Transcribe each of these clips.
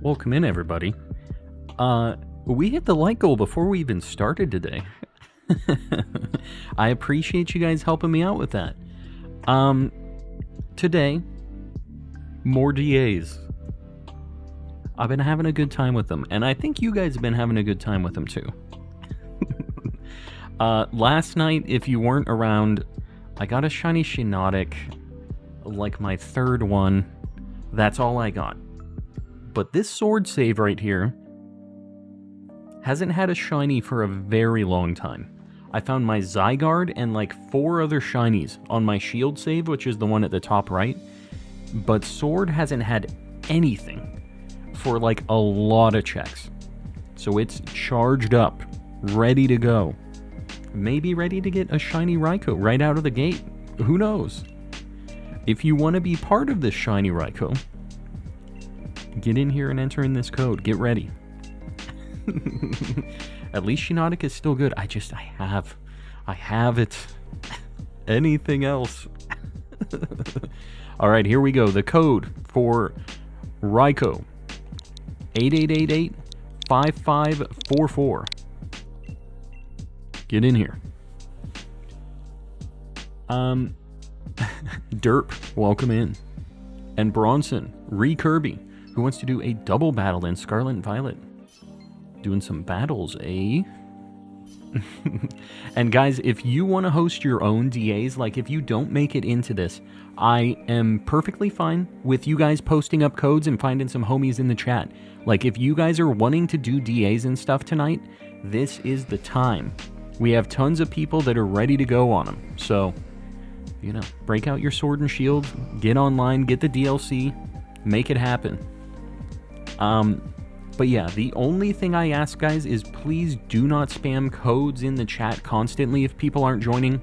Welcome in, everybody. We hit the like goal before we even started today. I appreciate you guys helping me out with that. Today, more DAs. I've been having a good time with them, and I think you guys have been having a good time with them too. Last night, if you weren't around, I got a shiny Shiinotic, like my third one. That's all I got. But this sword save right here hasn't had a shiny for a very long time. I found my Zygarde and like 4 other shinies on my shield save, which is the one at the top right. But sword hasn't had anything for like a lot of checks. So it's charged up, ready to go. Maybe ready to get a shiny Raikou right out of the gate. Who knows? If you want to be part of this shiny Raikou, get in here and enter in this code. Get ready. At least Shiinotic is still good. I have it. Anything else? Alright, here we go. The code for Raikou. 8888-5544. Get in here. Derp, welcome in. And Bronson, Kirby, who wants to do a double battle in Scarlet and Violet. Doing some battles, eh? And guys, if you want to host your own DAs, like if you don't make it into this, I am perfectly fine with you guys posting up codes and finding some homies in the chat. Like if you guys are wanting to do DAs and stuff tonight, this is the time. We have tons of people that are ready to go on them. So, you know, break out your sword and shield, get online, get the DLC, make it happen. But yeah, the only thing I ask, guys, is please do not spam codes in the chat constantly if people aren't joining.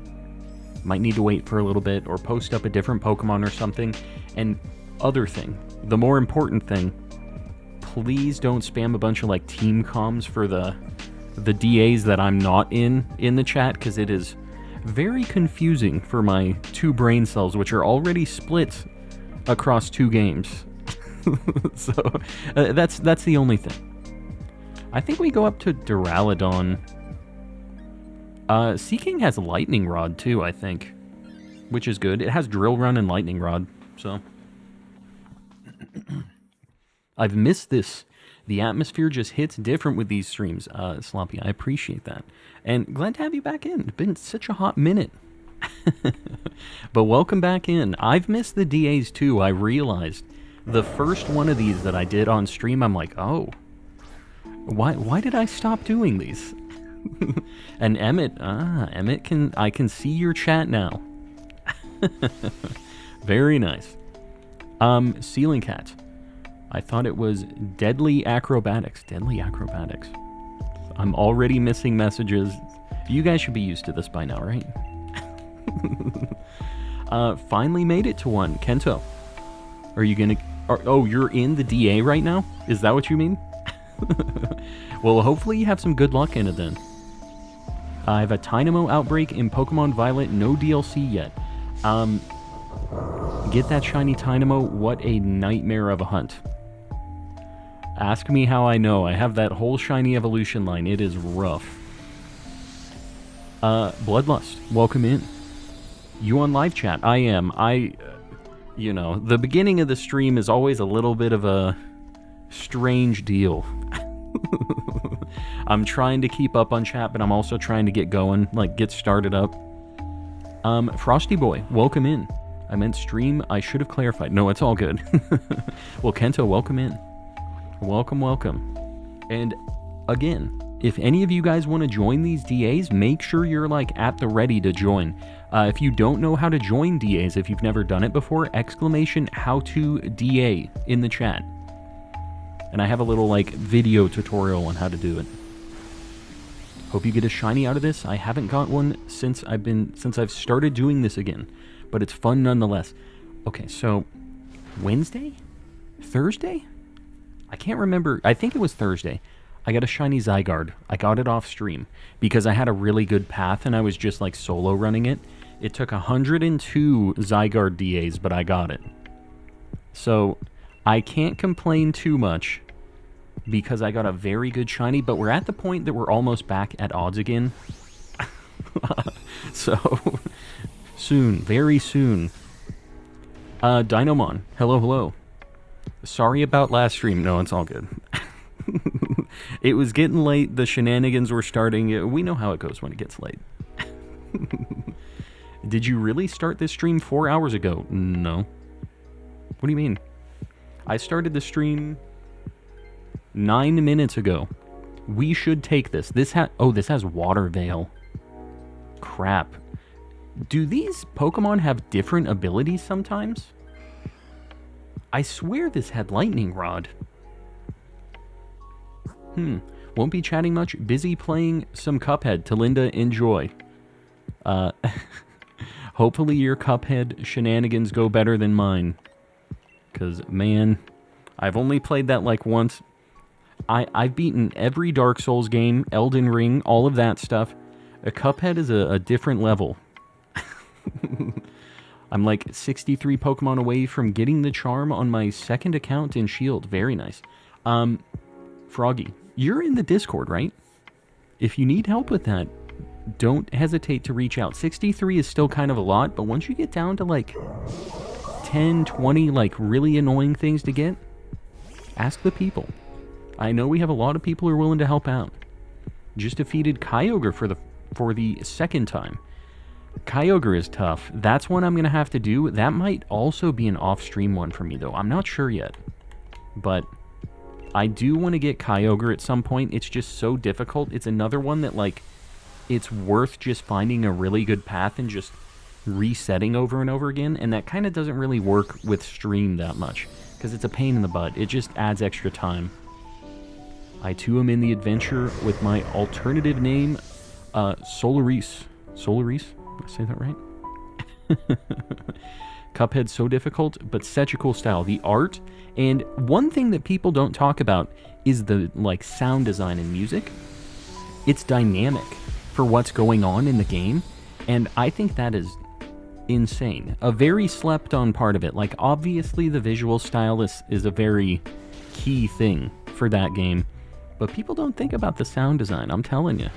Might need to wait for a little bit or post up a different Pokemon or something. And other thing, the more important thing, please don't spam a bunch of like team comms for the DAs that I'm not in the chat, because it is very confusing for my 2 brain cells, which are already split across 2 games. So that's the only thing. I think we go up to Duraludon. Seaking has Lightning Rod too, I think, which is good. It has Drill Run and Lightning Rod, so I've missed this. The atmosphere just hits different with these streams. Sloppy, I appreciate that, and glad to have you back in. It's been such a hot minute. But welcome back in. I've missed the DAs too. I realized the first one of these that I did on stream, I'm like, oh, why did I stop doing these? And Emmett, I can see your chat now. Very nice. Ceiling Cat. I thought it was Deadly Acrobatics. Deadly Acrobatics. I'm already missing messages. You guys should be used to this by now, right? Finally made it to one. Kento, are you gonna... Oh, you're in the DA right now? Is that what you mean? Well, hopefully you have some good luck in it then. I have a Tynamo outbreak in Pokemon Violet, no DLC yet. Get that shiny Tynamo, what a nightmare of a hunt. Ask me how I know. I have that whole shiny evolution line. It is rough. Bloodlust, welcome in. You on live chat? I am. You know, the beginning of the stream is always a little bit of a strange deal. I'm trying to keep up on chat, but I'm also trying to get going, like get started up. Frosty Boy, welcome in. I meant stream, I should have clarified. No, it's all good. Well, Kento, welcome in. Welcome, welcome. And again, if any of you guys want to join these DAs, make sure you're like at the ready to join. If you don't know how to join DAs, if you've never done it before, exclamation how to DA in the chat. And I have a little like video tutorial on how to do it. Hope you get a shiny out of this. I haven't got one since I've started doing this again, but it's fun nonetheless. Okay, so Wednesday? Thursday? I can't remember. I think it was Thursday. I got a shiny Zygarde. I got it off stream because I had a really good path and I was just like solo running it. It took 102 Zygarde DAs, but I got it. So I can't complain too much because I got a very good shiny, but we're at the point that we're almost back at odds again. So, soon, very soon. Dynamon, hello. Sorry about last stream. No, it's all good. It was getting late. The shenanigans were starting. We know how it goes when it gets late. Did you really start this stream 4 hours ago? No. What do you mean? I started the stream 9 minutes ago. We should take this. This has Water Veil. Crap. Do these Pokemon have different abilities sometimes? I swear this had Lightning Rod. Won't be chatting much. Busy playing some Cuphead. Talinda, enjoy. Hopefully your Cuphead shenanigans go better than mine. Because, man, I've only played that like once. I've beaten every Dark Souls game, Elden Ring, all of that stuff. A Cuphead is a different level. I'm like 63 Pokemon away from getting the charm on my second account in Shield. Very nice. Froggy, you're in the Discord, right? If you need help with that, don't hesitate to reach out. 63 is still kind of a lot, but once you get down to like 10, 20, like really annoying things to get, ask the people. I know we have a lot of people who are willing to help out. Just defeated Kyogre for the second time. Kyogre is tough. That's one I'm going to have to do. That might also be an off-stream one for me, though. I'm not sure yet. But I do want to get Kyogre at some point. It's just so difficult. It's another one that, like, it's worth just finding a really good path and just resetting over and over again. And that kind of doesn't really work with stream that much, because it's a pain in the butt. It just adds extra time. I, too, am in the adventure with my alternative name, Solaris. Solaris? Did I say that right? Cuphead's so difficult, but such a cool style. The art, and one thing that people don't talk about is the, like, sound design and music. It's dynamic for what's going on in the game, and I think that is insane. A very slept-on part of it. Like, obviously the visual style is a very key thing for that game, but people don't think about the sound design, I'm telling you.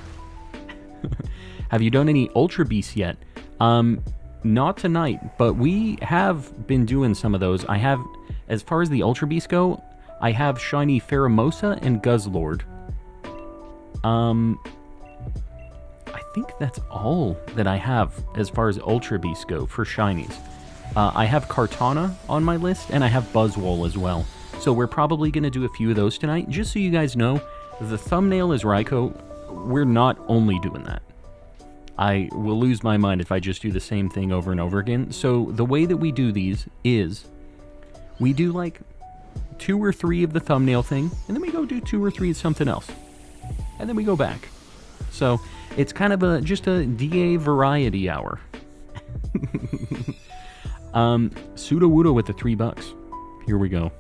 Have you done any Ultra Beasts yet? Not tonight, but we have been doing some of those. I have, as far as the Ultra Beasts go, I have Shiny Pheromosa and Guzzlord. I think that's all that I have as far as Ultra Beasts go for Shinies. I have Kartana on my list, and I have Buzzwole as well. So we're probably going to do a few of those tonight. Just so you guys know, the thumbnail is Raikou. We're not only doing that. I will lose my mind if I just do the same thing over and over again. So the way that we do these is we do like 2 or 3 of the thumbnail thing, and then we go do 2 or 3 of something else. And then we go back. So it's kind of just a DA variety hour. Sudowoodo with the $3. Here we go.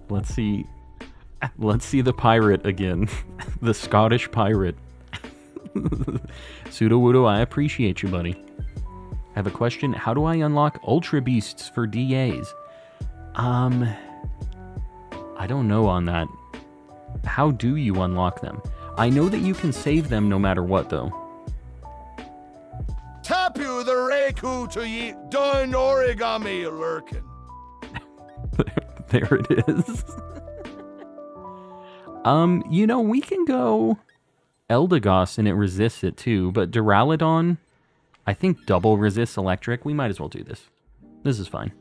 Let's see the pirate again. The Scottish pirate. Sudowoodo, I appreciate you, buddy. I have a question. How do I unlock Ultra Beasts for DAs? I don't know on that. How do you unlock them? I know that you can save them no matter what, though. Tap you the Raikou to ye done origami lurking. There it is. You know, we can go Eldegoss and it resists it too, but Duraludon, I think double resists electric. We might as well do this. This is fine.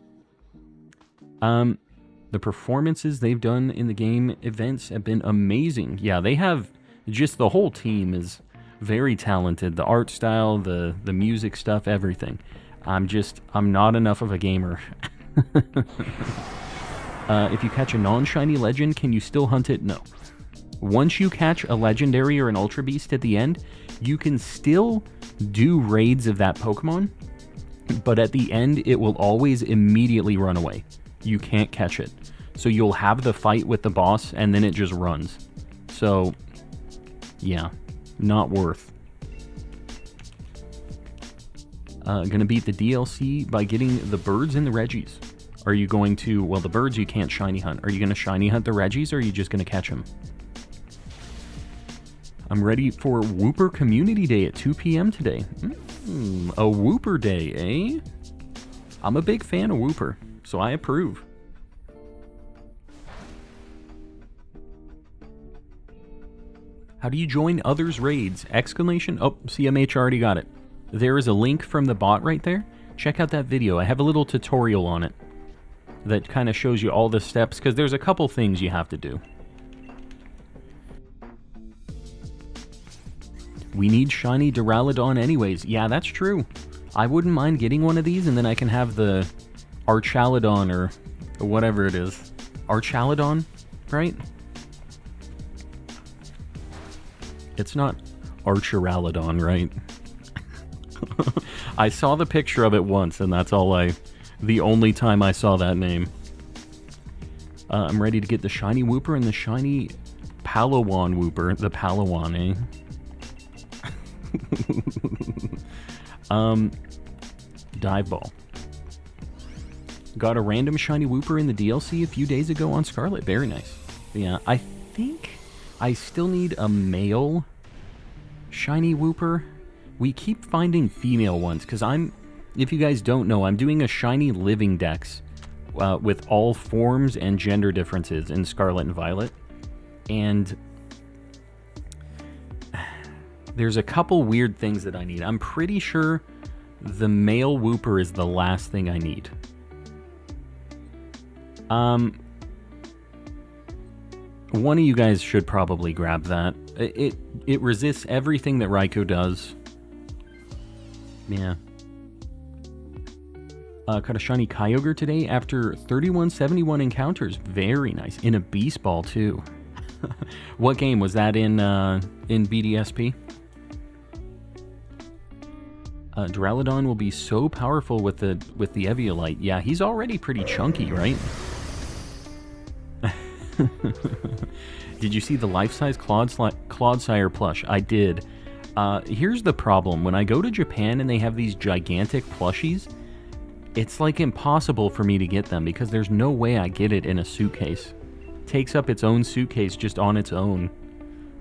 The performances they've done in the game events have been amazing. Yeah, they have, just the whole team is very talented. The art style, the music stuff, everything. I'm not enough of a gamer. If you catch a non-shiny legend, can you still hunt it? No. Once you catch a legendary or an Ultra Beast at the end, you can still do raids of that Pokemon, but at the end, it will always immediately run away. You can't catch it. So you'll have the fight with the boss, and then it just runs. So, yeah, not worth. Gonna beat the DLC by getting the birds and the Reggies. Are you going to... Well, the birds you can't shiny hunt. Are you going to shiny hunt the Reggies, or are you just going to catch them? I'm ready for Wooper Community Day at 2 p.m. today. A Wooper Day, eh? I'm a big fan of Wooper, so I approve. How do you join others' raids? Exclamation. Oh, CMH already got it. There is a link from the bot right there. Check out that video. I have a little tutorial on it that kind of shows you all the steps, because there's a couple things you have to do. We need shiny Duraludon anyways. Yeah, that's true. I wouldn't mind getting one of these, and then I can have the Archaludon, or whatever it is. Archaludon, right? It's not Archaludon, right? I saw the picture of it once, and that's the only time I saw that name. I'm ready to get the shiny Wooper and the shiny Palawan Wooper. The Palawan, eh? Dive Ball. Got a random shiny Wooper in the DLC a few days ago on Scarlet. Very nice. Yeah, I think I still need a male shiny Wooper. We keep finding female ones, because if you guys don't know, I'm doing a shiny living dex with all forms and gender differences in Scarlet and Violet. And there's a couple weird things that I need. I'm pretty sure the male Wooper is the last thing I need. One of you guys should probably grab that. It resists everything that Raikou does. Yeah. Caught a shiny Kyogre today after 3171 encounters. Very nice. In a Beast Ball, too. What game was that in BDSP? Duraludon will be so powerful with the Eviolite. Yeah, he's already pretty chunky, right? Did you see the life-size Clodsire plush? I did. Here's the problem. When I go to Japan and they have these gigantic plushies, it's like impossible for me to get them, because there's no way I get it in a suitcase. It takes up its own suitcase just on its own.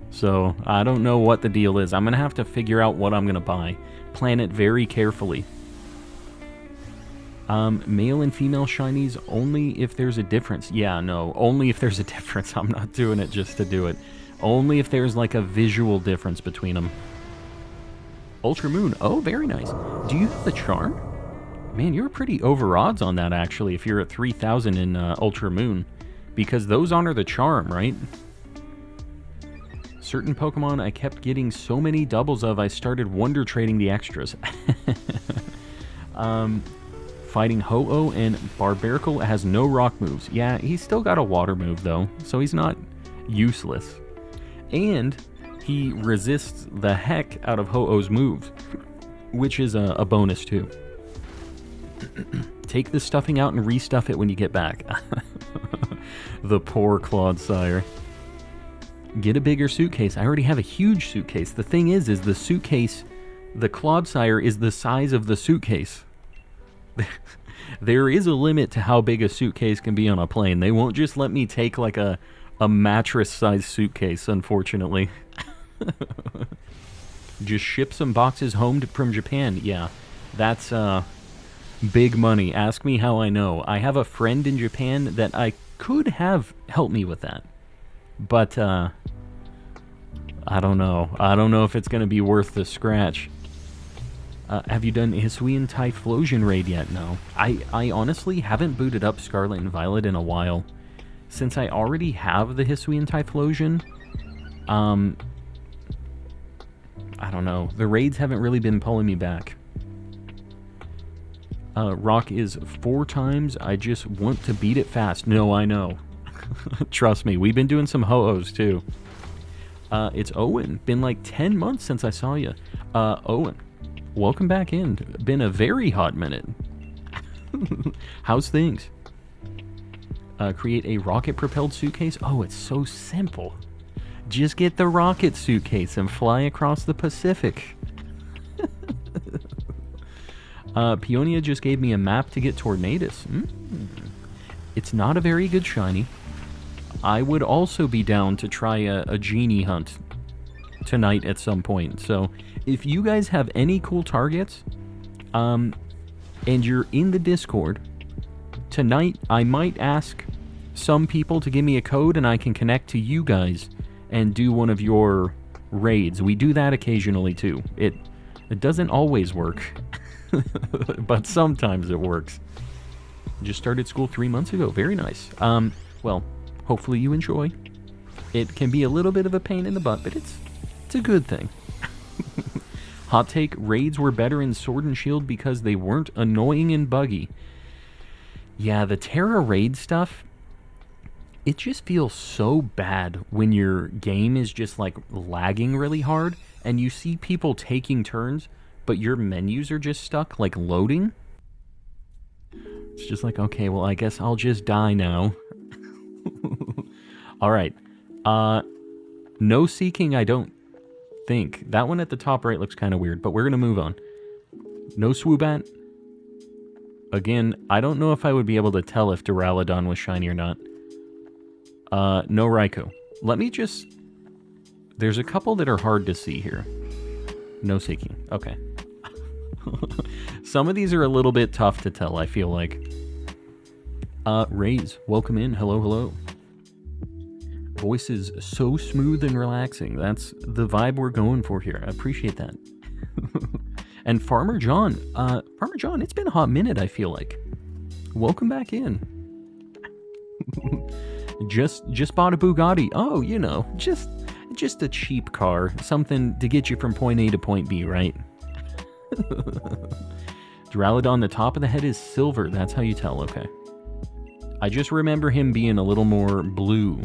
So, I don't know what the deal is. I'm going to have to figure out what I'm going to buy. Plan it very carefully. Male and female shinies only if there's a difference. Yeah, no, only if there's a difference. I'm not doing it just to do it. Only if there's like a visual difference between them. Ultra Moon. Oh, very nice. Do you have the charm? Man, you're pretty over odds on that, actually, if you're at 3,000 in Ultra Moon. Because those honor the charm, right? Certain Pokemon I kept getting so many doubles of, I started wonder trading the extras. Fighting Ho-Oh and Barbaracle has no rock moves. Yeah, he's still got a water move, though, so he's not useless. And he resists the heck out of Ho-Oh's moves, which is a bonus, too. Take the stuffing out and restuff it when you get back. The poor Clodsire. Get a bigger suitcase. I already have a huge suitcase. The thing is the suitcase, the Clodsire is the size of the suitcase. There is a limit to how big a suitcase can be on a plane. They won't just let me take like a mattress-sized suitcase, unfortunately. Just ship some boxes home from Japan. Yeah, that's big money. Ask me how I know. I have a friend in Japan that I could have helped me with that. But, I don't know. I don't know if it's going to be worth the scratch. Have you done Hisuian Typhlosion raid yet? No. I honestly haven't booted up Scarlet and Violet in a while. Since I already have the Hisuian Typhlosion, I don't know. The raids haven't really been pulling me back. Rock is 4 times. I just want to beat it fast. No, I know. Trust me, we've been doing some ho-ohs too. It's Owen. Been like 10 months since I saw you. Owen, welcome back in. Been a very hot minute. How's things? Create a rocket-propelled suitcase. Oh, it's so simple. Just get the rocket suitcase and fly across the Pacific. Peonia just gave me a map to get Tornadus. It's not a very good shiny. I would also be down to try a genie hunt tonight at some point. So if you guys have any cool targets, and you're in the Discord, tonight I might ask some people to give me a code and I can connect to you guys and do one of your raids. We do that occasionally too. It doesn't always work, but sometimes it works. Just started school 3 months ago. Very nice. Well, hopefully you enjoy. It can be a little bit of a pain in the butt, but it's a good thing. Hot take, raids were better in Sword and Shield because they weren't annoying and buggy. Yeah, the Terra raid stuff, it just feels so bad when your game is just like lagging really hard and you see people taking turns, but your menus are just stuck, like loading. It's just like, okay, well, I guess I'll just die now. Alright. No seeking, I don't think. That one at the top right looks kind of weird, but we're going to move on. No Swoobat. Again, I don't know if I would be able to tell if Duraludon was shiny or not. No Raikou. Let me just... There's a couple that are hard to see here. No seeking. Okay. Some of these are a little bit tough to tell, I feel like. Raze, welcome in. Hello, hello. Voice is so smooth and relaxing. That's the vibe we're going for here. I appreciate that. And Farmer John. Farmer John, it's been a hot minute, I feel like. Welcome back in. Just bought a Bugatti. Oh, you know, just a cheap car. Something to get you from point A to point B, right? Duraludon, the top of the head is silver. That's how you tell, okay. I just remember him being a little more blue.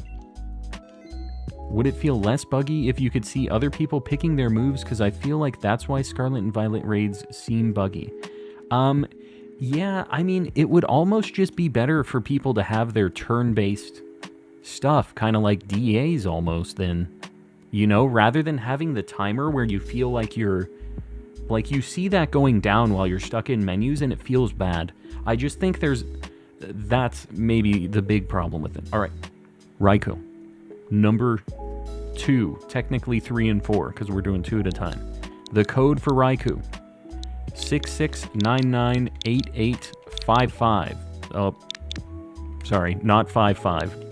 Would it feel less buggy if you could see other people picking their moves? Because I feel like that's why Scarlet and Violet raids seem buggy. Yeah, I mean, it would almost just be better for people to have their turn-based stuff, kind of like DAs almost, then, you know, rather than having the timer where you feel like you're, like, you see that going down while you're stuck in menus and it feels bad. I just think that's maybe the big problem with it. All right, Raikou. Number 2, technically 3 and 4, because we're doing 2 at a time. The code for Raikou, 66998855. Oh, sorry, not 55.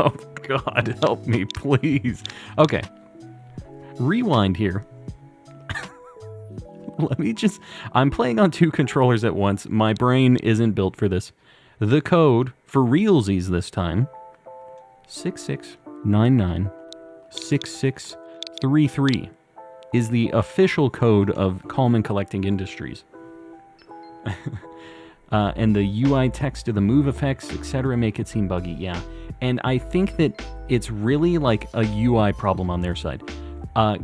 Oh, God, help me, please. Okay, rewind here. Let me just... I'm playing on 2 controllers at once. My brain isn't built for this. The code for realsies this time... 66996633 is the official code of Coleman Collecting Industries. And the UI text of the move effects, etc. make it seem buggy, yeah. And I think that it's really like a UI problem on their side.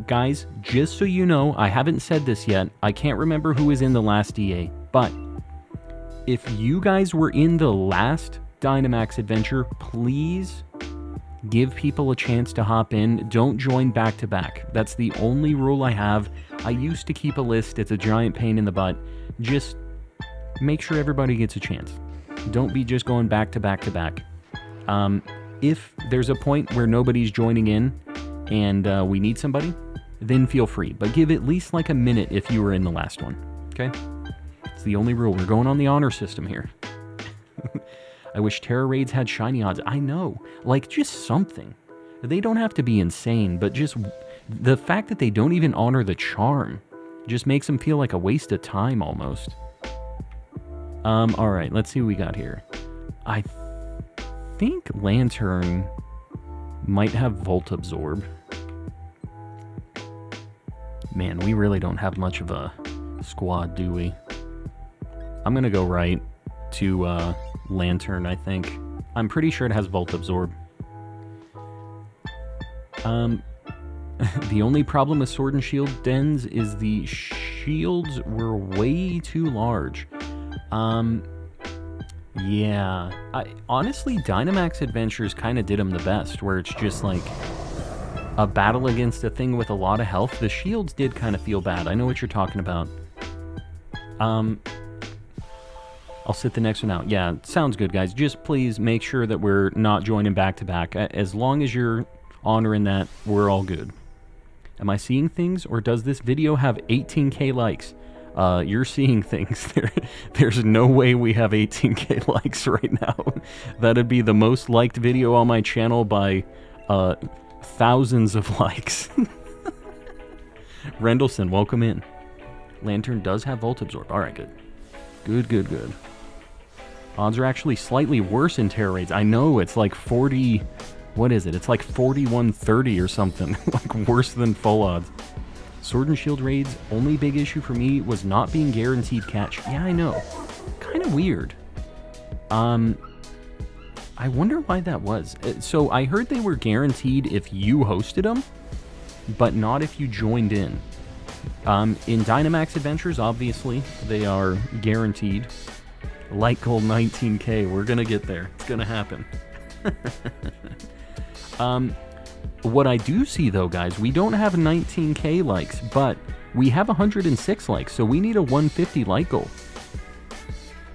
Guys, just so you know, I haven't said this yet. I can't remember who was in the last DA, but if you guys were in the last Dynamax Adventure, please give people a chance to hop in. Don't join back to back. That's the only rule I have. I used to keep a list. It's a giant pain in the butt. Just make sure everybody gets a chance. Don't be just going back to back to back. If there's a point where nobody's joining in and we need somebody, then feel free. But give at least like a minute if you were in the last one. Okay? It's the only rule. We're going on the honor system here. I wish Terra raids had shiny odds. I know. Like, just something. They don't have to be insane, but just the fact that they don't even honor the charm just makes them feel like a waste of time almost. Alright, let's see what we got here. I think Lantern might have Volt Absorb. Man, we really don't have much of a squad, do we? I'm gonna go right to, Lantern, I think. I'm pretty sure it has Volt Absorb. The only problem with Sword and Shield dens is the shields were way too large. Yeah. Honestly, Dynamax Adventures kind of did them the best, where it's just like a battle against a thing with a lot of health. The shields did kind of feel bad. I know what you're talking about. I'll sit the next one out. Yeah, sounds good, guys. Just please make sure that we're not joining back-to-back. As long as you're honoring that, we're all good. Am I seeing things, or does this video have 18k likes? You're seeing things. There's no way we have 18k likes right now. That'd be the most liked video on my channel by thousands of likes. Rendleson, welcome in. Lantern does have Volt Absorb. Alright, good. Good. Odds are actually slightly worse in Terror Raids. I know, it's like 40... What is it? It's like 4130 or something. Like, worse than full odds. Sword and Shield Raids, only big issue for me was not being guaranteed catch. Yeah, I know. Kind of weird. I wonder why that was. So, I heard they were guaranteed if you hosted them, but not if you joined in. In Dynamax Adventures, obviously, they are guaranteed. Light goal 19k, we're gonna get there. It's gonna happen. What I do see, though, guys, we don't have 19k likes, but we have 106 likes, so we need a 150 like goal.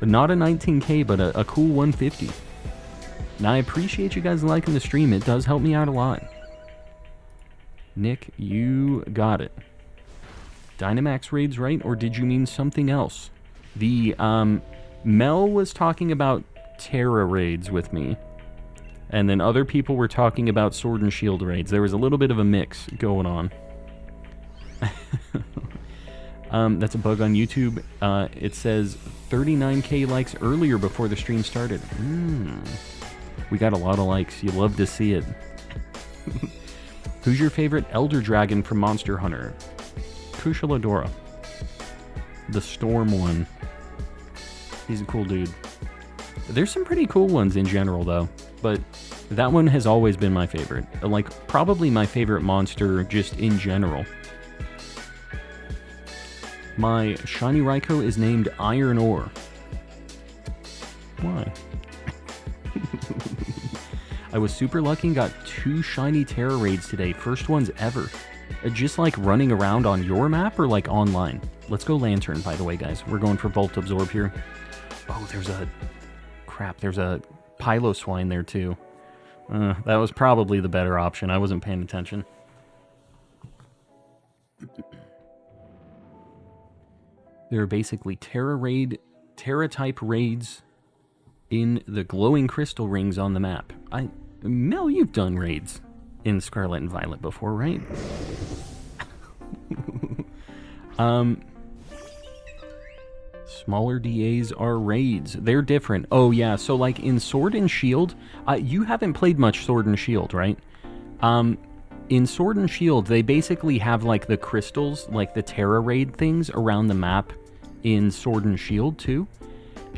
Not a 19k, but a cool 150. Now, I appreciate you guys liking the stream. It does help me out a lot. Nick, you got it. Dynamax raids, right? Or did you mean something else? The, Mel was talking about Terra raids with me. And then other people were talking about Sword and Shield raids. There was a little bit of a mix going on. That's a bug on YouTube. It says 39k likes earlier before the stream started. We got a lot of likes. You love to see it. Who's your favorite Elder Dragon from Monster Hunter? Kushaladora. The Storm one. He's a cool dude. There's some pretty cool ones in general, though. But that one has always been my favorite. Like, probably my favorite monster just in general. My shiny Raikou is named Iron Ore. Why? I was super lucky and got 2 shiny Terra raids today. First ones ever. Just like running around on your map or like online? Let's go Lantern, by the way, guys. We're going for Volt Absorb here. Oh, there's a... Crap, there's a Piloswine there too. That was probably the better option. I wasn't paying attention. There are basically Terra-type raids in the glowing crystal rings on the map. Mel, you've done raids in Scarlet and Violet before, right? Smaller DAs are raids. They're different. Oh, yeah. So, like, in Sword and Shield, you haven't played much Sword and Shield, right? In Sword and Shield, they basically have, like, the crystals, like the Terra raid things around the map in Sword and Shield, too.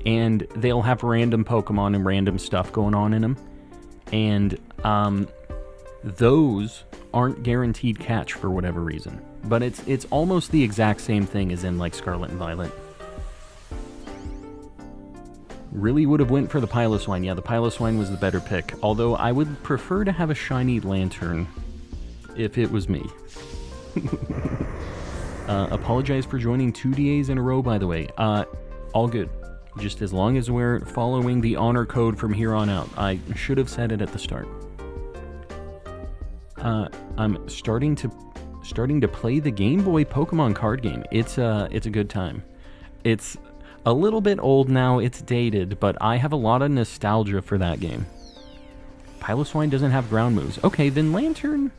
And they'll have random Pokemon and random stuff going on in them. And, those aren't guaranteed catch for whatever reason. But it's almost the exact same thing as in, like, Scarlet and Violet. Really would have went for the Piloswine. Yeah, the Piloswine was the better pick. Although I would prefer to have a shiny Lantern if it was me. Apologize for joining 2 DAs in a row, by the way. All good. Just as long as we're following the honor code from here on out. I should have said it at the start. I'm starting to play the Game Boy Pokemon card game. It's a good time. It's a little bit old now, it's dated, but I have a lot of nostalgia for that game. Piloswine doesn't have ground moves. Okay, then Lantern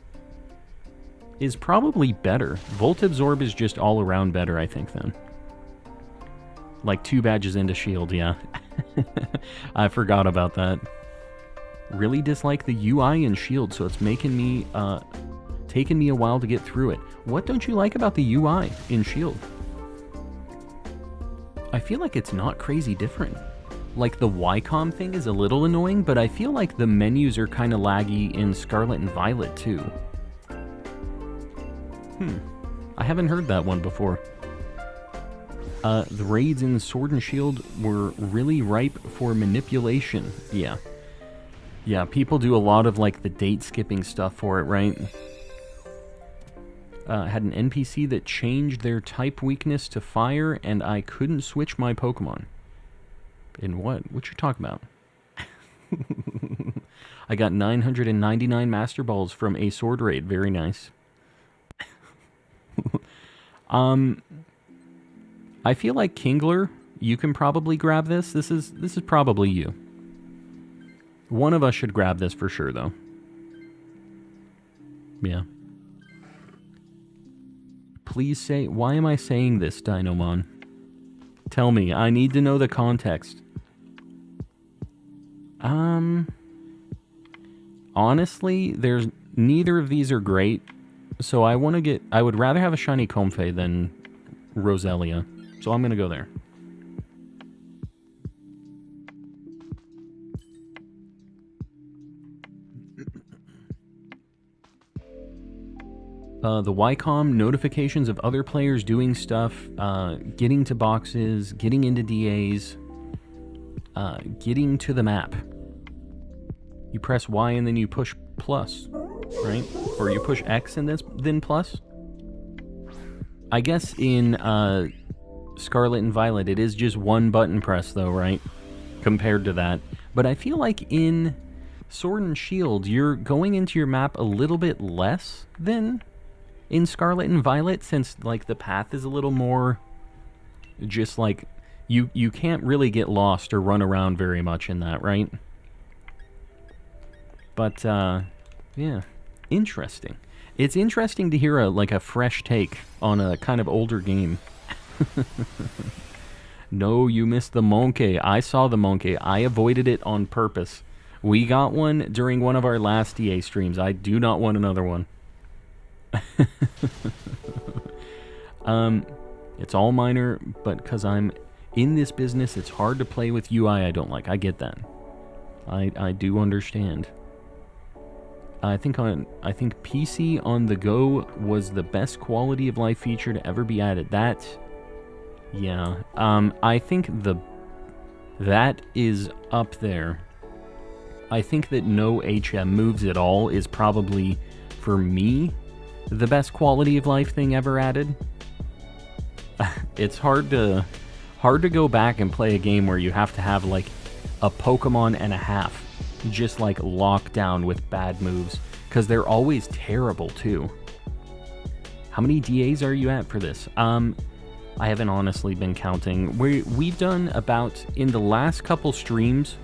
is probably better. Volt Absorb is just all around better, I think, then. Like 2 badges into Shield, yeah. I forgot about that. Really dislike the UI in Shield, so it's making me, taking me a while to get through it. What don't you like about the UI in Shield? I feel like it's not crazy different. Like, the Wycom thing is a little annoying, but I feel like the menus are kind of laggy in Scarlet and Violet, too. I haven't heard that one before. The raids in Sword and Shield were really ripe for manipulation. Yeah. Yeah, people do a lot of, like, the date-skipping stuff for it, right? Had an NPC that changed their type weakness to fire, and I couldn't switch my Pokemon. In what? What you talking about? I got 999 Master Balls from a sword raid. Very nice. I feel like Kingler, you can probably grab this. This is probably you. One of us should grab this for sure, though. Yeah. Please say... Why am I saying this, Dynamon? Tell me. I need to know the context. Honestly, there's... Neither of these are great. So I want to get... I would rather have a shiny Comfey than Roselia. So I'm going to go there. The Wycom notifications of other players doing stuff, getting to boxes, getting into DAs, getting to the map. You press Y and then you push plus, right? Or you push X and then plus? I guess in Scarlet and Violet it is just one button press though, right? Compared to that. But I feel like in Sword and Shield you're going into your map a little bit less than in Scarlet and Violet, since like the path is a little more just like you can't really get lost or run around very much in that, right? But yeah, interesting. It's interesting to hear a fresh take on a kind of older game. No, you missed the monkey. I saw the monkey. I avoided it on purpose. We got one during one of our last DA streams. I do not want another one. It's all minor, but because I'm in this business, it's hard to play with UI I don't like. I get that. I do understand. I think PC on the go was the best quality of life feature to ever be added. That, yeah. I think that is up there. I think that no HM moves at all is probably, for me, the best quality of life thing ever added. It's hard to go back and play a game where you have to have like a Pokemon and a half just like locked down with bad moves, because they're always terrible too. How many DAs are you at for this? I haven't honestly been counting. We've done about, in the last couple streams,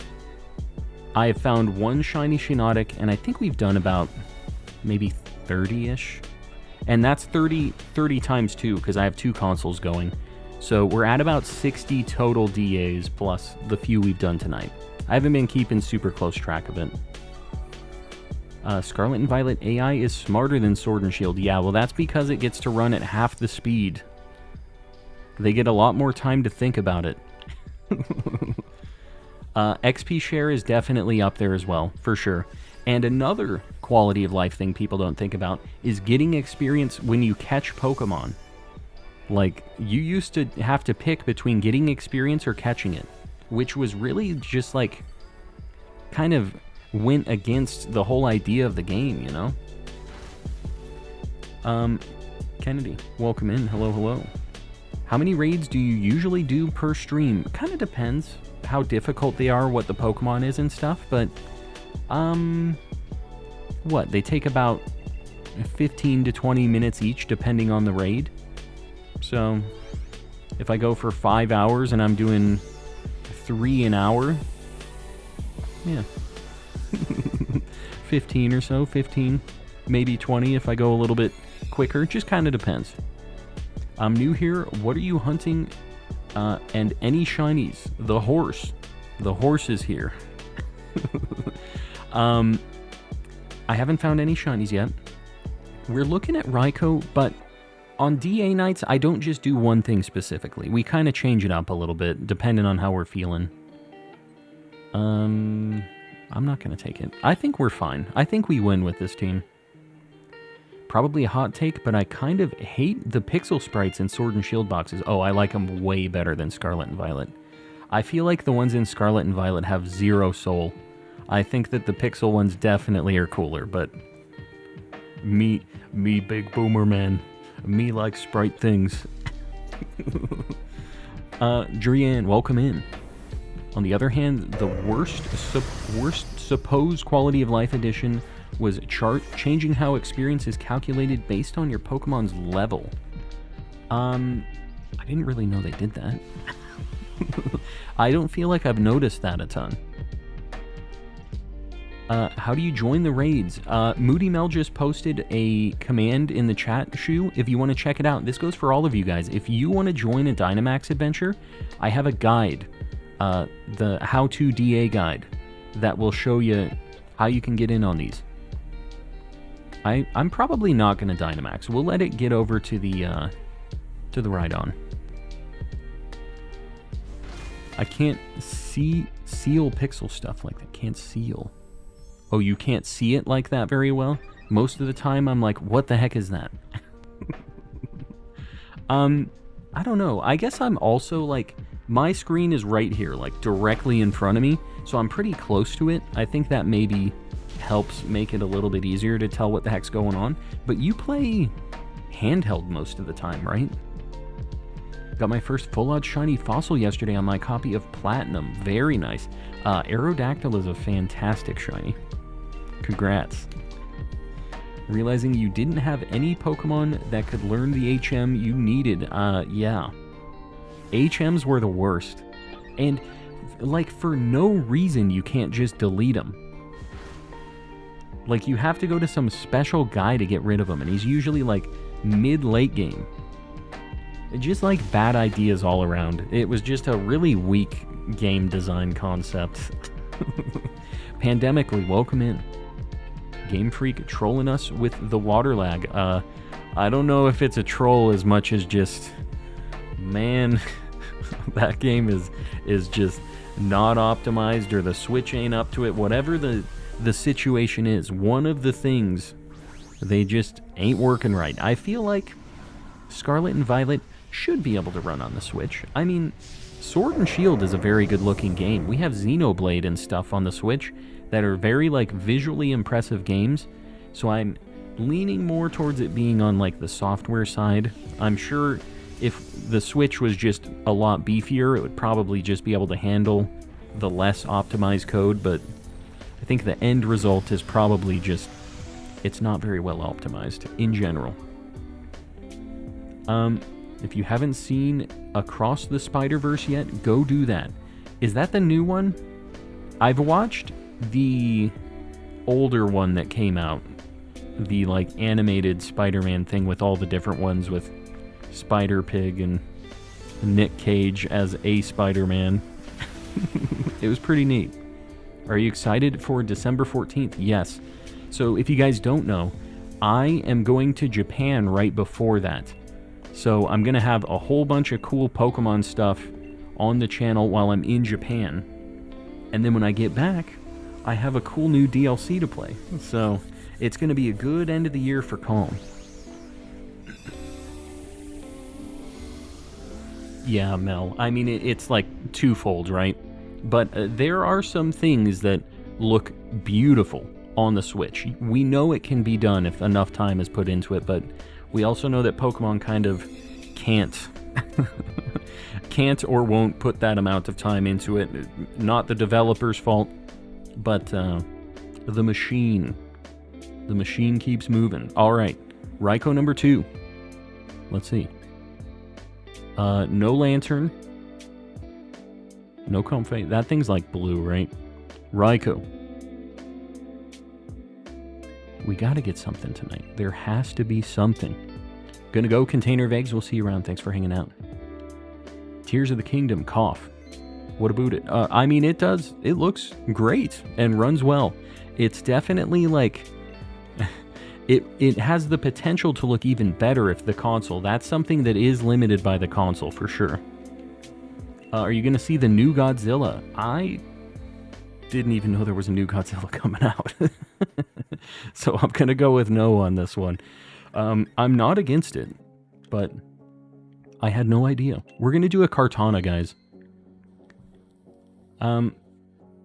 I have found one shiny Shiinotic, and I think we've done about maybe 30-ish. And that's 30 times 2, because I have 2 consoles going. So we're at about 60 total DAs, plus the few we've done tonight. I haven't been keeping super close track of it. Scarlet and Violet AI is smarter than Sword and Shield. Yeah, well that's because it gets to run at half the speed. They get a lot more time to think about it. XP share is definitely up there as well, for sure. And another quality of life thing people don't think about is getting experience when you catch Pokemon. Like, you used to have to pick between getting experience or catching it, which was really just like, kind of went against the whole idea of the game, you know? Kennedy, welcome in. Hello, hello. How many raids do you usually do per stream? Kind of depends how difficult they are, what the Pokemon is and stuff, but what, they take about 15 to 20 minutes each depending on the raid. So if I go for 5 hours and I'm doing 3 an hour, yeah. 15 or so, 15, maybe 20 if I go a little bit quicker. Just kind of depends. I'm new here. What are you hunting? And any shinies? The horse. The horse is here. I haven't found any shinies yet. We're looking at Raikou, but on DA nights, I don't just do one thing specifically. We kind of change it up a little bit, depending on how we're feeling. I'm not going to take it. I think we're fine. I think we win with this team. Probably a hot take, but I kind of hate the pixel sprites in Sword and Shield boxes. Oh, I like them way better than Scarlet and Violet. I feel like the ones in Scarlet and Violet have zero soul. I think that the pixel ones definitely are cooler, but me big boomer man. Me like sprite things. Drian, welcome in. On the other hand, the worst supposed quality of life addition was changing how experience is calculated based on your Pokemon's level. I didn't really know they did that. I don't feel like I've noticed that a ton. How do you join the raids? Moody Mel just posted a command in the chat, Shu, if you want to check it out. This goes for all of you guys. If you want to join a Dynamax adventure, I have a guide, the how-to DA guide, that will show you how you can get in on these. I'm probably not going to Dynamax. We'll let it get over to the Rhydon. I can't seal pixel stuff like that. Can't seal. Oh, you can't see it like that very well? Most of the time I'm like, what the heck is that? I don't know. I guess I'm also like, my screen is right here, like directly in front of me, so I'm pretty close to it. I think that maybe helps make it a little bit easier to tell what the heck's going on. But you play handheld most of the time, right? Got my first full-out shiny fossil yesterday on my copy of Platinum. Very nice. Aerodactyl is a fantastic shiny. Congrats. Realizing you didn't have any Pokemon that could learn the HM you needed. Yeah. HMs were the worst. And, like, for no reason you can't just delete them. Like, you have to go to some special guy to get rid of him, and he's usually, like, mid-late game. Just, like, bad ideas all around. It was just a really weak game design concept. Pandemically, welcome in. Game Freak trolling us with the water lag. I don't know if it's a troll as much as just... Man, that game is just not optimized, or the Switch ain't up to it. Whatever the situation is, one of the things, they just ain't working right. I feel like Scarlet and Violet should be able to run on the Switch. I mean, Sword and Shield is a very good looking game. We have Xenoblade and stuff on the Switch that are very, like, visually impressive games, so I'm leaning more towards it being on, like, the software side. I'm sure if the Switch was just a lot beefier, it would probably just be able to handle the less optimized code, but I think the end result is probably just, it's not very well optimized in general. If you haven't seen Across the Spider-Verse yet, go do that. Is that the new one? I've watched the older one that came out, the, like, animated Spider-Man thing with all the different ones with Spider-Pig and Nick Cage as a Spider-Man. It was pretty neat. Are you excited for December 14th? Yes. So if you guys don't know, I am going to Japan right before that. So I'm going to have a whole bunch of cool Pokemon stuff on the channel while I'm in Japan. And then when I get back, I have a cool new DLC to play. So it's going to be a good end of the year for Calm. Yeah, Mel. I mean, it's like twofold, right? But there are some things that look beautiful on the Switch. We know it can be done if enough time is put into it, but we also know that Pokemon kind of can't or won't put that amount of time into it. Not the developer's fault, but the machine. The machine keeps moving. All right, Raikou number 2. Let's see. No Lantern. No Comfey. That thing's like blue, right? Raikou. We gotta get something tonight. There has to be something. Gonna go Container of Eggs. We'll see you around. Thanks for hanging out. Tears of the Kingdom. Cough. What about it? I mean, it does. It looks great and runs well. It's definitely like... It has the potential to look even better if the console... That's something that is limited by the console, for sure. Are you gonna see the new Godzilla? I didn't even know there was a new Godzilla coming out. So I'm gonna go with no on this one. I'm not against it, but I had no idea. We're gonna do a Kartana, guys.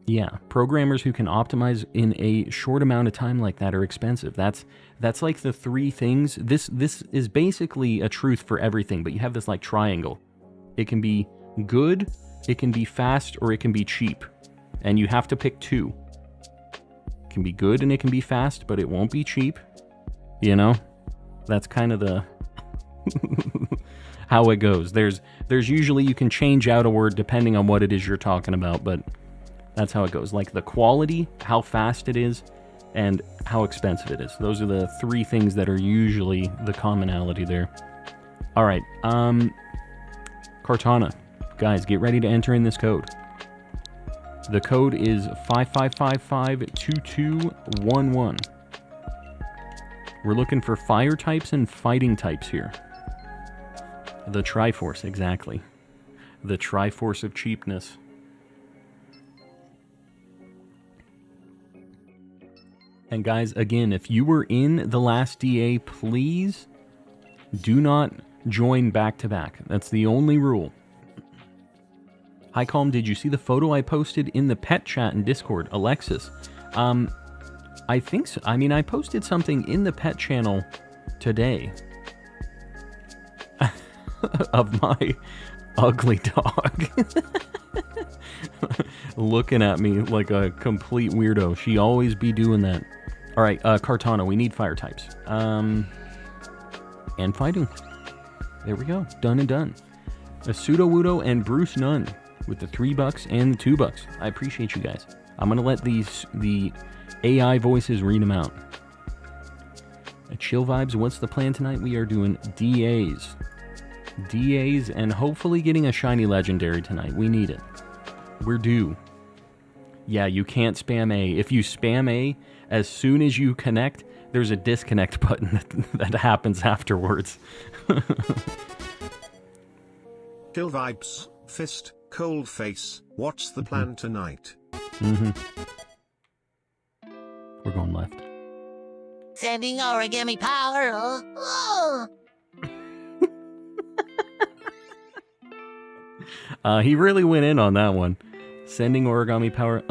Yeah, programmers who can optimize in a short amount of time like that are expensive. That's like the three things. This is basically a truth for everything, but you have this like triangle. It can be good, it can be fast or it can be cheap. And you have to pick two. It can be good and it can be fast, but it won't be cheap. You know? That's kind of the how it goes. There's usually, you can change out a word depending on what it is you're talking about, but that's how it goes. Like the quality, how fast it is, and how expensive it is. Those are the three things that are usually the commonality there. All right, Cortana, guys, get ready to enter in this code. The code is 55552211. We're looking for fire types and fighting types here. The Triforce, exactly. The Triforce of cheapness. And guys, again, if you were in the last DA, please do not join back-to-back. That's the only rule. Hi, Calm, did you see the photo I posted in the pet chat in Discord? Alexis. I think so. I mean, I posted something in the pet channel today of my ugly dog looking at me like a complete weirdo. She always be doing that. All right, Cortana, we need fire types. And fighting. There we go. Done and done. A Pseudo-Wudo and Bruce Nunn with the $3 and the $2. I appreciate you guys. I'm going to let the AI voices read them out. Chill Vibes, what's the plan tonight? We are doing DAs. DAs and hopefully getting a shiny legendary tonight. We need it. We're due. Yeah, you can't spam A. If you spam A, as soon as you connect, there's a disconnect button that happens afterwards. Chill Vibes, Fist, Cold Face, what's the plan tonight? We're going left. Sending origami power. He really went in on that one. Sending origami power.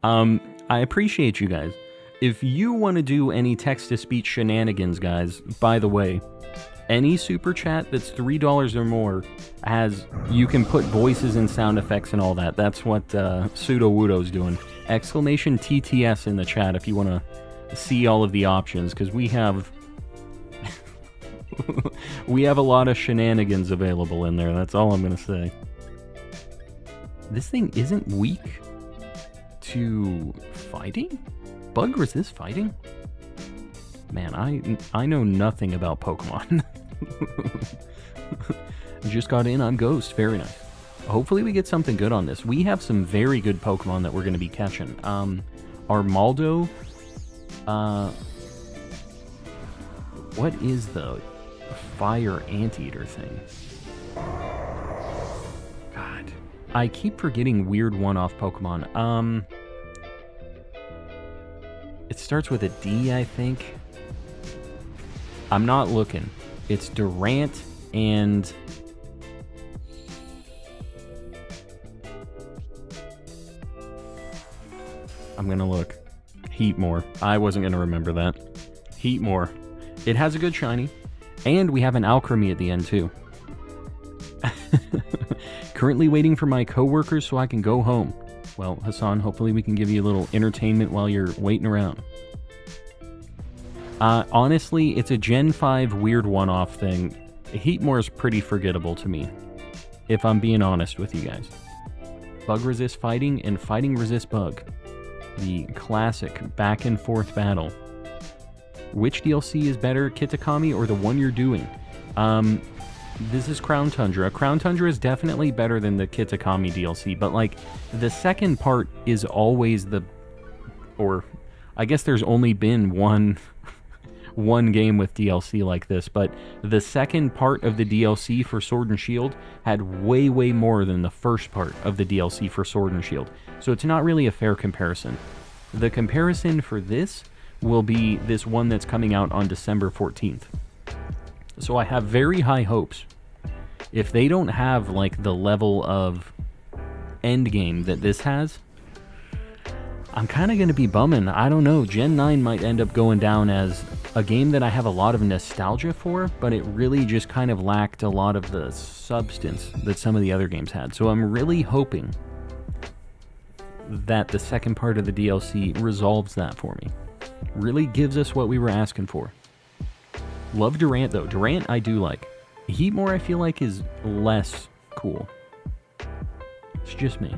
I appreciate you guys. If you want to do any text-to-speech shenanigans, guys, by the way, any super chat that's $3 or more you can put voices and sound effects and all that. That's what Pseudo-Wudo's doing. Exclamation TTS in the chat if you want to see all of the options, because we have we have a lot of shenanigans available in there. That's all I'm going to say. This thing isn't weak to fighting? Bug resist fighting? Man, I know nothing about Pokemon. Just got in, I'm Ghost. Very nice. Hopefully we get something good on this. We have some very good Pokemon that we're going to be catching. Armaldo. What is the fire anteater thing? God. I keep forgetting weird one-off Pokemon. It starts with a D, I think. I'm not looking. It's Durant and... I'm going to look. Heatmore. I wasn't going to remember that. Heatmore. It has a good shiny. And we have an Alchemy at the end, too. Currently waiting for my coworkers so I can go home. Well, Hassan, hopefully we can give you a little entertainment while you're waiting around. Honestly, it's a Gen 5 weird one-off thing. Heatmore is pretty forgettable to me, if I'm being honest with you guys. Bug resist fighting and fighting resist bug. The classic back and forth battle. Which DLC is better, Kitakami or the one you're doing? This is Crown Tundra. Crown Tundra is definitely better than the Kitakami DLC, but like the second part is always or I guess there's only been one game with DLC like this, but the second part of the DLC for Sword and Shield had way more than the first part of the DLC for Sword and Shield. So it's not really a fair comparison. The comparison for this will be this one that's coming out on December 14th. So I have very high hopes. If they don't have like the level of endgame that this has, I'm kind of going to be bumming. I don't know. Gen 9 might end up going down as a game that I have a lot of nostalgia for, but it really just kind of lacked a lot of the substance that some of the other games had. So I'm really hoping that the second part of the DLC resolves that for me. Really gives us what we were asking for. Love Durant, though. Durant I do like. Heatmore I feel like is less cool. It's just me.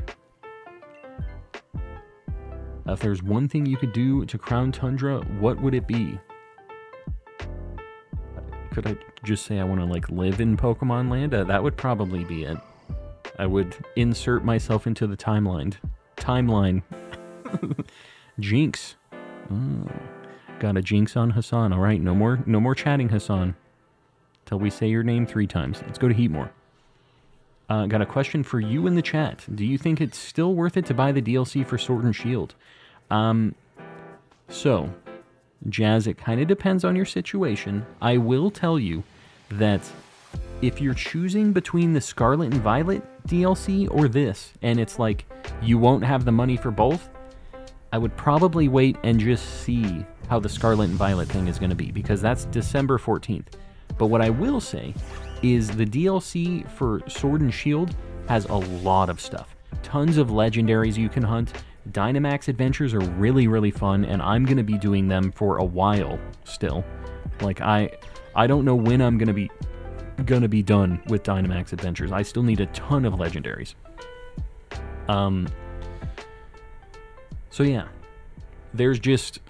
If there's one thing you could do to Crown Tundra, what would it be? Could I just say I want to, like, live in Pokemon Land? That would probably be it. I would insert myself into the timeline. Jinx. Oh, got a Jinx on Hassan. All right, no more chatting, Hassan. Till we say your name 3 times. Let's go to Heatmore. Got a question for you in the chat. Do you think it's still worth it to buy the DLC for Sword and Shield? So, Jazz, it kind of depends on your situation. I will tell you that if you're choosing between the Scarlet and Violet DLC or this, and it's like you won't have the money for both, I would probably wait and just see how the Scarlet and Violet thing is going to be, because that's December 14th. But what I will say is the DLC for Sword and Shield has a lot of stuff. Tons of legendaries you can hunt. Dynamax Adventures are really, really fun, and I'm going to be doing them for a while still. Like, I don't know when I'm going to be done with Dynamax Adventures. I still need a ton of legendaries. So yeah, there's just...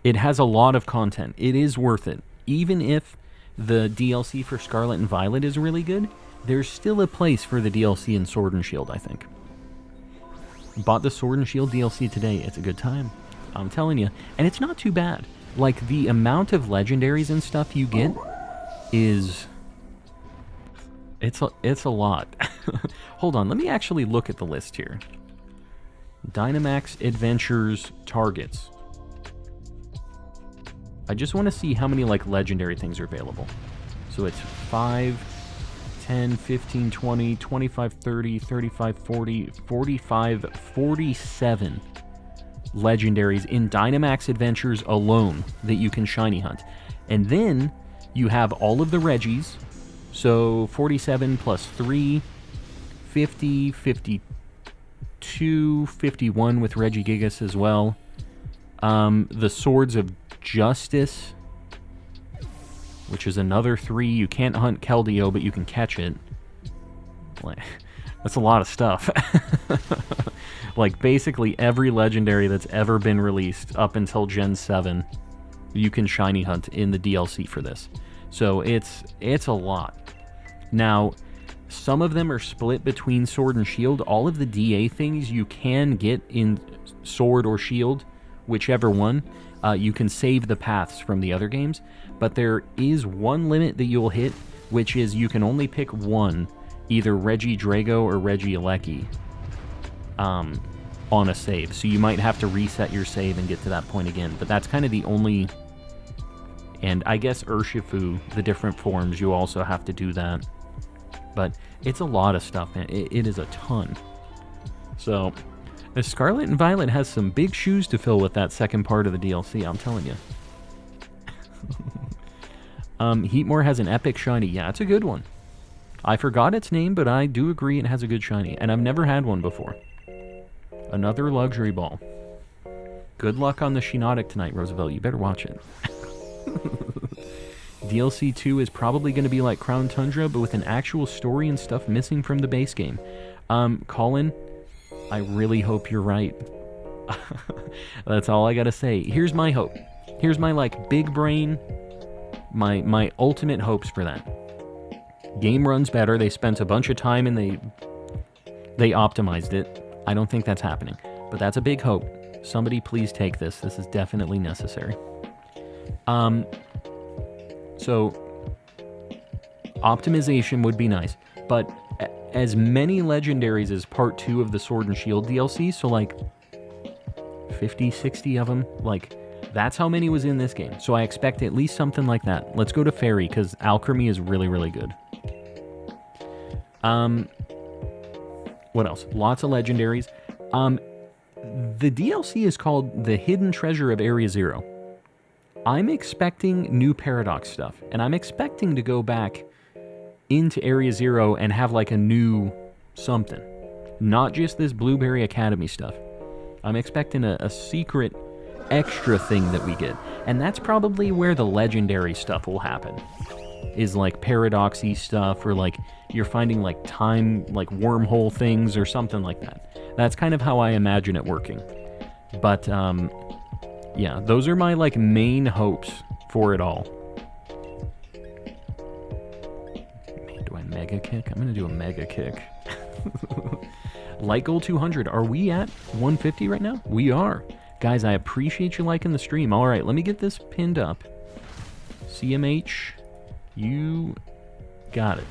it has a lot of content. It is worth it. Even if the DLC for Scarlet and Violet is really good, there's still a place for the DLC in Sword and Shield, I think. Bought the Sword and Shield DLC today. It's a good time. I'm telling you. And it's not too bad. Like, the amount of legendaries and stuff you get is... It's a lot. Hold on, let me actually look at the list here. Dynamax Adventures targets. I just want to see how many, like, legendary things are available. So it's 5, 10, 15, 20, 25, 30, 35, 40, 45, 47 legendaries in Dynamax Adventures alone that you can shiny hunt. And then you have all of the Reggies. So 47 plus 3, 50, 52, 51 with Regigigas as well. The Swords of Justice, which is another 3. You can't hunt Keldeo, but you can catch it. That's a lot of stuff. Like, basically every legendary that's ever been released up until Gen 7, you can shiny hunt in the DLC for this. So it's a lot. Now, some of them are split between Sword and Shield. All of the DA things you can get in Sword or Shield, whichever one. You can save the paths from the other games, but there is one limit that you'll hit, which is you can only pick one, either Regidrago or Regieleki, on a save. So you might have to reset your save and get to that point again, but that's kind of the only... And I guess Urshifu, the different forms, you also have to do that. But it's a lot of stuff, man. It is a ton. So... Scarlet and Violet has some big shoes to fill with that second part of the DLC, I'm telling you. Heatmore has an epic shiny. Yeah, it's a good one. I forgot its name, but I do agree it has a good shiny. And I've never had one before. Another luxury ball. Good luck on the Shiinotic tonight, Roosevelt. You better watch it. DLC 2 is probably going to be like Crown Tundra, but with an actual story and stuff missing from the base game. Colin... I really hope you're right. That's all I gotta say. Here's my hope. Here's my, like, big brain, my ultimate hopes for that. Game runs better. They spent a bunch of time and they optimized it. I don't think that's happening, but that's a big hope. Somebody please take this. This is definitely necessary. So optimization would be nice, but as many legendaries as part 2 of the Sword and Shield DLC, so like 50, 60 of them, like that's how many was in this game. So I expect at least something like that. Let's go to Fairy, because Alchemy is really, really good. What else? Lots of legendaries. the DLC is called The Hidden Treasure of Area Zero. I'm expecting new Paradox stuff, and I'm expecting to go back into Area Zero and have like a new something. Not just this Blueberry Academy stuff. I'm expecting a secret extra thing that we get. And that's probably where the legendary stuff will happen. Is like paradoxy stuff, or like you're finding like time, like wormhole things or something like that. That's kind of how I imagine it working. But yeah, those are my like main hopes for it all. Man, do I mega kick? I'm gonna do a mega kick. Light goal 200. Are we at 150 right now? We are. Guys, I appreciate you liking the stream. All right, let me get this pinned up. CMH, you got it.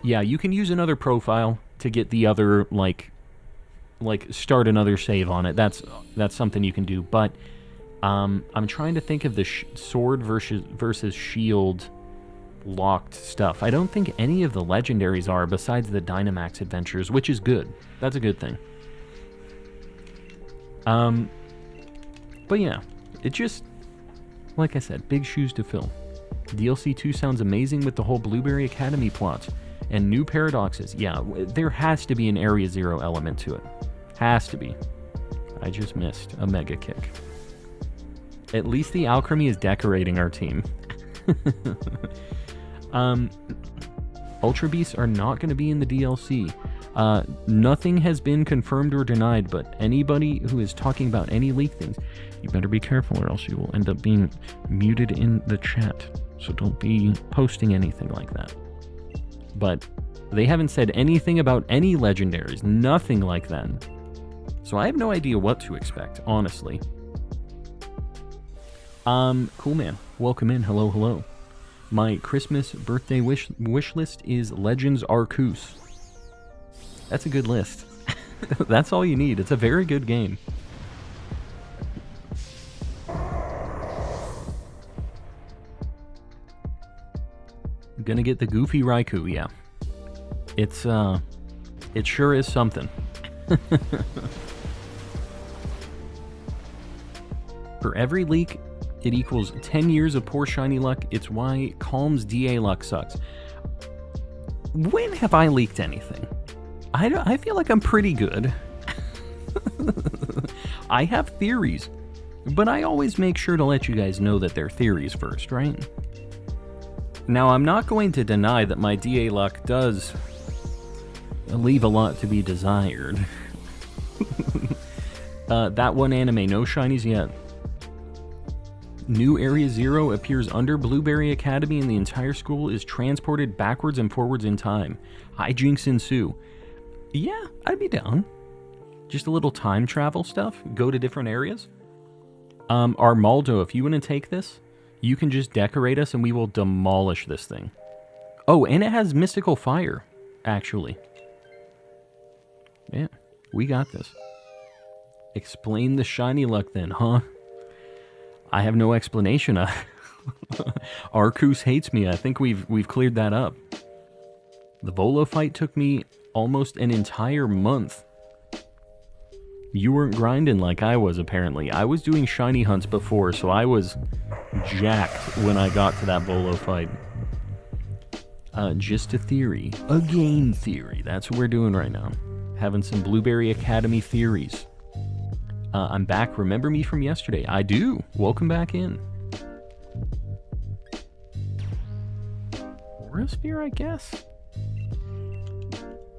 Yeah, you can use another profile to get the other, like start another save on it. That's something you can do. But I'm trying to think of the sword versus shield locked stuff. I don't think any of the legendaries are, besides the Dynamax Adventures, which is good. That's a good thing. But yeah, it just, like I said, big shoes to fill. DLC 2 sounds amazing with the whole Blueberry Academy plots and new paradoxes. Yeah, there has to be an Area Zero element to it. Has to be. I just missed a mega kick. At least the alchemy is decorating our team. Ultra Beasts are not going to be in the DLC. Nothing has been confirmed or denied, but anybody who is talking about any leak things, you better be careful or else you will end up being muted in the chat. So don't be posting anything like that. But they haven't said anything about any legendaries, nothing like that. So I have no idea what to expect, honestly. Cool man, welcome in, hello, hello. My Christmas birthday wish list is Legends Arceus. That's a good list. That's all you need. It's a very good game. I'm gonna get the Goofy Raikou, yeah. It sure is something. For every leak, it equals 10 years of poor shiny luck. It's why Calm's DA luck sucks. When have I leaked anything? I feel like I'm pretty good. I have theories, but I always make sure to let you guys know that they're theories first, right? Now, I'm not going to deny that my DA luck does leave a lot to be desired. That one anime, no shinies yet. New Area Zero appears under Blueberry Academy and the entire school is transported backwards and forwards in time. Hijinks ensue. Yeah, I'd be down. Just a little time travel stuff. Go to different areas. Armaldo, if you want to take this, you can just decorate us and we will demolish this thing. Oh, and it has mystical fire, actually. Yeah, we got this. Explain the shiny luck then, huh? I have no explanation. Arceus hates me. I think we've cleared that up. The Volo fight took me almost an entire month. You weren't grinding like I was, apparently. I was doing shiny hunts before, so I was jacked when I got to that Volo fight. Just a theory. A game theory. That's what we're doing right now. Having some Blueberry Academy theories. I'm back. Remember me from yesterday? I do. Welcome back in. Aura-Sphere, I guess?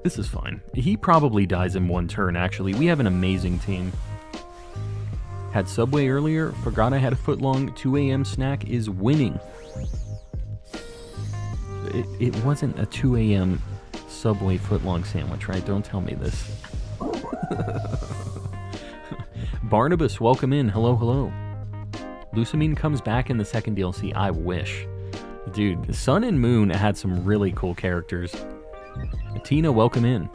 This is fine. He probably dies in one turn, actually. We have an amazing team. Had Subway earlier. Forgot I had a foot-long 2 a.m. snack is winning. It wasn't a 2 a.m. Subway foot-long sandwich, right? Don't tell me this. Barnabas, welcome in. Hello, hello. Lucamine comes back in the second DLC. I wish. Dude, Sun and Moon had some really cool characters. Tina, welcome in.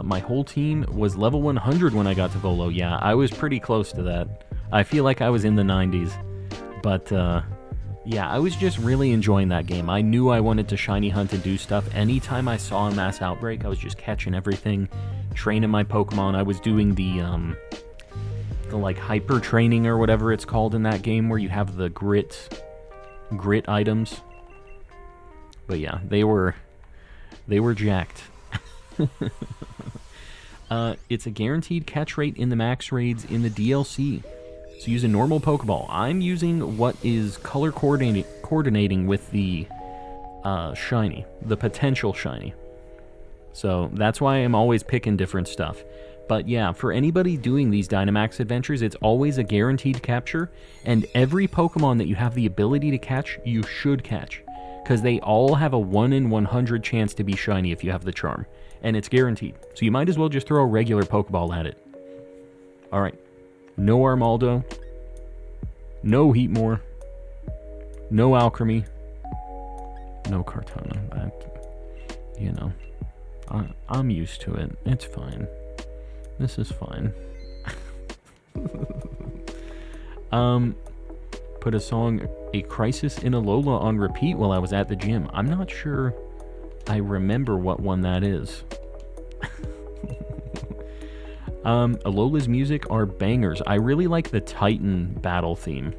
My whole team was level 100 when I got to Volo. Yeah, I was pretty close to that. I feel like I was in the 90s. But, yeah, I was just really enjoying that game. I knew I wanted to shiny hunt and do stuff. Anytime I saw a mass outbreak, I was just catching everything, training my Pokemon. I was doing the like hyper training or whatever it's called in that game where you have the grit items. But yeah, they were jacked. It's a guaranteed catch rate in the max raids in the DLC. So use a normal Pokeball. I'm using what is color coordinating with the shiny, the potential shiny. So that's why I'm always picking different stuff. But yeah, for anybody doing these Dynamax Adventures, it's always a guaranteed capture, and every Pokemon that you have the ability to catch, you should catch. Because they all have a 1 in 100 chance to be shiny if you have the charm. And it's guaranteed. So you might as well just throw a regular Pokeball at it. Alright. No Armaldo. No Heatmore. No Alchemy. No Kartana. You know. I'm used to it. It's fine. This is fine. Put a song, A Crisis in Alola, on repeat while I was at the gym. I'm not sure I remember what one that is. Alola's music are bangers. I really like the Titan battle theme.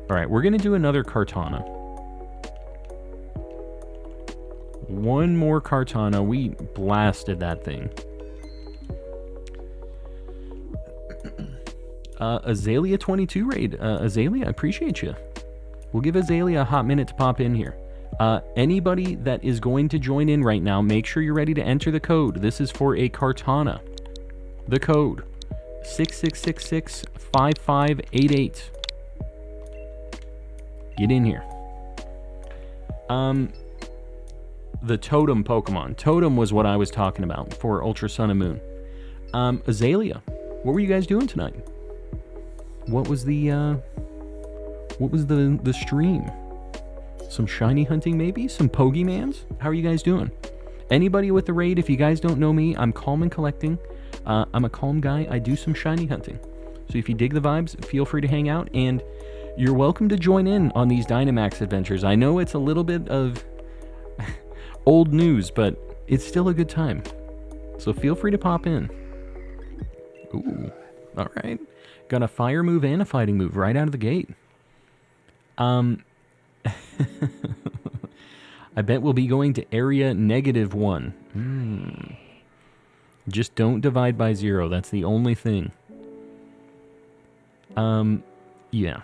Alright, we're going to do another Kartana. One more Kartana. We blasted that thing. Azalea 22 raid. Azalea, I appreciate you. We'll give Azalea a hot minute to pop in here. Anybody that is going to join in right now, make sure you're ready to enter the code. This is for a Kartana. The code 66665588. Get in here. The Totem Pokemon. Totem was what I was talking about for Ultra Sun and Moon. Azalea, what were you guys doing tonight? What was the stream? Some shiny hunting maybe? Some Pokemans? How are you guys doing? Anybody with the raid, if you guys don't know me, I'm calm and collecting. I'm a calm guy. I do some shiny hunting. So if you dig the vibes, feel free to hang out, and you're welcome to join in on these Dynamax Adventures. I know it's a little bit of old news, but it's still a good time. So feel free to pop in. Ooh, alright. Got a fire move and a fighting move right out of the gate. I bet we'll be going to area -1. Just don't divide by 0. That's the only thing. Yeah.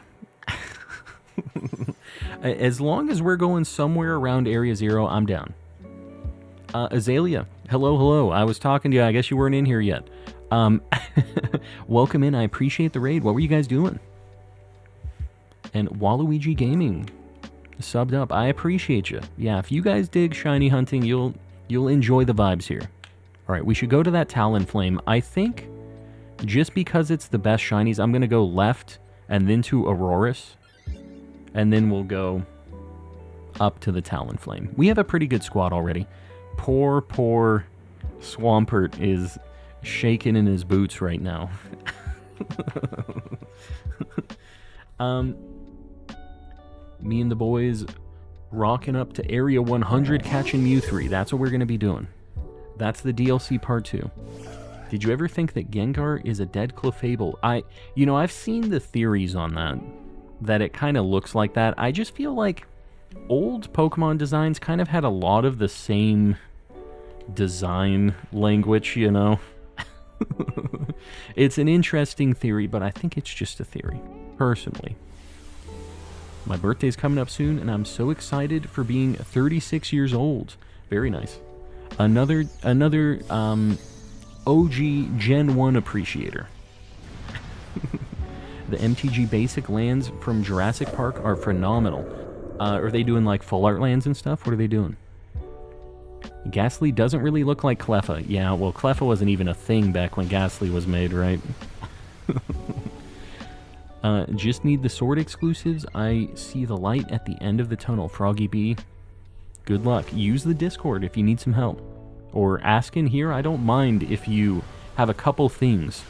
As long as we're going somewhere around area 0, I'm down. Azalea, hello. I was talking to you. I guess you weren't in here yet. Welcome in. I appreciate the raid. What were you guys doing? And Waluigi Gaming subbed up. I appreciate you. Yeah, if you guys dig shiny hunting, you'll enjoy the vibes here. All right, we should go to that Talonflame. I think just because it's the best shinies, I'm going to go left and then to Aurorus. And then we'll go up to the Talonflame. We have a pretty good squad already. Poor Swampert is shaking in his boots right now. Me and the boys rocking up to Area 100 catching Mew3. That's what we're going to be doing. That's the DLC Part 2. Did you ever think that Gengar is a dead Clefable? I've seen the theories on that it kind of looks like that. I just feel like old Pokemon designs kind of had a lot of the same design language, you know? It's an interesting theory, but I think it's just a theory, personally. My birthday's coming up soon, and I'm so excited for being 36 years old. Very nice. Another OG Gen 1 appreciator. The MTG basic lands from Jurassic Park are phenomenal. Are they doing like full art lands and stuff? What are they doing? Ghastly doesn't really look like Cleffa. Yeah, well, Cleffa wasn't even a thing back when Ghastly was made, right? Just need the sword exclusives. I see the light at the end of the tunnel. Froggy B, good luck. Use the Discord if you need some help. Or ask in here. I don't mind if you have a couple things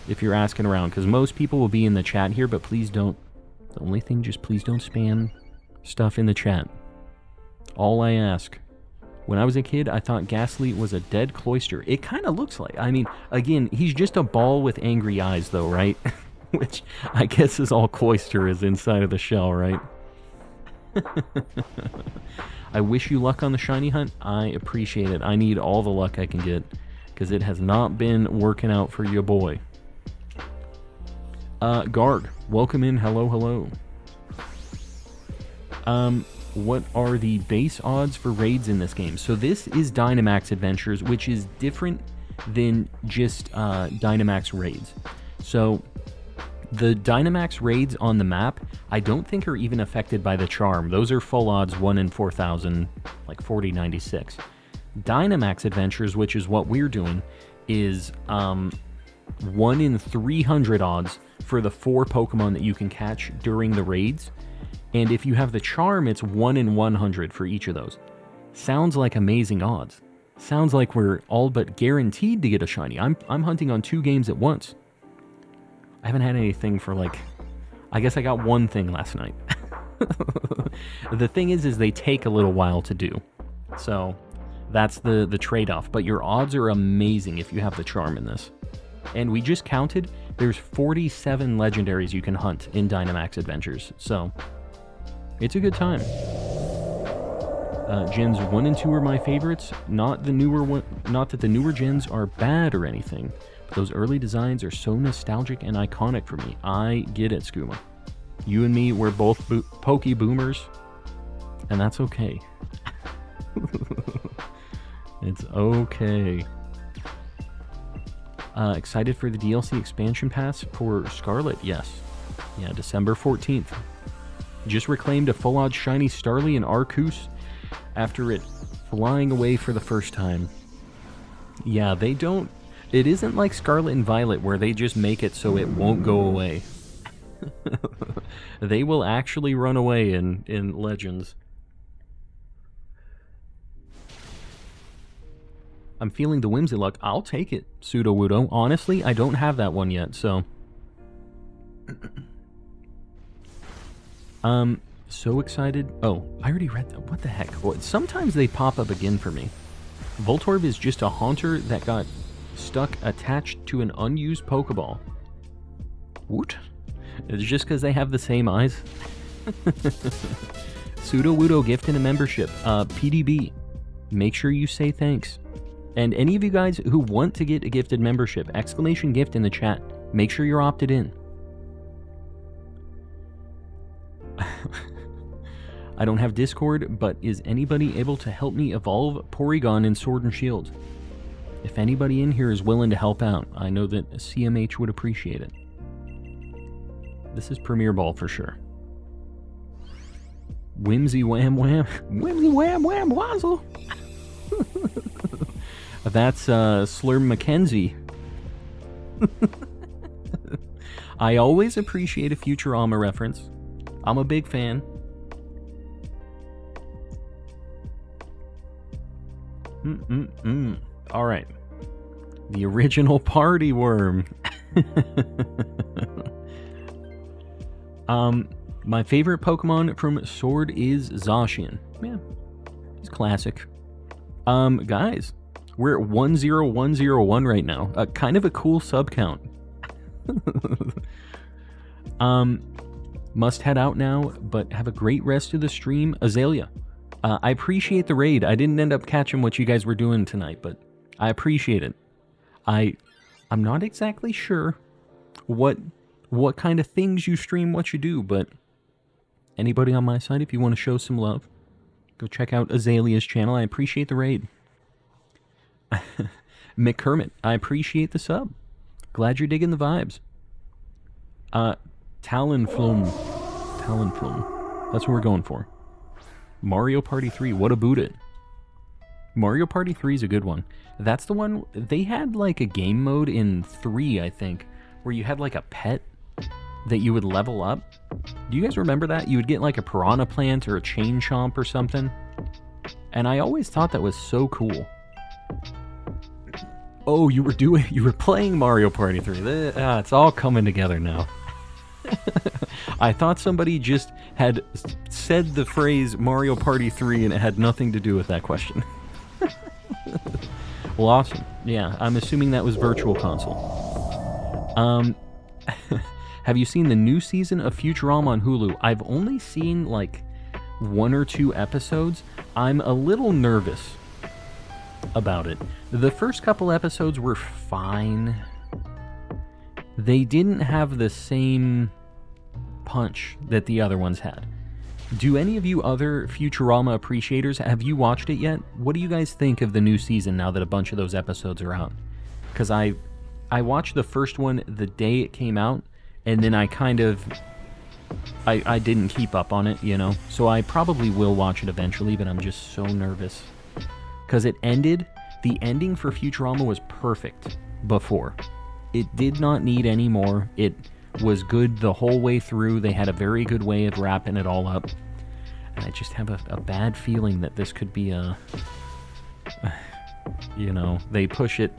if you're asking around, because most people will be in the chat here, but please don't. The only thing, just please don't spam stuff in the chat. All I ask. When I was a kid, I thought Ghastly was a dead cloister. It kind of looks like. I mean, again, he's just a ball with angry eyes, though, right? Which I guess is all cloister is inside of the shell, right? I wish you luck on the shiny hunt. I appreciate it. I need all the luck I can get, because it has not been working out for your boy. Guard, welcome in. Hello, hello. What are the base odds for raids in this game? So this is Dynamax Adventures, which is different than just Dynamax raids. So the Dynamax raids on the map, I don't think are even affected by the charm. Those are full odds, 1 in 4,000, like 4096. Dynamax Adventures, which is what we're doing, is 1 in 300 odds for the 4 Pokemon that you can catch during the raids. And if you have the charm, it's 1 in 100 for each of those. Sounds like amazing odds. Sounds like we're all but guaranteed to get a shiny. I'm hunting on 2 games at once. I haven't had anything for like... I guess I got 1 thing last night. The thing is they take a little while to do. So that's the trade-off. But your odds are amazing if you have the charm in this. And we just counted, there's 47 legendaries you can hunt in Dynamax Adventures. So it's a good time. Gens 1 and 2 are my favorites. Not that the newer gens are bad or anything. But those early designs are so nostalgic and iconic for me. I get it, Skooma. You and me, we're both Poke Boomers. And that's okay. It's okay. Excited for the DLC expansion pass for Scarlet? Yes. Yeah, December 14th. Just reclaimed a full-odd shiny Starly and Arceus after it flying away for the first time. Yeah, they don't... It isn't like Scarlet and Violet where they just make it so it won't go away. They will actually run away in Legends. I'm feeling the Whimsy luck. I'll take it, Pseudo-Wudo. Honestly, I don't have that one yet, so... So excited. Oh, I already read that. What the heck? Well, sometimes they pop up again for me. Voltorb is just a Haunter that got stuck attached to an unused Pokeball. What? It's just because they have the same eyes? Pseudo-Wudo gifting a membership. PDB. Make sure you say thanks. And any of you guys who want to get a gifted membership, exclamation gift in the chat. Make sure you're opted in. I don't have Discord, but is anybody able to help me evolve Porygon in Sword and Shield? If anybody in here is willing to help out, I know that CMH would appreciate it. This is Premier Ball for sure. Whimsy Wham Wham. Whimsy Wham Wham Wazzle. That's Slurm Mackenzie. I always appreciate a Futurama reference. I'm a big fan. Alright. The original party worm. My favorite Pokemon from Sword is Zacian. Yeah, he's classic. Guys, we're at 10101 right now. Kind of a cool sub count. Must head out now, but have a great rest of the stream. Azalea, I appreciate the raid. I didn't end up catching what you guys were doing tonight, but I appreciate it. I'm not exactly sure what kind of things you stream, what you do, but anybody on my side, if you want to show some love, go check out Azalea's channel. I appreciate the raid. McKermit, I appreciate the sub. Glad you're digging the vibes. Talonflum. That's what we're going for. Mario Party 3, what a boot it. Mario Party 3 is a good one. That's the one, they had like a game mode in 3, I think, where you had like a pet that you would level up. Do you guys remember that? You would get like a piranha plant or a chain chomp or something. And I always thought that was so cool. Oh, you were playing Mario Party 3. It's all coming together now. I thought somebody just had said the phrase Mario Party 3 and it had nothing to do with that question. Well, awesome. Yeah, I'm assuming that was Virtual Console. Have you seen the new season of Futurama on Hulu? I've only seen, like, 1 or 2 episodes. I'm a little nervous about it. The first couple episodes were fine. They didn't have the same punch that the other ones had. Do any of you other Futurama appreciators, have you watched it yet? What do you guys think of the new season now that a bunch of those episodes are out? Because I watched the first one the day it came out, and then I kind of... I didn't keep up on it, you know? So I probably will watch it eventually, but I'm just so nervous. Because it ended... The ending for Futurama was perfect before. It did not need any more. It was good the whole way through. They had a very good way of wrapping it all up. And I just have a bad feeling that this could be a... You know, they push it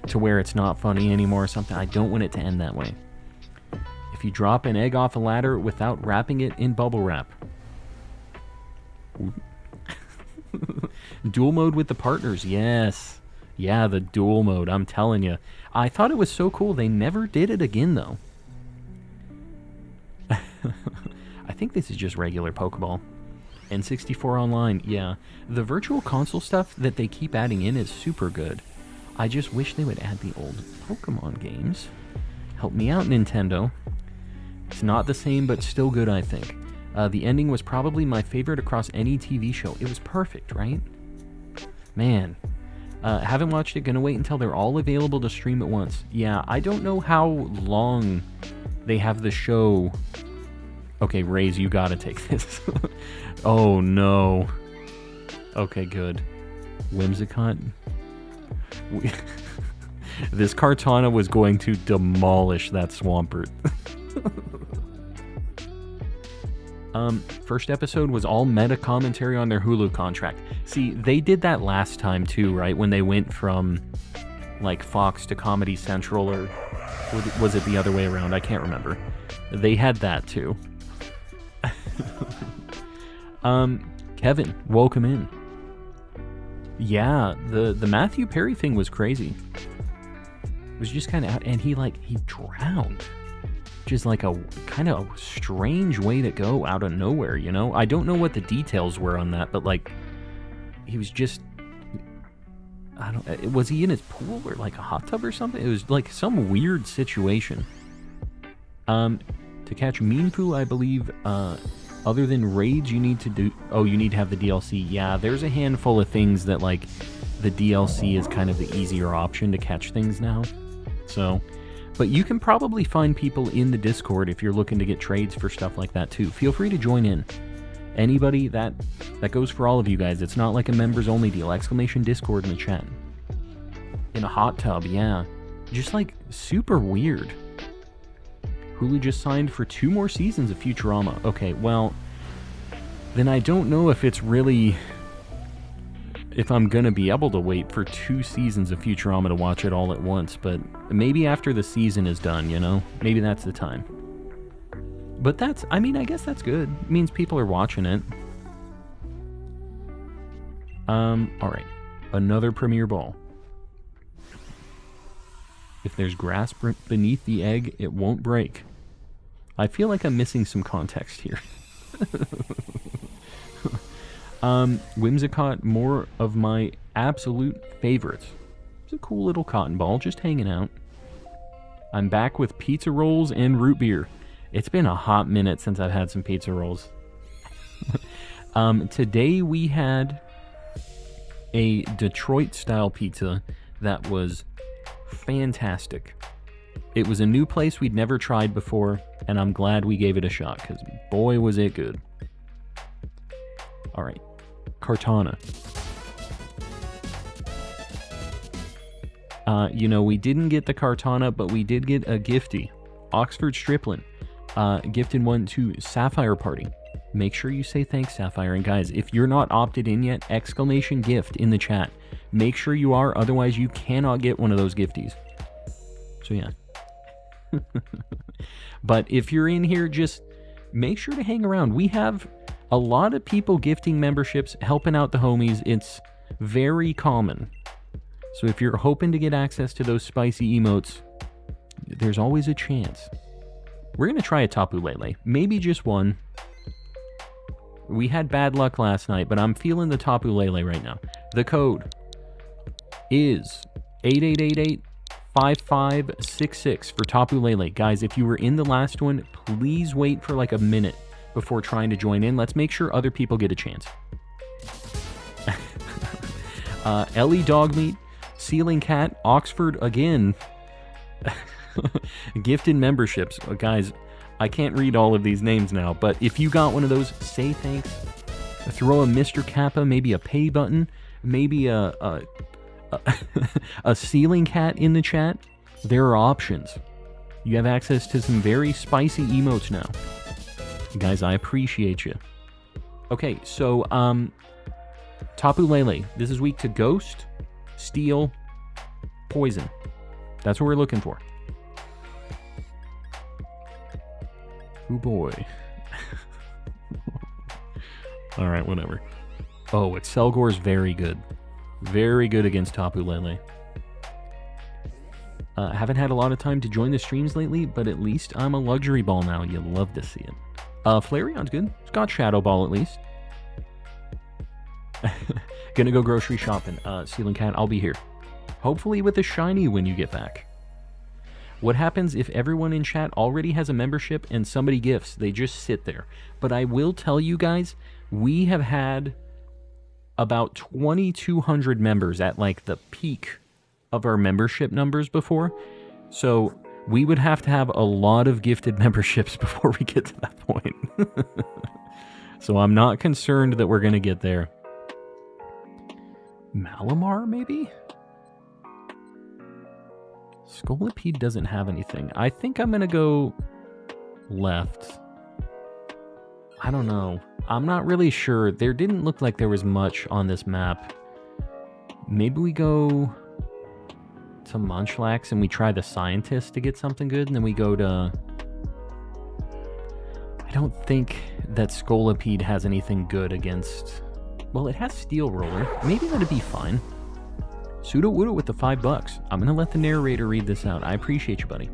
to where it's not funny anymore or something. I don't want it to end that way. If you drop an egg off a ladder without wrapping it in bubble wrap. Dual mode with the partners, yes. Yeah, the dual mode, I'm telling you. I thought it was so cool. They never did it again, though. I think this is just regular Pokeball. N64 Online, yeah. The Virtual Console stuff that they keep adding in is super good. I just wish they would add the old Pokemon games. Help me out, Nintendo. It's not the same, but still good, I think. The ending was probably my favorite across any TV show. It was perfect, right? Man. Haven't watched it. Gonna wait until they're all available to stream at once. Yeah, I don't know how long they have the show... Okay, Raze, you gotta take this. Oh, no. Okay, good. Whimsicott. This Kartana was going to demolish that Swampert. First episode was all meta commentary on their Hulu contract. See, they did that last time too, right? When they went from, like, Fox to Comedy Central, or was it the other way around? I can't remember. They had that too. Kevin, welcome in. Yeah, the Matthew Perry thing was crazy. It was just kind of out, and he drowned. Which is like a kind of strange way to go out of nowhere, you know? I don't know what the details were on that, but like, he was just, was he in his pool or like a hot tub or something? It was like some weird situation. To catch Meanpoo, I believe, other than raids, you need to have the DLC. Yeah, there's a handful of things that, like, the DLC is kind of the easier option to catch things now. So, but you can probably find people in the Discord if you're looking to get trades for stuff like that too. Feel free to join in. Anybody, that goes for all of you guys. It's not like a members only deal. ! Discord in the chat. In a hot tub, yeah. Just like super weird. Hulu just signed for 2 more seasons of Futurama. Okay, well, then I don't know if it's really... if I'm gonna be able to wait for 2 seasons of Futurama to watch it all at once, but maybe after the season is done, you know? Maybe that's the time. But that's... I mean, I guess that's good. It means people are watching it. Alright. Another Premier Ball. If there's grass beneath the egg, it won't break. I feel like I'm missing some context here. Whimsicott, more of my absolute favorites. It's a cool little cotton ball, just hanging out. I'm back with pizza rolls and root beer. It's been a hot minute since I've had some pizza rolls. Today we had a Detroit-style pizza that was fantastic. It was a new place we'd never tried before, and I'm glad we gave it a shot, because boy was it good. Alright, Kartana. You know, we didn't get the Kartana, but we did get a gifty. Oxford Stripling. Gifted one to Sapphire Party. Make sure you say thanks, Sapphire. And guys, if you're not opted in yet, exclamation gift in the chat. Make sure you are, otherwise you cannot get one of those gifties. So yeah. But if you're in here, just make sure to hang around. We have a lot of people gifting memberships, helping out the homies. It's Very common. So if you're hoping to get access to those spicy emotes, there's always a chance. We're going to try a Tapu Lele. Maybe just one. We had bad luck last night, but I'm feeling the Tapu Lele right now. The code is 8888-5566 for Tapu Lele. Guys, if you were in the last one, please wait for like a minute before trying to join in. Let's make sure other people get a chance. Ellie Dogmeat, Ceiling Cat, Oxford again. Gifted memberships. Guys, I can't read all of these names now, but if you got one of those, say thanks. Throw a Mr. Kappa, maybe a pay button, maybe a Ceiling Cat in the chat. There are options. You have access to some very spicy emotes now. Guys, I appreciate you. Okay, so, Tapu Lele. This is weak to Ghost, Steel, Poison. That's what we're looking for. Oh boy. Alright, whatever. Oh, Excelgor's very good. Very good against Tapu Lele. Haven't had a lot of time to join the streams lately, but at least I'm a luxury ball now. You love to see it. Flareon's good. It's got Shadow Ball at least. Gonna go grocery shopping. Ceiling Cat, I'll be here. Hopefully with a shiny when you get back. What happens if everyone in chat already has a membership and somebody gifts? They just sit there. But I will tell you guys, we have had about 2,200 members at like the peak of our membership numbers before. So we would have to have a lot of gifted memberships before we get to that point. So I'm not concerned that we're going to get there. Malamar, maybe? Scolipede doesn't have anything. I think I'm going to go left. I don't know. I'm not really sure. There didn't look like there was much on this map. Maybe we go to Munchlax and we try the Scientist to get something good, and then we go to... I don't think that Scolipede has anything good against... Well, it has Steel Roller. Maybe that'd be fine. Sudowoodo with the $5. I'm going to let the narrator read this out. I appreciate you, buddy.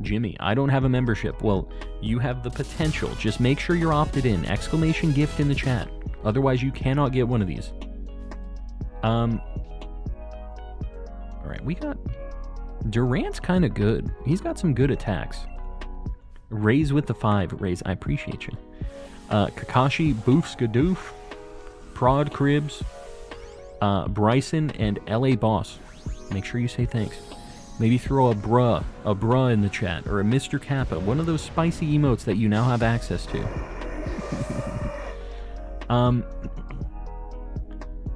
Jimmy, I don't have a membership. Well, you have the potential. Just make sure you're opted in. Exclamation gift in the chat. Otherwise, you cannot get one of these. Alright, we got... Durant's kind of good. He's got some good attacks. Raise with the 5. Raise, I appreciate you. Kakashi, Boof, Skadoof, Prod, Cribs, Bryson, and LA Boss. Make sure you say thanks. Maybe throw a bruh in the chat, or a Mr. Kappa, one of those spicy emotes that you now have access to.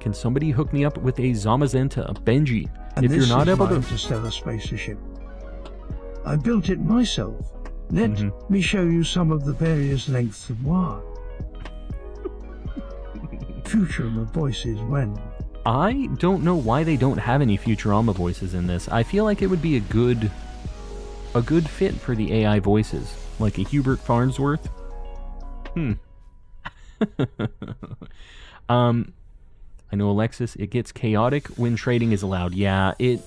Can somebody hook me up with a Zamazenta, Benji? And if you're not able to... interstellar spaceship. I built it myself. Let me show you some of the various lengths of wire. Futurama voices when... I don't know why they don't have any Futurama voices in this. I feel like it would be a good fit for the AI voices, like a Hubert Farnsworth. I know Alexis, it gets chaotic when trading is allowed. Yeah, it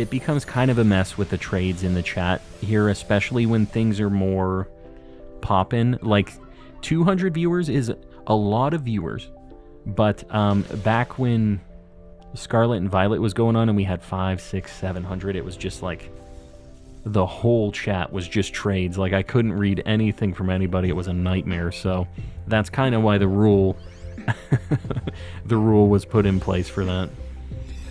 becomes kind of a mess with the trades in the chat here, especially when things are more poppin'. Like 200 viewers is a lot of viewers, but back when Scarlet and Violet was going on and we had 500, 600, 700, it was just like the whole chat was just trades. Like I couldn't read anything from anybody. It was a nightmare. So that's kind of why the rule was put in place for that.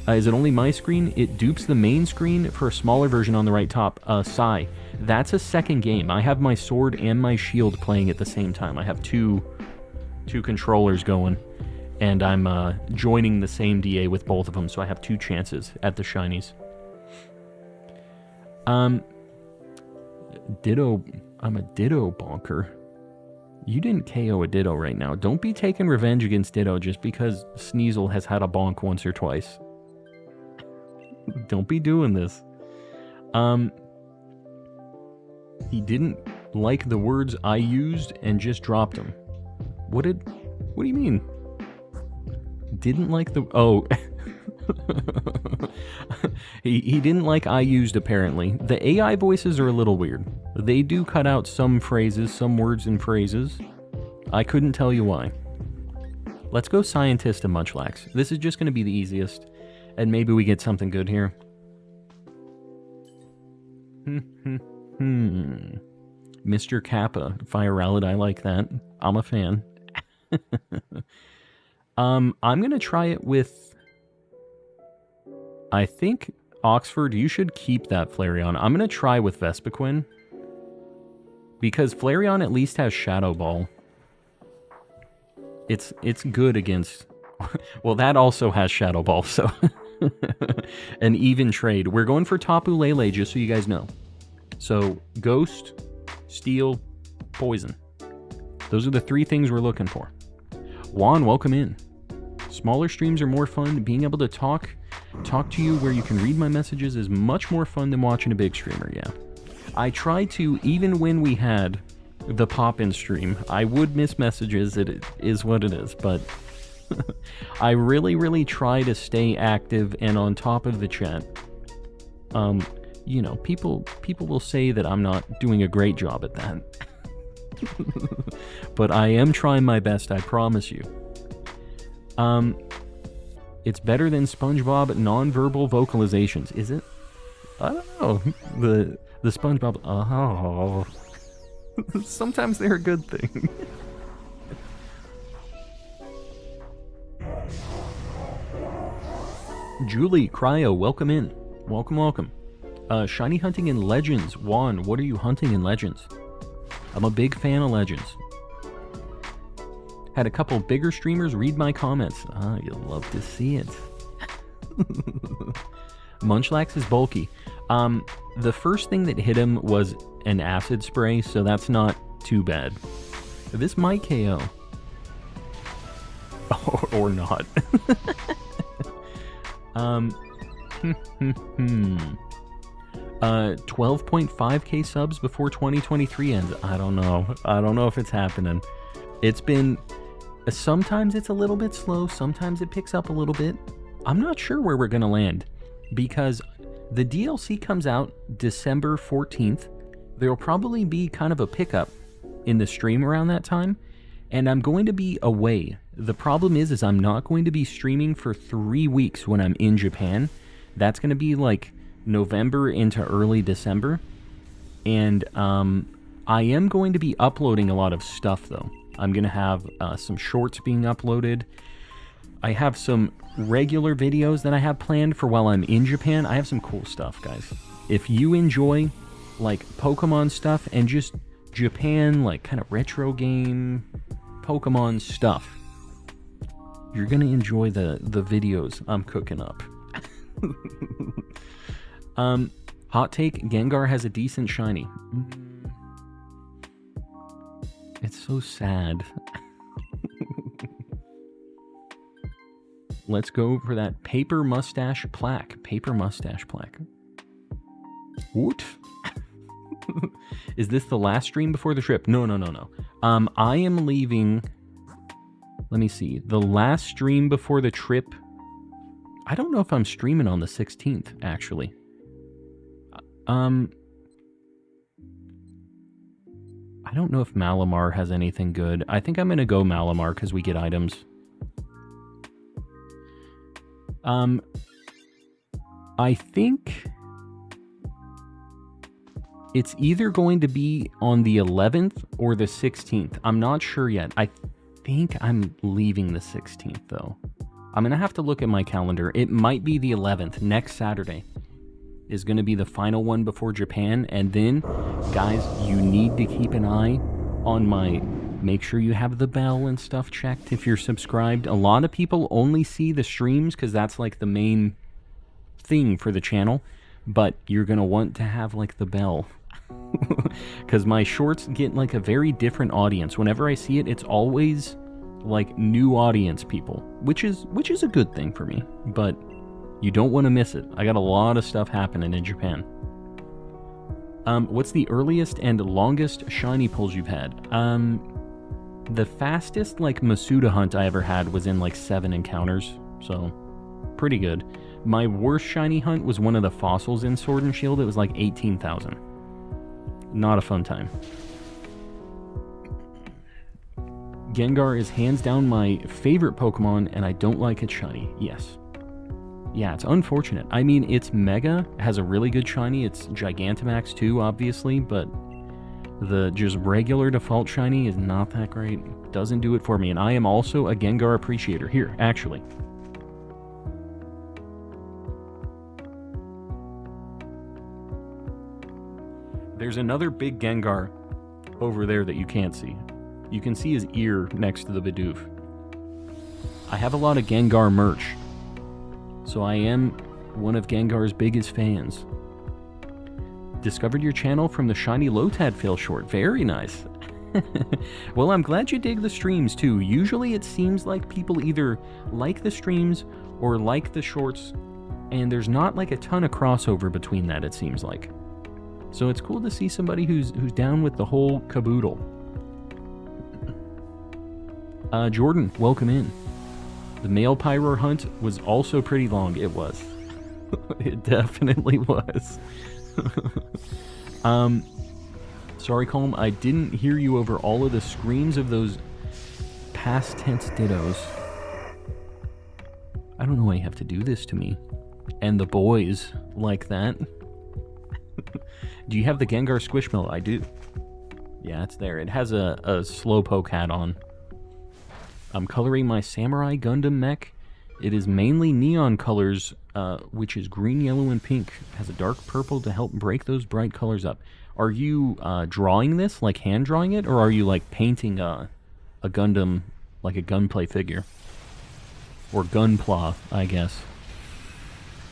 Is it only my screen? It dupes the main screen for a smaller version on the right top. Sai, that's a second game. I have my sword and my shield playing at the same time. I have two controllers going, and I'm joining the same DA with both of them, so I have 2 chances at the shinies. Ditto. I'm a Ditto bonker. You didn't KO a Ditto right now. Don't be taking revenge against Ditto just because Sneasel has had a bonk once or twice. Don't be doing this. He didn't like the words I used and just dropped them. What do you mean? Didn't like the... Oh. he didn't like I used, apparently. The AI voices are a little weird. They do cut out some phrases, some words and phrases. I couldn't tell you why. Let's go Scientist and Munchlax. This is just going to be the easiest. And maybe we get something good here. Mr. Kappa. Fire Rallet, I like that. I'm a fan. I'm going to try it with... I think, Oxford, you should keep that Flareon. I'm going to try with Vespiquen. Because Flareon at least has Shadow Ball. It's good against... Well, that also has Shadow Ball, so... An even trade. We're going for Tapu Lele, just so you guys know. So, Ghost, Steel, Poison. Those are the 3 things we're looking for. Juan, welcome in. Smaller streams are more fun. Being able to talk to you where you can read my messages is much more fun than watching a big streamer, yeah. I try to, even when we had the pop-in stream, I would miss messages. It is what it is, but I really try to stay active and on top of the chat. You know, people will say that I'm not doing a great job at that. But I am trying my best, I promise you. It's better than SpongeBob non-verbal vocalizations, is it? I don't know. The SpongeBob, oh. Sometimes they're a good thing. Julie, Cryo, welcome in. Welcome. Shiny hunting in Legends. Juan, what are you hunting in Legends? I'm a big fan of Legends. Had a couple bigger streamers read my comments. Ah, you'll love to see it. Munchlax is bulky. The first thing that hit him was an acid spray, so that's not too bad. This might KO. Or not. 12.5k subs before 2023 ends. I don't know. I don't know if it's happening. It's been... Sometimes it's a little bit slow. Sometimes it picks up a little bit. I'm not sure where we're going to land. Because the DLC comes out December 14th. There'll probably be kind of a pickup in the stream around that time. And I'm going to be away. The problem is I'm not going to be streaming for 3 weeks when I'm in Japan. That's going to be like November into early December. And I am going to be uploading a lot of stuff, though. I'm going to have some shorts being uploaded. I have some regular videos that I have planned for while I'm in Japan. I have some cool stuff, guys. If you enjoy, like, Pokemon stuff and just Japan, like, kind of retro game Pokemon stuff, you're going to enjoy the videos I'm cooking up. Hot take, Gengar has a decent shiny. It's so sad. Let's go for that paper mustache plaque. Paper mustache plaque. What? Is this the last stream before the trip? No. I am leaving... Let me see. The last stream before the trip... I don't know if I'm streaming on the 16th, actually. I don't know if Malamar has anything good. I think I'm going to go Malamar because we get items. I think it's either going to be on the 11th or the 16th. I'm not sure yet. I think I'm leaving the 16th, though. I'm going to have to look at my calendar. It might be the 11th. Next Saturday is going to be the final one before Japan. And then, guys, you need to keep an eye on my... Make sure you have the bell and stuff checked if you're subscribed. A lot of people only see the streams because that's like the main thing for the channel. But you're going to want to have like the bell. Because my shorts get like a very different audience. Whenever I see it, it's always like new audience people. Which is a good thing for me. But you don't want to miss it. I got a lot of stuff happening in Japan. What's the earliest and longest shiny pulls you've had? The fastest, like, Masuda hunt I ever had was in, like, 7 encounters, so pretty good. My worst shiny hunt was one of the fossils in Sword and Shield. It was, like, 18,000. Not a fun time. Gengar is hands down my favorite Pokemon, and I don't like it shiny. Yes. Yeah, it's unfortunate. I mean, it's Mega, has a really good shiny. It's Gigantamax too, obviously, but the just regular default shiny is not that great. Doesn't do it for me, and I am also a Gengar appreciator. Here, actually. There's another big Gengar over there that you can't see. You can see his ear next to the Bidoof. I have a lot of Gengar merch, so I am one of Gengar's biggest fans. Discovered your channel from the Shiny Lotad fail short. Very nice. Well, I'm glad you dig the streams too. Usually it seems like people either like the streams or like the shorts, and there's not like a ton of crossover between that, it seems like. So it's cool to see somebody who's down with the whole caboodle. Jordan, welcome in. The male Pyroar hunt was also pretty long. It was. It definitely was. Sorry, Colm, I didn't hear you over all of the screams of those past tense dittos. I don't know why you have to do this to me. And the boys like that. Do you have the Gengar Squishmallow? I do. Yeah, it's there. It has a Slowpoke hat on. I'm coloring my Samurai Gundam mech. It is mainly neon colors, which is green, yellow, and pink. It has a dark purple to help break those bright colors up. Are you drawing this, like hand drawing it, or are you like painting a Gundam, like a Gunplay figure? Or Gunpla, I guess.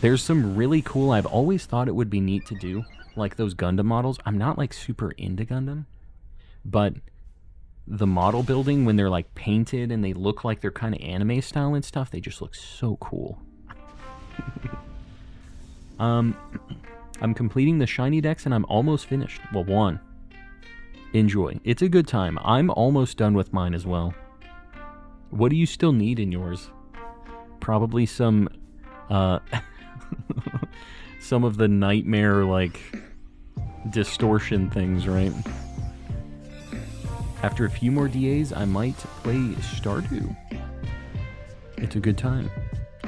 There's some really cool, I've always thought it would be neat to do, like those Gundam models. I'm not like super into Gundam, but the model building, when they're like painted and they look like they're kind of anime style and stuff, they just look so cool. I'm completing the shiny decks and I'm almost finished. Well, one. Enjoy. It's a good time. I'm almost done with mine as well. What do you still need in yours? Probably some, some of the nightmare, like, distortion things, right? After a few more DAs, I might play Stardew. It's a good time.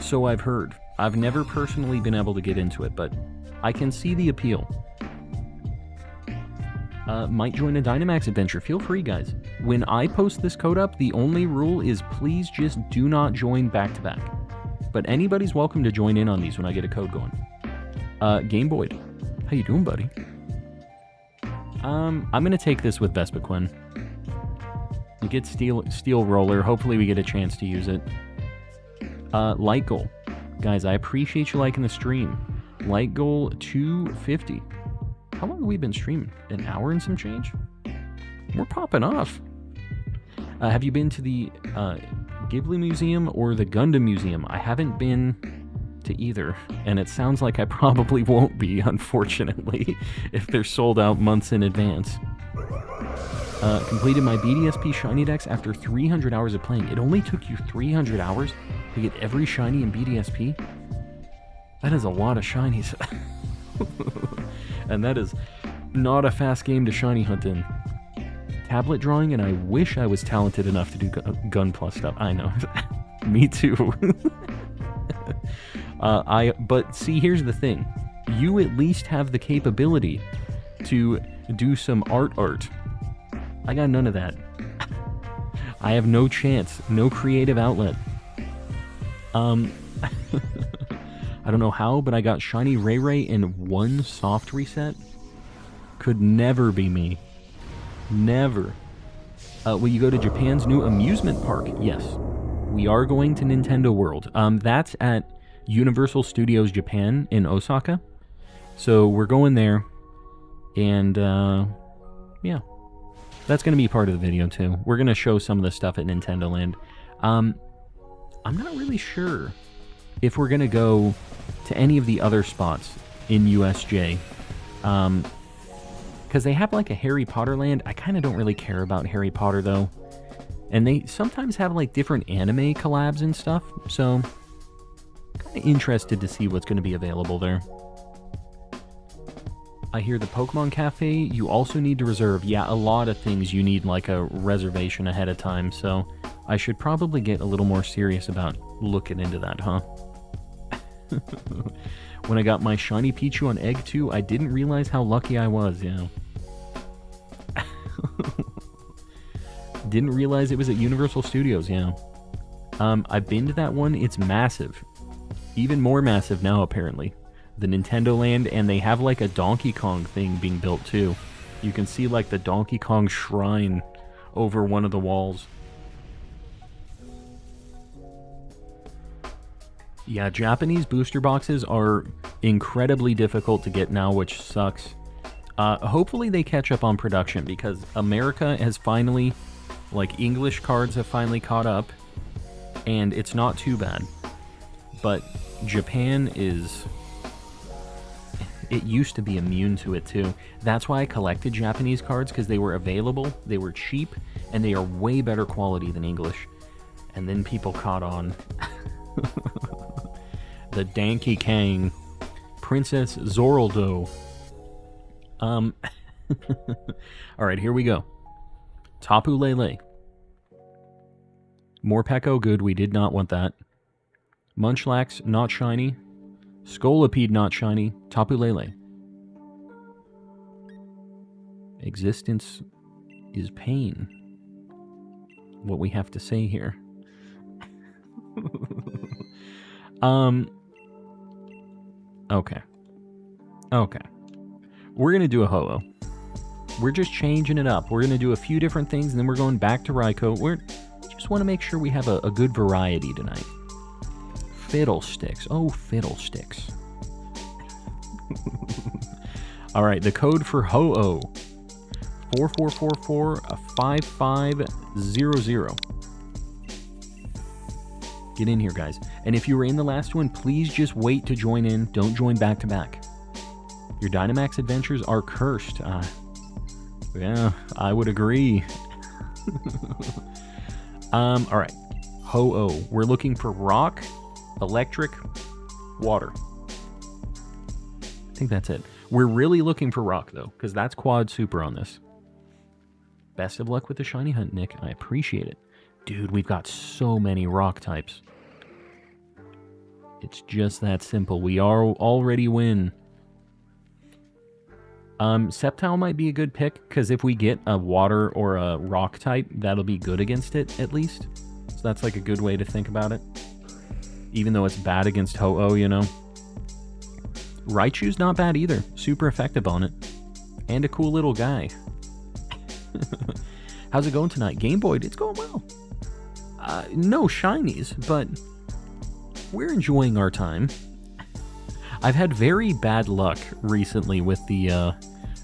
So I've heard. I've never personally been able to get into it, but I can see the appeal. Might join a Dynamax adventure. Feel free, guys. When I post this code up, the only rule is please just do not join back-to-back. But anybody's welcome to join in on these when I get a code going. Game Boy, how you doing, buddy? I'm gonna take this with Vespiquen. You get Steel Roller. Hopefully we get a chance to use it. Light Goal. Guys, I appreciate you liking the stream. Light Goal 250. How long have we been streaming? An hour and some change? We're popping off. Have you been to the Ghibli Museum or the Gundam Museum? I haven't been to either, and it sounds like I probably won't be, unfortunately, if they're sold out months in advance. Completed my BDSP shiny decks after 300 hours of playing. It only took you 300 hours to get every shiny in BDSP? That is a lot of shinies. And that is not a fast game to shiny hunt in. Tablet drawing, and I wish I was talented enough to do Gunpla stuff. I know. Me too. But see, here's the thing. You at least have the capability to do some art. I got none of that. I have no chance, no creative outlet. I don't know how, but I got Shiny Ray in one soft reset. Could never be me. Never. Will you go to Japan's new amusement park? Yes. We are going to Nintendo World. That's at Universal Studios Japan in Osaka. So we're going there. And, yeah. That's going to be part of the video, too. We're going to show some of the stuff at Nintendo Land. I'm not really sure if we're going to go to any of the other spots in USJ. Because they have, like, a Harry Potter land. I kind of don't really care about Harry Potter, though. And they sometimes have like different anime collabs and stuff, so kind of interested to see what's going to be available there. I hear the Pokemon Cafe, you also need to reserve. Yeah, a lot of things you need like a reservation ahead of time, so I should probably get a little more serious about looking into that, huh? When I got my shiny Pichu on Egg 2, I didn't realize how lucky I was, yeah. Didn't realize it was at Universal Studios, yeah. I've been to that one, it's massive. Even more massive now, apparently. The Nintendo Land, and they have like a Donkey Kong thing being built too. You can see like the Donkey Kong shrine over one of the walls. Yeah, Japanese booster boxes are incredibly difficult to get now, which sucks. Hopefully they catch up on production, because America has finally, like, English cards have finally caught up, and it's not too bad. But Japan is... It used to be immune to it too. That's why I collected Japanese cards, because they were available, they were cheap, and they are way better quality than English. And then people caught on. The Danky Kang, Princess Zoraldo. Alright, here we go. Tapu Lele. Morpeko, good, we did not want that. Munchlax, not shiny. Scolipede, not shiny. Tapu Lele. Existence is pain. What we have to say here. Okay. Okay. We're going to do a Ho-Oh. We're just changing it up. We're going to do a few different things, and then we're going back to Raikou. We just want to make sure we have a good variety tonight. Fiddlesticks. Oh, fiddlesticks. Alright, the code for Ho-Oh. 4444-5500. Get in here, guys. And if you were in the last one, please just wait to join in. Don't join back to back. Your Dynamax Adventures are cursed. Yeah, I would agree. Alright. Ho-Oh. We're looking for rock, electric, water. I think that's it. We're really looking for rock, though, because that's quad super on this. Best of luck with the shiny hunt, Nick. I appreciate it. Dude, we've got so many rock types. It's just that simple. We are already win. Sceptile might be a good pick, because if we get a water or a rock type, that'll be good against it, at least. So that's like a good way to think about it. Even though it's bad against Ho-Oh, you know. Raichu's not bad either. Super effective on it. And a cool little guy. How's it going tonight? Game Boy, it's going well. No shinies, but we're enjoying our time. I've had very bad luck recently with the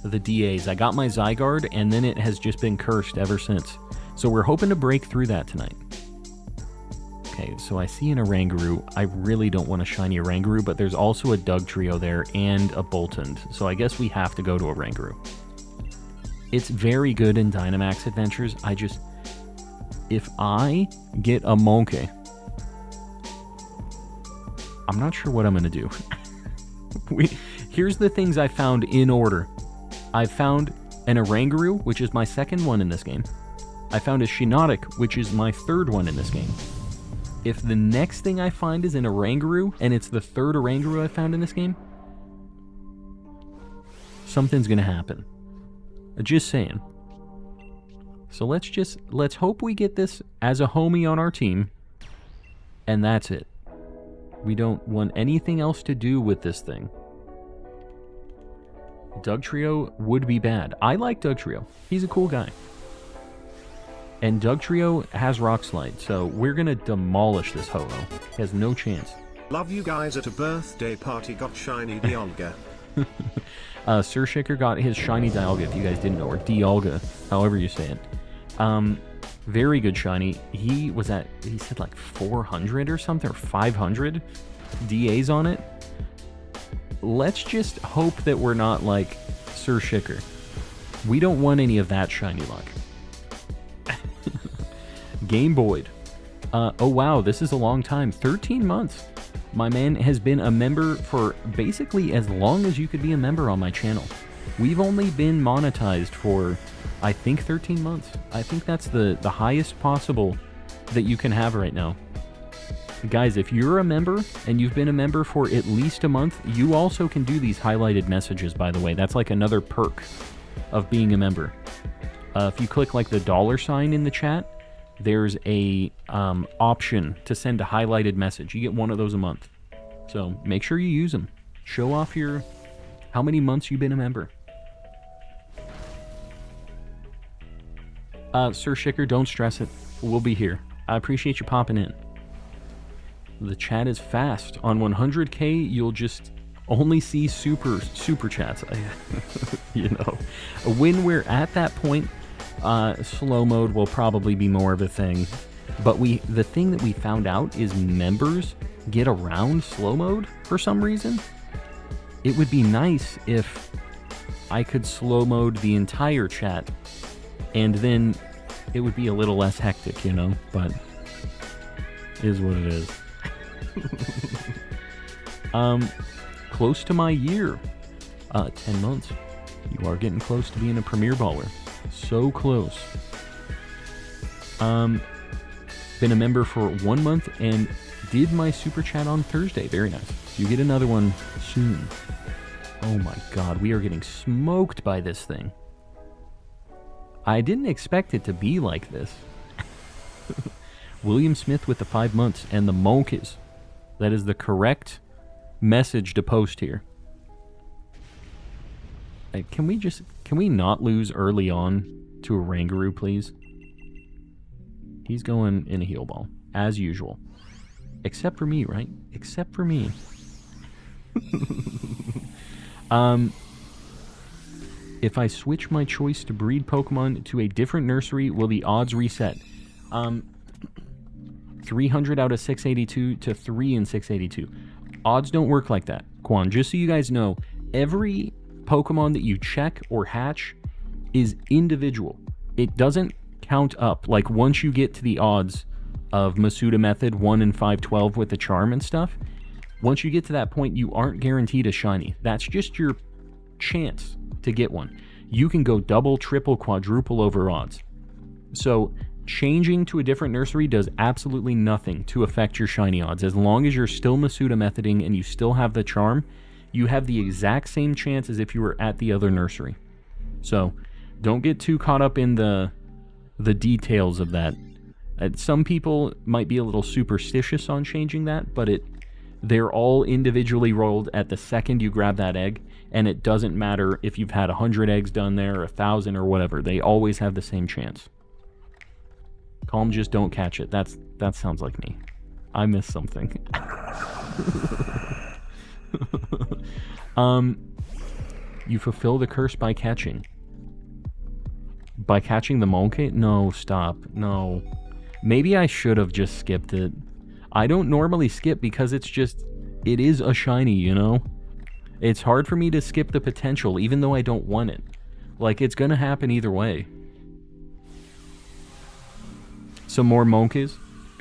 DAs. I got my Zygarde, and then it has just been cursed ever since. So we're hoping to break through that tonight. Okay, so I see an Oranguru. I really don't want a shiny Oranguru, but there's also a Dugtrio there and a Boltund. So I guess we have to go to Oranguru. It's very good in Dynamax Adventures. If I get a Monkey, I'm not sure what I'm going to do. Here's the things I found in order. I found an Oranguru, which is my second one in this game. I found a Shiinotic, which is my third one in this game. If the next thing I find is an Oranguru, and it's the third Oranguru I found in this game, something's gonna happen. Just saying. So let's hope we get this as a homie on our team, and that's it. We don't want anything else to do with this thing. Dugtrio would be bad. I like Dugtrio. He's a cool guy. And Dugtrio has Rock Slide, so we're gonna demolish this Ho-Oh. He has no chance. Love you guys at a birthday party got shiny Dialga. Sir Shaker got his shiny Dialga, if you guys didn't know, or Dialga, however you say it. Very good shiny. He said like 400 or something, or 500 DAs on it. Let's just hope that we're not like Sir Shaker. We don't want any of that shiny luck. Game Boyd. Oh wow, this is a long time. 13 months. My man has been a member for basically as long as you could be a member on my channel. We've only been monetized for, I think, 13 months. I think that's the highest possible that you can have right now. Guys, if you're a member and you've been a member for at least a month, you also can do these highlighted messages, by the way. That's like another perk of being a member. If you click like the $ in the chat, there's a option to send a highlighted message. You get one of those a month. So make sure you use them. Show off your how many months you've been a member. Sir Shicker, don't stress it. We'll be here. I appreciate you popping in. The chat is fast. On 100K, you'll just only see super chats. You know, when we're at that point, slow mode will probably be more of a thing. But the thing that we found out is members get around slow mode for some reason. It would be nice if I could slow mode the entire chat, and then it would be a little less hectic, you know, but it is what it is. Close to my year. 10 months. You are getting close to being a Premier Baller. So close. Been a member for 1 month and did my super chat on Thursday. Very nice. You get another one soon. Oh my god, we are getting smoked by this thing. I didn't expect it to be like this. William Smith with the 5 months and the monkeys. That is the correct message to post here. Hey, can we not lose early on to a Rangaroo, please? He's going in a heal ball, as usual. Except for me, right? Except for me. If I switch my choice to breed Pokemon to a different nursery, will the odds reset? 300 out of 682 to 3 in 682. Odds don't work like that, Quan. Just so you guys know, every Pokemon that you check or hatch is individual. It doesn't count up. Like, once you get to the odds of Masuda Method 1 in 512 with the charm and stuff, once you get to that point, you aren't guaranteed a shiny. That's just your chance to get one. You can go double, triple, quadruple over odds. So changing to a different nursery does absolutely nothing to affect your shiny odds. As long as you're still Masuda methoding and you still have the charm, you have the exact same chance as if you were at the other nursery. So don't get too caught up in the details of that. Some people might be a little superstitious on changing that, but they're all individually rolled at the second you grab that egg, and it doesn't matter if you've had 100 eggs done there, or 1,000 or whatever. They always have the same chance. Calm, just don't catch it. That sounds like me. I missed something. You fulfill the curse by catching. By catching the Monkey? No, stop. No. Maybe I should have just skipped it. I don't normally skip because it is a shiny, you know? It's hard for me to skip the potential, even though I don't want it. Like, it's gonna happen either way. Some more monkeys.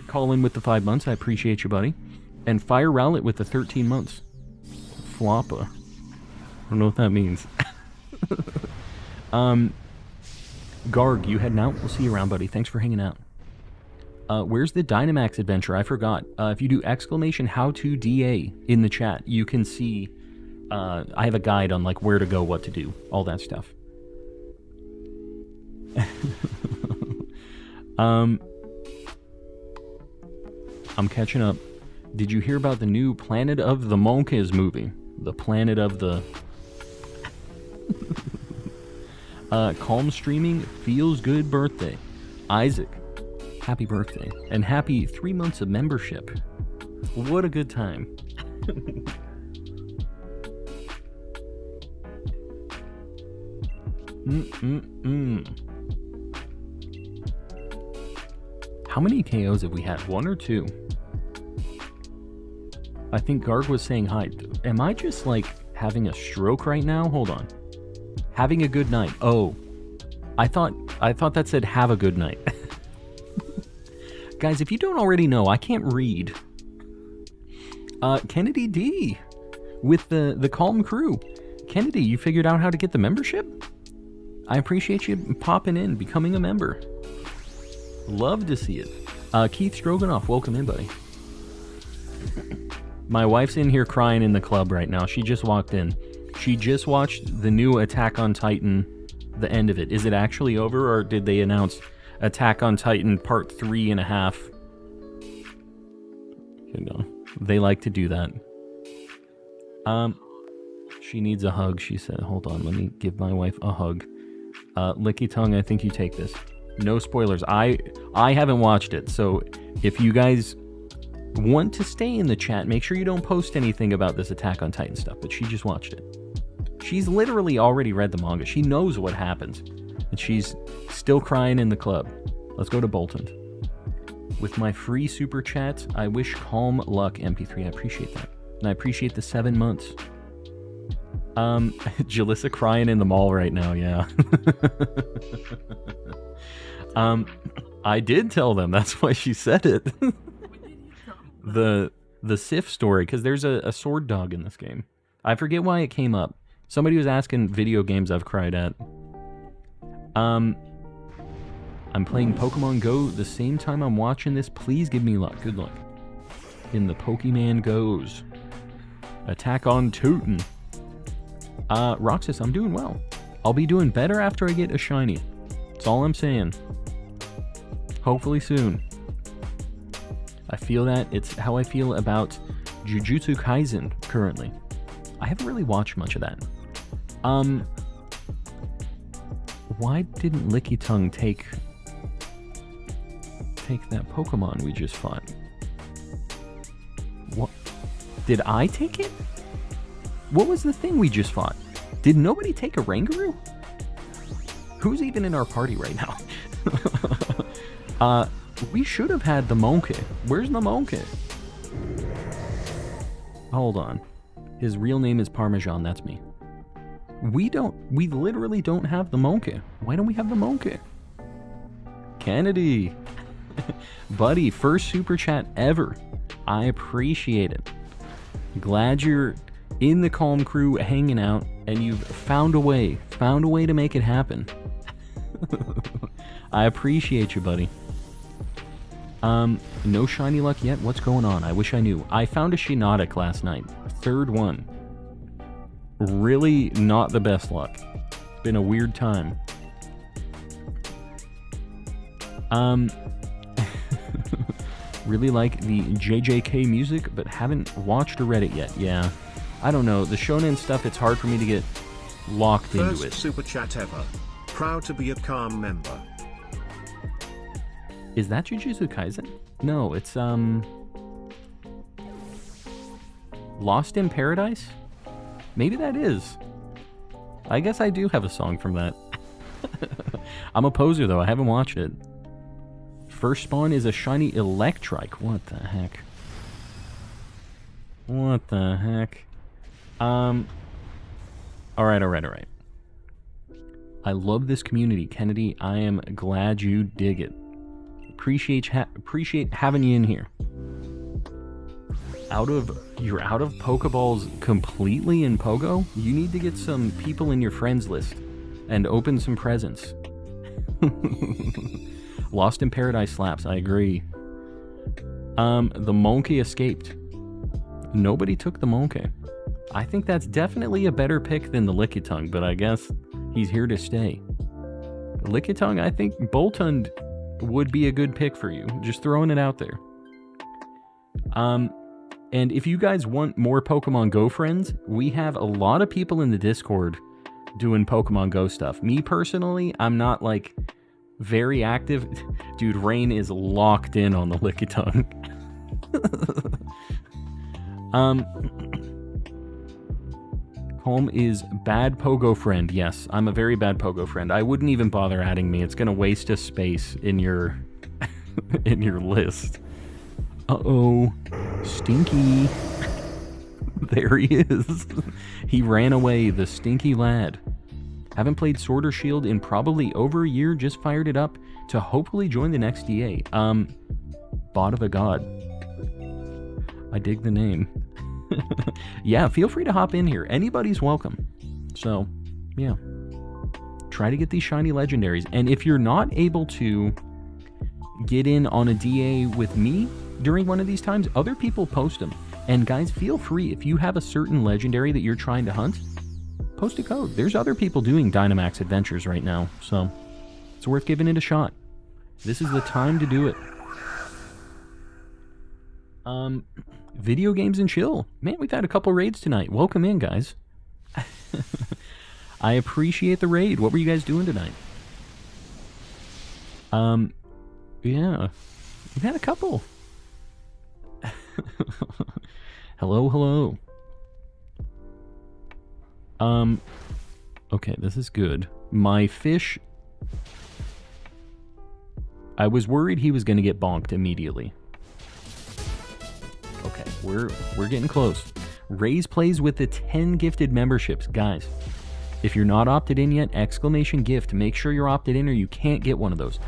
Call in with the 5 months. I appreciate you, buddy. And Fire Rowlet with the 13 months. Floppa. I don't know what that means. Garg, you heading out? We'll see you around, buddy. Thanks for hanging out. Where's the Dynamax adventure? I forgot. If you do exclamation how to DA in the chat, you can see I have a guide on like where to go, what to do, all that stuff. I'm catching up. Did you hear about the new Planet of the Monkeys movie? The Planet of the... Calm streaming, feels good birthday. Isaac, happy birthday. And happy 3 months of membership. What a good time. How many KOs have we had? 1 or 2? I think Garg was saying hi. Am I just like having a stroke right now? Hold on. Having a good night. Oh, I thought that said have a good night. Guys, if you don't already know, I can't read. Kennedy D with the Calm Crew. Kennedy, you figured out how to get the membership? I appreciate you popping in, becoming a member. Love to see it. Keith Stroganoff, welcome in, buddy. My wife's in here crying in the club right now. She just walked in. She just watched the new Attack on Titan, the end of it. Is it actually over, or did they announce Attack on Titan Part 3.5? You know, they like to do that. She needs a hug, she said. Hold on, let me give my wife a hug. Licky Tongue, I think you take this. No spoilers. I haven't watched it, so if you guys want to stay in the chat, make sure you don't post anything about this Attack on Titan stuff, but she just watched it. She's literally already read the manga. She knows what happens, and she's still crying in the club. Let's go to Bolton. With my free super chat, I wish calm luck, MP3. I appreciate that. And I appreciate the 7 months. Jalissa crying in the mall right now, yeah. I did tell them, that's why she said it. The Sif story, because there's a sword dog in this game. I forget why it came up. Somebody was asking video games I've cried at. I'm playing Pokemon Go the same time I'm watching this. Please give me luck. Good luck. In the Pokemon Goes. Attack on Titan. Roxas, I'm doing well. I'll be doing better after I get a shiny. That's all I'm saying. Hopefully soon. I feel that. It's how I feel about Jujutsu Kaisen currently. I haven't really watched much of that. Why didn't Licky Tongue take that Pokemon we just fought? What? Did I take it? What was the thing we just fought? Did nobody take a Rangaroo? Who's even in our party right now? We should have had the Monkey. Where's the Monkey? Hold on. His real name is Parmesan, that's me. We literally don't have the Monkey. Why don't we have the Monkey? Kennedy. Buddy, first super chat ever. I appreciate it. Glad you're in the Calm Crew hanging out and you've found a way to make it happen. I appreciate you, buddy. No shiny luck yet? What's going on? I wish I knew. I found a Shiinotic last night. Third one. Really not the best luck. It's been a weird time. Really like the JJK music, but haven't watched or read it yet. Yeah. I don't know. The shonen stuff, it's hard for me to get locked into it. First super chat ever. Proud to be a Calm member. Is that Jujutsu Kaisen? No, it's Lost in Paradise? Maybe that is. I guess I do have a song from that. I'm a poser though, I haven't watched it. First spawn is a shiny Electrike. What the heck? What the heck? Alright. I love this community, Kennedy. I am glad you dig it. Appreciate having you in here. You're out of Pokeballs completely in Pogo? You need to get some people in your friends list and open some presents. Lost in Paradise slaps, I agree. The Monkey escaped. Nobody took the Monkey. I think that's definitely a better pick than the Lickitung, but I guess he's here to stay. Lickitung, I think Boltund would be a good pick for you. Just throwing it out there. And if you guys want more Pokemon Go friends, we have a lot of people in the Discord doing Pokemon Go stuff. Me personally, I'm not like very active. Dude, Rain is locked in on the Lickitung. Calm is bad Pogo friend. Yes, I'm a very bad Pogo friend. I wouldn't even bother adding me. It's gonna waste a space in your in your list. Uh-oh. Stinky. There he is. He ran away, the stinky lad. Haven't played Sword or Shield in probably over a year. Just fired it up to hopefully join the next EA. Bot of a god. I dig the name. Yeah, feel free to hop in here. Anybody's welcome. So, yeah. Try to get these shiny legendaries. And if you're not able to get in on a DA with me during one of these times, other people post them. And guys, feel free, if you have a certain legendary that you're trying to hunt, post a code. There's other people doing Dynamax Adventures right now, so it's worth giving it a shot. This is the time to do it. Video games and chill. Man, we've had a couple raids tonight. Welcome in, guys. I appreciate the raid. What were you guys doing tonight? Yeah. We've had a couple. Hello, hello. Okay, this is good. My fish... I was worried he was going to get bonked immediately. Okay, we're getting close. Raise plays with the 10 gifted memberships. Guys, if you're not opted in yet, exclamation gift. Make sure you're opted in or you can't get one of those.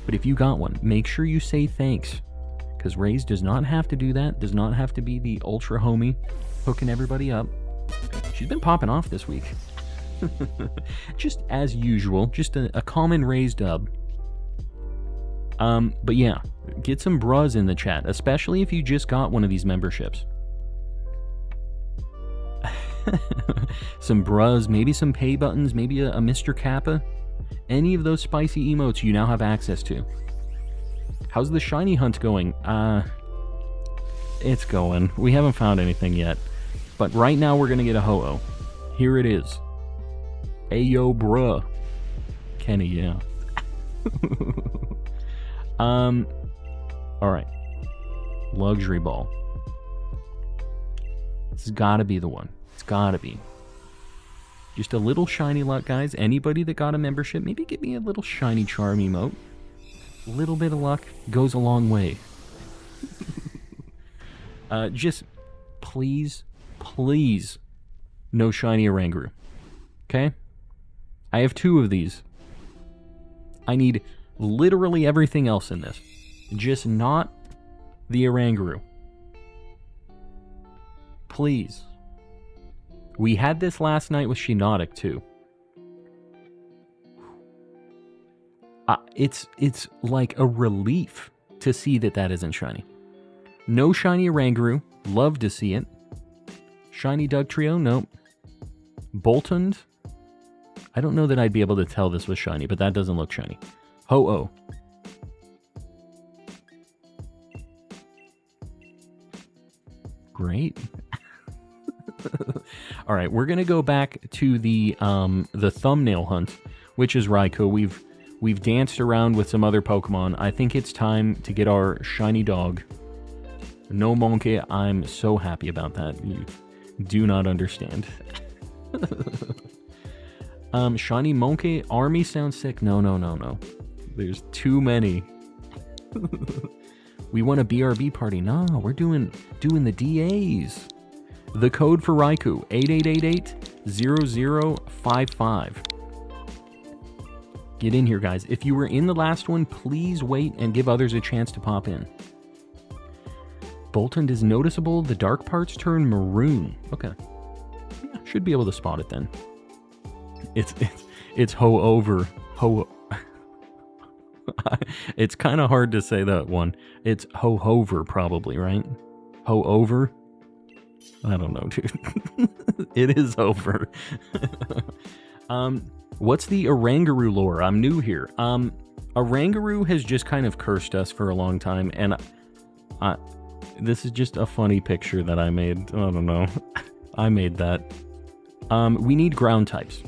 But if you got one, make sure you say thanks. Because Raise does not have to do that. Does not have to be the ultra homie hooking everybody up. She's been popping off this week. Just as usual. Just a common Raise dub. But yeah, get some bruz in the chat, especially if you just got one of these memberships. Some bruz, maybe some pay buttons, maybe a Mr. Kappa. Any of those spicy emotes you now have access to. How's the shiny hunt going? It's going. We haven't found anything yet. But right now we're gonna get a ho-oh. Here it is. Ayo, bruh. Kenny, yeah. Alright. Luxury ball. This has gotta be the one. It's gotta be. Just a little shiny luck, guys. Anybody that got a membership, maybe give me a little shiny charm emote. A little bit of luck goes a long way. Just, please, please, no shiny Oranguru. Okay? I have 2 of these. I need literally everything else in this. Just not the Oranguru. Please. We had this last night with Shiinotic too. It's like a relief to see that isn't shiny. No shiny Oranguru. Love to see it. Shiny Dugtrio? Nope. Boltund? I don't know that I'd be able to tell this was shiny, but that doesn't look shiny. Ho-Oh. Great. All right, we're gonna go back to the thumbnail hunt, which is Raikou. We've danced around with some other Pokemon. I think it's time to get our shiny dog. No Monkey. I'm so happy about that. You do not understand. Shiny Monkey Army sounds sick. No. There's too many. We want a BRB party. No, we're doing the DAs. The code for Raikou, 8888-0055. Get in here, guys. If you were in the last one, please wait and give others a chance to pop in. Boltund is noticeable. The dark parts turn maroon. Okay. Yeah, should be able to spot it then. It's ho-over. Ho... It's kind of hard to say that one. It's ho-hover, probably, right? Ho-over? I don't know, dude. It is over. What's the Oranguru lore? I'm new here. Oranguru has just kind of cursed us for a long time, and this is just a funny picture that I made. I don't know. I made that. We need ground types.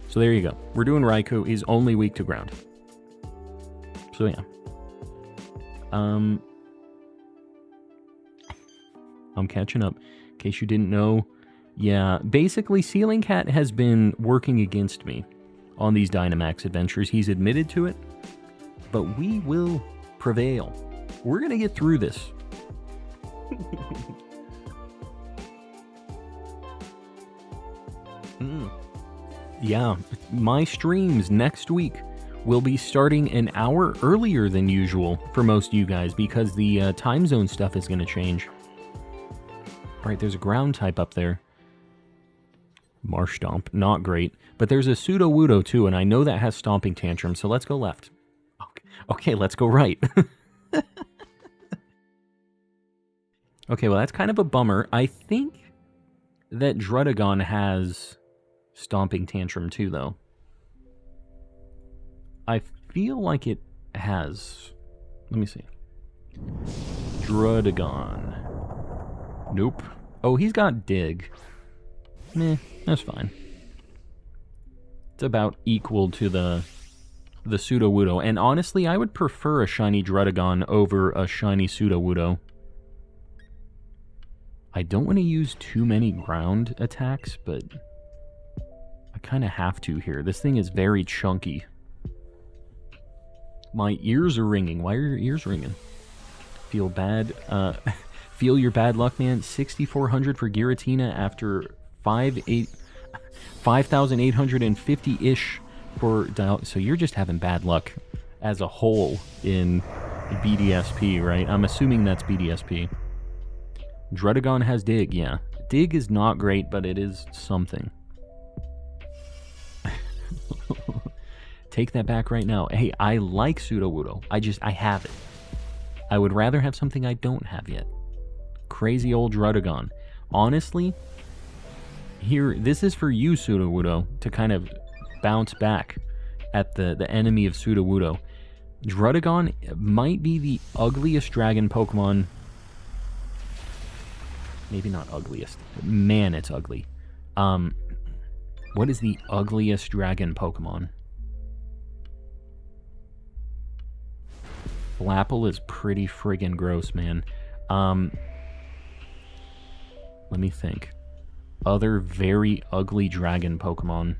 So there you go. We're doing Raikou. He's only weak to ground. So yeah. I'm catching up. In case you didn't know, yeah, basically Ceiling Cat has been working against me on these Dynamax Adventures. He's admitted to it, but we will prevail. We're going to get through this. Yeah, my streams next week will be starting an hour earlier than usual for most of you guys because the time zone stuff is going to change. All right, there's a ground type up there. Marsh Stomp, not great. But there's a Sudowoodo too, and I know that has Stomping Tantrum, so let's go left. Okay, let's go right. Okay, well, that's kind of a bummer. I think that Drudagon has Stomping Tantrum too, though. I feel like it has. Let me see. Drudagon. Nope. Oh, he's got Dig. Meh, that's fine. It's about equal to the Sudowoodo. And honestly, I would prefer a shiny Drudagon over a shiny Sudowoodo. I don't want to use too many ground attacks, but I kind of have to here. This thing is very chunky. My ears are ringing. Why are your ears ringing? Feel bad. Feel your bad luck, man. 6,400 for Giratina after 5,850-ish for... So you're just having bad luck as a whole in BDSP, right? I'm assuming that's BDSP. Drudagon has Dig, yeah. Dig is not great, but it is something. Take that back right now. Hey, I like Sudowoodo. I have it. I would rather have something I don't have yet. Crazy old Drudagon. Honestly, here, this is for you, Sudowoodo, to kind of bounce back at the enemy of Sudowoodo. Drudagon might be the ugliest dragon Pokemon. Maybe not ugliest. Man, it's ugly. What is the ugliest dragon Pokemon? Flapple is pretty friggin' gross, man. Let me think. Other very ugly dragon Pokemon.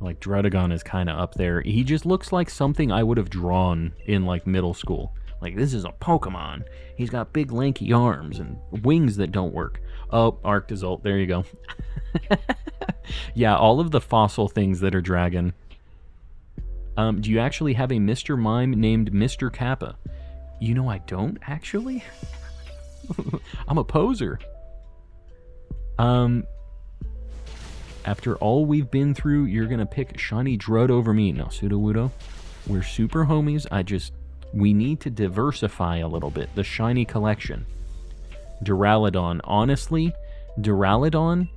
Like, Drudagon is kind of up there. He just looks like something I would have drawn in, like, middle school. Like, this is a Pokemon. He's got big, lanky arms and wings that don't work. Oh, Arctozolt. There you go. Yeah, all of the fossil things that are dragon. Do you actually have a Mr. Mime named Mr. Kappa? You know, I don't, actually. I'm a poser. After all we've been through, you're going to pick Shiny Drud over me. No, Sudowoodo. We're super homies. We need to diversify a little bit. The shiny collection. Duraludon. Honestly, Duraludon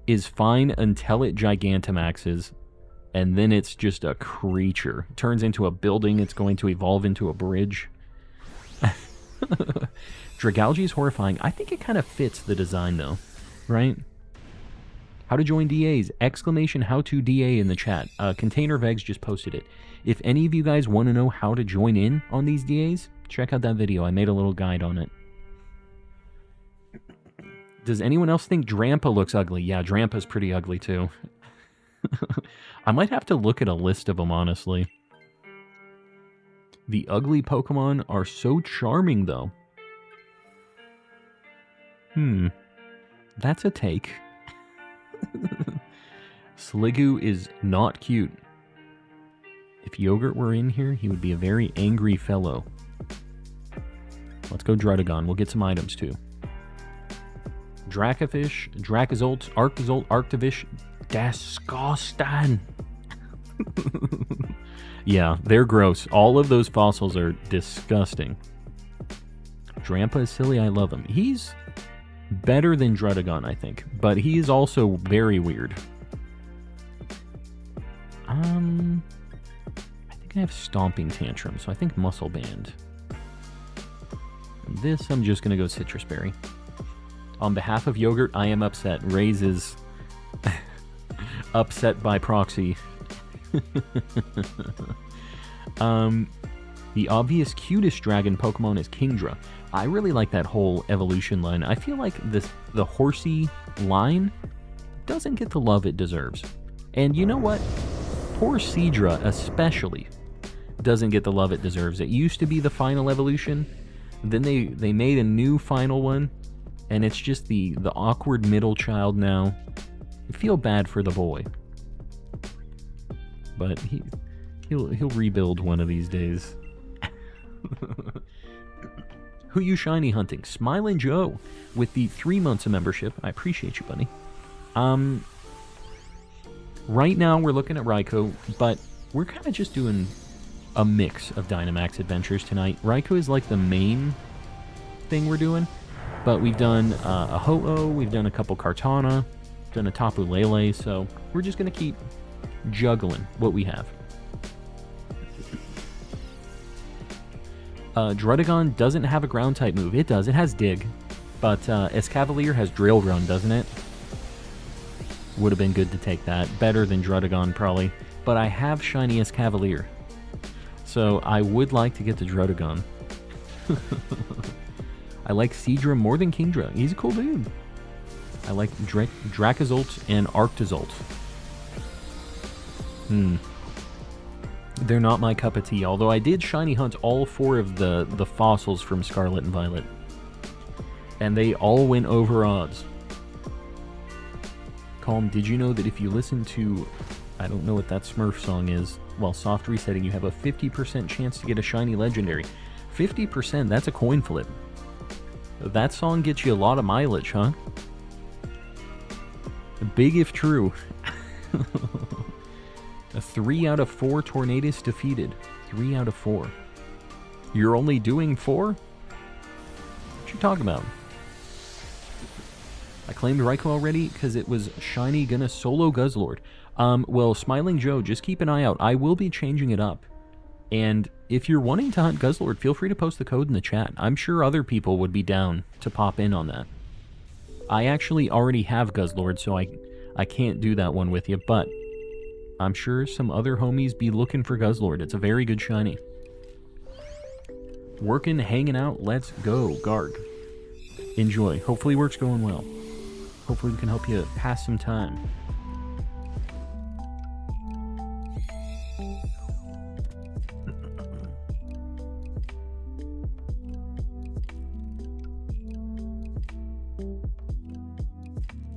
is fine until it Gigantamaxes, and then it's just a creature. It turns into a building. It's going to evolve into a bridge. Dragalge is horrifying. I think it kind of fits the design, though. Right? How to join DAs. Exclamation how to DA in the chat. Container Vegs just posted it. If any of you guys want to know how to join in on these DAs, check out that video. I made a little guide on it. Does anyone else think Drampa looks ugly? Yeah, Drampa's pretty ugly too. I might have to look at a list of them, honestly. The ugly Pokemon are so charming, though. That's a take. Sliggoo is not cute. If Yogurt were in here, he would be a very angry fellow. Let's go Drudagon. We'll get some items, too. Dracafish, Dracazolt, Arctozolt, Arctovish, disgusting. Yeah, they're gross. All of those fossils are disgusting. Drampa is silly. I love him. He's better than Drudagon, I think. But he is also very weird. I think I have Stomping Tantrum, so I think Muscle Band. This, I'm just going to go Citrus Berry. On behalf of Yogurt, I am upset. Raze is upset by proxy. The obvious cutest dragon Pokemon is Kingdra. I really like that whole evolution line. I feel like the horsey line doesn't get the love it deserves. And you know what? Poor Seadra especially doesn't get the love it deserves. It used to be the final evolution. Then they made a new final one. And it's just the awkward middle child now. I feel bad for the boy. but he'll rebuild one of these days. Who you shiny hunting? Smiling Joe with the 3 months of membership. I appreciate you, buddy. Right now we're looking at Raikou, but we're kind of just doing a mix of Dynamax Adventures tonight. Raikou is like the main thing we're doing, but we've done a Ho-Oh, we've done a couple Kartana, done a Tapu Lele, so we're just going to keep juggling what we have. Druddigon doesn't have a ground type move. It does. It has Dig. But Escavalier has Drill Run, doesn't it? Would have been good to take that. Better than Druddigon, probably. But I have shiny Escavalier. So I would like to get the Druddigon. I like Seadra more than Kingdra. He's a cool dude. I like Dracozolt and Arctozolt. They're not my cup of tea, although I did shiny hunt all 4 of the fossils from Scarlet and Violet. And they all went over odds. Calm, did you know that if you listen to, I don't know what that Smurf song is, while soft resetting, you have a 50% chance to get a shiny legendary? 50%, that's a coin flip. That song gets you a lot of mileage, huh? Big if true. 3 out of 4 Tornadus defeated. 3 out of 4. You're only doing 4? What you talking about? I claimed Raikou already because it was shiny gonna solo Guzzlord. Well, Smiling Joe, just keep an eye out. I will be changing it up. And if you're wanting to hunt Guzzlord, feel free to post the code in the chat. I'm sure other people would be down to pop in on that. I actually already have Guzzlord, so I can't do that one with you, but I'm sure some other homies be looking for Guzzlord. It's a very good shiny. Working, hanging out, let's go, Garg. Enjoy. Hopefully work's going well. Hopefully we can help you pass some time.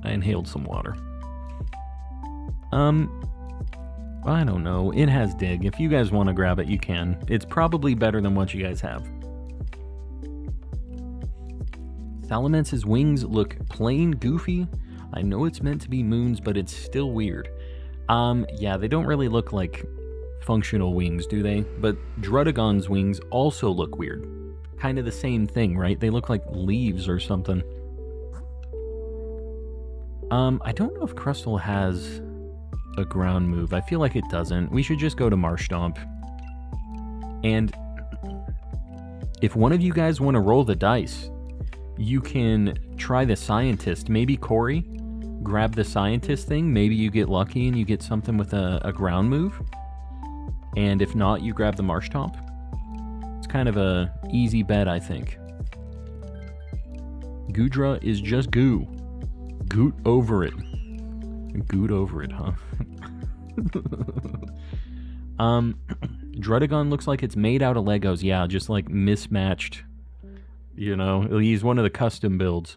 I inhaled some water. I don't know. It has Dig. If you guys want to grab it, you can. It's probably better than what you guys have. Salamence's wings look plain goofy. I know it's meant to be moons, but it's still weird. Yeah, they don't really look like functional wings, do they? But Druddigon's wings also look weird. Kind of the same thing, right? They look like leaves or something. I don't know if Crustle has a ground move. I feel like it doesn't. We should just go to Marshtomp. And if one of you guys want to roll the dice, you can try the Scientist. Maybe Corey, grab the Scientist thing. Maybe you get lucky and you get something with a ground move. And if not, you grab the Marshtomp. It's kind of a easy bet, I think. Goodra is just goo. Goot over it. Goot over it, huh? Druddigon looks like it's made out of Legos. Yeah, just like mismatched. You know, he's one of the custom builds.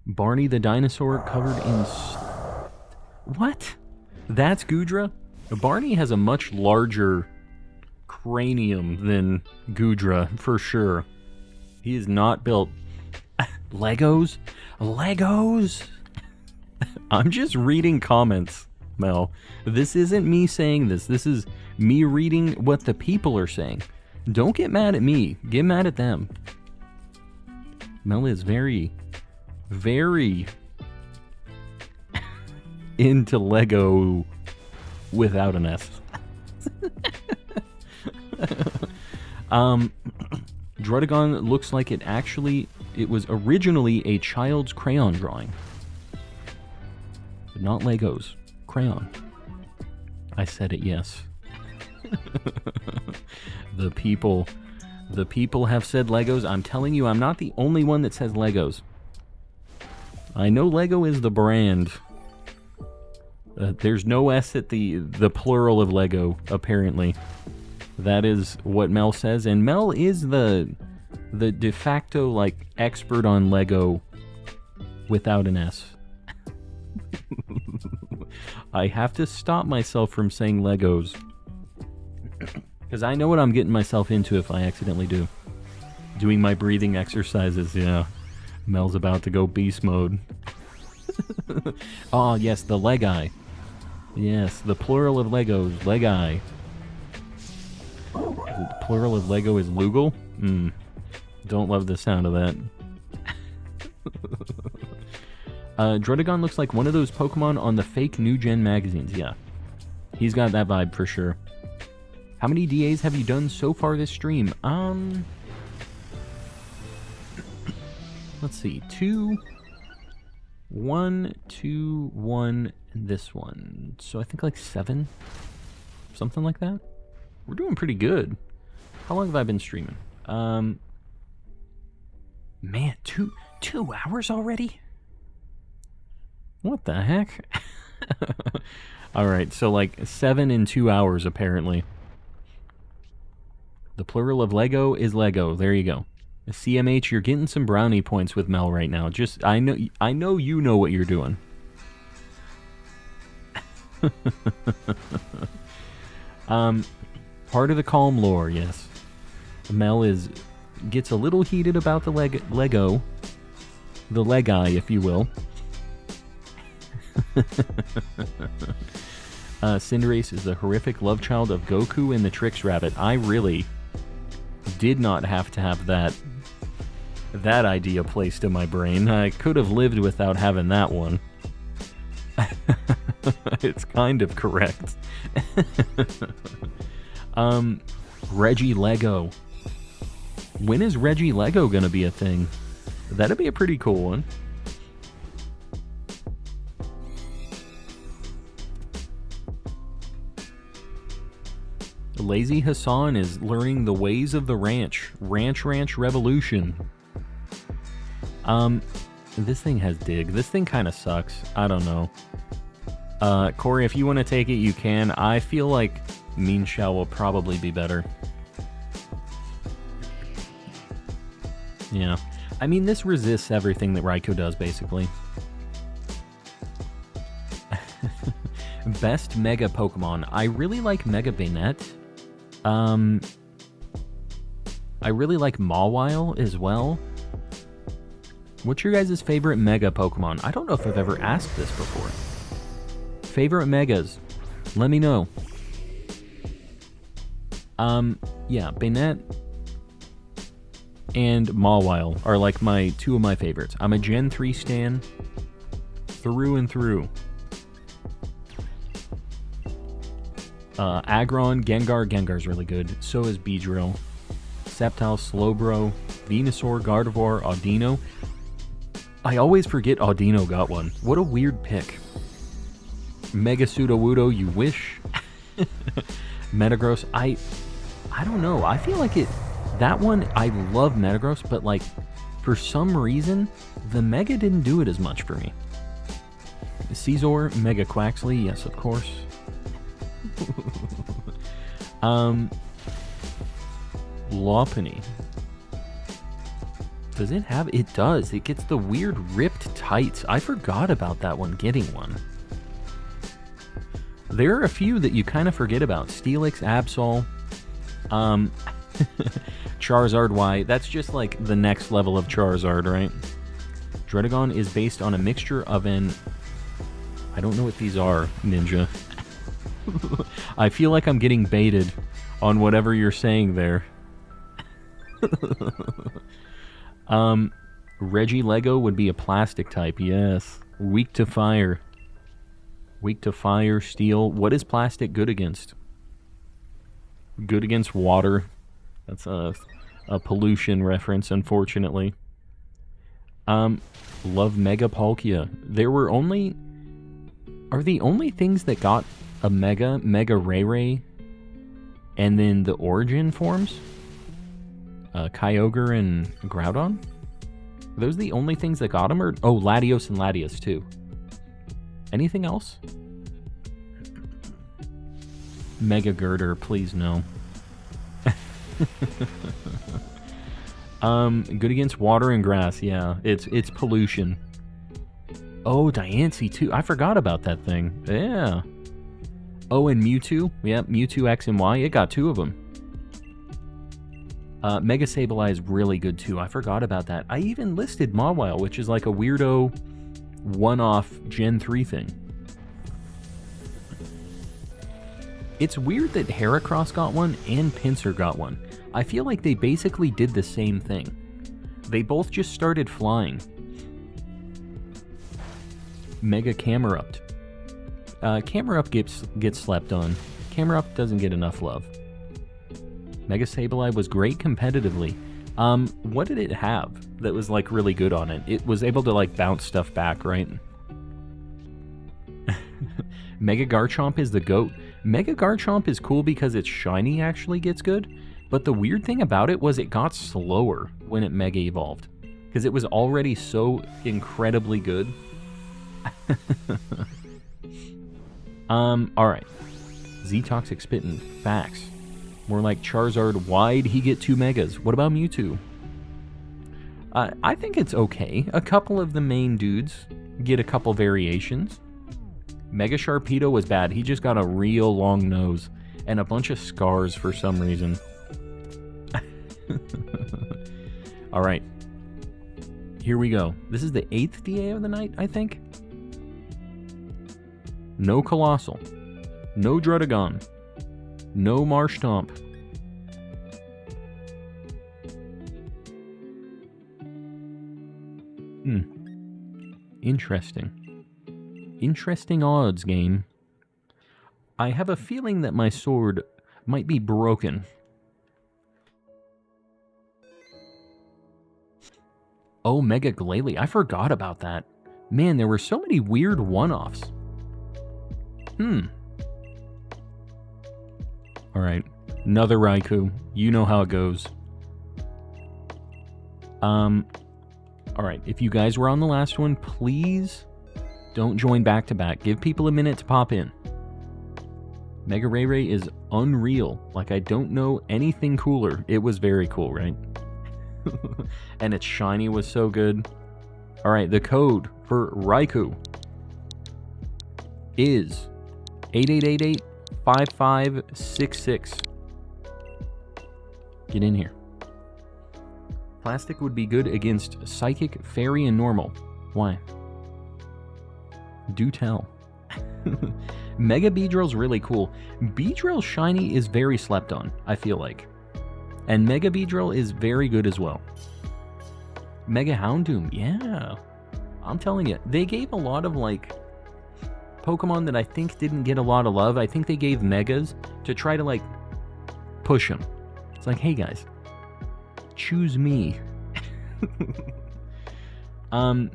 Barney the dinosaur covered in... What? That's Goodra? Barney has a much larger cranium than Goodra, for sure. He is not built... Legos? Legos? I'm just reading comments, Mel. This isn't me saying this. This is me reading what the people are saying. Don't get mad at me. Get mad at them. Mel is very, very into Lego without an S. Druddigon looks like it was originally a child's crayon drawing. But not Legos. Crayon. I said it, yes. The people have said Legos. I'm telling you, I'm not the only one that says Legos. I know Lego is the brand. There's no S at the plural of Lego, apparently. That is what Mel says, and Mel is the de facto, like, expert on Lego without an S. I have to stop myself from saying Legos. Because I know what I'm getting myself into if I accidentally do. Doing my breathing exercises, yeah. Mel's about to go beast mode. Oh, yes, the Legi. Yes, the plural of Legos, Legi. The plural of Lego is Lugal? Don't love the sound of that. Drodagon looks like one of those Pokemon on the fake New Gen magazines, yeah. He's got that vibe for sure. How many DAs have you done so far this stream? Let's see, 2, 1, 2, 1, and this one. So I think like 7, something like that. We're doing pretty good. How long have I been streaming? Man, 2 hours already? What the heck? Alright, so like 7 in 2 hours apparently. The plural of Lego is Lego. There you go. CMH, you're getting some brownie points with Mel right now. Just, I know you know what you're doing. Part of the calm lore, yes. Mel gets a little heated about the Lego. The Legi, if you will. Cinderace is the horrific love child of Goku and the Trix Rabbit. I really did not have to have that idea placed in my brain. I could have lived without having that one. It's kind of correct. Reggie Lego. When is Reggie Lego gonna be a thing? That'd be a pretty cool one. Lazy Hassan is learning the ways of the ranch. Ranch Revolution. This thing has dig. This thing kind of sucks. I don't know. Corey, if you want to take it, you can. I feel like Mean Shell will probably be better. Yeah. I mean, this resists everything that Raikou does, basically. Best Mega Pokemon. I really like Mega Banette. I really like Mawile as well. What's your guys' favorite Mega Pokemon? I don't know if I've ever asked this before. Favorite Megas? Let me know. Yeah, Banette and Mawile are like two of my favorites. I'm a Gen 3 stan through and through. Aggron, Gengar's really good. So is Beedrill. Sceptile, Slowbro, Venusaur, Gardevoir, Audino. I always forget Audino got one. What a weird pick. Mega Sudowoodo, you wish. Metagross, I don't know. I feel like that one, I love Metagross, but like, for some reason, the Mega didn't do it as much for me. Caesar, Mega Quaxley, yes, of course. Lopunny. Does it have? It does. It gets the weird ripped tights. I forgot about that one getting one. There are a few that you kind of forget about. Steelix, Absol, Charizard Y. That's just like the next level of Charizard, right? Drodagon is based on a mixture of I don't know what these are, Ninja. I feel like I'm getting baited on whatever you're saying there. Reggie Lego would be a plastic type, yes. Weak to fire. Weak to fire, steel. What is plastic good against? Good against water. That's a pollution reference, unfortunately. Love Mega Palkia. There were only... Are the only things that got a Mega Ray Ray, and then the origin forms? Kyogre and Groudon? Are those the only things that got them? Or, oh, Latios and Latias, too. Anything else? Mega Girder, please no. Good against water and grass, yeah. It's pollution. Oh, Diancie too. I forgot about that thing. Yeah. Oh, and Mewtwo. Yeah, Mewtwo X and Y. It got 2 of them. Mega Sableye is really good too. I forgot about that. I even listed Mawile, which is like a weirdo one-off Gen 3 thing. It's weird that Heracross got one and Pinsir got one. I feel like they basically did the same thing. They both just started flying. Mega Camerupt. Camerupt gets slept on. Camerupt doesn't get enough love. Mega Sableye was great competitively. What did it have that was like really good on it? It was able to like bounce stuff back, right? Mega Garchomp is the GOAT. Mega Garchomp is cool because its shiny actually gets good, but the weird thing about it was it got slower when it Mega Evolved, because it was already so incredibly good. Alright. Z-Toxic Spittin', facts. More like Charizard, why'd he get 2 Megas? What about Mewtwo? I think it's okay. A couple of the main dudes get a couple variations. Mega Sharpedo was bad. He just got a real long nose and a bunch of scars for some reason. Alright. Here we go. This is the 8th DA of the night, I think? No Colossal. No Druddigon. No Marshtomp. Interesting. Interesting odds, game. I have a feeling that my sword might be broken. Oh, Mega Glalie. I forgot about that. Man, there were so many weird one-offs. Alright. Another Raikou. You know how it goes. Alright. If you guys were on the last one, please don't join back-to-back. Give people a minute to pop in. Mega Ray Ray is unreal. Like, I don't know anything cooler. It was very cool, right? And its shiny was so good. Alright, the code for Raikou is 8888-5566. Get in here. Plastic would be good against Psychic, Fairy, and Normal. Why? Do tell. Mega Beedrill's really cool. Beedrill shiny is very slept on, I feel like. And Mega Beedrill is very good as well. Mega Houndoom, yeah. I'm telling you, they gave a lot of, like, Pokemon that I think didn't get a lot of love. I think they gave Megas to try to, like, push them. It's like, hey, guys, choose me. And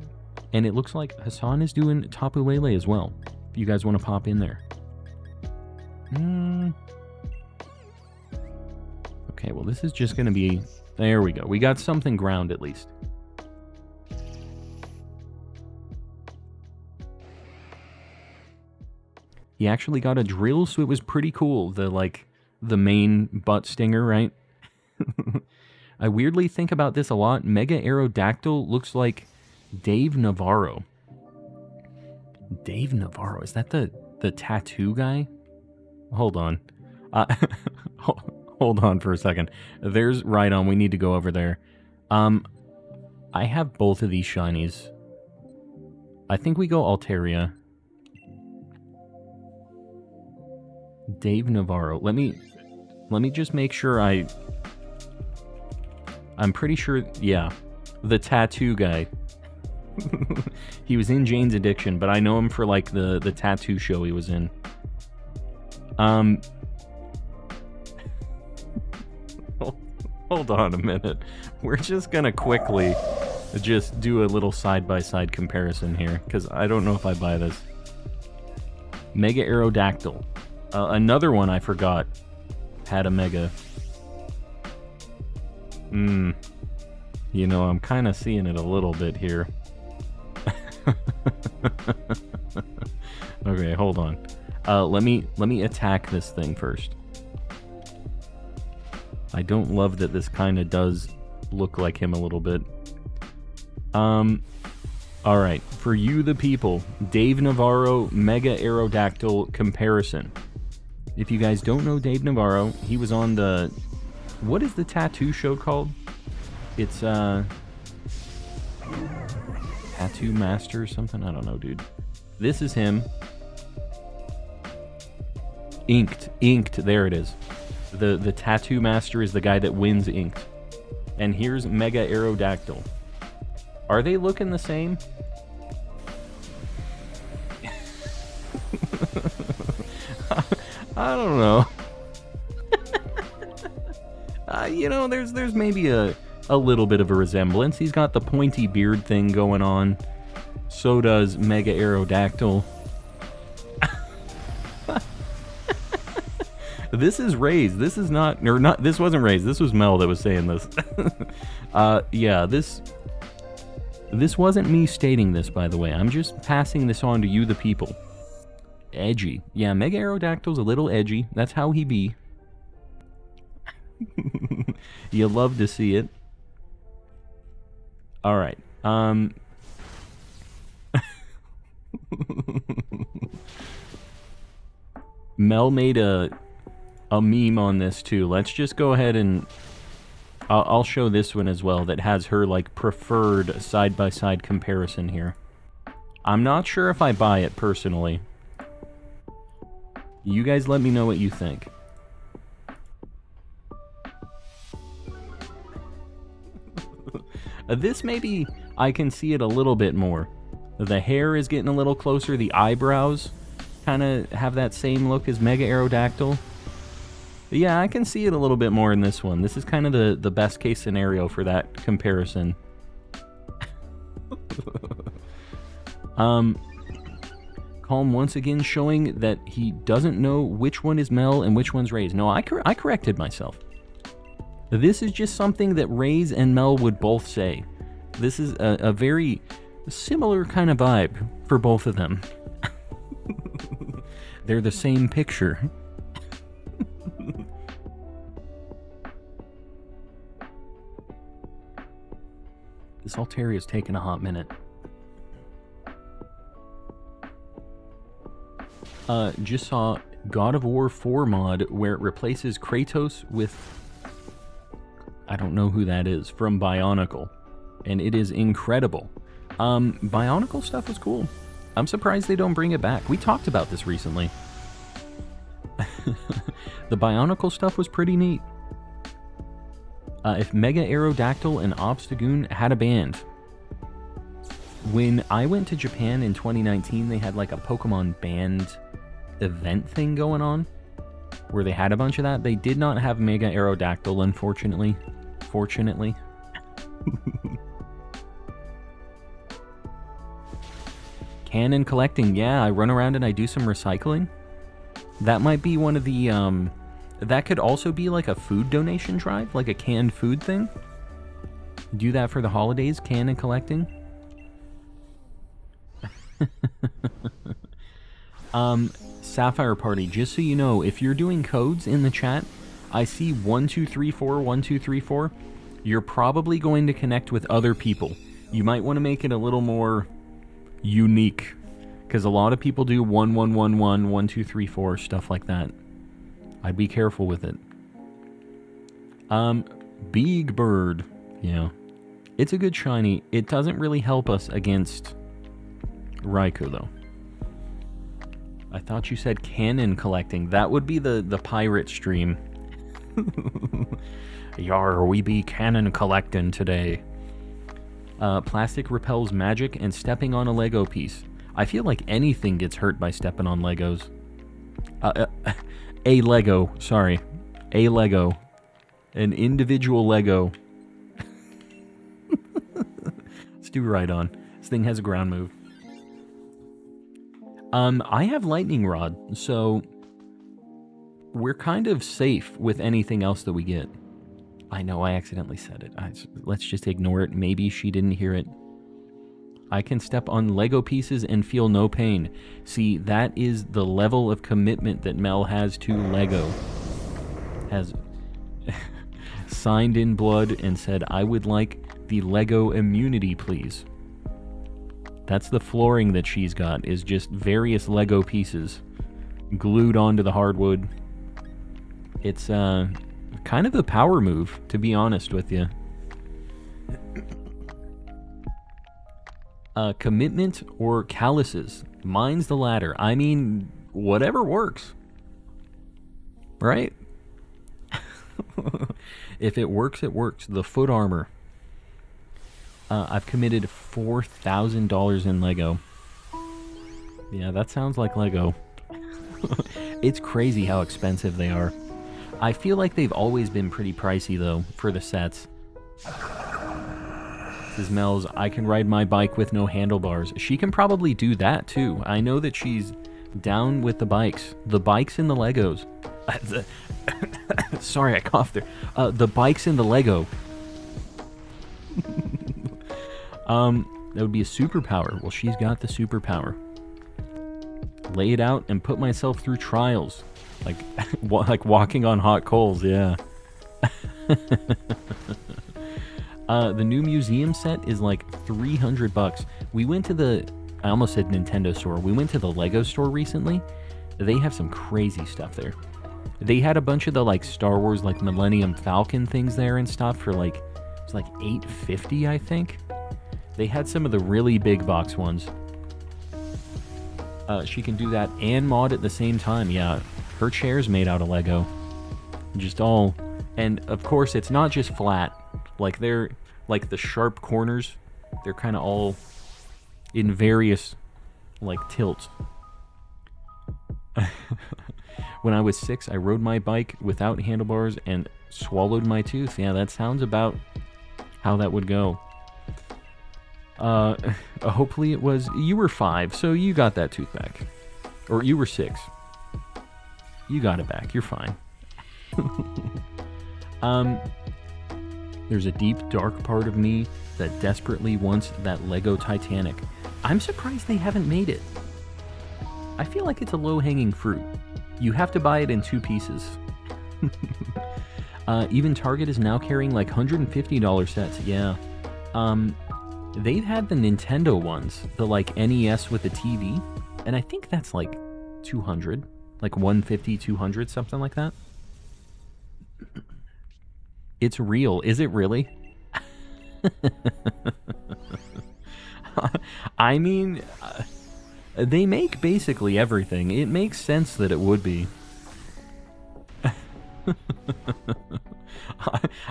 it looks like Hassan is doing Tapu Lele as well. If you guys want to pop in there. Okay, well, this is just going to be... There we go. We got something ground, at least. He actually got a drill, so it was pretty cool. The main butt stinger, right? I weirdly think about this a lot. Mega Aerodactyl looks like Dave Navarro. Dave Navarro, is that the tattoo guy? Hold on. Hold on for a second. There's Rhydon. We need to go over there. I have both of these shinies. I think we go Altaria. Dave Navarro. Let me just make sure I'm pretty sure, yeah. The tattoo guy. He was in Jane's Addiction, but I know him for, like, the tattoo show he was in. Hold on a minute. We're just gonna quickly just do a little side-by-side comparison here, because I don't know if I buy this. Mega Aerodactyl. Another one I forgot had a Mega. You know, I'm kind of seeing it a little bit here. Okay, hold on. Let me attack this thing first. I don't love that this kind of does look like him a little bit. All right, for you, the people, Dave Navarro Mega Aerodactyl comparison. If you guys don't know Dave Navarro, he was on the... What is the tattoo show called? It's, Tattoo Master or something? I don't know, dude. This is him. Inked, there it is. The Tattoo Master is the guy that wins Inked. And here's Mega Aerodactyl. Are they looking the same? I don't know. You know, there's maybe a little bit of a resemblance. He's got the pointy beard thing going on. So does Mega Aerodactyl. This is Ray's. This is not, or not. This wasn't Ray's. This was Mel that was saying this. Yeah, this wasn't me stating this, by the way. I'm just passing this on to you, the people. Edgy. Yeah, Mega Aerodactyl's a little edgy. That's how he be. You love to see it. All right. Mel made a meme on this too. Let's just go ahead and I'll show this one as well that has her like preferred side-by-side comparison here. I'm not sure if I buy it personally. You guys let me know what you think. This maybe I can see it a little bit more. The hair is getting a little closer. The eyebrows kind of have that same look as Mega Aerodactyl. But yeah, I can see it a little bit more in this one. This is kind of the best case scenario for that comparison. Calm once again showing that he doesn't know which one is Mel and which one's Ray's. No, I corrected myself. This is just something that Ray's and Mel would both say. This is a very similar kind of vibe for both of them. They're the same picture. This Alteria's taking a hot minute. Just saw God of War 4 mod where it replaces Kratos with... I don't know who that is, from Bionicle. And it is incredible. Bionicle stuff was cool. I'm surprised they don't bring it back. We talked about this recently. The Bionicle stuff was pretty neat. If Mega Aerodactyl and Obstagoon had a band. When I went to Japan in 2019, they had like a Pokemon band event thing going on, where they had a bunch of that. They did not have Mega Aerodactyl, unfortunately. Fortunately. Cannon collecting, yeah, I run around and I do some recycling. That might be one of the, that could also be like a food donation drive, like a canned food thing. Do that for the holidays, cannon collecting. Sapphire Party, just so you know, if you're doing codes in the chat, I see 1234, 1234. You're probably going to connect with other people. You might want to make it a little more unique, because a lot of people do 1111, 1234, stuff like that. I'd be careful with it. Big Bird. Yeah. It's a good shiny. It doesn't really help us against Raikou, though. I thought you said cannon collecting. That would be the pirate stream. Yar, we be cannon collecting today. Plastic repels magic and stepping on a Lego piece. I feel like anything gets hurt by stepping on Legos. A Lego, sorry. A Lego. An individual Lego. Let's do right on. This thing has a ground move. I have Lightning Rod, so we're kind of safe with anything else that we get. I know I accidentally said it. Let's just ignore it. Maybe she didn't hear it. I can step on Lego pieces and feel no pain. See, that is the level of commitment that Mel has to Lego. Has signed in blood and said, I would like the Lego immunity, please. That's the flooring that she's got, is just various Lego pieces glued onto the hardwood. It's kind of a power move, to be honest with you. Commitment or calluses? Mine's the latter. I mean, whatever works. Right? If it works, it works. The foot armor. I've committed $4,000 in Lego. Yeah, that sounds like Lego. It's crazy how expensive they are. I feel like they've always been pretty pricey, though, for the sets. This is Mel's, I can ride my bike with no handlebars. She can probably do that, too. I know that she's down with the bikes. The bikes and the Legos. Sorry, I coughed there. The bikes and the Lego. That would be a superpower. Well, she's got the superpower. Lay it out and put myself through trials. Like walking on hot coals, yeah. The new museum set is like $300. We went to the, I almost said Nintendo store. We went to the Lego store recently. They have some crazy stuff there. They had a bunch of the like Star Wars like Millennium Falcon things there and stuff for like, it was like $850, I think. They had some of the really big box ones. She can do that and mod at the same time. Yeah, her chair's made out of Lego. Just all, and of course it's not just flat. Like they're, like the sharp corners, they're kind of all in various like tilts. When I was 6, I rode my bike without handlebars and swallowed my tooth. Yeah, that sounds about how that would go. Hopefully it was, you were 5, so you got that tooth back. Or you were 6. You got it back, you're fine. There's a deep, dark part of me that desperately wants that Lego Titanic. I'm surprised they haven't made it. I feel like it's a low-hanging fruit. You have to buy it in 2 pieces. Even Target is now carrying like $150 sets, yeah. They've had the Nintendo ones, the like NES with the TV, and I think that's like 200, like 150, 200, something like that. It's real. Is it really? I mean, they make basically everything. It makes sense that it would be.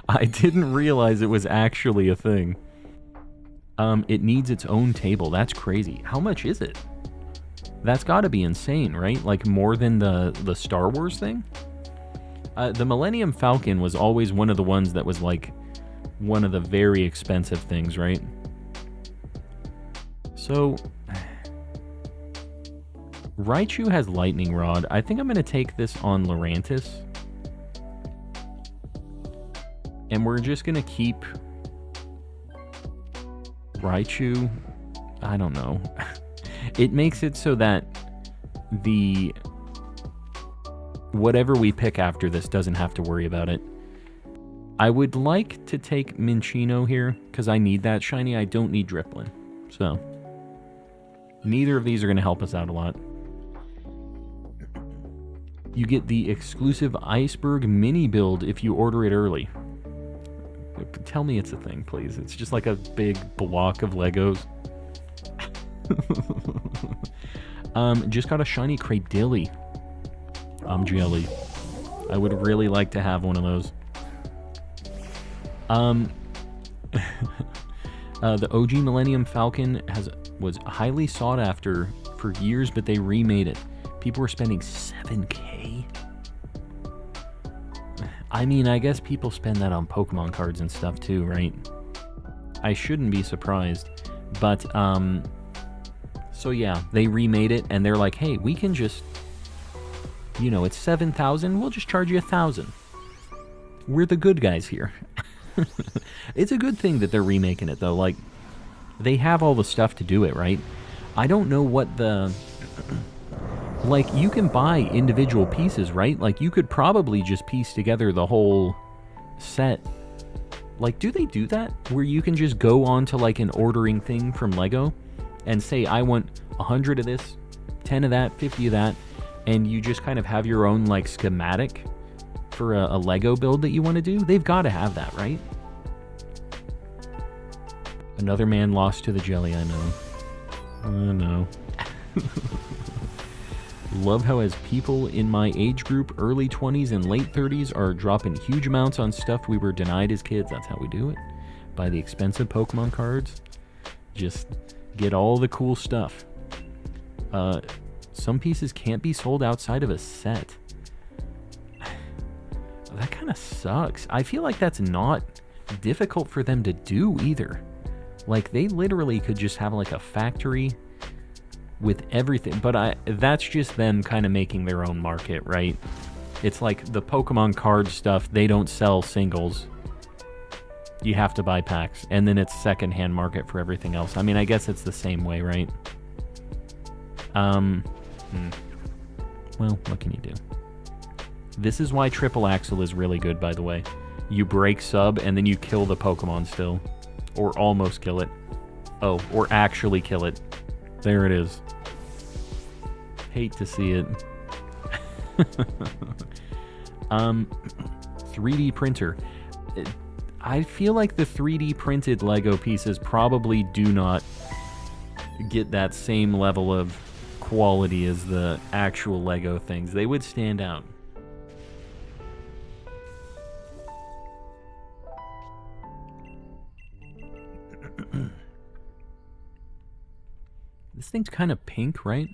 I didn't realize it was actually a thing. It needs its own table. That's crazy. How much is it? That's got to be insane, right? Like more than the Star Wars thing? The Millennium Falcon was always one of the ones that was like one of the very expensive things, right? So, Raichu has Lightning Rod. I think I'm going to take this on Lurantis. And we're just going to keep Raichu. I don't know. It makes it so that the whatever we pick after this doesn't have to worry about it. I would like to take Minccino here, because I need that shiny. I don't need Dripplin. So, neither of these are going to help us out a lot. You get the exclusive Iceberg mini build if you order it early. Tell me it's a thing, please. It's just like a big block of Legos. Just got a shiny Cradilly. I'm jelly. I would really like to have one of those. The OG Millennium Falcon was highly sought after for years, but they remade it. People were spending $7K. I mean, I guess people spend that on Pokemon cards and stuff too, right? I shouldn't be surprised. But, so yeah, they remade it, and they're like, hey, we can just, you know, it's $7,000, we'll just charge you $1,000. We're the good guys here. It's a good thing that they're remaking it, though. Like, they have all the stuff to do it, right? I don't know what the... Like, you can buy individual pieces, right? Like, you could probably just piece together the whole set. Like, do they do that? Where you can just go on to, like, an ordering thing from Lego and say, I want 100 of this, 10 of that, 50 of that, and you just kind of have your own like schematic for a Lego build that you want to do, they've got to have that, right? Another man lost to the jelly, I know. Oh no. Love how as people in my age group, early 20s and late 30s, are dropping huge amounts on stuff we were denied as kids. That's how we do it. Buy the expensive Pokemon cards. Just get all the cool stuff. Some pieces can't be sold outside of a set. That kind of sucks. I feel like that's not difficult for them to do either. Like, they literally could just have like a factory with everything, but that's just them kind of making their own market, right? It's like the Pokemon card stuff, they don't sell singles. You have to buy packs, and then it's secondhand market for everything else. I mean, I guess it's the same way, right? Well, what can you do? This is why Triple Axle is really good, by the way. You break sub, and then you kill the Pokemon still. Or almost kill it. Oh, or actually kill it. There it is. Hate to see it. 3D printer. I feel like the 3D printed Lego pieces probably do not get that same level of quality as the actual Lego things. They would stand out. This thing's kind of pink, right?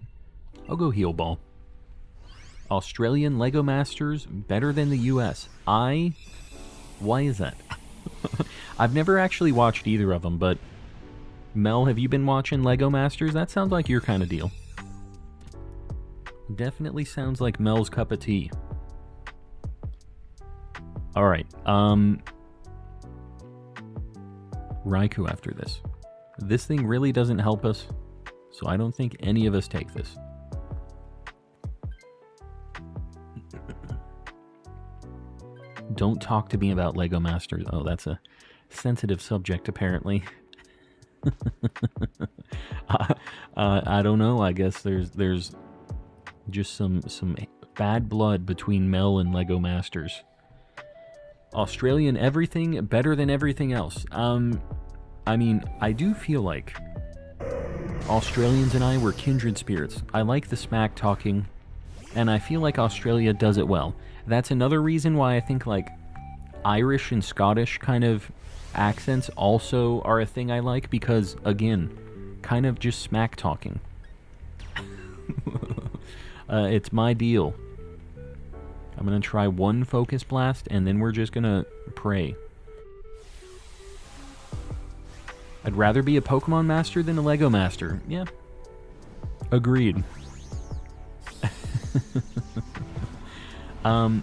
I'll go Heal Ball. Australian Lego Masters better than the US. Why is that? I've never actually watched either of them, but Mel, have you been watching Lego Masters? That sounds like your kind of deal. Definitely sounds like Mel's cup of tea. Alright, Raikou after this. This thing really doesn't help us, so I don't think any of us take this. Don't talk to me about Lego Masters. Oh, that's a sensitive subject, apparently. I don't know. I guess there's just some bad blood between Mel and Lego Masters. Australian everything better than everything else. I mean, I do feel like Australians and I were kindred spirits. I like the smack talking, and I feel like Australia does it well. That's another reason why I think like Irish and Scottish kind of accents also are a thing I like, because again, kind of just smack talking. It's my deal. I'm gonna try one Focus Blast, and then we're just gonna pray. I'd rather be a Pokemon master than a Lego master. Yeah. Agreed. I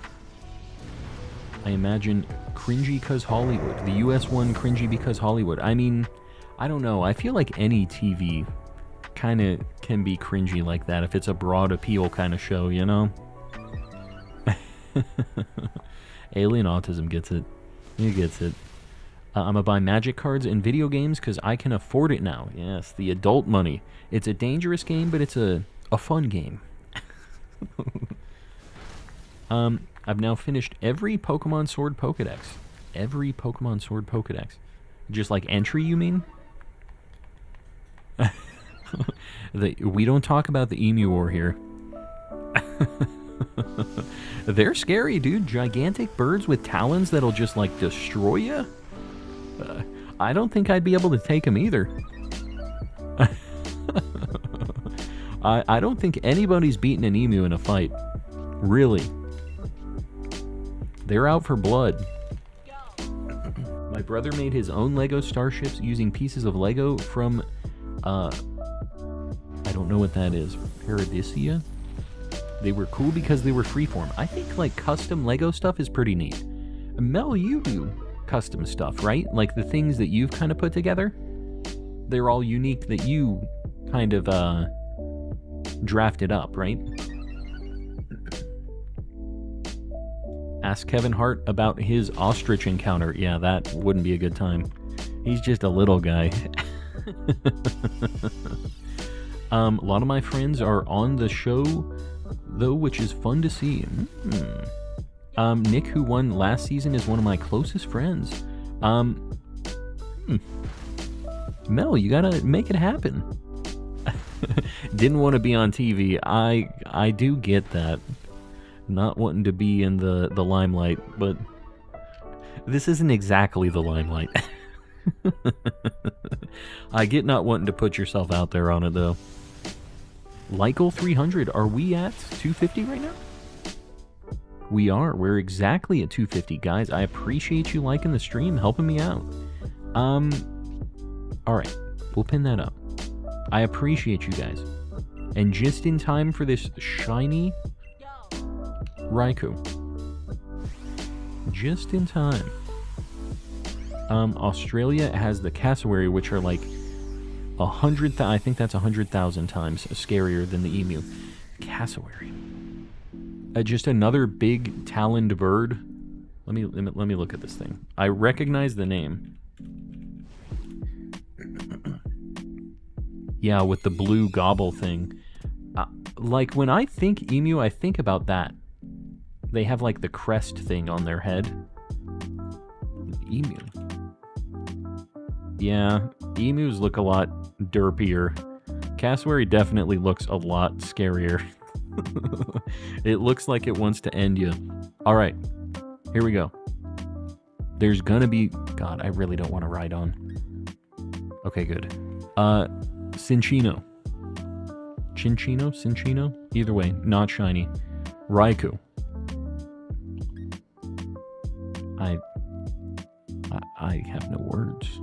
imagine cringy cause Hollywood. The US one cringy because Hollywood. I mean, I don't know. I feel like any TV kind of can be cringy like that if it's a broad appeal kind of show, you know? Alien Autism gets it. He gets it. I'm gonna buy magic cards in video games because I can afford it now. Yes, the adult money. It's a dangerous game, but it's a fun game. I've now finished every Pokemon Sword Pokedex. Every Pokemon Sword Pokedex. Just like entry, you mean? We don't talk about the Emu War here. They're scary, dude. Gigantic birds with talons that'll just, like, destroy you? I don't think I'd be able to take them either. I don't think anybody's beaten an emu in a fight. Really. They're out for blood. My brother made his own Lego starships using pieces of Lego from, I don't know what that is. Paradisia? They were cool because they were freeform. I think, like, custom Lego stuff is pretty neat. Mel, you do custom stuff, right? Like, the things that you've kind of put together? They're all unique that you kind of, drafted up, right? Ask Kevin Hart about his ostrich encounter. Yeah, that wouldn't be a good time. He's just a little guy. A lot of my friends are on the show, though, which is fun to see. Nick, who won last season, is one of my closest friends. Mel, you gotta make it happen. Didn't want to be on TV. I do get that. Not wanting to be in the limelight, but this isn't exactly the limelight. I get not wanting to put yourself out there on it, though. Lykel 300, are we at 250 right now? We are. We're exactly at 250, guys. I appreciate you liking the stream, helping me out. Alright, we'll pin that up. I appreciate you guys. And just in time for this shiny Raikou. Just in time. Australia has the cassowary, which are like 100,000. I think that's 100,000 times scarier than the emu. Cassowary. Just another big taloned bird. Let me look at this thing. I recognize the name. Yeah, with the blue gobble thing. Like when I think emu, I think about that. They have like the crest thing on their head. Emu. Yeah, emus look a lot derpier. Cassowary definitely looks a lot scarier. It looks like it wants to end you. Alright, here we go. There's gonna be... God, I really don't want to ride on. Okay, good. Cinchino. Chinchino? Cinchino? Either way, not shiny. Raikou. I have no words.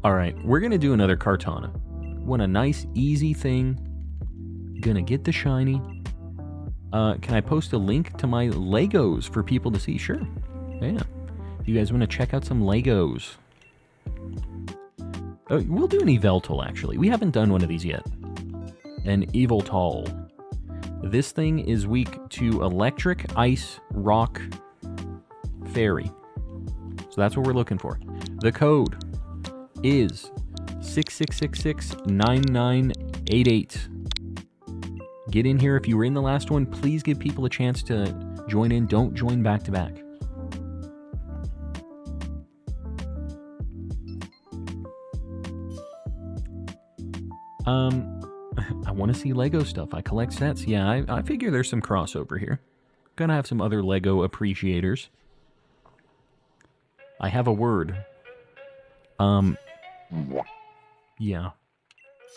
Alright, we're gonna do another Kartana. Want a nice, easy thing. Gonna get the shiny. Can I post a link to my Legos for people to see? Sure. Yeah. If you guys want to check out some Legos. We'll do an Eveltal, actually. We haven't done one of these yet. An Eveltal. This thing is weak to electric, ice, rock, fairy. So that's what we're looking for. The code is 66669988. Get in here. If you were in the last one, please give people a chance to join in. Don't join back to back. I want to see Lego stuff. I collect sets. Yeah, I figure there's some crossover here. Gonna have some other Lego appreciators. I have a word. Yeah.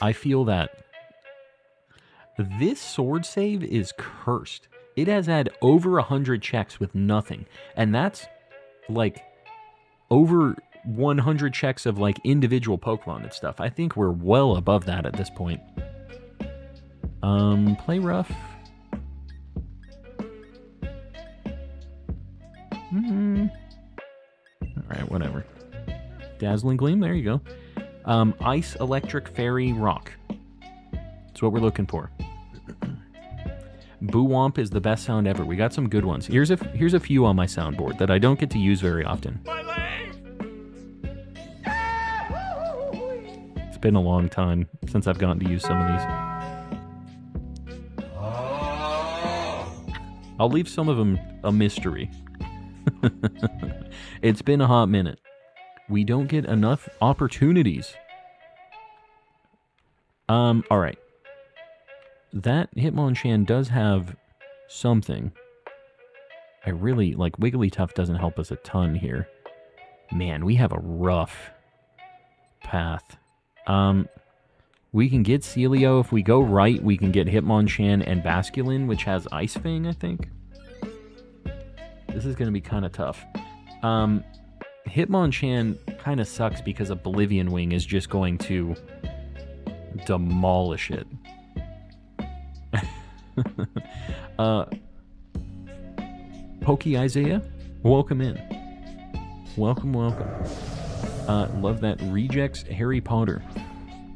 I feel that. This sword save is cursed. It has had over 100 checks with nothing. And that's, like, over 100 checks of, like, individual Pokemon and stuff. I think we're well above that at this point. Play rough. Alright, whatever. Dazzling Gleam, there you go. Ice, Electric, Fairy, Rock. That's what we're looking for. Boo Womp is the best sound ever. We got some good ones. Here's a few on my soundboard that I don't get to use very often. It's been a long time since I've gotten to use some of these. I'll leave some of them a mystery. It's been a hot minute. We don't get enough opportunities. Alright. That Hitmonchan does have something. I really, like, Wigglytuff doesn't help us a ton here. Man, we have a rough path. We can get Celio. If we go right, we can get Hitmonchan and Basculin, which has Ice Fang, I think. This is going to be kind of tough. Hitmonchan kind of sucks because Oblivion Wing is just going to demolish it. Pokey Isaiah, welcome in. Welcome. Love that. Rejects Harry Potter.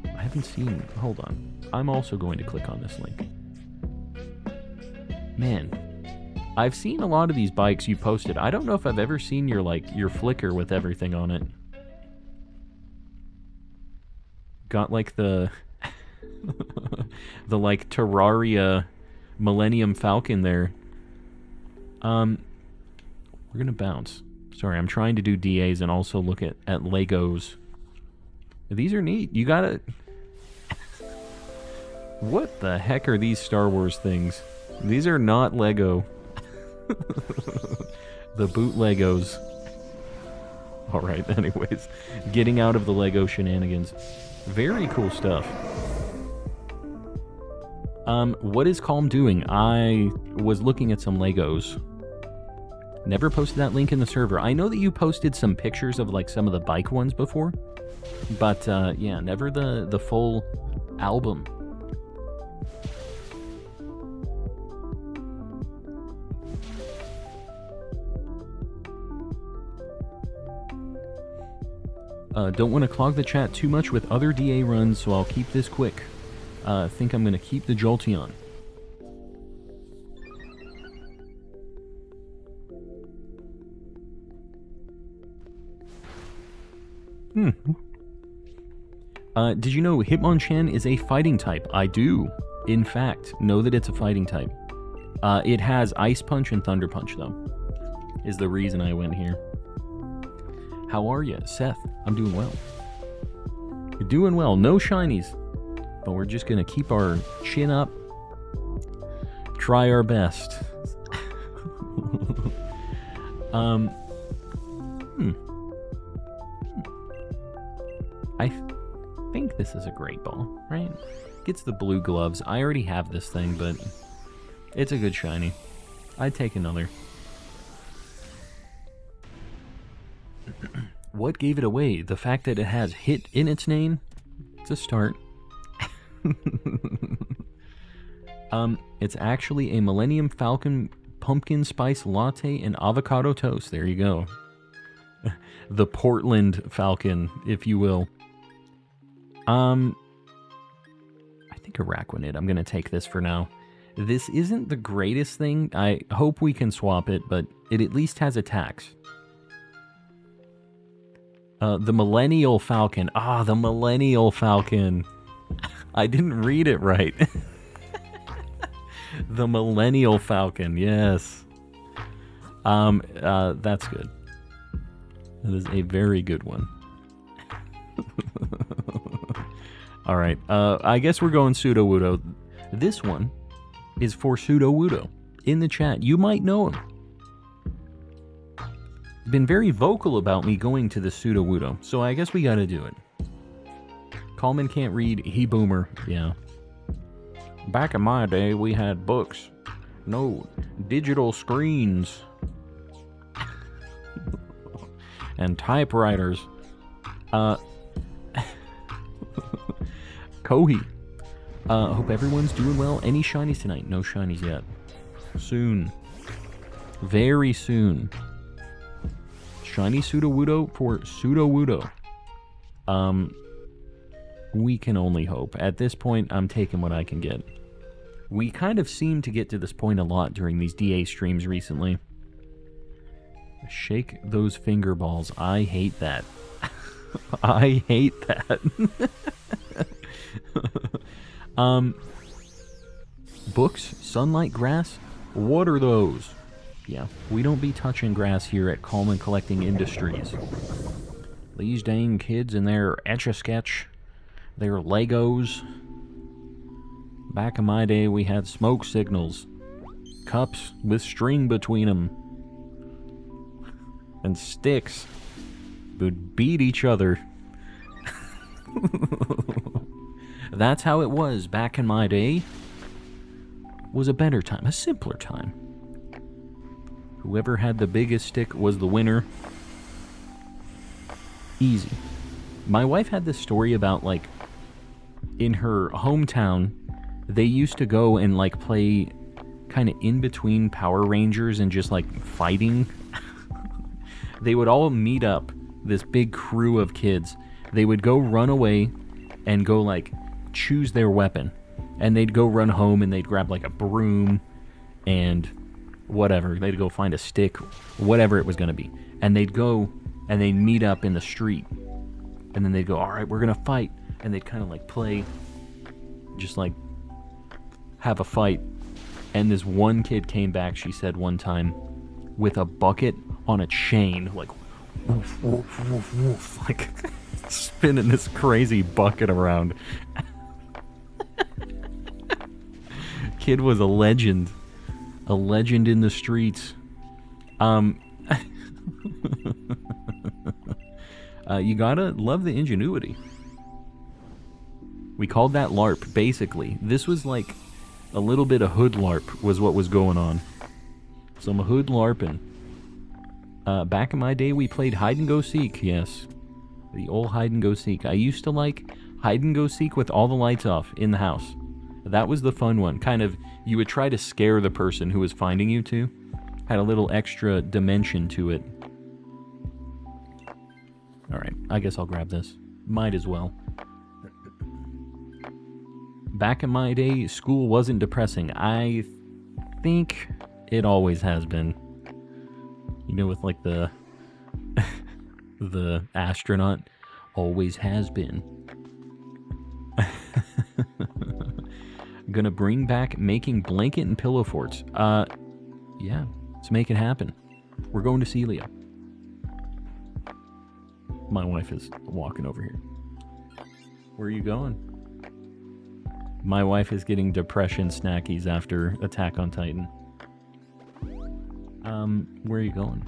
I haven't seen... Hold on. I'm also going to click on this link. Man, I've seen a lot of these bikes you posted. I don't know if I've ever seen your Flickr with everything on it. Got like the the like Terraria Millennium Falcon there. We're gonna bounce. Sorry, I'm trying to do DAs and also look at Legos. These are neat. You gotta... What the heck are these Star Wars things? These are not Lego. The boot Legos. Alright, anyways. Getting out of the Lego shenanigans. Very cool stuff. What is Calm doing? I was looking at some Legos. Never posted that link in the server. I know that you posted some pictures of like some of the bike ones before. But, yeah, never the full album. Don't want to clog the chat too much with other DA runs, so I'll keep this quick. Think I'm going to keep the Jolteon. Did you know Hitmonchan is a fighting type? I do, in fact, know that it's a fighting type. It has Ice Punch and Thunder Punch, though, is the reason I went here. How are you, Seth? I'm doing well. You're doing well. No shinies, but we're just gonna keep our chin up, try our best. I think this is a great ball, right? Gets the blue gloves. I already have this thing, but it's a good shiny. I'd take another. What gave it away? The fact that it has hit in its name? It's a start. It's actually a Millennium Falcon pumpkin spice latte and avocado toast. There you go. The Portland Falcon, if you will. I think Araquanid. I'm going to take this for now. This isn't the greatest thing. I hope we can swap it, but it at least has attacks. The Millennial Falcon. Ah, the Millennial Falcon. I didn't read it right. The Millennial Falcon, yes. That's good. That is a very good one. Alright, I guess we're going Sudowoodo. This one is for Sudowoodo. In the chat, you might know him. Been very vocal about me going to the Sudowoodo, so I guess we gotta do it. Coleman can't read, he boomer, yeah. Back in my day, we had books. No, digital screens. And typewriters. Kohi. Hope everyone's doing well. Any shinies tonight? No shinies yet. Soon. Very soon. Shiny Sudowoodo for Sudowoodo. We can only hope. At this point, I'm taking what I can get. We kind of seem to get to this point a lot during these DA streams recently. Shake those finger balls. I hate that. I hate that. Books, sunlight, grass. What are those? Yeah, we don't be touching grass here at Coleman Collecting Industries. These dang kids and their Etch-a-Sketch, their Legos. Back in my day, we had smoke signals, cups with string between them, and sticks would beat each other. That's how it was back in my day. It was a better time, a simpler time. Whoever had the biggest stick was the winner. Easy. My wife had this story about, like, in her hometown, they used to go and, like, play kind of in between Power Rangers and just, like, fighting. They would all meet up, this big crew of kids. They would go run away and go, like, choose their weapon. And they'd go run home and they'd grab, like, a broom and whatever. They'd go find a stick, whatever it was going to be. And they'd go and they'd meet up in the street. And then they'd go, all right, we're going to fight. And they'd kind of like play, just like have a fight. And this one kid came back, she said one time, with a bucket on a chain, like, woof, woof, woof, woof, like spinning this crazy bucket around. Kid was a legend in the streets. You gotta love the ingenuity. We called that LARP, basically. This was like a little bit of hood LARP was what was going on. Some hood LARPing. Back in my day, we played hide and go seek, yes. The old hide and go seek. I used to like hide and go seek with all the lights off in the house. That was the fun one. Kind of, you would try to scare the person who was finding you too. Had a little extra dimension to it. Alright, I guess I'll grab this. Might as well. Back in my day, school wasn't depressing. I think it always has been. You know, with like the the astronaut, always has been. Gonna bring back making blanket and pillow forts. Yeah, let's make it happen. We're going to Celia. My wife is walking over here. Where are you going? My wife is getting depression snackies after Attack on Titan. Where are you going?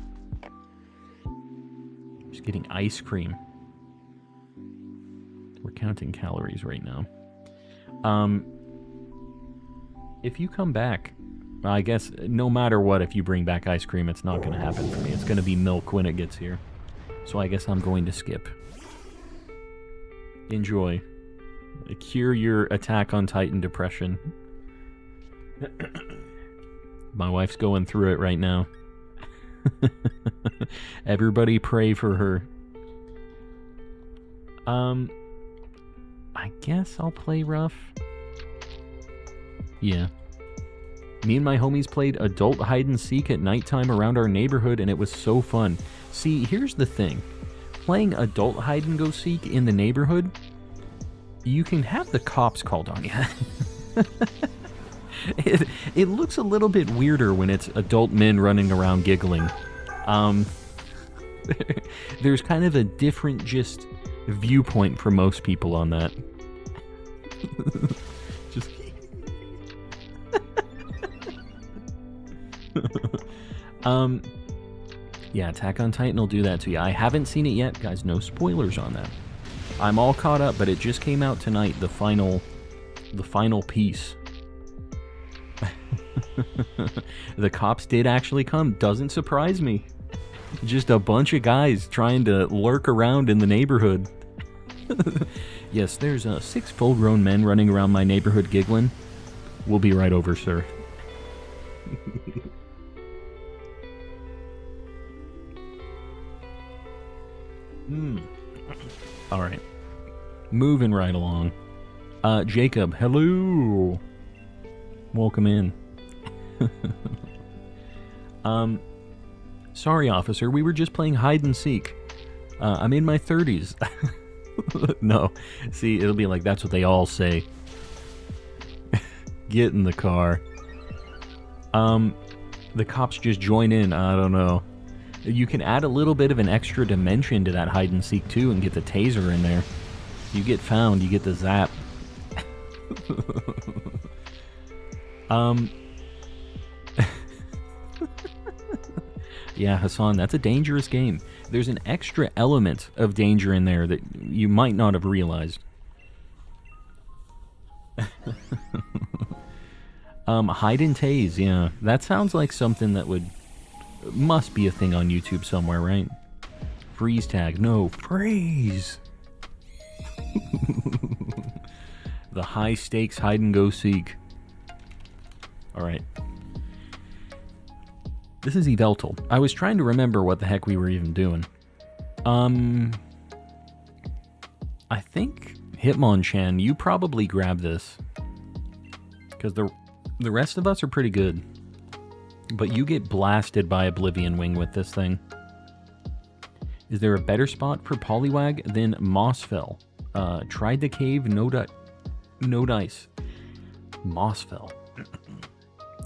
Just getting ice cream. We're counting calories right now. If you come back, I guess no matter what, if you bring back ice cream, it's not going to happen for me. It's going to be milk when it gets here. So I guess I'm going to skip. Enjoy. Cure your Attack on Titan depression. My wife's going through it right now. Everybody pray for her. I guess I'll play rough. Yeah. Me and my homies played adult hide and seek at nighttime around our neighborhood, and it was so fun. See, here's the thing. Playing adult hide and go seek in the neighborhood, you can have the cops called on you. It looks a little bit weirder when it's adult men running around giggling. There's kind of a different just viewpoint for most people on that. Just yeah, Attack on Titan will do that to you. I haven't seen it yet, guys. No spoilers on that. I'm all caught up, but it just came out tonight, the final piece. The cops did actually come. Doesn't surprise me. Just a bunch of guys trying to lurk around in the neighborhood. Yes, there's 6 full-grown men running around my neighborhood giggling. We'll be right over, sir. Alright. Moving right along. Jacob, hello! Welcome in. Sorry, officer, we were just playing hide and seek. I'm in my 30s. No. See, it'll be like, that's what they all say. Get in the car. The cops just join in, I don't know. You can add a little bit of an extra dimension to that hide and seek too and get the taser in there. You get found, you get the zap. Yeah, Hassan, that's a dangerous game. There's an extra element of danger in there that you might not have realized. Hide and tase, yeah. That sounds like something that must be a thing on YouTube somewhere, right? Freeze tag. No, freeze! The high stakes hide and go seek. Alright. This is Eveltal. I was trying to remember what the heck we were even doing. I think Hitmonchan, you probably grab this. Because the rest of us are pretty good. But you get blasted by Oblivion Wing with this thing. Is there a better spot for Poliwag than Mossfell? Tried the cave, no dice. Mossfell.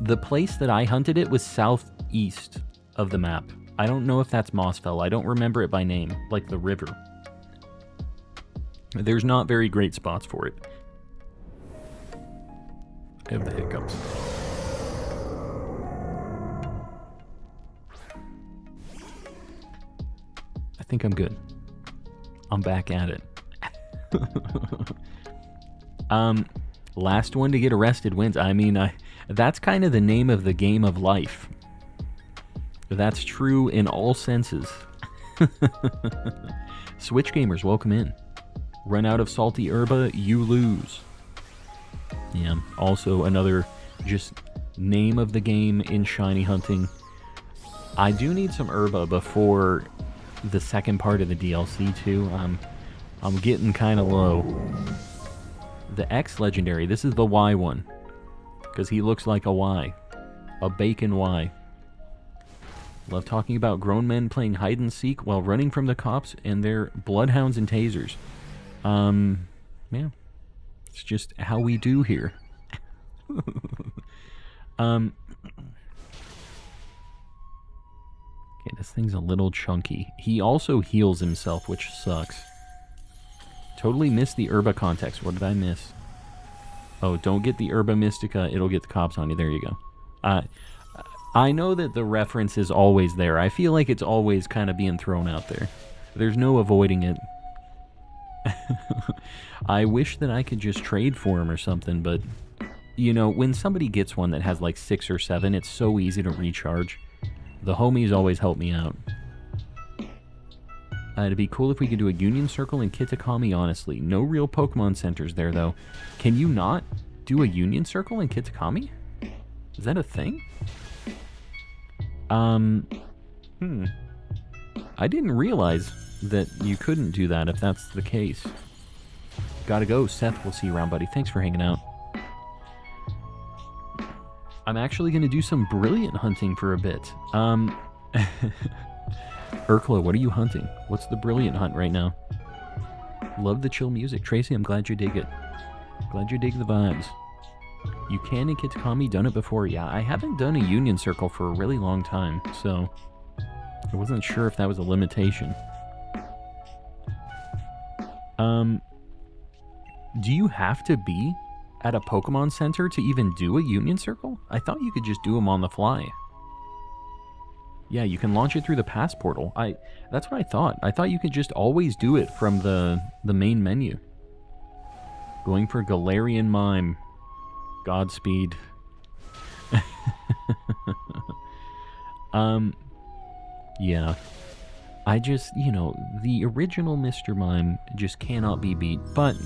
The place that I hunted it was southeast of the map. I don't know if that's Mossfell. I don't remember it by name, like the river. There's not very great spots for it. I have the hiccups. I think I'm good. I'm back at it. Last one to get arrested wins. I mean, that's kind of the name of the game of life. That's true in all senses. Switch gamers, welcome in. Run out of salty herba, you lose. Yeah, also another just name of the game in shiny hunting. I do need some herba before the second part of the DLC too. I'm getting kind of low. The X legendary, this is the Y one. Because he looks like a Y. A bacon Y. Love talking about grown men playing hide and seek while running from the cops and their bloodhounds and tasers. Yeah. It's just how we do here. Okay, this thing's a little chunky. He also heals himself, which sucks. Totally missed the Herba context. What did I miss? Oh, don't get the Herba Mystica. It'll get the cops on you. There you go. I know that the reference is always there. I feel like it's always kind of being thrown out there. There's no avoiding it. I wish that I could just trade for him or something, but, you know, when somebody gets one that has like 6 or 7, it's so easy to recharge. The homies always help me out. It'd be cool if we could do a Union Circle in Kitakami, honestly. No real Pokemon centers there, though. Can you not do a Union Circle in Kitakami? Is that a thing? I didn't realize that you couldn't do that if that's the case. Gotta go. Seth, we'll see you around, buddy. Thanks for hanging out. I'm actually going to do some brilliant hunting for a bit. Urkla, what are you hunting? What's the brilliant hunt right now? Love the chill music. Tracy, I'm glad you dig it. Glad you dig the vibes. You can in Kitakami, done it before. Yeah, I haven't done a Union Circle for a really long time, so I wasn't sure if that was a limitation. Do you have to be at a Pokemon Center to even do a Union Circle? I thought you could just do them on the fly. Yeah, you can launch it through the pass portal. That's what I thought. I thought you could just always do it from the main menu. Going for Galarian Mime. Godspeed. Yeah. I just, you know, the original Mr. Mime just cannot be beat, but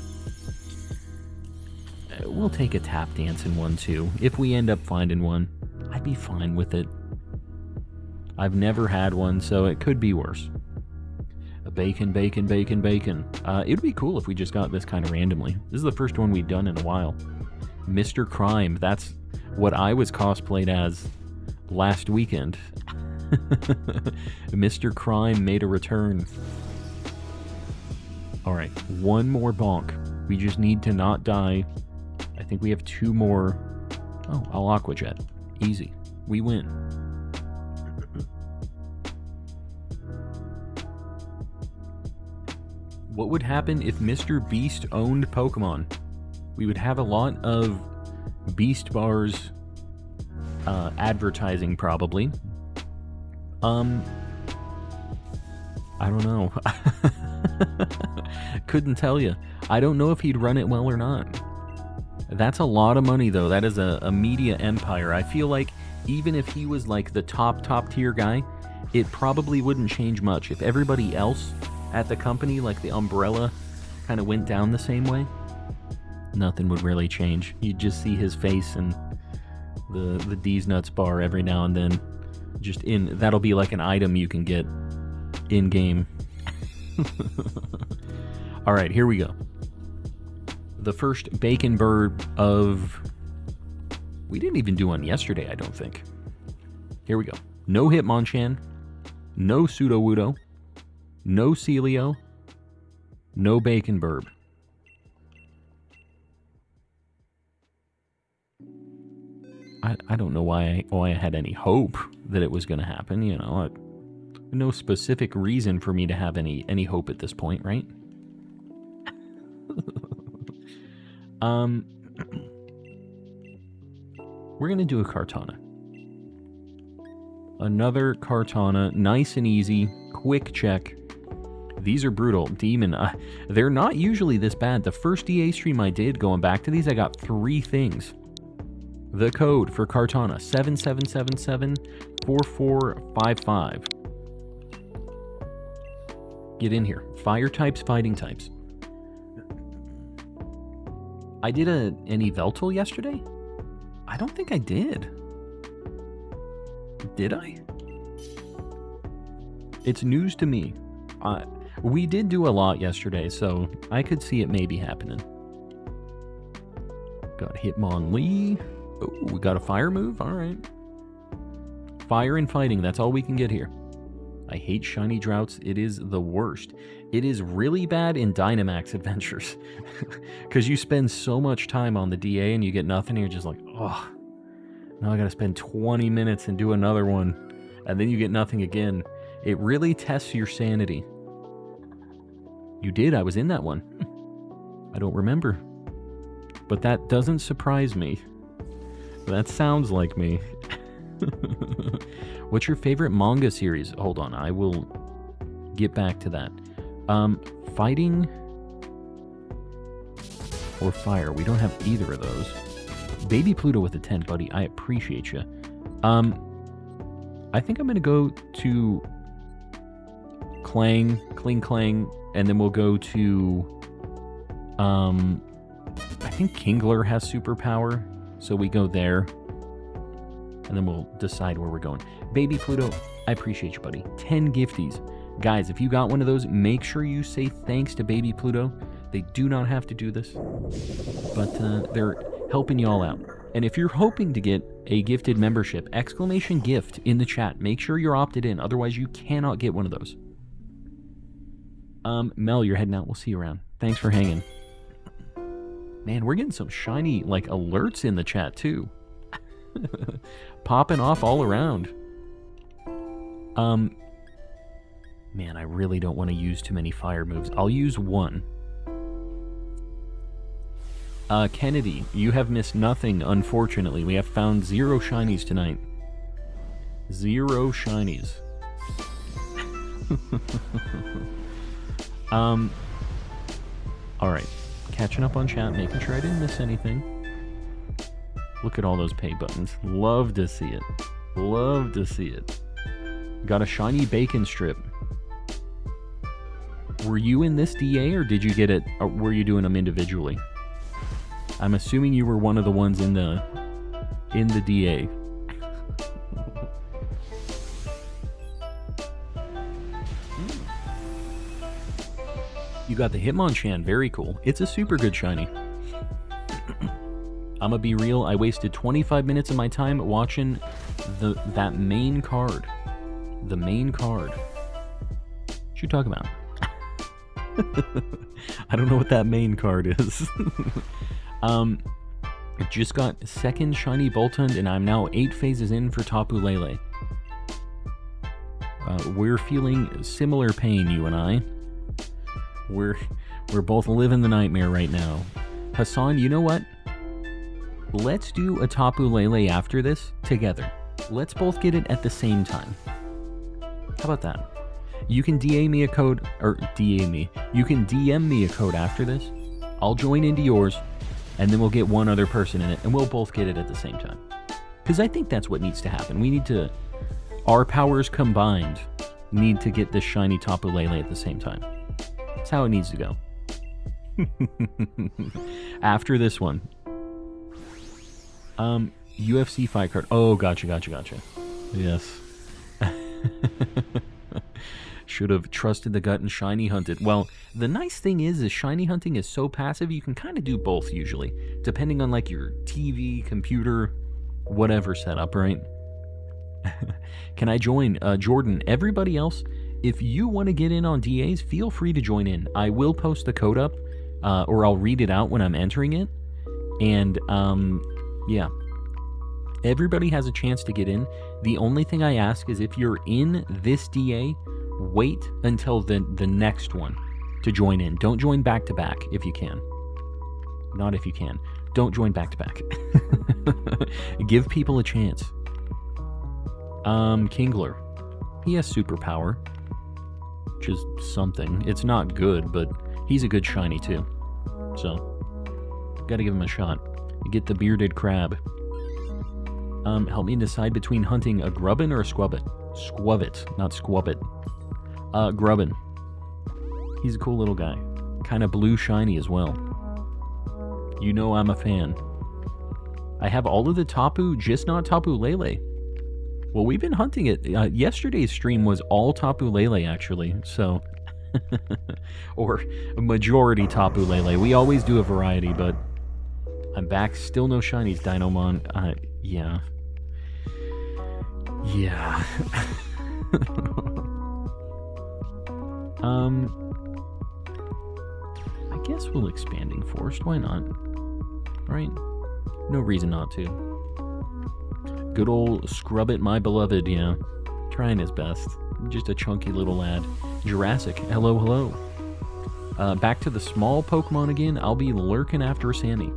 we'll take a tap dance in one too. If we end up finding one, I'd be fine with it. I've never had one, so it could be worse. A bacon, bacon, bacon, bacon. It'd be cool if we just got this kind of randomly. This is the first one we've done in a while. Mr. Crime, that's what I was cosplayed as last weekend. Mr. Crime made a return. Alright, one more bonk. We just need to not die. I think we have 2 more. Oh, I'll Aqua Jet. Easy. We win. What would happen if Mr. Beast owned Pokemon? We would have a lot of Beast Bars advertising, probably. I don't know. Couldn't tell you. I don't know if he'd run it well or not. That's a lot of money, though. That is a media empire. I feel like even if he was like the top tier guy, it probably wouldn't change much. If everybody else at the company, like the umbrella, kind of went down the same way, nothing would really change. You'd just see his face and the D's Nuts bar every now and then. Just that'll be like an item you can get in game. All right, here we go. The first bacon bird of... We didn't even do one yesterday, I don't think. Here we go. No Hitmonchan. No Sudowoodo. No Celio. No Bacon Burb. I don't know why I had any hope that it was going to happen, you know. No specific reason for me to have any hope at this point, right? We're going to do a Kartana. Another Kartana, nice and easy, quick check. These are brutal. Demon, they're not usually this bad. The first DA stream I did, going back to these, I got 3 things. The code for Kartana, 7777-4455. Get in here. Fire types, fighting types. I did an Yveltal yesterday? I don't think I did. Did I? It's news to me. We did do a lot yesterday, so I could see it maybe happening. Got Hitmonlee. Oh, we got a fire move? Alright. Fire and fighting, that's all we can get here. I hate shiny droughts. It is the worst. It is really bad in Dynamax Adventures. Because you spend so much time on the DA and you get nothing, and you're just like, oh, now I gotta spend 20 minutes and do another one. And then you get nothing again. It really tests your sanity. You did, I was in that one. I don't remember. But that doesn't surprise me. That sounds like me. What's your favorite manga series? Hold on, I will get back to that. Fighting or fire? We don't have either of those. Baby Pluto with a 10, buddy. I appreciate you. I think I'm gonna go to Kling, and then we'll go to I think Kingler has superpower, so we go there. And then we'll decide where we're going. Baby Pluto, I appreciate you, buddy. 10 gifties. Guys, if you got one of those, make sure you say thanks to Baby Pluto. They do not have to do this, but they're helping you all out. And if you're hoping to get a gifted membership, exclamation gift in the chat. Make sure you're opted in, otherwise you cannot get one of those. Mel, you're heading out. We'll see you around. Thanks for hanging. Man, we're getting some shiny, like, alerts in the chat, too. Popping off all around. Man, I really don't want to use too many fire moves. I'll use one. Kennedy, you have missed nothing, unfortunately. We have found 0 shinies tonight. 0 shinies. Alright. Catching up on chat, making sure I didn't miss anything. Look at all those pay buttons. Love to see it. Love to see it. Got a shiny bacon strip. Were you in this DA, or did you get it, or were you doing them individually? I'm assuming you were one of the ones in the DA. You got the Hitmonchan, very cool. It's a super good shiny. I'ma be real, I wasted 25 minutes of my time watching that main card. The main card. What you talking about? I don't know what that main card is. I just got second shiny Boltund, and I'm now 8 phases in for Tapu Lele. We're feeling similar pain, you and I. We're both living the nightmare right now. Hassan, you know what? Let's do a Tapu Lele after this together. Let's both get it at the same time. How about that? You can DA me a code, or DA me. You can DM me a code after this. I'll join into yours, and then we'll get one other person in it, and we'll both get it at the same time. Because I think that's what needs to happen. We need to, our powers combined, need to get this shiny Tapu Lele at the same time. That's how it needs to go. After this one. UFC fight card. Oh, gotcha. Yes. Should have trusted the gut and shiny hunted. Well, the nice thing is shiny hunting is so passive, you can kind of do both usually, depending on like your TV, computer, whatever setup, right? Can I join? Jordan, everybody else, if you want to get in on DAs, feel free to join in. I will post the code up, or I'll read it out when I'm entering it. And, yeah. Everybody has a chance to get in. The only thing I ask is if you're in this DA, wait until the next one to join in. Don't join back-to-back if you can. Not if you can. Don't join back-to-back. Give people a chance. Kingler. He has superpower, which is something. It's not good, but he's a good shiny too. So, gotta give him a shot. Get the bearded crab. Help me decide between hunting a grubbin or a squubbit. Squubbit, not squubbit. Grubbin. He's a cool little guy. Kind of blue shiny as well. You know I'm a fan. I have all of the Tapu, just not Tapu Lele. Well, we've been hunting it. Yesterday's stream was all Tapu Lele, actually, so... or a majority Tapu Lele. We always do a variety, but... I'm back. Still no shinies, Dinomon. Yeah. Yeah. I guess we'll Expanding Forest. Why not? Right? No reason not to. Good old Scrubbit, my beloved, yeah. Trying his best. Just a chunky little lad. Jurassic, hello, hello. Back to the small Pokemon again. I'll be lurking after Sammy.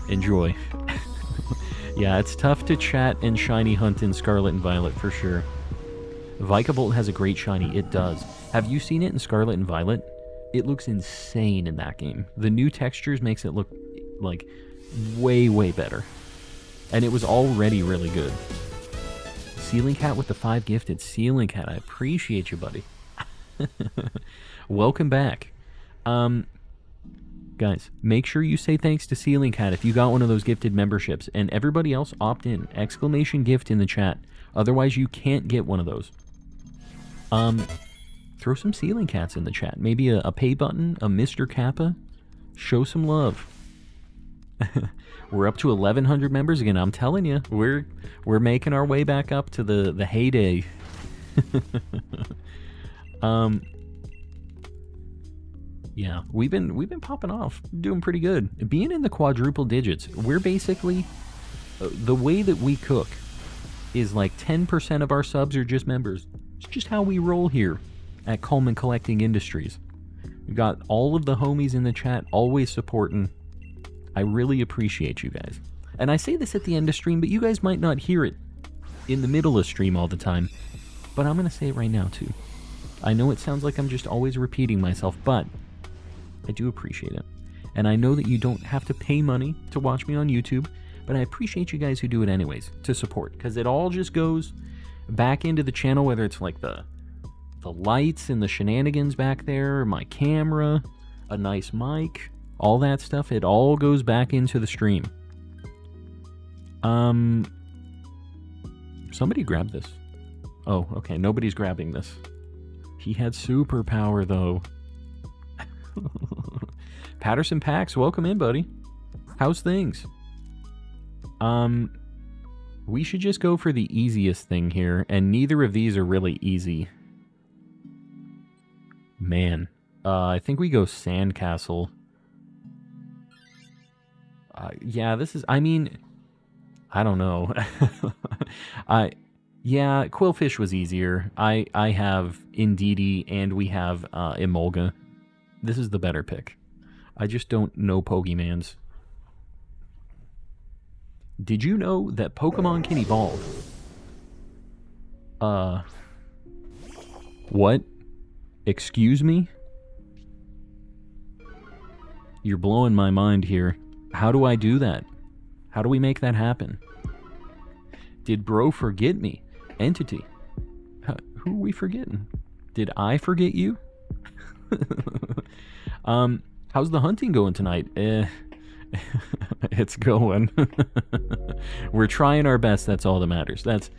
Enjoy. Yeah, it's tough to chat and shiny hunt in Scarlet and Violet for sure. Vikavolt has a great shiny. It does. Have you seen it in Scarlet and Violet? It looks insane in that game. The new textures makes it look like way, way better. And it was already really good. Ceiling Cat with the 5 gifted. Ceiling Cat, I appreciate you, buddy. Welcome back. Guys, make sure you say thanks to Ceiling Cat if you got one of those gifted memberships. And everybody else, opt in. Exclamation gift in the chat. Otherwise, you can't get one of those. Throw some Ceiling Cats in the chat. Maybe a pay button, a Mr. Kappa. Show some love. We're up to 1,100 members again. I'm telling you, we're making our way back up to the heyday. Yeah, we've been popping off, doing pretty good. Being in the quadruple digits, we're basically the way that we cook is like 10% of our subs are just members. It's just how we roll here at Coleman Collecting Industries. We've got all of the homies in the chat always supporting. I really appreciate you guys. And I say this at the end of stream, but you guys might not hear it in the middle of stream all the time. But I'm going to say it right now, too. I know it sounds like I'm just always repeating myself, but I do appreciate it. And I know that you don't have to pay money to watch me on YouTube, but I appreciate you guys who do it anyways, to support. Because it all just goes back into the channel, whether it's like the lights and the shenanigans back there, my camera, a nice mic, all that stuff, it all goes back into the stream. Somebody grab this. Oh, okay, nobody's grabbing this. He had superpower, though. Patterson Pax, welcome in, buddy. How's things? We should just go for the easiest thing here, and neither of these are really easy. Man, I think we go Sandcastle. Yeah, this is, I mean, I don't know. Yeah, Quillfish was easier. I have Indeedee and we have Emolga. This is the better pick. I just don't know Pokemans. Did you know that Pokemon can evolve? What? Excuse me? You're blowing my mind here. How do I do that? How do we make that happen? Did bro forget me? Entity. Who are we forgetting? Did I forget you? How's the hunting going tonight? It's going. We're trying our best, that's all that matters. That's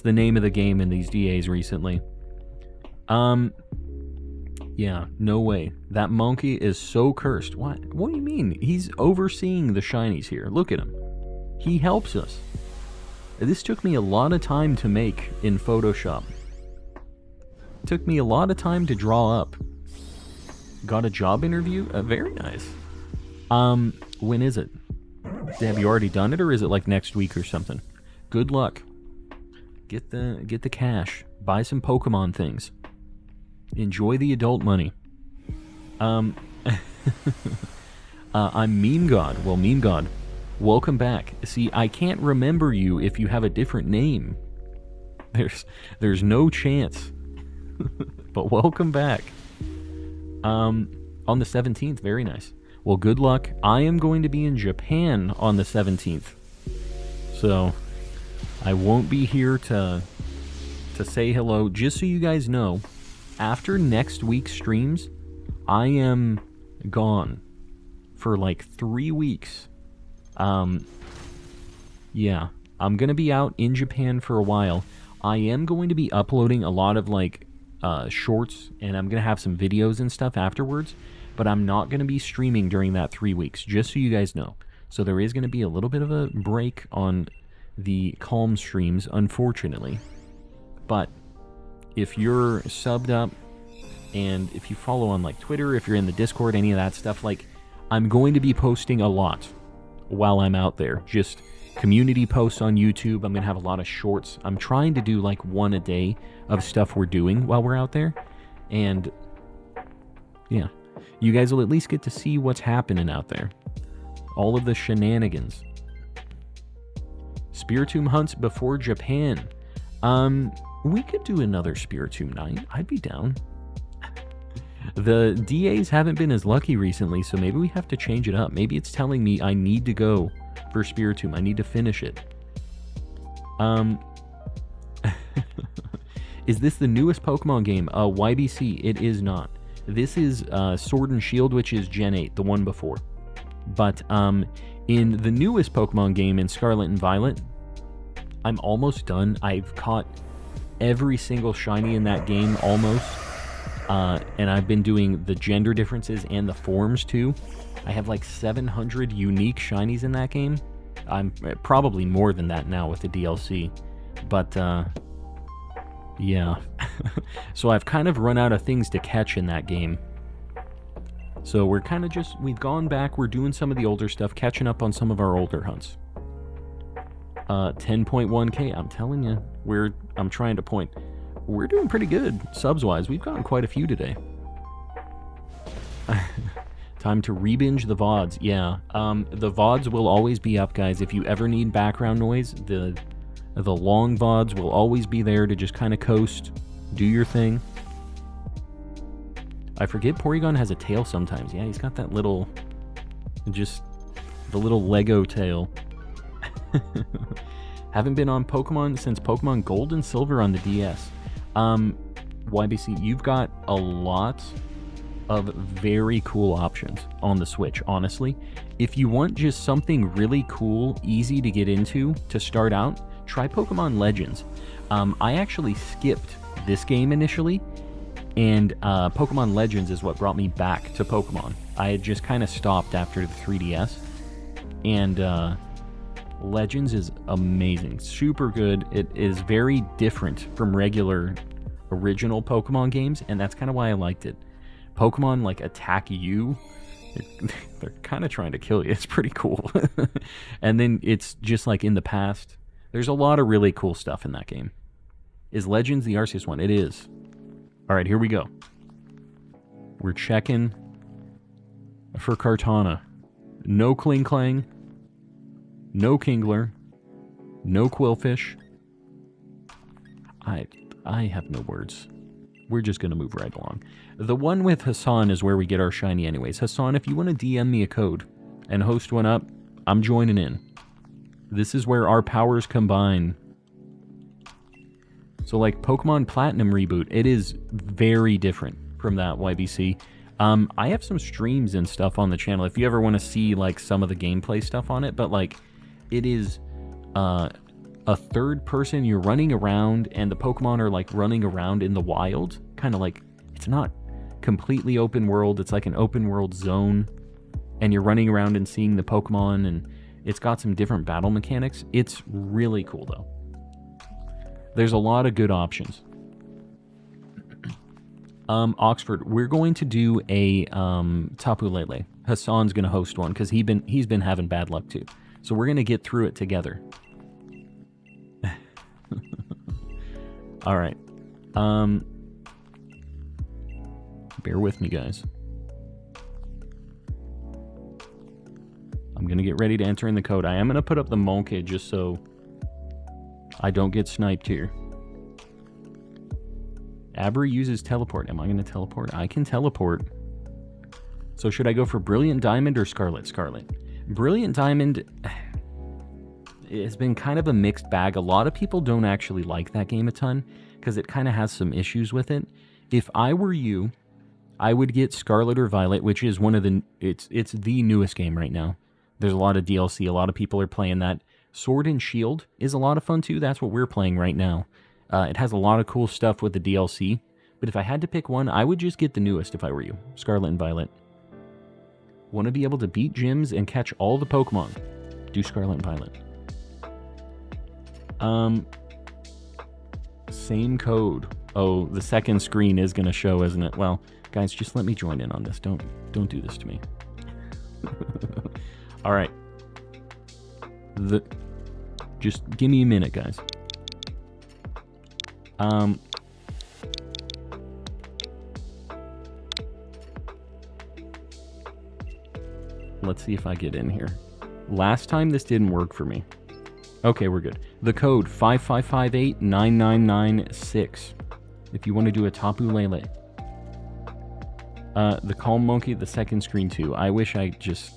the name of the game in these DAs recently. Yeah, no way. That monkey is so cursed. What do you mean? He's overseeing the shinies here. Look at him. He helps us. This took me a lot of time to make in Photoshop. Took me a lot of time to draw up. Got a job interview? Very nice. When is it? Have you already done it, or is it like next week or something? Good luck. Get the cash. Buy some Pokemon things. Enjoy the adult money. I'm Meme God. Well, Meme God, welcome back. See, I can't remember you if you have a different name. There's no chance. But welcome back. On the 17th, very nice. Well, good luck. I am going to be in Japan on the 17th. So, I won't be here to say hello. Just so you guys know, after next week's streams, I am gone for like 3 weeks. Yeah, I'm going to be out in Japan for a while. I am going to be uploading a lot of like shorts, and I'm going to have some videos and stuff afterwards, but I'm not going to be streaming during that 3 weeks, just so you guys know. So there is going to be a little bit of a break on the calm streams, unfortunately. But if you're subbed up, and if you follow on like Twitter, if you're in the Discord, any of that stuff, like, I'm going to be posting a lot while I'm out there. Just community posts on YouTube. I'm going to have a lot of shorts. I'm trying to do like one a day of stuff we're doing while we're out there. And yeah, you guys will at least get to see what's happening out there. All of the shenanigans. Spiritomb hunts before Japan. We could do another Spiritomb night. I'd be down. The DAs haven't been as lucky recently, so maybe we have to change it up. Maybe it's telling me I need to go for Spiritomb. I need to finish it. Is this the newest Pokemon game? YBC, it is not. This is Sword and Shield, which is Gen 8, the one before. But in the newest Pokemon game, in Scarlet and Violet, I'm almost done. I've caught every single shiny in that game, almost. And I've been doing the gender differences and the forms too. I have like 700 unique shinies in that game. I'm probably more than that now with the DLC. But, yeah. So I've kind of run out of things to catch in that game. So we're kind of just, we've gone back, we're doing some of the older stuff, catching up on some of our older hunts. 10.1k, I'm telling you, I'm trying to point. We're doing pretty good, subs-wise. We've gotten quite a few today. Time to re-binge the VODs. Yeah, the VODs will always be up, guys. If you ever need background noise, the long VODs will always be there to just kind of coast, do your thing. I forget Porygon has a tail sometimes. Yeah, he's got that little, just the little Lego tail. Haven't been on Pokemon since Pokemon Gold and Silver on the DS. YBC, you've got a lot of very cool options on the Switch, honestly. If you want just something really cool, easy to get into to start out, try Pokemon Legends. I actually skipped this game initially, and Pokemon Legends is what brought me back to Pokemon. I had just kind of stopped after the 3DS, and Legends is amazing, super good. It is very different from regular original Pokemon games, and that's kind of why I liked it. Pokemon like attack you, they're kind of trying to kill you. It's pretty cool. And then it's just like in the past. There's a lot of really cool stuff in that game. Is Legends the Arceus one? It is. All right, here we go. We're checking for Kartana. No Klinklang. No Kingler. No Quillfish. I have no words. We're just going to move right along. The one with Hassan is where we get our shiny anyways. Hassan, if you want to DM me a code and host one up, I'm joining in. This is where our powers combine. So like Pokemon Platinum Reboot, it is very different from that, YBC. I have some streams and stuff on the channel if you ever want to see like some of the gameplay stuff on it, but like it is a third person, you're running around and the Pokemon are like running around in the wild, kind of like, it's not completely open world, it's like an open world zone, and you're running around and seeing the Pokemon, and It's got some different battle mechanics. It's really cool, though. There's a lot of good options. Oxford, we're going to do a Tapu Lele. Hassan's going to host one because he's been having bad luck too. So we're going to get through it together. All right. Bear with me, guys. I'm going to get ready to enter in the code. I am going to put up the monkey just so I don't get sniped here. Abra uses teleport. Am I going to teleport? I can teleport. So should I go for Brilliant Diamond or Scarlet? Scarlet. Brilliant Diamond has been kind of a mixed bag. A lot of people don't actually like that game a ton because it kind of has some issues with it. If I were you, I would get Scarlet or Violet, which is one of the... It's the newest game right now. There's a lot of DLC. A lot of people are playing that. Sword and Shield is a lot of fun too. That's what we're playing right now. It has a lot of cool stuff with the DLC. But if I had to pick one, I would just get the newest if I were you. Scarlet and Violet. Want to be able to beat gyms and catch all the Pokemon. Do Scarlet and Violet. Same code. Oh, the second screen is going to show, isn't it? Well, guys, just let me join in on this. Don't do this to me. All right. Just give me a minute, guys. Let's see if I get in here. Last time this didn't work for me. Okay, we're good. The code 55589996. If you want to do a Tapu Lele. The Calm Monkey, the second screen too. I wish it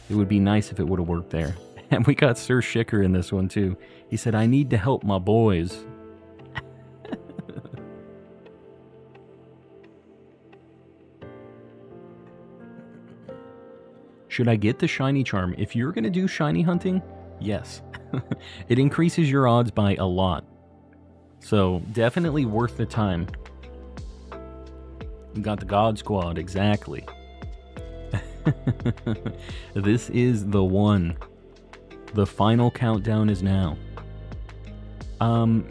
would be nice if it would have worked there. And we got Sir Shicker in this one too. He said, I need to help my boys. Should I get the Shiny Charm? If you're going to do shiny hunting, yes. It increases your odds by a lot. So, definitely worth the time. We got the God Squad, exactly. This is the one. The final countdown is now. Hassan,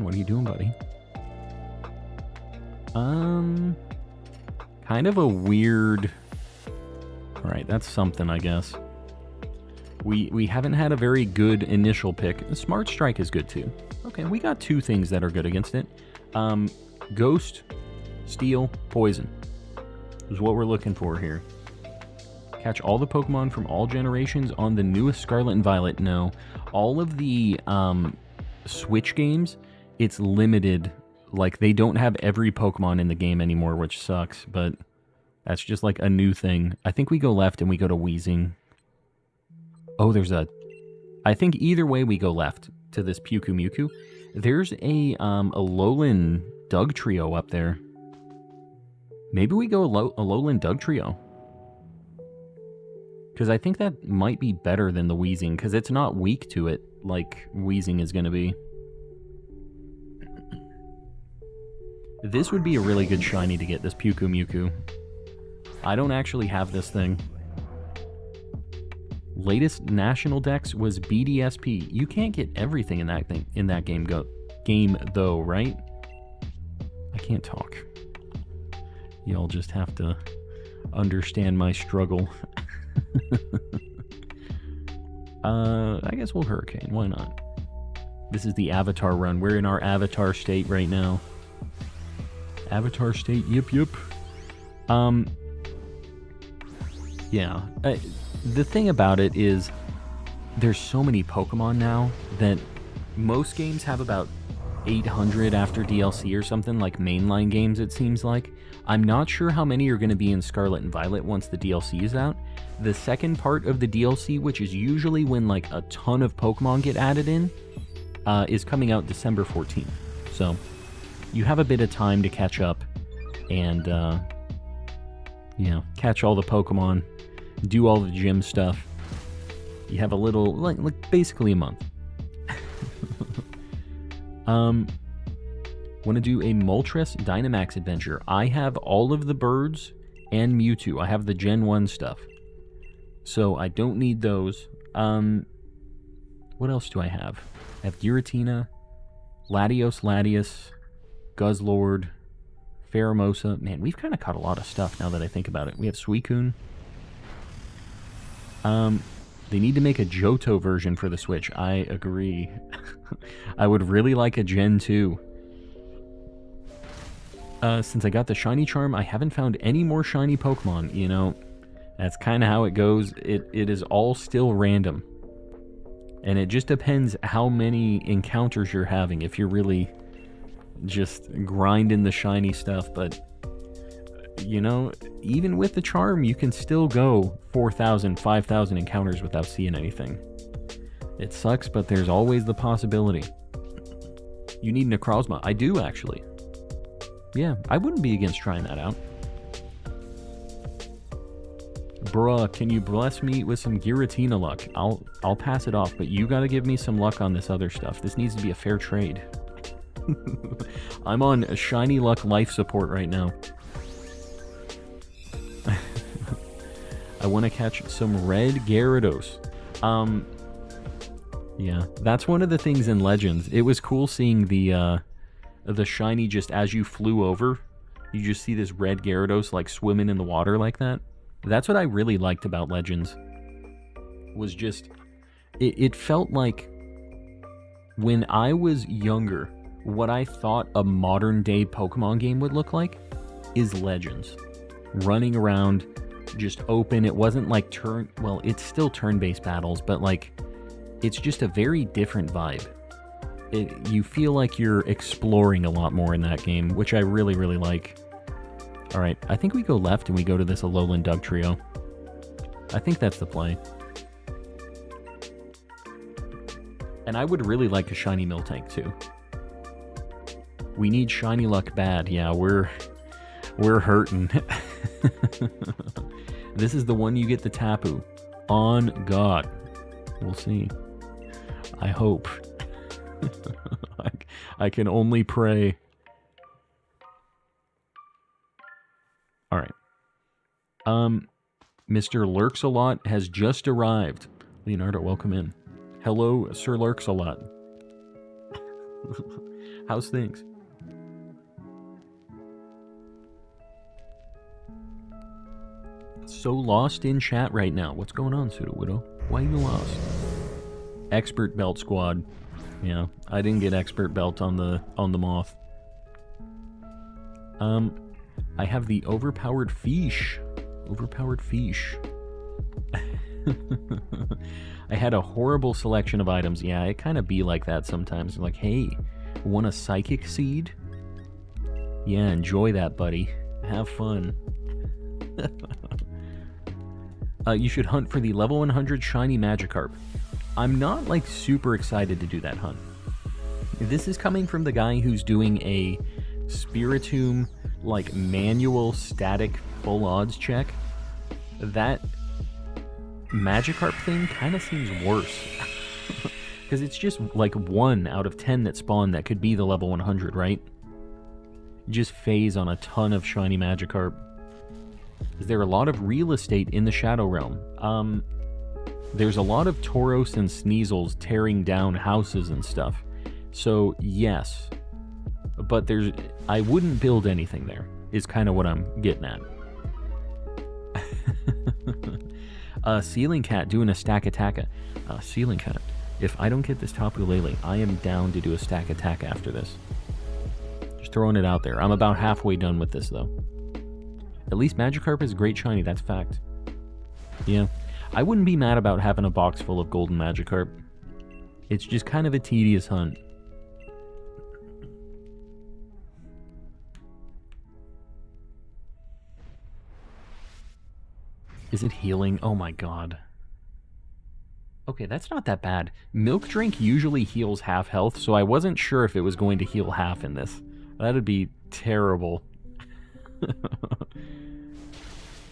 what are you doing, buddy? Kind of a weird... Alright, that's something, I guess. We haven't had a very good initial pick. Smart Strike is good, too. Okay, we got two things that are good against it. Ghost, Steel, Poison is what we're looking for here. Catch all the Pokemon from all generations on the newest Scarlet and Violet. No. All of the Switch games, it's limited. Like, they don't have every Pokemon in the game anymore, which sucks, but that's just like a new thing. I think we go left and we go to Weezing. Oh, I think either way we go left to this Pyukumuku. There's a Alolan Doug Trio up there. Maybe we go Alolan Doug Trio. Because I think that might be better than the Weezing, because it's not weak to it like Weezing is going to be. This would be a really good shiny to get, this Pyukumuku. I don't actually have this thing. Latest national dex was BDSP. You can't get everything in that game though, right? I can't talk. Y'all just have to understand my struggle. I guess we'll Hurricane. Why not? This is the Avatar run. We're in our Avatar state right now. Avatar state. Yep. Yeah. The thing about it is there's so many Pokemon now that most games have about 800 after DLC or something, like mainline games it seems like. I'm not sure how many are going to be in Scarlet and Violet once the DLC is out. The second part of the DLC, which is usually when like a ton of Pokemon get added in, is coming out December 14th. So you have a bit of time to catch up and catch all the Pokemon, do all the gym stuff. You have a little, like basically a month. Want to do a Moltres Dynamax Adventure. I have all of the birds and Mewtwo. I have the Gen 1 stuff. So I don't need those. What else do I have? I have Giratina, Latios, Guzzlord, Pheromosa. Man, we've kind of caught a lot of stuff now that I think about it. We have Suicune. They need to make a Johto version for the Switch. I agree. I would really like a Gen 2. Since I got the Shiny Charm, I haven't found any more Shiny Pokemon, you know. That's kind of how it goes. It is all still random. And it just depends how many encounters you're having, if you're really just grinding the shiny stuff. But, you know, even with the charm, you can still go 4,000, 5,000 encounters without seeing anything. It sucks, but there's always the possibility. You need Necrozma. I do, actually. Yeah, I wouldn't be against trying that out. Bruh, can you bless me with some Giratina luck? I'll pass it off, but you gotta give me some luck on this other stuff. This needs to be a fair trade. I'm on a shiny luck life support right now. I want to catch some red Gyarados. Yeah, that's one of the things in Legends. It was cool seeing the shiny just as you flew over. You just see this red Gyarados like swimming in the water like that. That's what I really liked about Legends. Was just, it felt like when I was younger, what I thought a modern day Pokemon game would look like is Legends. Running around, just open. It wasn't like well, it's still turn-based battles, but like, it's just a very different vibe. You feel like you're exploring a lot more in that game, which I really, really like. Alright, I think we go left and we go to this Alolan Dugtrio. I think that's the play. And I would really like a shiny Miltank too. We need shiny luck bad. Yeah, we're hurting. This is the one you get the Tapu. On God. We'll see. I hope. I can only pray. Alright. Mr. Lurks-a-Lot has just arrived. Leonardo, welcome in. Hello, Sir Lurks-a-Lot. How's things? So lost in chat right now. What's going on, Pseudo Widow? Why are you lost? Expert Belt Squad. Yeah, I didn't get Expert Belt on the Moth. I have the Overpowered Fish. Overpowered Fish. I had a horrible selection of items. Yeah, it kind of be like that sometimes. Like, hey, want a Psychic Seed? Yeah, enjoy that, buddy. Have fun. You should hunt for the level 100 shiny Magikarp. I'm not, like, super excited to do that hunt. This is coming from the guy who's doing a Spiritomb, like, manual static full odds check. That Magikarp thing kind of seems worse. Because it's just, like, 1 out of 10 that spawn that could be the level 100, right? Just phase on a ton of shiny Magikarp. Is there a lot of real estate in the Shadow Realm? There's a lot of Tauros and Sneasels tearing down houses and stuff. So, yes. But I wouldn't build anything there, is kind of what I'm getting at. Ceiling Cat doing a stack attack. Ceiling Cat, if I don't get this Tapu Lele, I am down to do a stack attack after this. Just throwing it out there. I'm about halfway done with this, though. At least Magikarp is great shiny, that's fact. Yeah. I wouldn't be mad about having a box full of golden Magikarp. It's just kind of a tedious hunt. Is it healing? Oh my god. Okay, that's not that bad. Milk Drink usually heals half health, so I wasn't sure if it was going to heal half in this. That'd be terrible.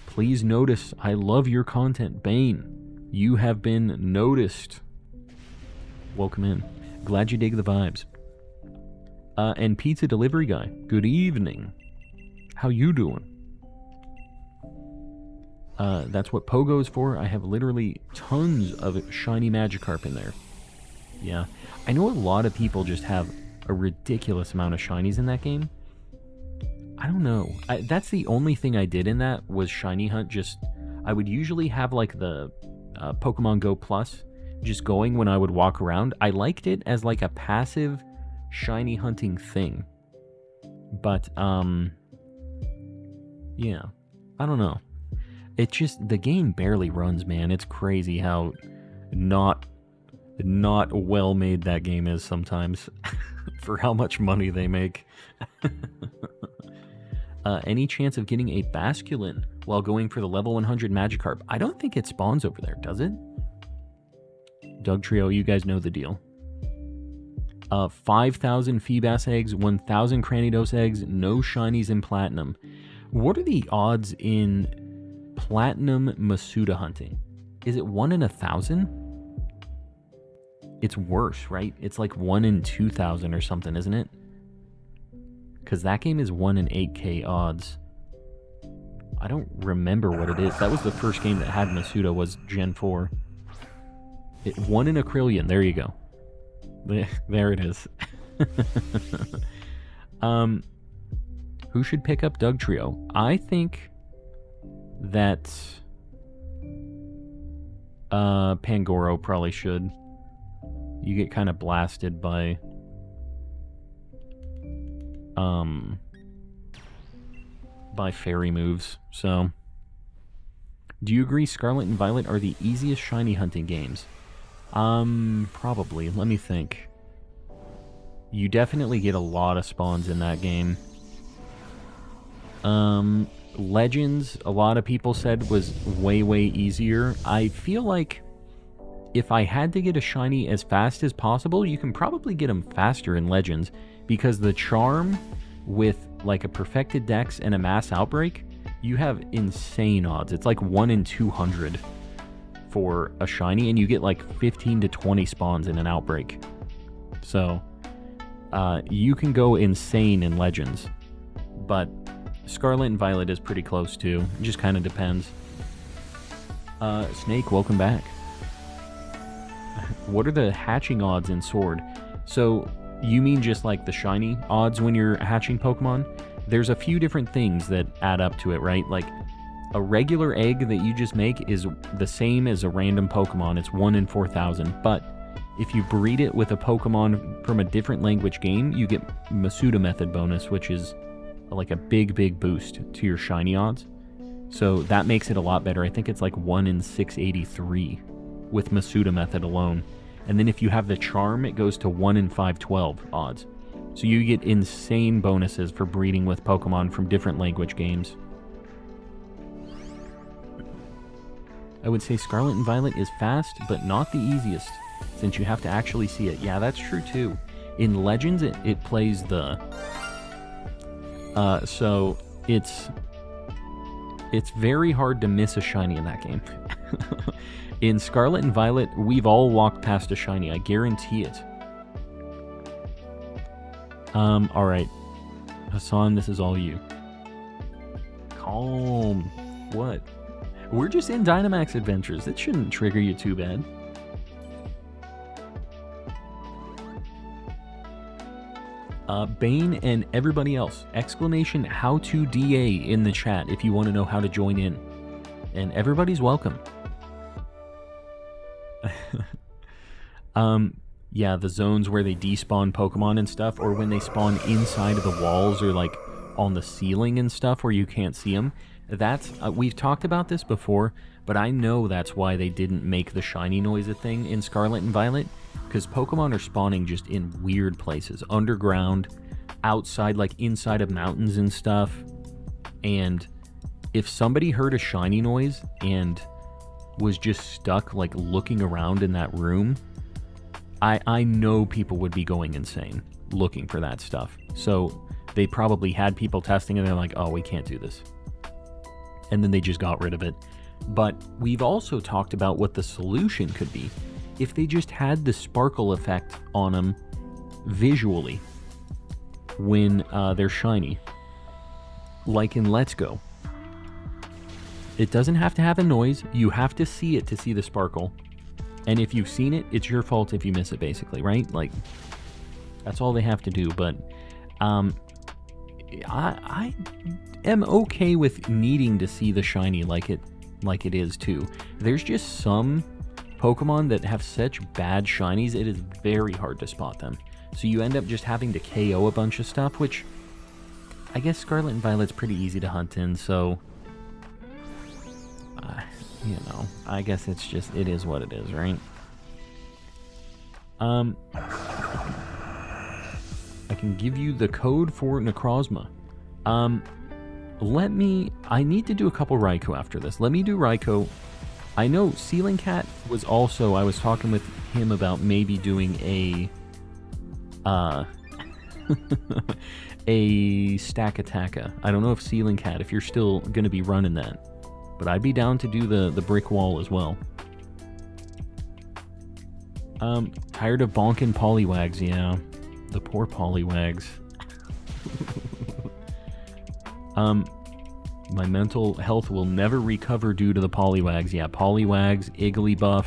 Please notice, I love your content. Bane, you have been noticed. Welcome in. Glad you dig the vibes. And Pizza Delivery Guy, good evening. How you doing? That's what Pogo is for. I have literally tons of shiny Magikarp in there. Yeah. I know a lot of people just have a ridiculous amount of shinies in that game. I don't know. That's the only thing I did in that was shiny hunt. Just, I would usually have like the Pokemon Go Plus just going when I would walk around. I liked it as like a passive shiny hunting thing. But, yeah. I don't know. It just, the game barely runs, man. It's crazy how not well made that game is sometimes for how much money they make. Any chance of getting a Basculin while going for the level 100 Magikarp? I don't think it spawns over there, does it? Doug Trio, you guys know the deal. 5,000 Feebas eggs, 1,000 Cranidos eggs, no shinies in Platinum. What are the odds in Platinum Masuda hunting? Is it 1 in 1,000? It's worse, right? It's like 1 in 2,000 or something, isn't it? Because that game is 1 in 8k odds. I don't remember what it is. That was the first game that had Masuda, was Gen 4. 1 in a Krillion. There you go. There it is. Who should pick up Doug Trio? I think that Pangoro probably should. You get kind of blasted by fairy moves. So, do you agree Scarlet and Violet are the easiest shiny hunting games? Probably. Let me think. You definitely get a lot of spawns in that game. Legends, a lot of people said, was way, way easier. I feel like if I had to get a shiny as fast as possible, you can probably get them faster in Legends, because the charm with like a perfected dex and a mass outbreak, you have insane odds. It's like 1 in 200 for a shiny, and you get like 15 to 20 spawns in an outbreak. So you can go insane in Legends, but Scarlet and Violet is pretty close too. It just kind of depends. Snake, welcome back. What are the hatching odds in Sword? So, you mean just like the shiny odds when you're hatching Pokemon? There's a few different things that add up to it, right? Like, a regular egg that you just make is the same as a random Pokemon. It's 1 in 4,000. But if you breed it with a Pokemon from a different language game, you get Masuda method bonus, which is like a big, big boost to your shiny odds. So that makes it a lot better. I think it's like 1 in 683 with Masuda method alone. And then if you have the charm, it goes to 1 in 512 odds. So you get insane bonuses for breeding with Pokemon from different language games. I would say Scarlet and Violet is fast, but not the easiest, since you have to actually see it. Yeah, that's true too. In Legends, it plays the... so it's very hard to miss a shiny in that game. In Scarlet and Violet, we've all walked past a shiny. I guarantee it. Alright. Hassan, this is all you. Calm. What? We're just in Dynamax Adventures. It shouldn't trigger you too bad. Bane and everybody else, exclamation how to DA in the chat if you want to know how to join in. And everybody's welcome. Yeah, the zones where they despawn Pokemon and stuff, or when they spawn inside of the walls or like on the ceiling and stuff where you can't see them. That's, we've talked about this before, but I know that's why they didn't make the shiny noise a thing in Scarlet and Violet, because Pokemon are spawning just in weird places, underground, outside, like inside of mountains and stuff. And if somebody heard a shiny noise and was just stuck like looking around in that room, I know people would be going insane looking for that stuff. So they probably had people testing and they're like, oh, we can't do this. And then they just got rid of it. But we've also talked about what the solution could be if they just had the sparkle effect on them visually when they're shiny. Like in Let's Go. It doesn't have to have a noise. You have to see it to see the sparkle. And if you've seen it, it's your fault if you miss it, basically, right? Like, that's all they have to do. But I am okay with needing to see the shiny like it is too. There's just some Pokemon that have such bad shinies, it is very hard to spot them. So you end up just having to KO a bunch of stuff, which I guess Scarlet and Violet's pretty easy to hunt in, so you know, I guess it is what it is, right? I can give you the code for Necrozma. I need to do a couple Raikou after this. Let me do Raikou. I know Ceiling Cat was also, I was talking with him about maybe doing a Stack Attacka. I don't know if Ceiling Cat, if you're still going to be running that. But I'd be down to do the brick wall as well. Tired of bonking Poliwags, yeah. The poor Poliwags. My mental health will never recover due to the Poliwags. Yeah, Poliwags, Igglybuff,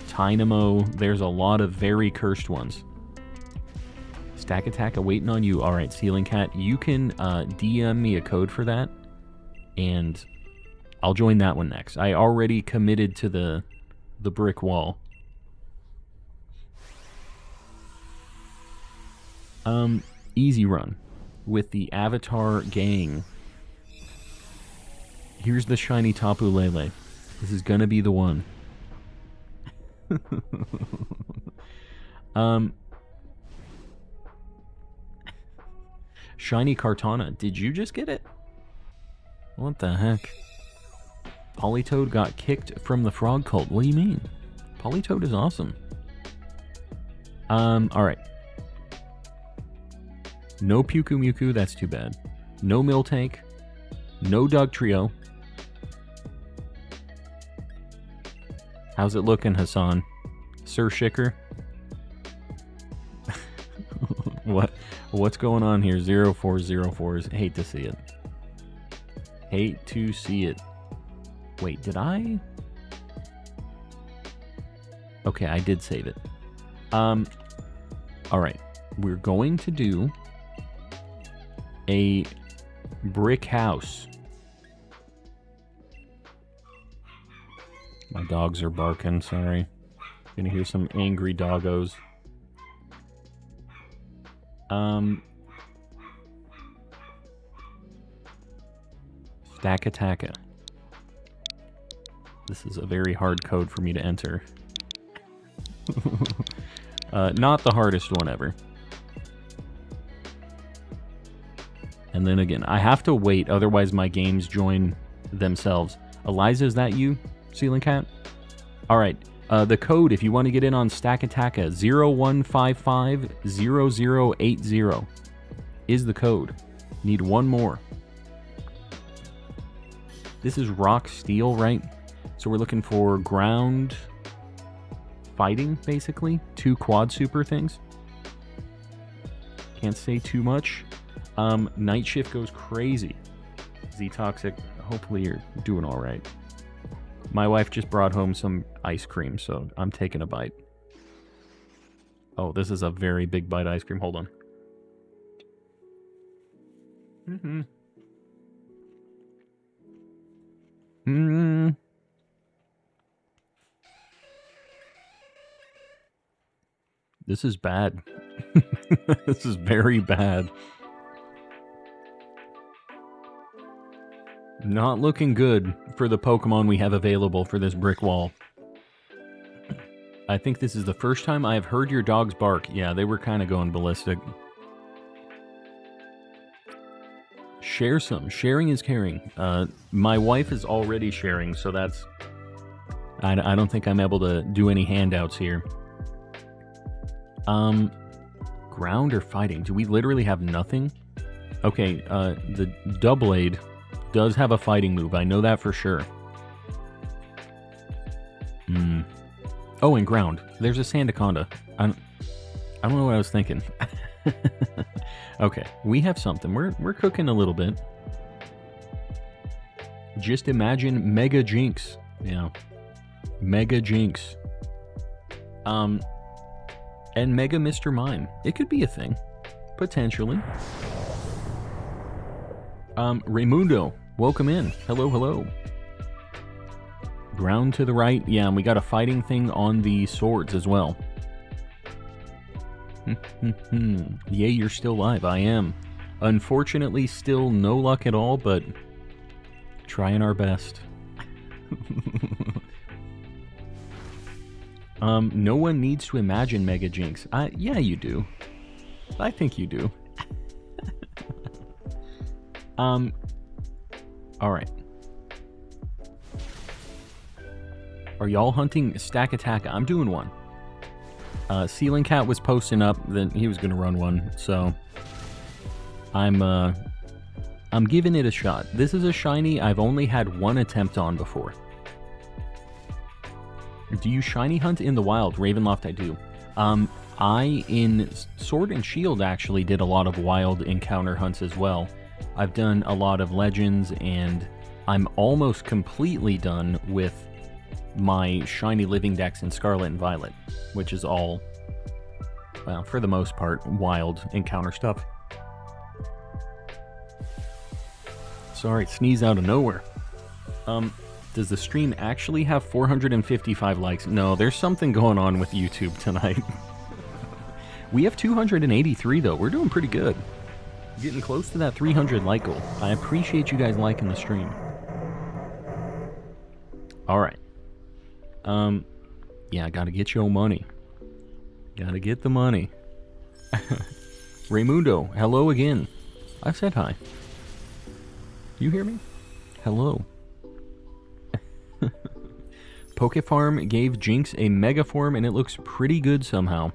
Tynamo. There's a lot of very cursed ones. Stack Attacka waiting on you. Alright, Ceiling Cat, you can DM me a code for that. And I'll join that one next. I already committed to the brick wall. Easy run with the Avatar gang. Here's the shiny Tapu Lele. This is gonna be the one. Shiny Kartana. Did you just get it? What the heck? Politoed got kicked from the frog cult. What do you mean? Politoed is awesome. Alright. No Puku-Muku, that's too bad. No Miltank. No Dugtrio. How's it looking, Hassan? Sir Shicker? What's going on here? 0404s. Hate to see it. Hate to see it. Wait, did I? Okay, I did save it. Alright. We're going to do a brick house. My dogs are barking, sorry. Gonna hear some angry doggos. Stack Attacka. This is a very hard code for me to enter. Not the hardest one ever. And then again, I have to wait, otherwise my games join themselves. Eliza, is that you, Ceiling Cat? Alright, the code, if you want to get in on Stack Attacka, 01550080 is the code. Need one more. This is Rock Steel, right? So we're looking for ground fighting, basically. 2 quad super things. Can't say too much. Night Shift goes crazy. Z-Toxic, hopefully you're doing alright. My wife just brought home some ice cream, so I'm taking a bite. Oh, this is a very big bite ice cream. Hold on. This is bad. This is very bad. Not looking good for the Pokemon we have available for this brick wall. I think this is the first time I have heard your dogs bark. Yeah, they were kind of going ballistic. Share some. Sharing is caring. My wife is already sharing, so that's... I don't think I'm able to do any handouts here. Ground or fighting? Do we literally have nothing? Okay, the Doublade does have a fighting move. I know that for sure. Oh, and ground. There's a Sandaconda. I don't know what I was thinking. Okay, we have something. We're cooking a little bit. Just imagine Mega Jinx. Yeah. Mega Jinx. And Mega Mr. Mime. It could be a thing. Potentially. Raymundo, welcome in. Hello, hello. Ground to the right. Yeah, and we got a fighting thing on the swords as well. Yay, you're still live. I am. Unfortunately, still no luck at all, but trying our best. No one needs to imagine Mega Jinx. Yeah, you do. I think you do. Alright. Are y'all hunting Stack Attack? I'm doing one. Ceiling Cat was posting up that he was gonna run one, so I'm giving it a shot. This is a shiny I've only had one attempt on before. Do you shiny hunt in the wild? Ravenloft, I do. I, in Sword and Shield, actually did a lot of wild encounter hunts as well. I've done a lot of Legends, and I'm almost completely done with my shiny Living Dex in Scarlet and Violet, which is all, well, for the most part, wild encounter stuff. Sorry, sneeze out of nowhere. Does the stream actually have 455 likes? No, there's something going on with YouTube tonight. We have 283, though. We're doing pretty good. Getting close to that 300 like goal. I appreciate you guys liking the stream. Alright. Yeah, I gotta get your money. Gotta get the money. Raymundo, hello again. I said hi. You hear me? Hello. Pokefarm gave Jinx a Mega Form and it looks pretty good somehow.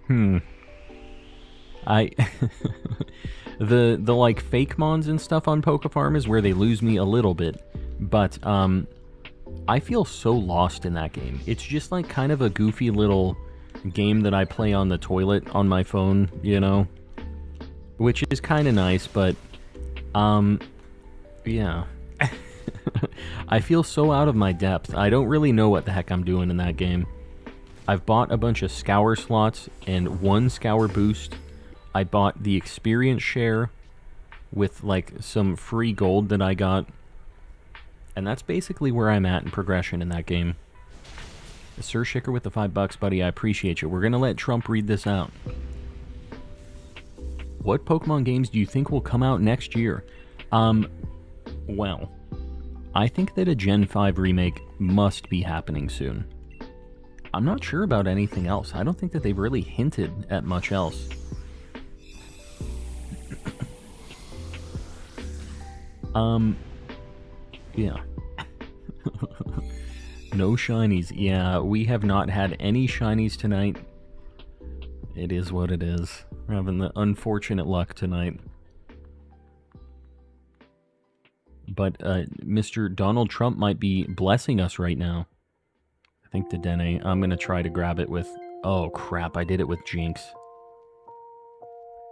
The like fake mons and stuff on Pokefarm is where they lose me a little bit, but I feel so lost in that game. It's just like kind of a goofy little game that I play on the toilet on my phone, you know, which is kind of nice, but yeah. I feel so out of my depth. I don't really know what the heck I'm doing in that game. I've bought a bunch of Scour slots and one Scour boost. I bought the experience share with like some free gold that I got. And that's basically where I'm at in progression in that game. Sir Shicker with the $5, buddy. I appreciate you. We're going to let Trump read this out. What Pokemon games do you think will come out next year? Well, I think that a Gen 5 remake must be happening soon. I'm not sure about anything else. I don't think that they've really hinted at much else. Yeah. No shinies. Yeah, we have not had any shinies tonight. It is what it is. We're having the unfortunate luck tonight. But Mr. Donald Trump might be blessing us right now. I think the Dene. I'm going to try to grab it with... Oh, crap. I did it with Jinx.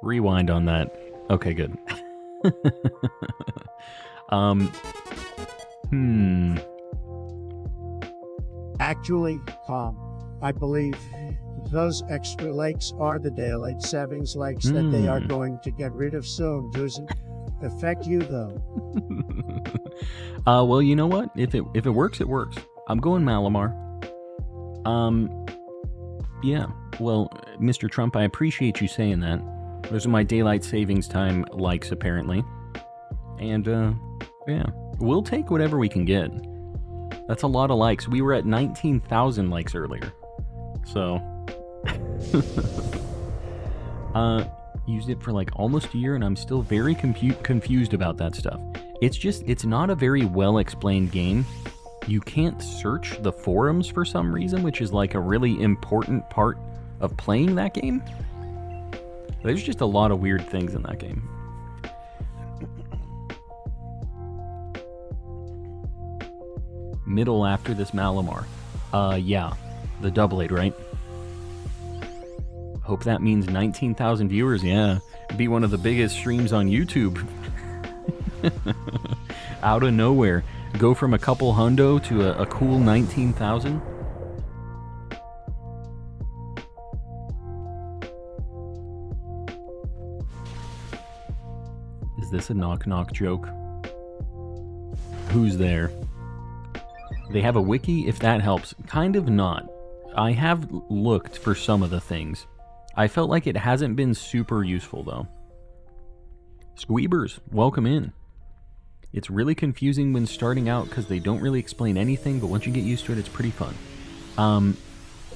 Rewind on that. Okay, good. Actually, I believe those extra lakes are the daylight savings lakes that they are going to get rid of soon. Doesn't affect you, though. Well, you know what? If it works, it works. I'm going Malamar. Yeah. Well, Mr. Trump, I appreciate you saying that. Those are my daylight savings time likes, apparently. And, yeah. We'll take whatever we can get. That's a lot of likes. We were at 19,000 likes earlier. So... used it for like almost a year and I'm still very confused about that stuff. It's not a very well explained game. You can't search the forums for some reason, which is like a really important part of playing that game. There's just a lot of weird things in that game. Middle after this Malamar. Yeah. The Double Aid, right? Hope that means 19,000 viewers, yeah. Be one of the biggest streams on YouTube. out of nowhere. Go from a couple hundo to a cool 19,000. Is this a knock-knock joke? Who's there? They have a wiki, if that helps. Kind of not. I have looked for some of the things. I felt like it hasn't been super useful, though. Squeebers, welcome in. It's really confusing when starting out because they don't really explain anything, but once you get used to it, it's pretty fun.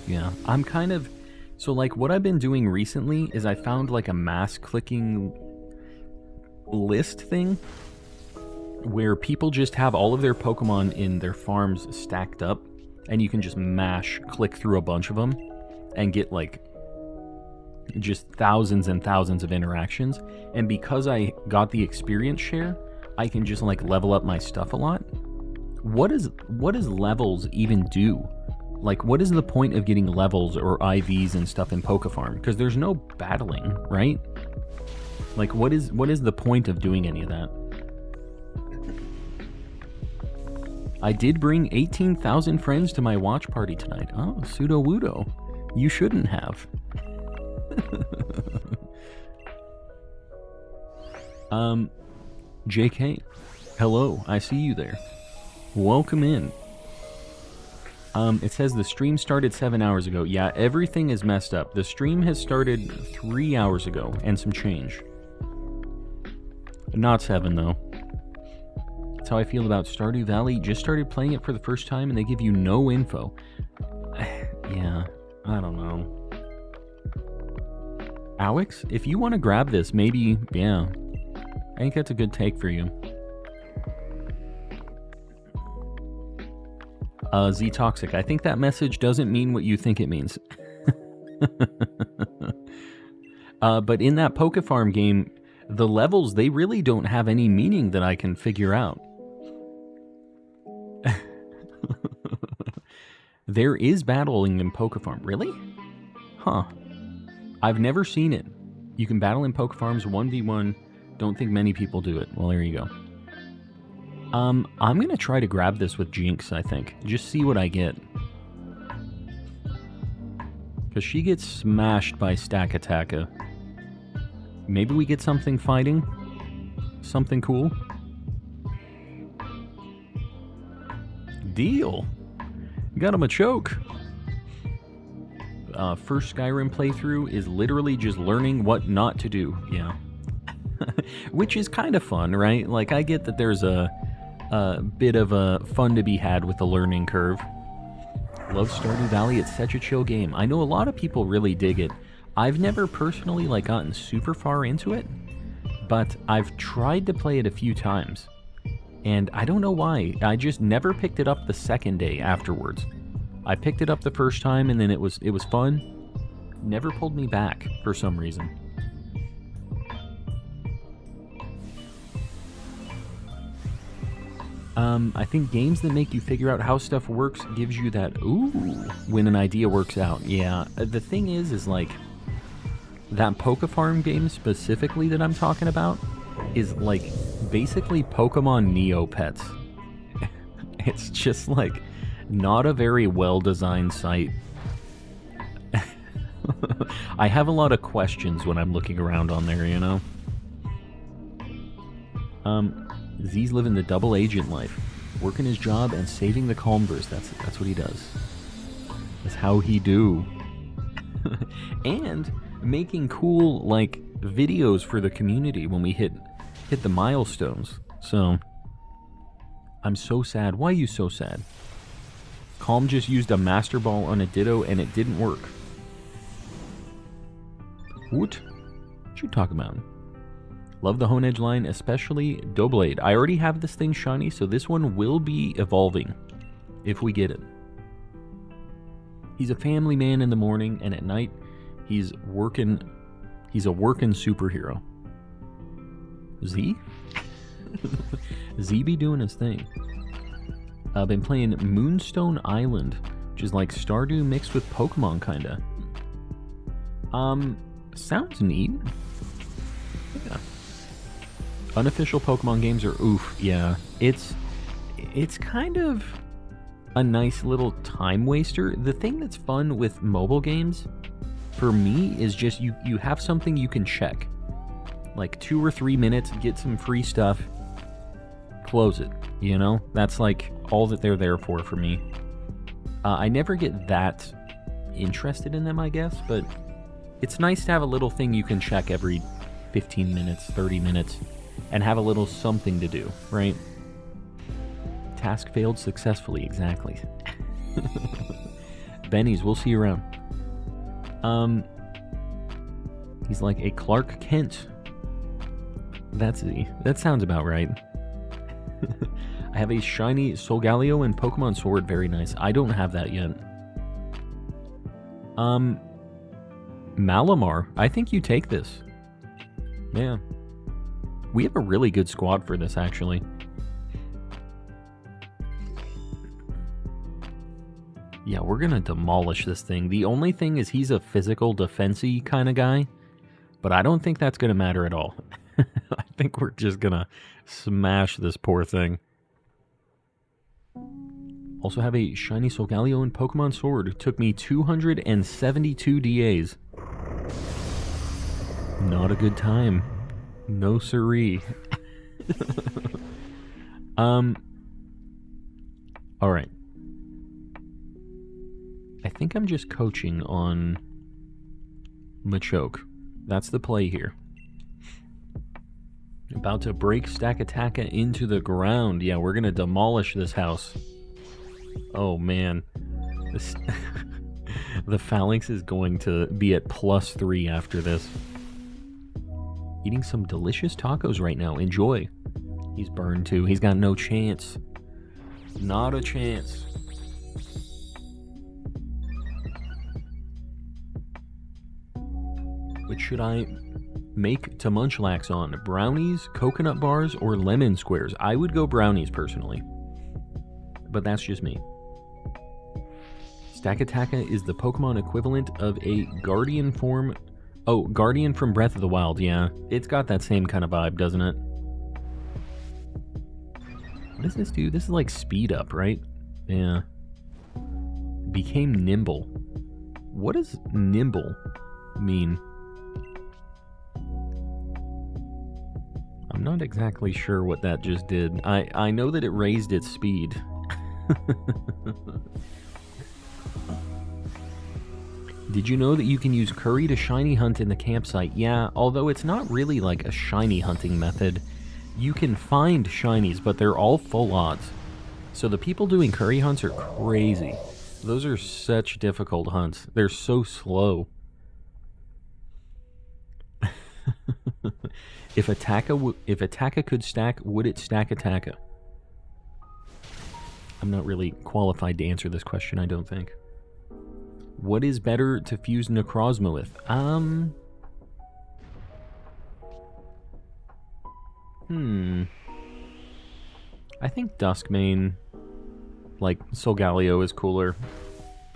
Yeah, I'm kind of... So, like, what I've been doing recently is I found, like, a mass-clicking list thing where people just have all of their Pokemon in their farms stacked up, and you can just click through a bunch of them and get, like, just thousands and thousands of interactions. And because I got the experience share, I can just, like, level up my stuff a lot. What does levels even do? Like, what is the point of getting levels or IVs and stuff in Pokefarm? Because there's no battling, right? Like, what is the point of doing any of that? I did bring 18,000 friends to my watch party tonight. Oh, pseudo-wudo. You shouldn't have. JK. Hello, I see you there. Welcome in. It says the stream started 7 hours ago. Yeah, everything is messed up. The stream has started 3 hours ago and some change. Not 7, though. That's how I feel about Stardew Valley. Just started playing it for the first time and they give you no info. Yeah, I don't know. Alex, if you want to grab this, maybe, yeah. I think that's a good take for you. Z-Toxic, I think that message doesn't mean what you think it means. But in that Pokefarm game, the levels, they really don't have any meaning that I can figure out. There is battling in Pokefarm. Really? Huh. I've never seen it. You can battle in Pokefarms 1v1. Don't think many people do it. Well, there you go. I'm gonna try to grab this with Jinx, I think. Just see what I get. Because she gets smashed by Stakataka. Maybe we get something fighting? Something cool? Deal! Got him a choke! First Skyrim playthrough is literally just learning what not to do. Yeah. Which is kind of fun, right? Like, I get that there's a bit of a fun to be had with the learning curve. Love Stardew Valley, it's such a chill game. I know a lot of people really dig it. I've never personally, like, gotten super far into it, but I've tried to play it a few times. And I don't know why, I just never picked it up the second day afterwards. I picked it up the first time and then it was fun. Never pulled me back for some reason. I think games that make you figure out how stuff works gives you that, ooh, when an idea works out. Yeah, the thing is like, that Pokefarm game specifically that I'm talking about is like basically Pokemon Neopets. It's just like not a very well-designed site. I have a lot of questions when I'm looking around on there, you know? Z's living the double agent life. Working his job and saving the Calmverse. That's what he does. That's how he do. And making cool, like, videos for the community when we hit the milestones. So, I'm so sad. Why are you so sad? Calm just used a Master Ball on a Ditto and it didn't work. What you talking about? Love the Hone Edge line, especially Doublade. I already have this thing shiny, so this one will be evolving if we get it. He's a family man in the morning, and at night, he's a working superhero. Z? Z be doing his thing. I've been playing Moonstone Island, which is like Stardew mixed with Pokemon, kinda. Sounds neat. Yeah. Unofficial Pokemon games are oof, yeah. It's kind of a nice little time waster. The thing that's fun with mobile games, for me, is just you have something you can check. Like 2 or 3 minutes, get some free stuff, close it, you know? That's like all that they're there for me. I never get that interested in them, I guess, but it's nice to have a little thing you can check every 15 minutes, 30 minutes, and have a little something to do, right? Task failed successfully, exactly. Benny's, we'll see you around. He's like a Clark Kent. That sounds about right. I have a shiny Solgaleo and Pokemon Sword, very nice. I don't have that yet. Malamar, I think you take this. Yeah. We have a really good squad for this, actually. Yeah, we're gonna demolish this thing. The only thing is he's a physical defense-y kind of guy, but I don't think that's gonna matter at all. I think we're just gonna smash this poor thing. Also have a shiny Solgaleo and Pokemon Sword. It took me 272 DAs. Not a good time. No siree. Alright. I think I'm just coaching on Machoke. That's the play here. About to break Stakataka into the ground. Yeah, we're gonna demolish this house. Oh man. This the Phalanx is going to be at +3 after this. Eating some delicious tacos right now. Enjoy. He's burned too. He's got no chance. Not a chance. What should I make to Munchlax on? Brownies, coconut bars, or lemon squares? I would go brownies personally. But that's just me. Stakataka is the Pokemon equivalent of a Guardian form. Oh, Guardian from Breath of the Wild, yeah. It's got that same kind of vibe, doesn't it? What does this do? This is like speed up, right? Yeah. Became nimble. What does nimble mean? I'm not exactly sure what that just did. I know that it raised its speed. Did you know that you can use curry to shiny hunt in the campsite? Yeah, although it's not really like a shiny hunting method. You can find shinies, but they're all full odds. So the people doing curry hunts are crazy. Those are such difficult hunts. They're so slow. If Attaka could stack, would it stack Attaka? I'm not really qualified to answer this question, I don't think. What is better to fuse Necrozma with? I think Duskmane, like Solgaleo, is cooler.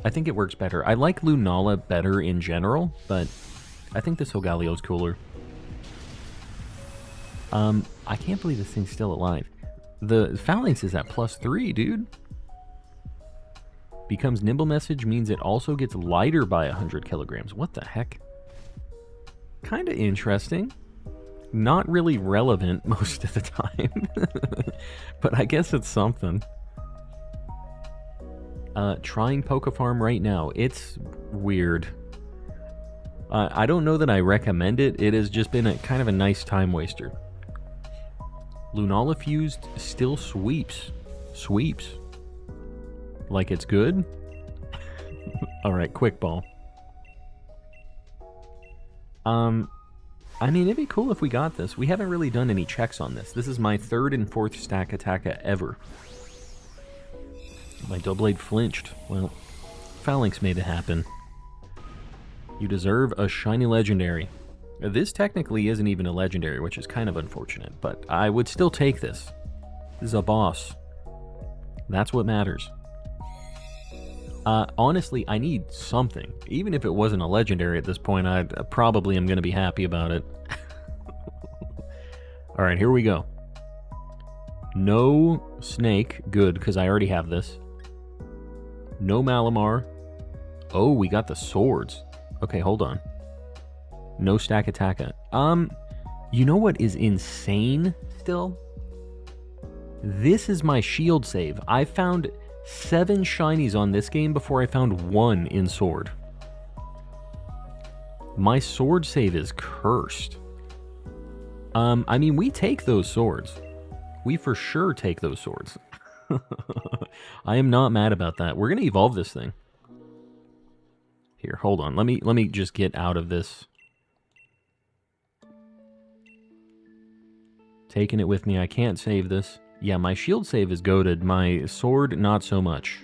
I think it works better. I like Lunala better in general, but I think the Solgaleo is cooler. I can't believe this thing's still alive. The Phalanx is at +3, dude. Becomes Nimble Message means it also gets lighter by 100 kilograms. What the heck? Kinda interesting. Not really relevant most of the time. But I guess it's something. Trying Pokefarm right now. It's weird. I don't know that I recommend it. It has just been a kind of a nice time waster. Lunala fused still sweeps. Sweeps. Like it's good? Alright, quick ball. I mean, it'd be cool if we got this. We haven't really done any checks on this. This is my 3rd and 4th Stakataka ever. My Doublade flinched. Well, Phalanx made it happen. You deserve a shiny legendary. This technically isn't even a legendary, which is kind of unfortunate, but I would still take this. This is a boss. That's what matters. Honestly, I need something. Even if it wasn't a legendary at this point, I probably am going to be happy about it. All right, here we go. No snake. Good, because I already have this. No Malamar. Oh, we got the swords. Okay, hold on. No stack attacker. You know what is insane still? This is my shield save. I found 7 shinies on this game before I found 1 in sword. My sword save is cursed. I mean, we take those swords. We for sure take those swords. I am not mad about that. We're going to evolve this thing. Here, hold on. Let me just get out of this. Taking it with me. I can't save this. Yeah, my shield save is goated. My sword, not so much.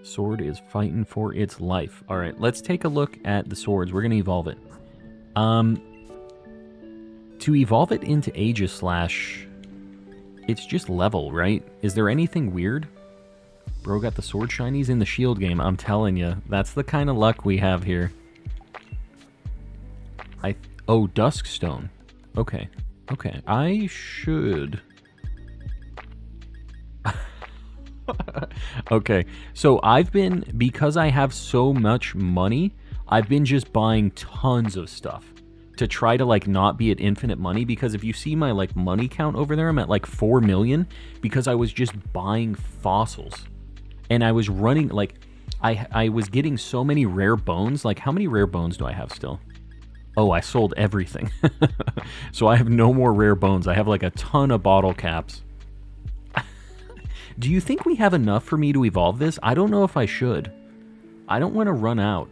Sword is fighting for its life. All right, let's take a look at the swords. We're going to evolve it. To evolve it into Aegislash, it's just level, right? Is there anything weird? Bro got the sword shinies in the shield game. I'm telling you, that's the kind of luck we have here. Oh, Duskstone. Okay. Okay, I should... Okay, so because I have so much money, I've been just buying tons of stuff to try to, like, not be at infinite money, because if you see my, like, money count over there, I'm at, like, 4 million, because I was just buying fossils. And I was running, like, I was getting so many rare bones. Like, how many rare bones do I have still? Oh, I sold everything. So I have no more rare bones. I have, like, a ton of bottle caps. Do you think we have enough for me to evolve this? I don't know if I should. I don't want to run out.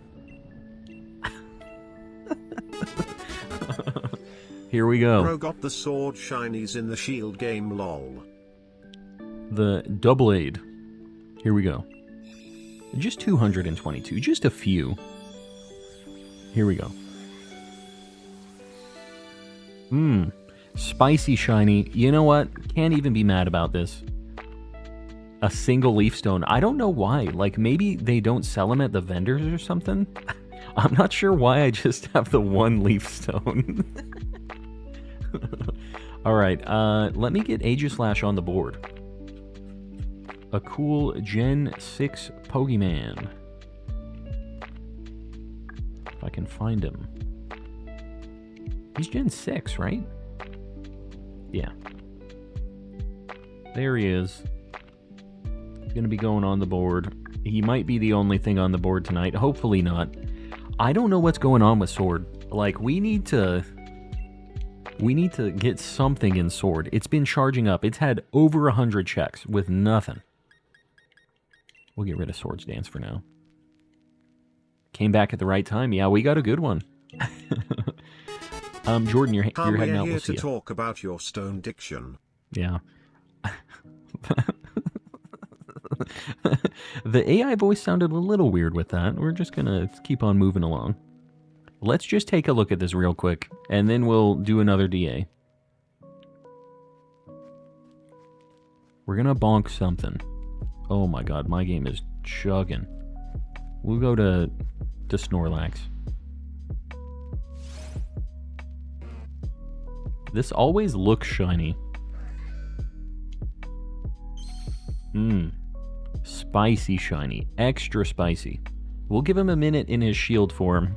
Here we go. Bro got the sword shinies in the shield game, lol. The double aid. Here we go. Just 222. Just a few. Here we go. Spicy shiny. You know what? Can't even be mad about this. A single leaf stone. I don't know why. Like, maybe they don't sell them at the vendors or something? I'm not sure why I just have the 1 leaf stone. Alright, let me get Aegislash on the board. A cool Gen 6 Pokemon. If I can find him. He's Gen 6, right? Yeah. There he is. He's going to be going on the board. He might be the only thing on the board tonight. Hopefully not. I don't know what's going on with Sword. Like, we need to get something in Sword. It's been charging up. It's had over 100 checks with nothing. We'll get rid of Swords Dance for now. Came back at the right time. Yeah, we got a good one. Jordan, you're heading out. We're here We'll see to ya. talk about your stone diction. Yeah. The AI voice sounded a little weird with that. We're just gonna keep on moving along. Let's just take a look at this real quick, and then we'll do another DA. We're gonna bonk something. Oh my god, my game is chugging. We'll go to Snorlax. This always looks shiny. Spicy shiny. Extra spicy. We'll give him a minute in his shield form,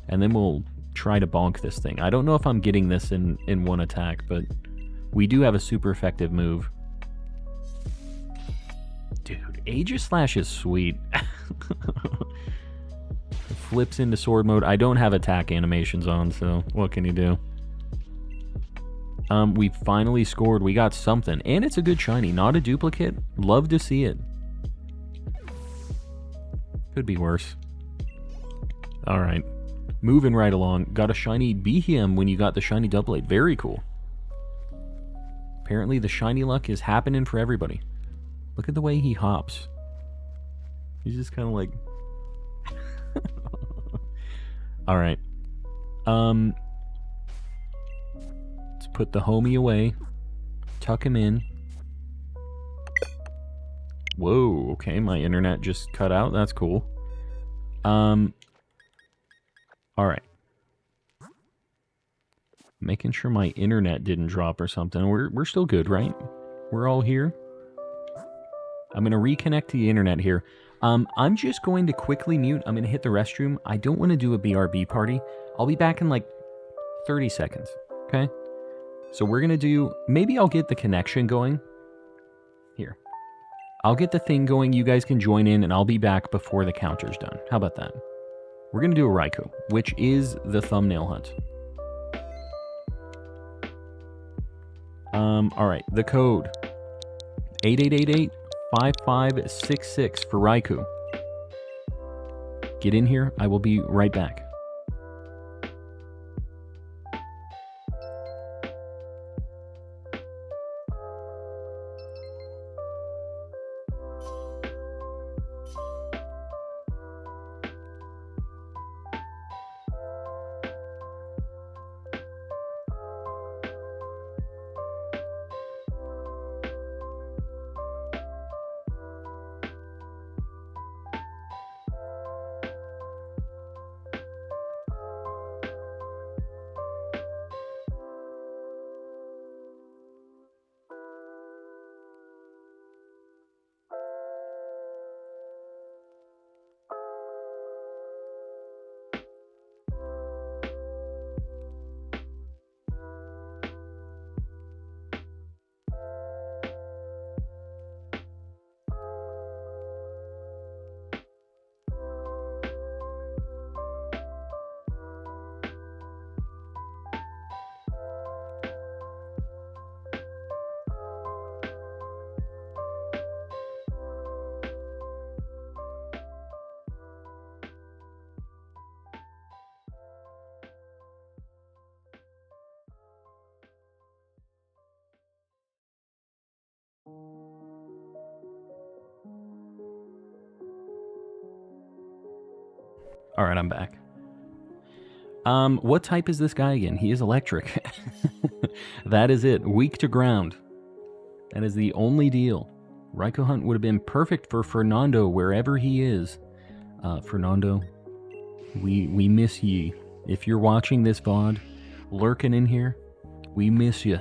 and then we'll try to bonk this thing. I don't know if I'm getting this in one attack, but we do have a super effective move. Dude, Aegislash is sweet. Flips into sword mode. I don't have attack animations on, so what can you do? We finally scored. We got something. And it's a good shiny. Not a duplicate. Love to see it. Could be worse. Alright. Moving right along. Got a shiny Behem when you got the shiny double eight. Very cool. Apparently the shiny luck is happening for everybody. Look at the way he hops. He's just kind of like... Alright. Let's put the homie away. Tuck him in. Whoa, okay, my internet just cut out. That's cool. Alright. Making sure my internet didn't drop or something. We're still good, right? We're all here. I'm going to reconnect to the internet here. I'm just going to quickly mute. I'm going to hit the restroom. I don't want to do a BRB party. I'll be back in like 30 seconds, okay? So we're going to do... Maybe I'll get the connection going. Here. I'll get the thing going. You guys can join in, and I'll be back before the counter's done. How about that? We're going to do a Raikou, which is the thumbnail hunt. All right. The code. 8888-5566 for Raikou. Get in here. I will be right back. All right, I'm back. What type is this guy again? He is electric. That is it. Weak to ground. That is the only deal. Raikou Hunt would have been perfect for Fernando wherever he is. Fernando, we miss ye. If you're watching this VOD, lurking in here, we miss you.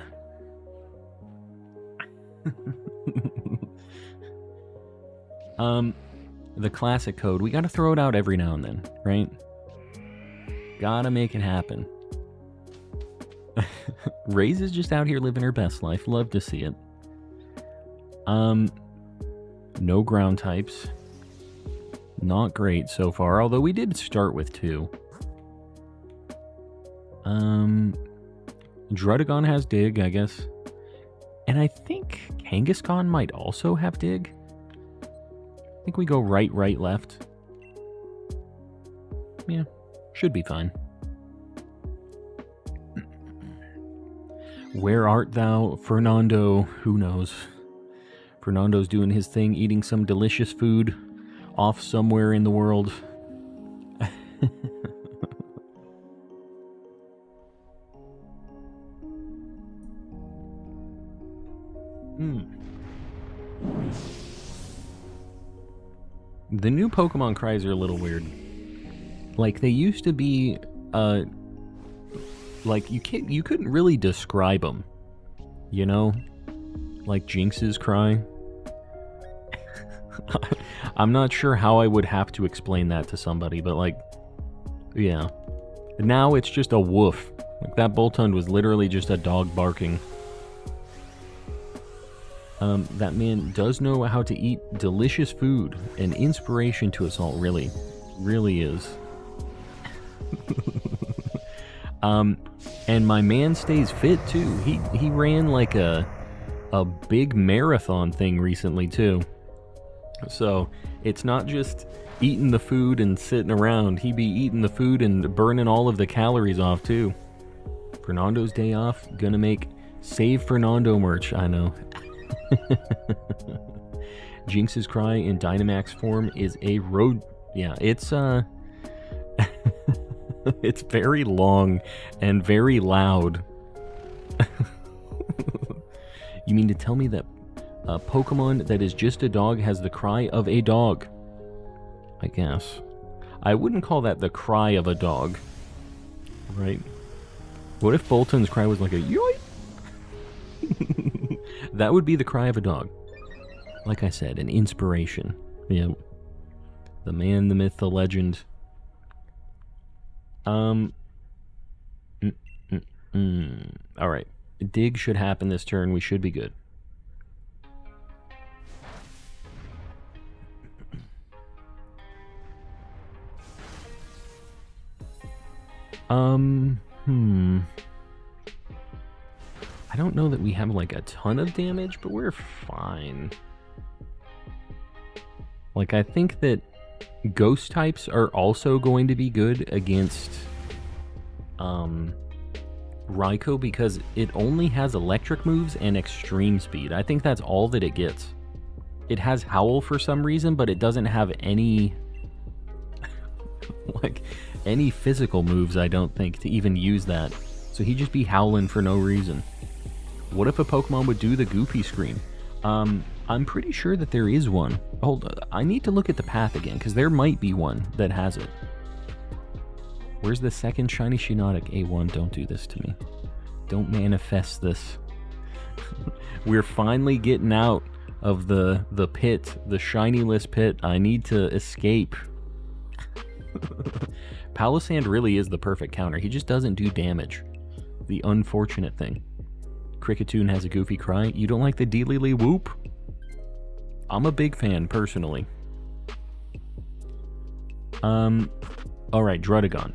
The classic code. We gotta throw it out every now and then, right? Gotta make it happen. Ray's is just out here living her best life. Love to see it. No ground types. Not great so far, although we did start with 2. Drudagon has Dig, I guess. And I think Kangaskhan might also have Dig. I think we go right, left. Yeah, should be fine. Where art thou, Fernando? Who knows? Fernando's doing his thing, eating some delicious food off somewhere in the world. The new Pokemon cries are a little weird. Like, they used to be, like, you couldn't really describe them, you know? Like Jinx's cry. I'm not sure how I would have to explain that to somebody, but, like, yeah. Now it's just a woof. Like, that Boltund was literally just a dog barking. That man does know how to eat delicious food. An inspiration to us all, really. Really is. And my man stays fit, too. He ran, like, a big marathon thing recently, too. So, it's not just eating the food and sitting around. He be eating the food and burning all of the calories off, too. Fernando's day off. Gonna make Save Fernando merch, I know. Jinx's cry in Dynamax form is a road... Yeah, it's, it's very long and very loud. You mean to tell me that a Pokemon that is just a dog has the cry of a dog? I guess. I wouldn't call that the cry of a dog. Right? What if Bolton's cry was like a yoip? That would be the cry of a dog. Like I said, an inspiration. Yeah. The man, the myth, the legend. Alright. Dig should happen this turn. We should be good. I don't know that we have like a ton of damage, but we're fine. Like, I think that ghost types are also going to be good against Raikou because it only has electric moves and extreme speed. I think that's all that it gets. It has Howl for some reason, but it doesn't have any like any physical moves, I don't think, to even use that. So he'd just be howling for no reason. What if a Pokemon would do the Goofy scream? I'm pretty sure that there is one. Hold on, I need to look at the path again, because there might be one that has it. Where's the second shiny Shiinotic? A1, don't do this to me. Don't manifest this. We're finally getting out of the pit, the shinyless pit. I need to escape. Palossand really is the perfect counter. He just doesn't do damage. The unfortunate thing. Kricketune has a goofy cry. You don't like the Dealy Whoop? I'm a big fan, personally. Alright, Druddigon.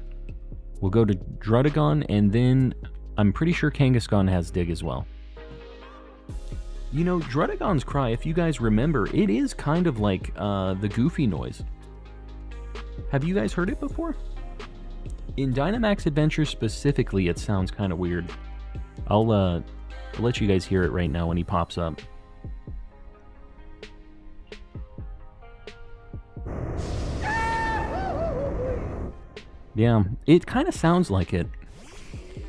We'll go to Druddigon, and then I'm pretty sure Kangaskhan has Dig as well. You know, Druddigon's cry, if you guys remember, it is kind of like the Goofy noise. Have you guys heard it before? In Dynamax Adventures specifically, it sounds kind of weird. I'll let you guys hear it right now when he pops up. Yeah, it kind of sounds like it.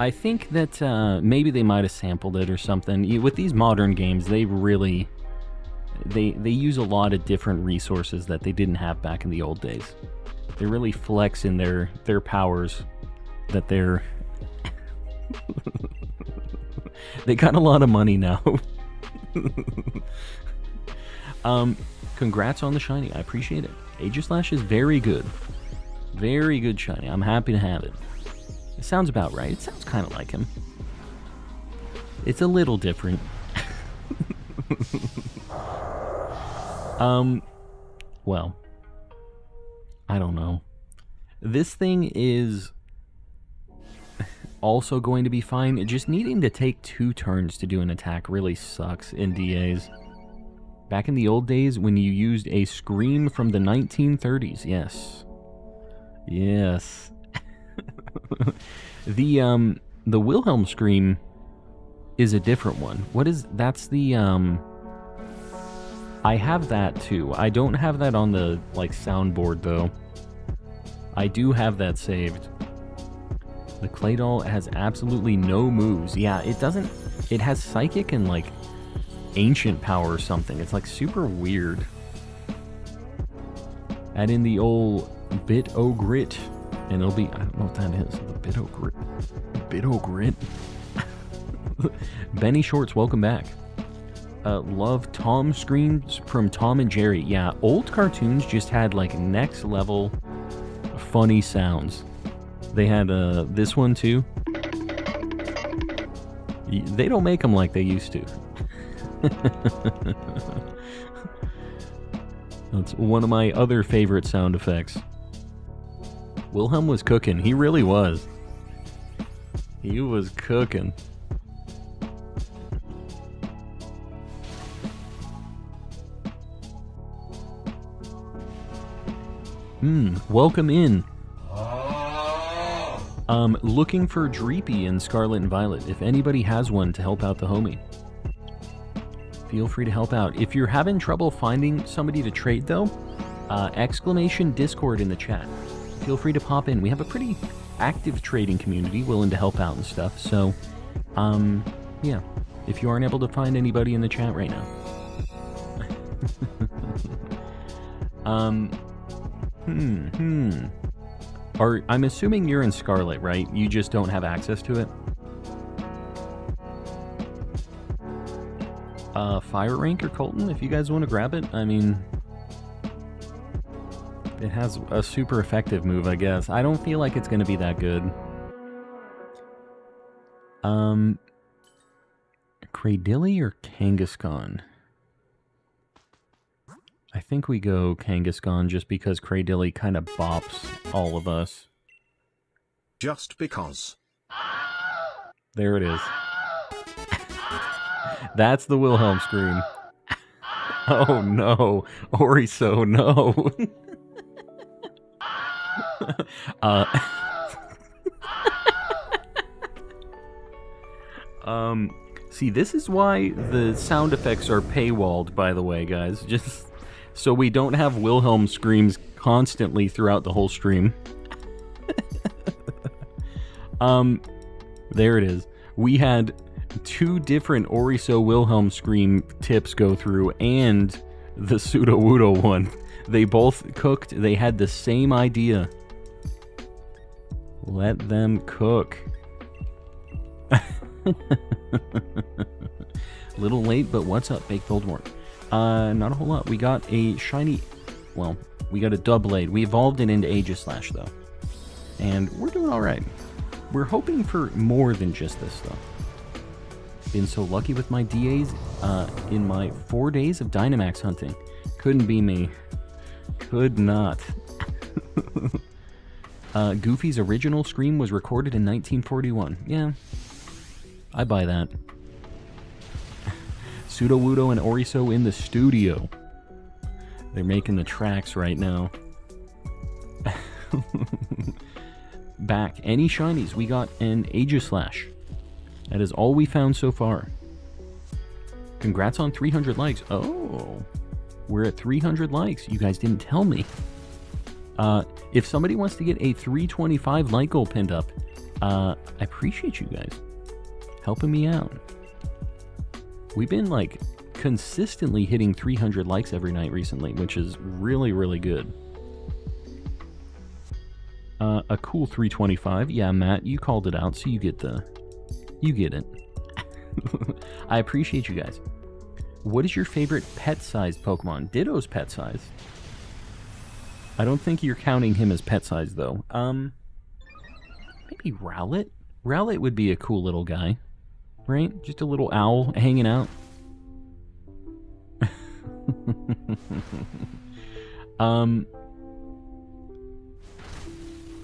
I think that maybe they might have sampled it or something. With these modern games, they really... They use a lot of different resources that they didn't have back in the old days. They really flex in their powers that they're... They got a lot of money now. Congrats on the shiny. I appreciate it. Aegislash is very good. Very good shiny. I'm happy to have it. It sounds about right. It sounds kind of like him. It's a little different. Well, I don't know. This thing is also going to be fine. Just needing to take 2 turns to do an attack really sucks in DAs. Back in the old days when you used a scream from the 1930s, yes. Yes. The Wilhelm scream is a different one. That's the, I have that too. I don't have that on the, like, soundboard though. I do have that saved. The Claydol has absolutely no moves. Yeah, it doesn't... It has Psychic and, like, Ancient Power or something. It's, like, super weird. Add in the old Bit-O-Grit, and it'll be... I don't know what that is. The Bit-O-Grit. Bit-O-Grit? Benny Shorts, welcome back. Love Tom screams from Tom and Jerry. Yeah, old cartoons just had, like, next-level funny sounds. They had this one too. They don't make them like they used to. That's one of my other favorite sound effects. Wilhelm was cooking. He really was. He was cooking. Welcome in. Looking for Dreepy in Scarlet and Violet. If anybody has one to help out the homie, feel free to help out. If you're having trouble finding somebody to trade though, exclamation Discord in the chat. Feel free to pop in. We have a pretty active trading community willing to help out and stuff. So, yeah. If you aren't able to find anybody in the chat right now. I'm assuming you're in Scarlet, right? You just don't have access to it? Fire Rank or Colton, if you guys want to grab it. I mean, it has a super effective move, I guess. I don't feel like it's going to be that good. Cradilly or Kangaskhan? I think we go Kangaskhan just because Cradilly kind of bops all of us. Just because. There it is. That's the Wilhelm scream. Oh no. Oriso, no. See, this is why the sound effects are paywalled, by the way, guys. Just so we don't have Wilhelm screams constantly throughout the whole stream. There it is. We had 2 different Oriso Wilhelm scream tips go through, and the Sudowoodo one. They both cooked. They had the same idea. Let them cook. Little late, but what's up, Baked Voldemort? Not a whole lot. We got a shiny... Well, we got a Doublade. We evolved it into Aegislash, though. And we're doing alright. We're hoping for more than just this, though. Been so lucky with my DAs in my 4 days of Dynamax hunting. Couldn't be me. Could not. Goofy's original scream was recorded in 1941. Yeah, I buy that. Sudowoodo and Oriso in the studio. They're making the tracks right now. Back. Any shinies? We got an Aegislash. That is all we found so far. Congrats on 300 likes. Oh, we're at 300 likes. You guys didn't tell me. If somebody wants to get a 325 like goal pinned up, I appreciate you guys helping me out. We've been like consistently hitting 300 likes every night recently, which is really, really good. A cool 325. Yeah, Matt, you called it out, so you get it. I appreciate you guys. What is your favorite pet-sized Pokemon? Ditto's pet-sized. I don't think you're counting him as pet-sized, though. Maybe Rowlet? Rowlet would be a cool little guy. Right? Just a little owl hanging out.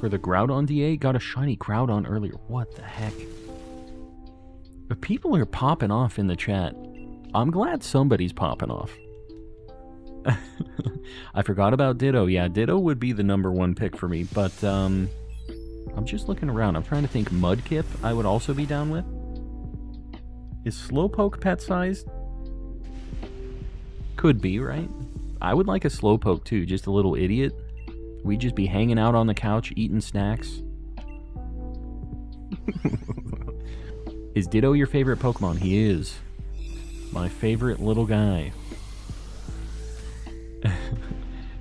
For the Groudon DA, got a shiny Groudon earlier. What the heck? But people are popping off in the chat. I'm glad somebody's popping off. I forgot about Ditto. Yeah, Ditto would be the #1 pick for me, but I'm just looking around. I'm trying to think. Mudkip I would also be down with. Is Slowpoke pet-sized? Could be, right? I would like a Slowpoke too, just a little idiot. We'd just be hanging out on the couch, eating snacks. Is Ditto your favorite Pokemon? He is. My favorite little guy.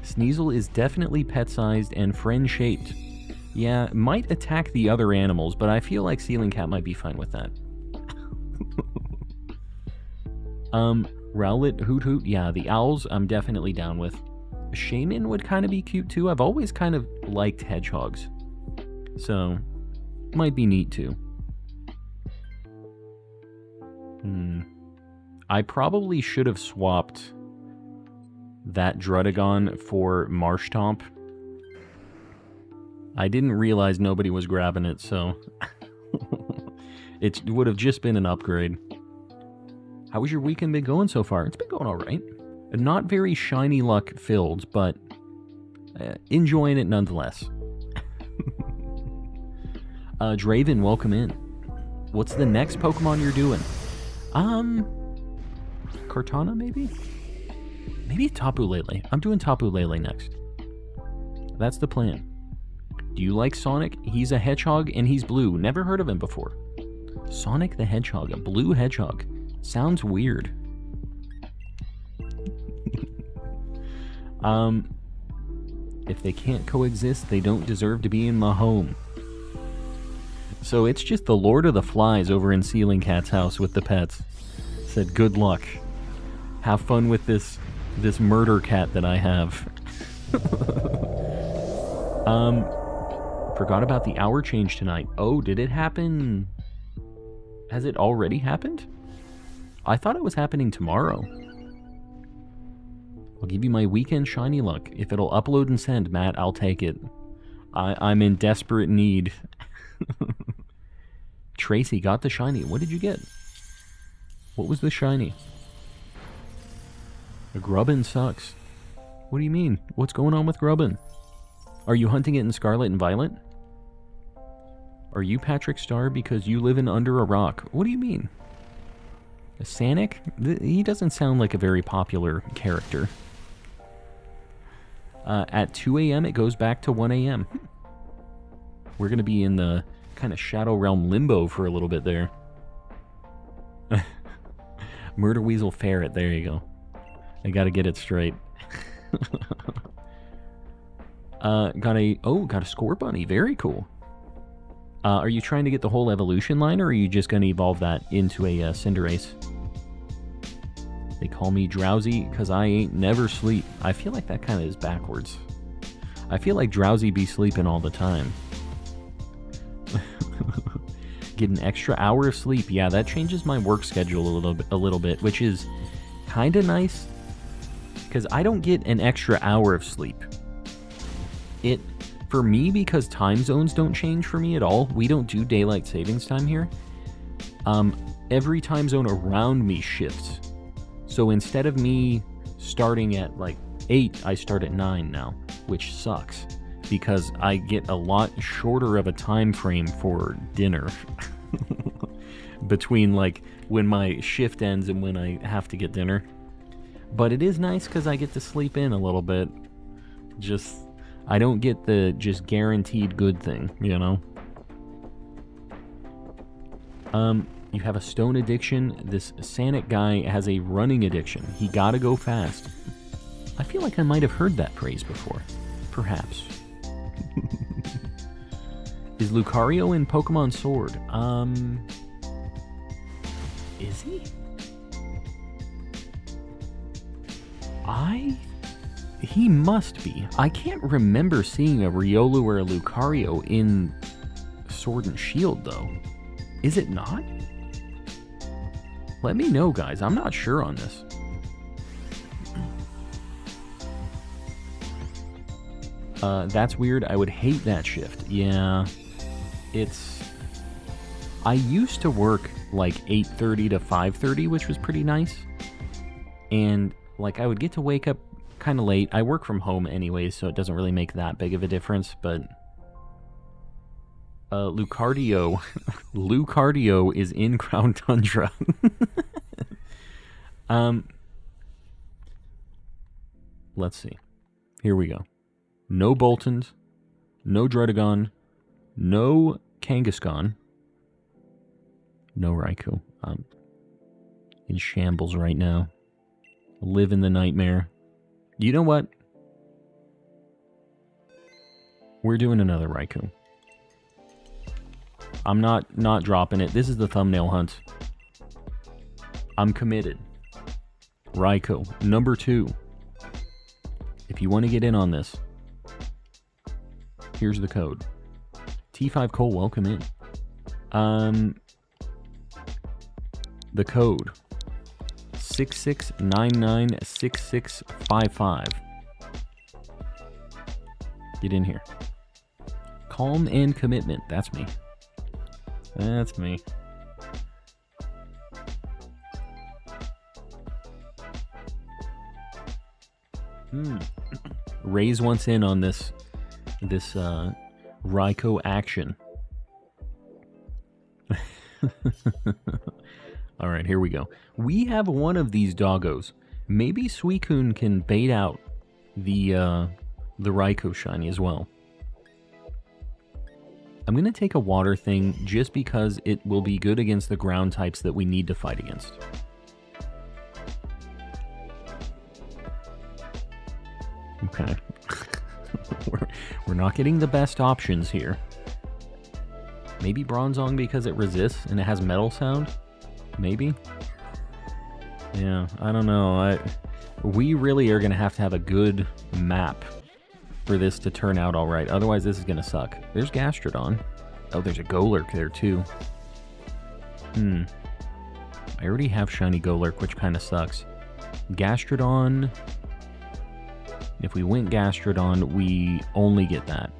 Sneasel is definitely pet-sized and friend-shaped. Yeah, might attack the other animals, but I feel like Ceiling Cat might be fine with that. Rowlet, Hoot Hoot, yeah, the owls I'm definitely down with. Shaman would kind of be cute too. I've always kind of liked hedgehogs. So, might be neat too. I probably should have swapped that Drudagon for Marshtomp. I didn't realize nobody was grabbing it, so it would have just been an upgrade. How has your weekend been going so far? It's been going alright. Not very shiny luck filled, but enjoying it nonetheless. Draven, welcome in. What's the next Pokemon you're doing? Cortana, maybe? Maybe Tapu Lele. I'm doing Tapu Lele next. That's the plan. Do you like Sonic? He's a hedgehog and he's blue. Never heard of him before. Sonic the Hedgehog, a blue hedgehog. Sounds weird. If they can't coexist, they don't deserve to be in my home. So it's just the Lord of the Flies over in Ceiling Cat's house with the pets. Said good luck. Have fun with this murder cat that I have. Forgot about the hour change tonight. Oh, did it happen? Has it already happened? I thought it was happening tomorrow. I'll give you my weekend shiny luck. If it'll upload and send, Matt, I'll take it. I'm in desperate need. Tracy got the shiny. What did you get? What was the shiny? The Grubbin sucks. What do you mean? What's going on with Grubbin? Are you hunting it in Scarlet and Violet? Are you Patrick Star because you live in under a rock? What do you mean? A Sanic? He doesn't sound like a very popular character. At 2 a.m. it goes back to 1 a.m. We're going to be in the kind of Shadow Realm limbo for a little bit there. Murder Weasel Ferret, there you go. I gotta get it straight. Got a Score Bunny, very cool. Are you trying to get the whole evolution line, or are you just gonna evolve that into a Cinderace? They call me drowsy because I ain't never sleep. I feel like that kind of is backwards. I feel like drowsy be sleeping all the time. Get an extra hour of sleep. Yeah, that changes my work schedule a little bit, which is kind of nice because I don't get an extra hour of sleep. For me, because time zones don't change for me at all. We don't do daylight savings time here. Every time zone around me shifts. So instead of me starting at like 8, I start at 9 now, which sucks because I get a lot shorter of a time frame for dinner between like when my shift ends and when I have to get dinner. But it is nice because I get to sleep in a little bit. I don't get the just guaranteed good thing, you know? You have a stone addiction. This Sanic guy has a running addiction. He gotta go fast. I feel like I might have heard that phrase before. Perhaps. Is Lucario in Pokemon Sword? Is he? He must be. I can't remember seeing a Riolu or a Lucario in Sword and Shield, though. Is it not? Let me know, guys. I'm not sure on this. That's weird. I would hate that shift. Yeah. I used to work like 8:30 to 5:30, which was pretty nice. And like I would get to wake up kind of late. I work from home anyway, so it doesn't really make that big of a difference, but Lucario is in Crown Tundra. Let's see. Here we go. No Boltons, no Dredagon, no Kangaskhan, no Raikou. I'm in shambles right now. Live in the nightmare. You know what? We're doing another Raikou. I'm not dropping it. This is the thumbnail hunt. I'm committed. Raikou, number 2. If you want to get in on this, here's the code. T5 Cole, welcome in. The code 66996655. Get in here. Calm and commitment. That's me. That's me. Ray's once in on this Raikou action. Alright, here we go. We have one of these doggos. Maybe Suicune can bait out the Raikou shiny as well. I'm going to take a water thing just because it will be good against the ground types that we need to fight against. Okay. We're not getting the best options here. Maybe Bronzong because it resists and it has metal sound? Maybe? Yeah, I don't know. We really are going to have a good map for this to turn out all right. Otherwise, this is going to suck. There's Gastrodon. Oh, there's a Golurk there, too. I already have Shiny Golurk, which kind of sucks. Gastrodon. If we went Gastrodon, we only get that.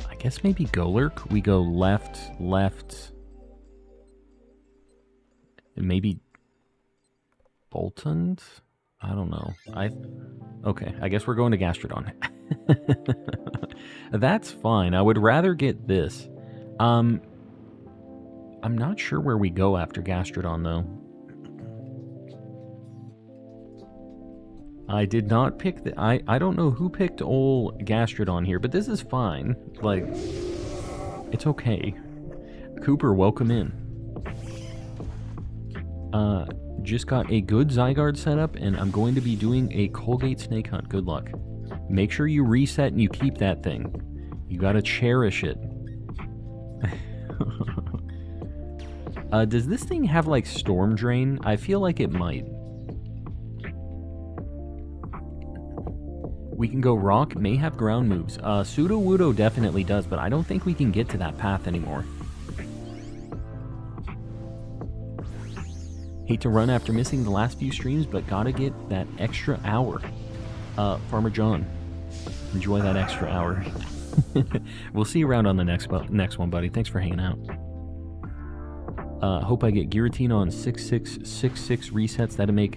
I guess maybe Golurk. We go left, and maybe Boltund? I don't know. Okay, I guess we're going to Gastrodon. That's fine. I would rather get this. I'm not sure where we go after Gastrodon, though. I did not pick the... I don't know who picked old Gastrodon here, but this is fine. Like, it's okay. Cooper, welcome in. Just got a good Zygarde setup, and I'm going to be doing a Colgate Snake Hunt. Good luck. Make sure you reset and you keep that thing. You gotta cherish it. Does this thing have, like, Storm Drain? I feel like it might. We can go Rock, may have ground moves. Sudowoodo definitely does, but I don't think we can get to that path anymore. Hate to run after missing the last few streams, but gotta get that extra hour. Farmer John, enjoy that extra hour. We'll see you around on the next one, buddy. Thanks for hanging out. Hope I get Giratina on 6666 resets. That'll make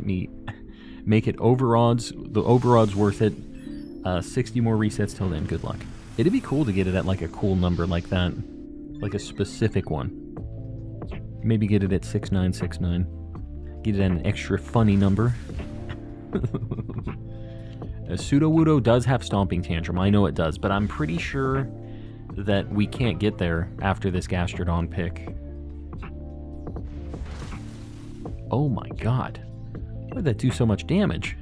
it over odds. The over odds worth it. 60 more resets till then. Good luck. It'd be cool to get it at like a cool number like that, like a specific one. Maybe get it at 6969. Get it at an extra funny number. Sudowoodo does have Stomping Tantrum. I know it does, but I'm pretty sure that we can't get there after this Gastrodon pick. Oh my god. Why did that do so much damage?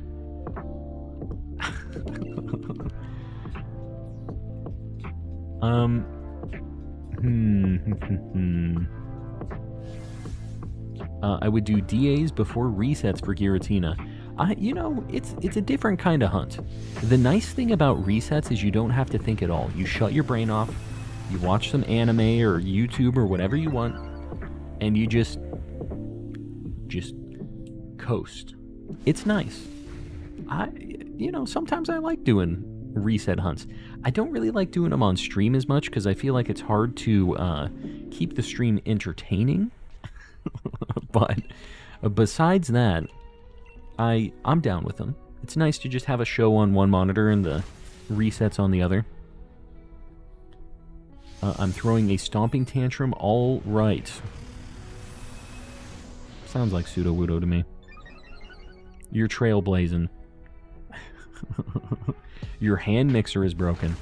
I would do DAs before resets for Giratina. You know, it's a different kind of hunt. The nice thing about resets is you don't have to think at all. You shut your brain off, you watch some anime or YouTube or whatever you want, and you just coast. It's nice. You know, sometimes I like doing reset hunts. I don't really like doing them on stream as much because I feel like it's hard to keep the stream entertaining. But besides that, I'm down with them. It's nice to just have a show on one monitor and the resets on the other. I'm throwing a Stomping Tantrum. All right. Sounds like Sudowoodo to me. You're trailblazing. Your hand mixer is broken.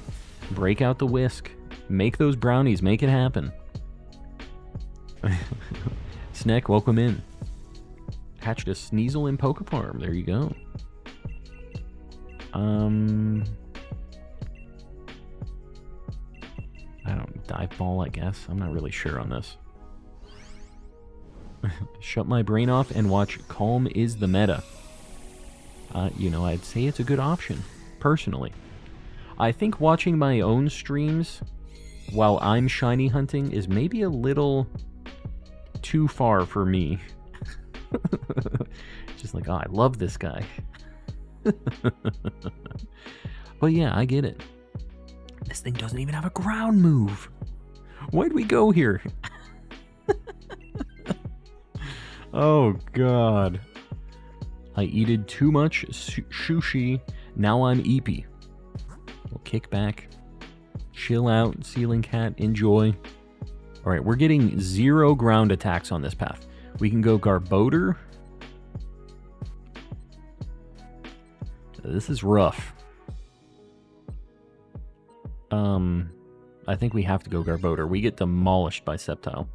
Break out the whisk. Make those brownies. Make it happen. Sneck, welcome in. Hatched a Sneasel in Pokefarm. There you go. I don't... Dive Ball, I guess. I'm not really sure on this. Shut my brain off and watch Calm is the Meta. You know, I'd say it's a good option, personally. I think watching my own streams while I'm shiny hunting is maybe a little too far for me. Just like, oh, I love this guy. But yeah, I get it. This thing doesn't even have a ground move. Why'd we go here? Oh, God. I eated too much sushi. Now I'm eepy. We'll kick back. Chill out, Ceiling Cat. Enjoy. Alright, we're getting 0 ground attacks on this path. We can go Garbodor. This is rough. I think we have to go Garbodor. We get demolished by Sceptile.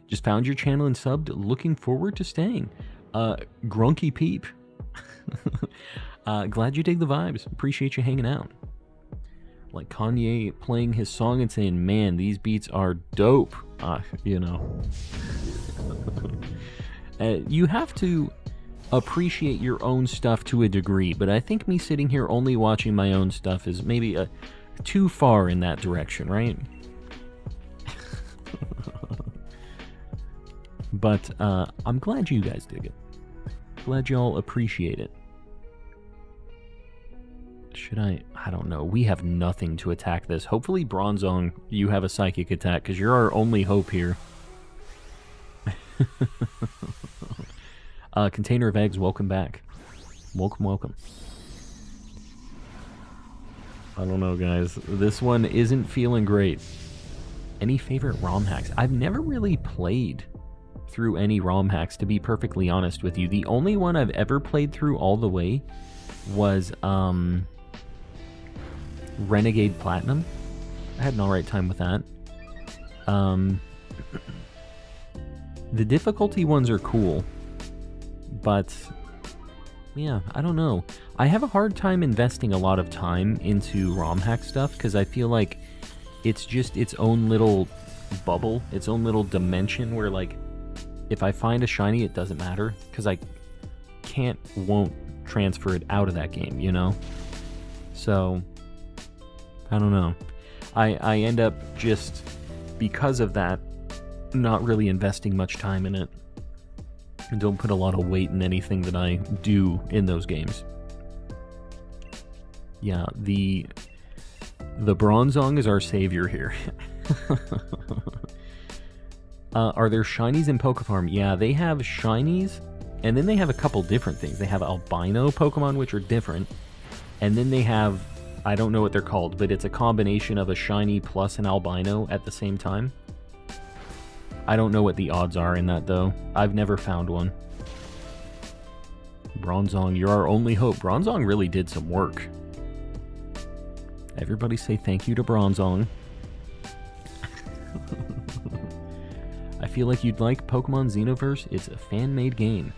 Just found your channel and subbed. Looking forward to staying. Grunky Peep. Glad you dig the vibes. Appreciate you hanging out. Like Kanye playing his song and saying, man, these beats are dope. you know. You have to appreciate your own stuff to a degree, but I think me sitting here only watching my own stuff is maybe too far in that direction, right? But I'm glad you guys dig it. Glad y'all appreciate it. Should I don't know. We have nothing to attack this. Hopefully, Bronzong, you have a psychic attack, because you're our only hope here. Container of eggs, welcome back. Welcome. I don't know, guys. This one isn't feeling great. Any favorite ROM hacks? I've never really played through any ROM hacks, to be perfectly honest with you. The only one I've ever played through all the way was Renegade Platinum. I had an alright time with that. The difficulty ones are cool, but yeah, I don't know. I have a hard time investing a lot of time into ROM hack stuff because I feel like it's just its own little bubble, its own little dimension where, like, if I find a shiny, it doesn't matter because I won't transfer it out of that game, you know? So, I don't know. I end up just, because of that, not really investing much time in it. I don't put a lot of weight in anything that I do in those games. Yeah, the Bronzong is our savior here. Are there shinies in Pokefarm? Yeah, they have shinies, and then they have a couple different things. They have albino Pokemon, which are different, and then they have, I don't know what they're called, but it's a combination of a shiny plus an albino at the same time. I don't know what the odds are in that, though. I've never found one. Bronzong, you're our only hope. Bronzong really did some work. Everybody say thank you to Bronzong. I feel like you'd like Pokemon Xenoverse. It's a fan-made game.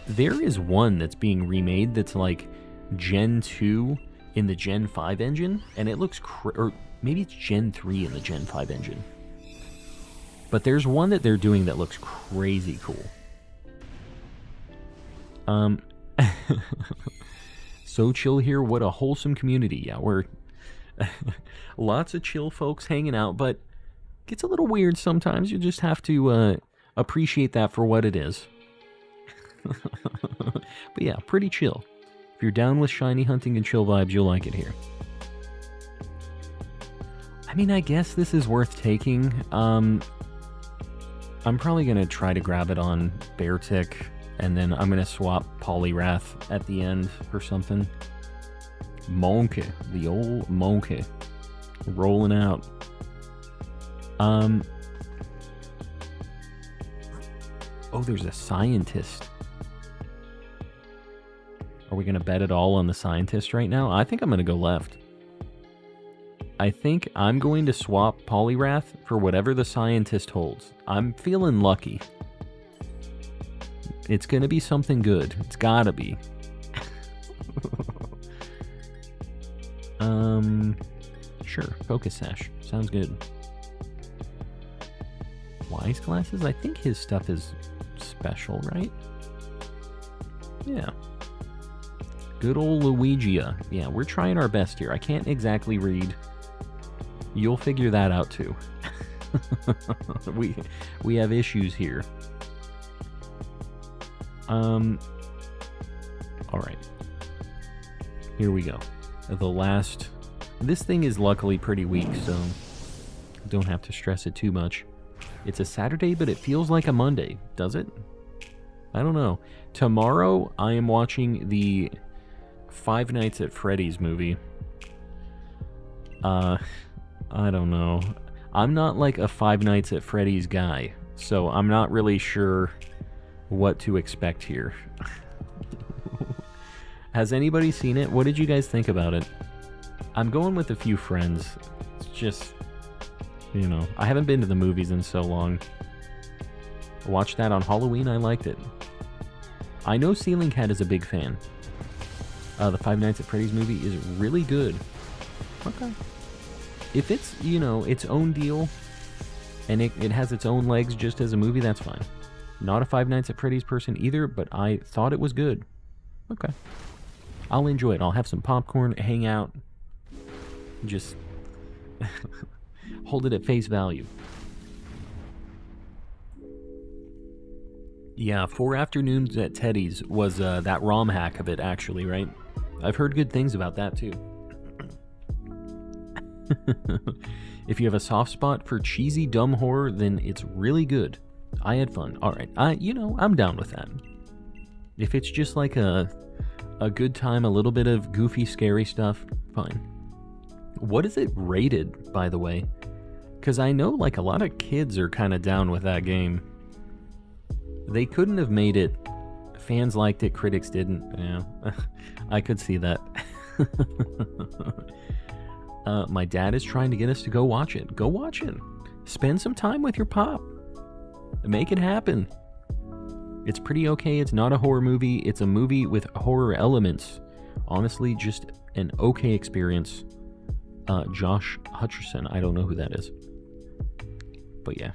There is one that's being remade that's like Gen 2 in the Gen 5 engine, and it looks or maybe it's Gen 3 in the Gen 5 engine. But there's one that they're doing that looks crazy cool. So chill here, what a wholesome community. Yeah, we're lots of chill folks hanging out, but gets a little weird sometimes. You just have to appreciate that for what it is. But yeah, pretty chill. If you're down with shiny hunting and chill vibes, you'll like it here. I mean, I guess this is worth taking. I'm probably going to try to grab it on Beartick, and then I'm going to swap Poliwrath at the end or something. Monkey, the old Monkey. Rolling out. Oh, there's a scientist. Are we going to bet it all on the scientist right now? I think I'm going to go left. I think I'm going to swap Poliwrath for whatever the scientist holds. I'm feeling lucky. It's going to be something good. It's gotta be. Sure. Focus Sash. Sounds good. Wise Glasses? I think his stuff is special, right? Yeah. Good old Luigia. Yeah, we're trying our best here. I can't exactly read. You'll figure that out too. we have issues here. Alright. Here we go. The last... This thing is luckily pretty weak, so don't have to stress it too much. It's a Saturday, but it feels like a Monday. Does it? I don't know. Tomorrow, I am watching the Five Nights at Freddy's movie. I don't know. I'm not like a Five Nights at Freddy's guy, so I'm not really sure what to expect here. Has anybody seen it? What did you guys think about it? I'm going with a few friends. It's just, you know, I haven't been to the movies in so long. I watched that on Halloween. I liked it. I know Ceiling Cat is a big fan. The Five Nights at Freddy's movie is really good. Okay. If it's, you know, its own deal, and it has its own legs just as a movie, that's fine. Not a Five Nights at Freddy's person either, but I thought it was good. Okay. I'll enjoy it. I'll have some popcorn, hang out, just hold it at face value. Yeah, 4 Afternoons at Teddy's was that ROM hack of it, actually, right? I've heard good things about that, too. If you have a soft spot for cheesy, dumb horror, then it's really good. I had fun. Alright, I'm down with that. If it's just like a good time, a little bit of goofy, scary stuff, fine. What is it rated, by the way? Because I know, like, a lot of kids are kind of down with that game. They couldn't have made it. Fans liked it, critics didn't. Yeah, I could see that. My dad is trying to get us to go watch it. Go watch it. Spend some time with your pop. Make it happen. It's pretty okay. It's not a horror movie. It's a movie with horror elements. Honestly, just an okay experience. Josh Hutcherson. I don't know who that is. But yeah.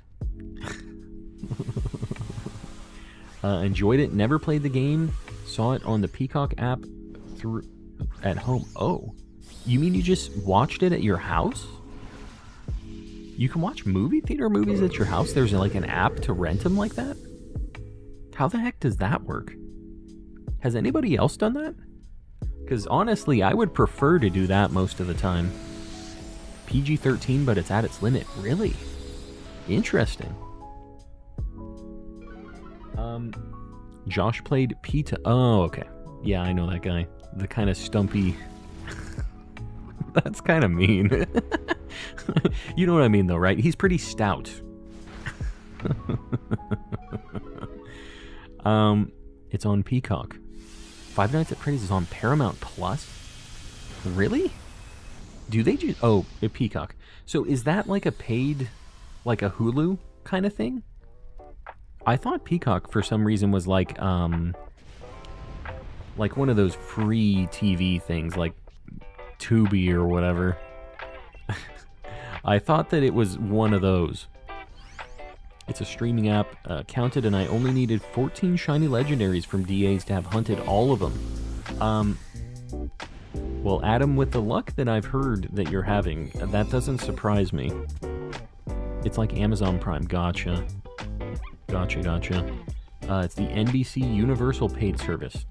Enjoyed it. Never played the game. Saw it on the Peacock app at home. Oh. You mean you just watched it at your house? You can watch movie theater movies at your house? There's like an app to rent them like that? How the heck does that work? Has anybody else done that? Because honestly, I would prefer to do that most of the time. PG-13, but it's at its limit. Really? Interesting. Josh played Pita. Oh, okay. Yeah, I know that guy. The kind of stumpy... That's kind of mean. You know what I mean, though, right? He's pretty stout. It's on Peacock. Five Nights at Freddy's is on Paramount Plus? Really? Do they just... Oh, a Peacock. So is that like a paid... like a Hulu kind of thing? I thought Peacock, for some reason, was like one of those free TV things, like Tubi or whatever. I thought that it was one of those. It's a streaming app, counted, and I only needed 14 shiny legendaries from DAs to have hunted all of them. Well, Adam, with the luck that I've heard that you're having, that doesn't surprise me. It's like Amazon Prime. Gotcha. It's the NBC Universal paid service.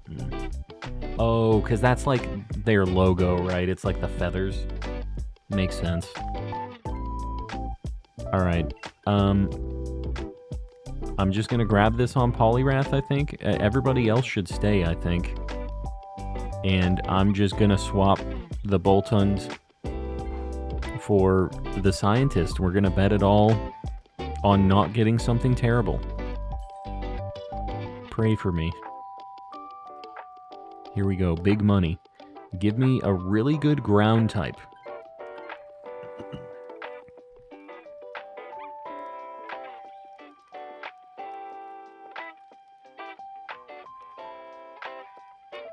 Oh, because that's like their logo, right? It's like the feathers. Makes sense. Alright. I'm just gonna grab this on Polyrath, I think. Everybody else should stay, I think. And I'm just gonna swap the Boltons for the Scientist. We're gonna bet it all on not getting something terrible. Pray for me. Here we go. Big money. Give me a really good ground type.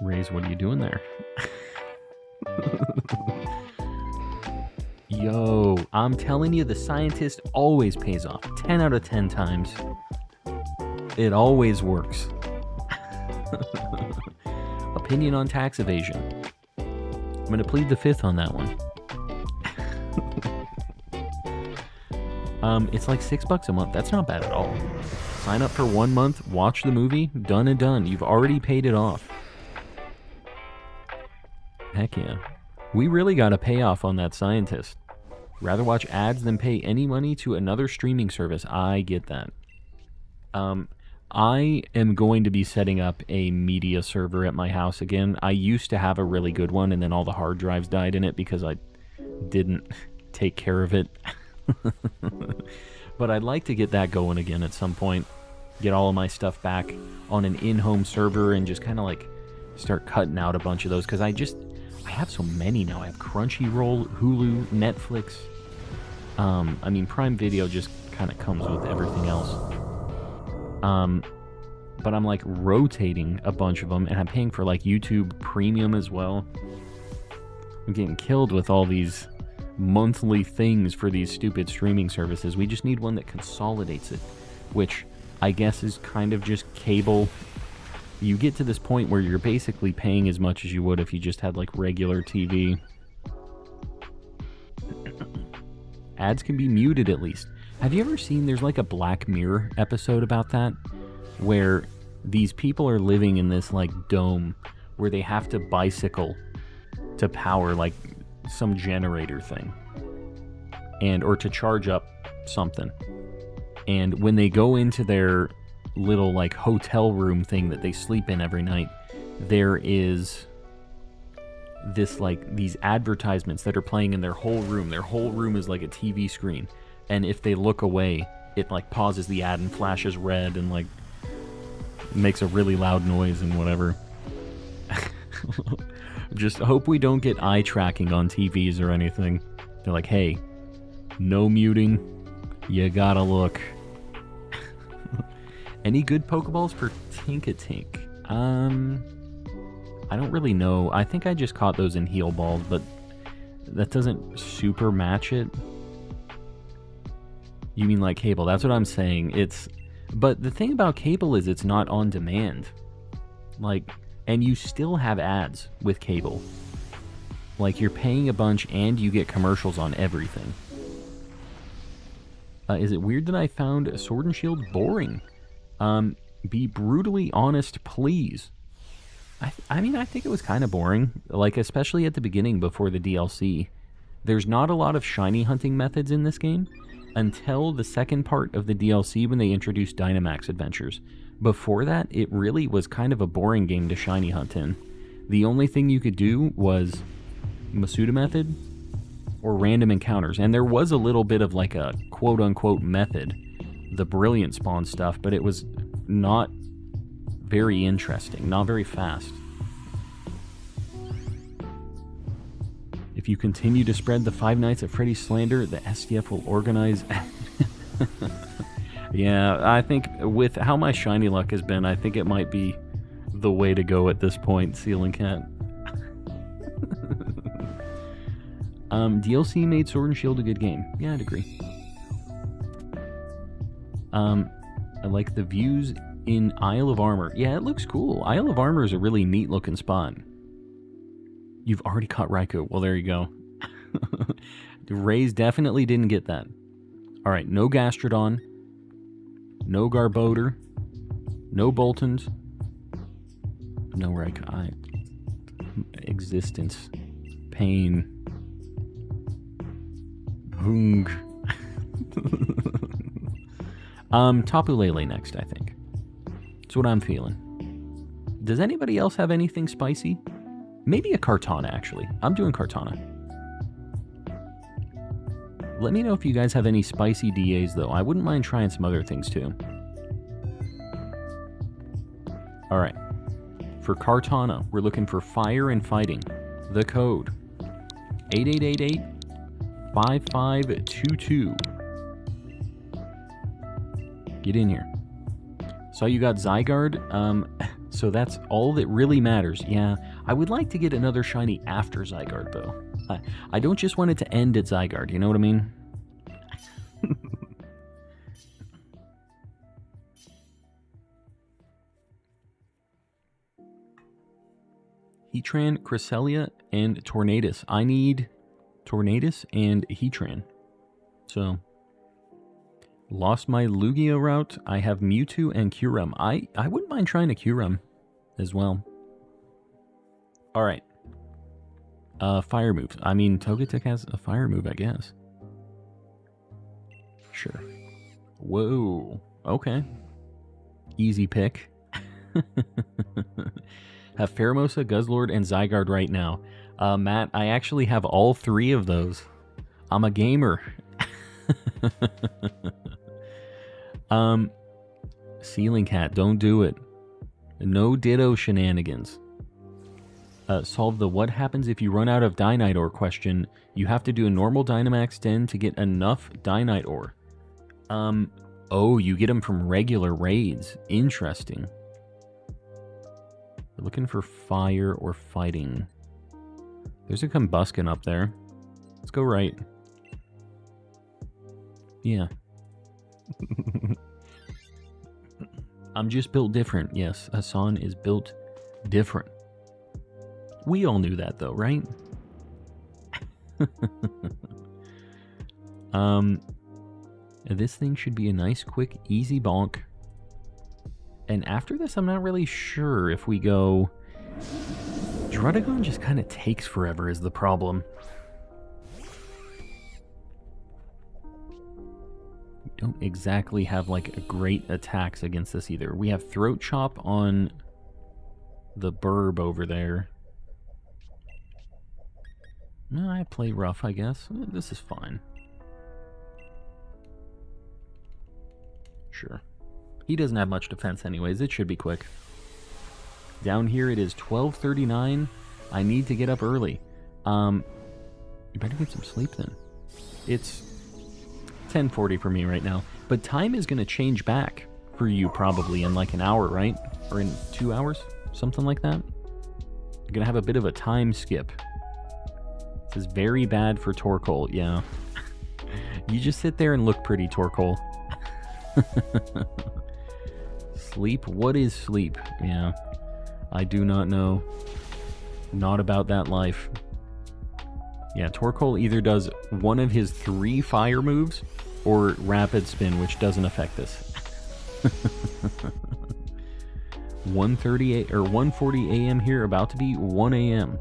Raze, what are you doing there? Yo, I'm telling you, the Scientist always pays off. 10 out of 10 times. It always works. Opinion on tax evasion. I'm going to plead the fifth on that one. It's like $6 a month. That's not bad at all. Sign up for 1 month, watch the movie, done and done. You've already paid it off. Heck yeah. We really got a payoff on that Scientist. Rather watch ads than pay any money to another streaming service. I get that. I am going to be setting up a media server at my house again. I used to have a really good one, and then all the hard drives died in it because I didn't take care of it. But I'd like to get that going again at some point. Get all of my stuff back on an in-home server and just kind of like start cutting out a bunch of those, because I have so many now. I have Crunchyroll, Hulu, Netflix. I mean, Prime Video just kind of comes with everything else. But I'm like rotating a bunch of them, and I'm paying for like YouTube Premium as well. I'm getting killed with all these monthly things for these stupid streaming services. We just need one that consolidates it, which I guess is kind of just cable. You get to this point where you're basically paying as much as you would if you just had like regular TV. Ads can be muted at least. Have you ever seen, there's like a Black Mirror episode about that, where these people are living in this like dome where they have to bicycle to power like some generator thing, and or to charge up something. And when they go into their little like hotel room thing that they sleep in every night, there is this like these advertisements that are playing in their whole room. Their whole room is like a TV screen, and if they look away, it like pauses the ad and flashes red and like makes a really loud noise and whatever. Just hope we don't get eye tracking on TVs or anything. They're like, hey, no muting, you gotta look. Any good Pokeballs for Tinkatink? I don't really know. I think I just caught those in Heal Balls, but that doesn't super match it. You mean like cable? That's what I'm saying. But the thing about cable is it's not on demand. Like, and you still have ads with cable. Like, you're paying a bunch and you get commercials on everything. Is it weird that I found Sword and Shield boring? Be brutally honest, please. I mean, I think it was kind of boring. Like, especially at the beginning before the DLC. There's not a lot of shiny hunting methods in this game until the second part of the DLC when they introduced Dynamax Adventures. Before that, it really was kind of a boring game to shiny hunt in. The only thing you could do was Masuda method or random encounters. And there was a little bit of like a quote-unquote method, the brilliant spawn stuff, but it was not very interesting, not very fast. If you continue to spread the Five Nights at Freddy's slander, the SDF will organize... Yeah, I think with how my shiny luck has been, I think it might be the way to go at this point, Ceiling Cat. DLC made Sword and Shield a good game. Yeah, I'd agree. I like the views in Isle of Armor. Yeah, it looks cool. Isle of Armor is a really neat looking spot. You've already caught Raikou. Well, there you go. Rays definitely didn't get that. Alright, no Gastrodon. No Garbodor. No Boltons. No Raikou. Existence. Pain. Hung. Tapu Lele next, I think. That's what I'm feeling. Does anybody else have anything spicy? Maybe a Kartana, actually. I'm doing Kartana. Let me know if you guys have any spicy DAs, though. I wouldn't mind trying some other things, too. Alright. For Kartana, we're looking for Fire and Fighting. The code. 8888-5522. Get in here. So you got Zygarde. So that's all that really matters. Yeah, I would like to get another shiny after Zygarde, though. I don't just want it to end at Zygarde, you know what I mean? Heatran, Cresselia, and Tornadus. I need Tornadus and Heatran. So, lost my Lugia route. I have Mewtwo and Kyurem. I wouldn't mind trying a Kyurem as well. Alright. Fire moves. I mean, Togetic has a fire move, I guess. Sure. Whoa. Okay. Easy pick. Have Pheromosa, Guzzlord, and Zygarde right now. Matt, I actually have all three of those. I'm a gamer. Ceiling Cat, don't do it. No Ditto shenanigans. Solve the what happens if you run out of Dynite Ore question. You have to do a normal Dynamax Den to get enough Dynite Ore. Oh, you get them from regular raids. Interesting. We're looking for fire or fighting. There's a Combuskin up there. Let's go right. Yeah. I'm just built different. Yes, Hassan is built different. We all knew that, though, right? This thing should be a nice, quick, easy bonk. And after this, I'm not really sure if we go... Drudagon just kind of takes forever is the problem. We don't exactly have, like, a great attacks against this either. We have Throat Chop on the Burb over there. No, I play rough, I guess. This is fine. Sure. He doesn't have much defense anyways. It should be quick. Down here it is 12:39. I need to get up early. You better get some sleep then. It's 10:40 for me right now. But time is going to change back for you probably in like an hour, right? Or in 2 hours? Something like that. You're going to have a bit of a time skip. This is very bad for Torkoal, yeah. You just sit there and look pretty, Torkoal. Sleep? What is sleep? Yeah. I do not know. Not about that life. Yeah, Torkoal either does one of his 3 fire moves or rapid spin, which doesn't affect this. 1:38 or 1:40 a.m. here, about to be 1 a.m.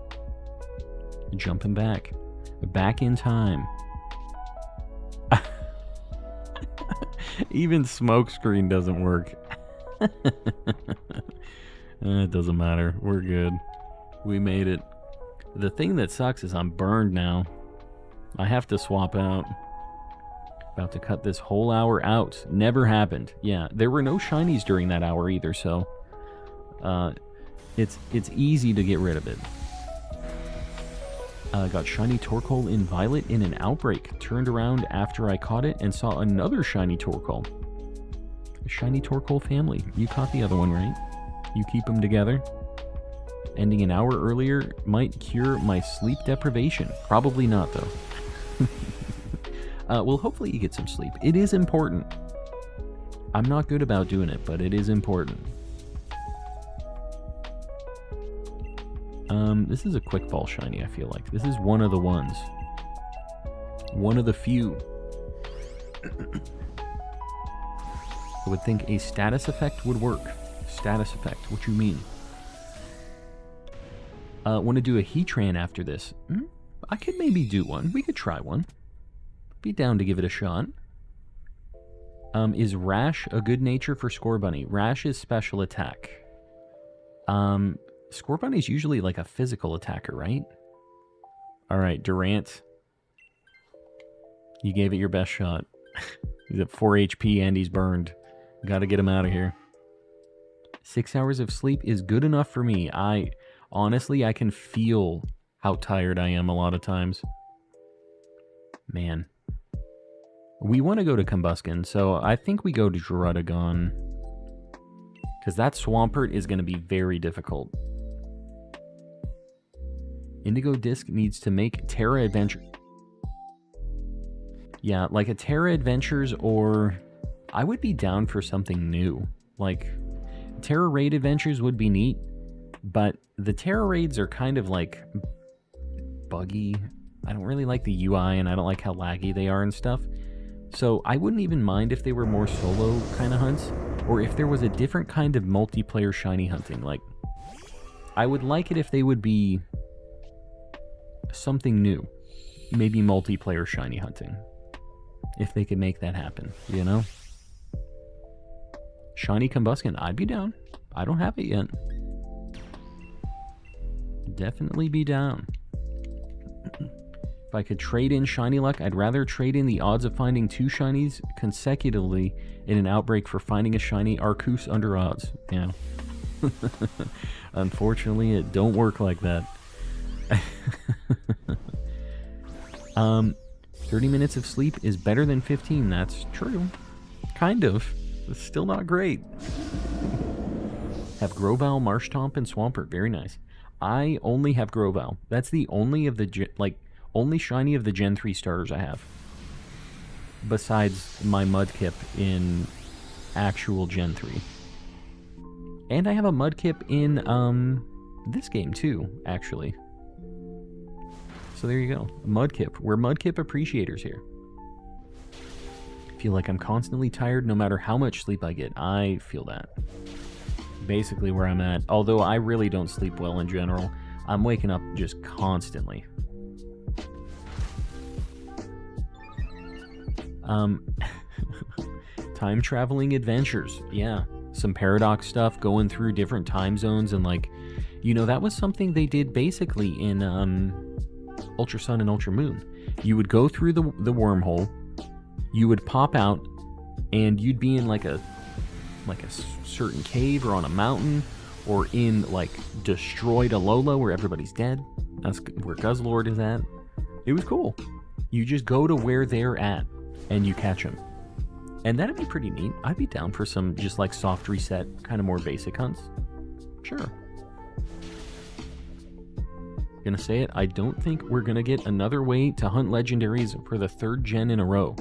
Jumping back in time. Even smokescreen doesn't work. It doesn't matter. We're good. We made it. The thing that sucks is I'm burned now. I have to swap out. About to cut this whole hour out. Never happened. Yeah, there were no shinies during that hour either, so it's easy to get rid of it. Got shiny Torkoal in Violet in an outbreak. Turned around after I caught it and saw another shiny Torkoal. A shiny Torkoal family. You caught the other one, right? You keep them together. Ending an hour earlier might cure my sleep deprivation. Probably not, though. Well, hopefully you get some sleep. It is important. I'm not good about doing it, but it is important. This is a quick ball shiny, I feel like. This is one of the ones. One of the few. I would think a status effect would work. Status effect, what you mean? Want to do a Heatran after this? I could maybe do one. We could try one. Be down to give it a shot. Is Rash a good nature for Scorbunny? Rash is special attack. Scorbunny's usually like a physical attacker, right? Alright, Durant. You gave it your best shot. He's at 4 HP and he's burned. Gotta get him out of here. 6 hours of sleep is good enough for me. Honestly, I can feel how tired I am a lot of times. Man. We want to go to Combusken, so I think we go to Druddigon. Because that Swampert is going to be very difficult. Indigo Disc needs to make Terra Adventure. Yeah, like a Terra Adventures, or I would be down for something new. Like, Terra Raid Adventures would be neat, but the Terra Raids are kind of like buggy. I don't really like the UI, and I don't like how laggy they are and stuff. So I wouldn't even mind if they were more solo kind of hunts, or if there was a different kind of multiplayer shiny hunting. Like, I would like it if they would be something new. Maybe multiplayer shiny hunting. If they could make that happen, you know? Shiny Combusken, I'd be down. I don't have it yet. Definitely be down. If I could trade in shiny luck, I'd rather trade in the odds of finding 2 shinies consecutively in an outbreak for finding a shiny Arceus under odds. Yeah. Unfortunately, it don't work like that. 30 minutes of sleep is better than 15. That's true. Kind of. It's still not great. Have Grovyle, Marshtomp, and Swampert. Very nice. I only have Grovyle. That's the only of the only shiny of the Gen 3 starters I have. besides my Mudkip in actual Gen 3. And I have a Mudkip in this game too, actually. So there you go. Mudkip. We're Mudkip appreciators here. I feel like I'm constantly tired no matter how much sleep I get. I feel that. Basically where I'm at. Although I really don't sleep well in general. I'm waking up just constantly. Time traveling adventures. Yeah. Some paradox stuff, going through different time zones, and like, you know, that was something they did basically in Ultra Sun and Ultra Moon. You would go through the wormhole, you would pop out, and you'd be in like a certain cave or on a mountain or in like destroyed Alola where everybody's dead. That's where Guzzlord is at. It was cool. You just go to where they're at and you catch them. And that'd be pretty neat. I'd be down for some just like soft reset, kind of more basic hunts. Sure. Gonna say it, I don't think we're gonna get another way to hunt legendaries for the 3rd gen in a row.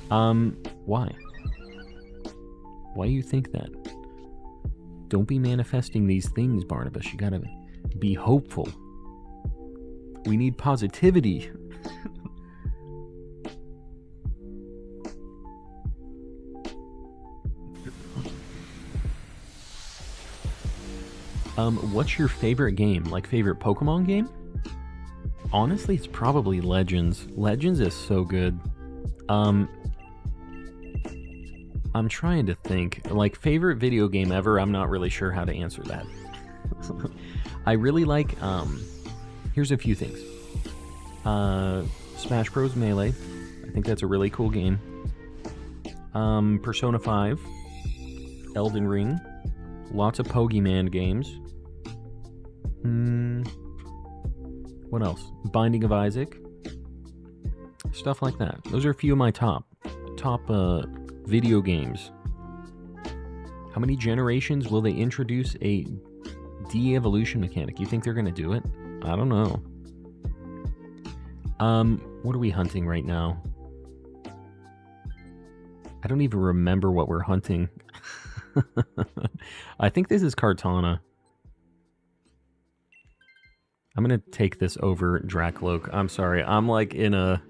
Why? Why do you think that? Don't be manifesting these things, Barnabas. You gotta be hopeful. We need positivity. What's your favorite game? Like, favorite Pokemon game? Honestly, it's probably Legends. Legends is so good. I'm trying to think. Like, favorite video game ever, I'm not really sure how to answer that. I really like, here's a few things. Smash Bros. Melee. I think that's a really cool game. Persona 5. Elden Ring. Lots of Pokemon games. What else? Binding of Isaac. Stuff like that. Those are a few of my top video games. How many generations will they introduce a de-evolution mechanic? You think they're gonna do it? I don't know. What are we hunting right now? I don't even remember what we're hunting. I think this is Kartana. I'm gonna take this over Dracloak. I'm sorry. I'm like in a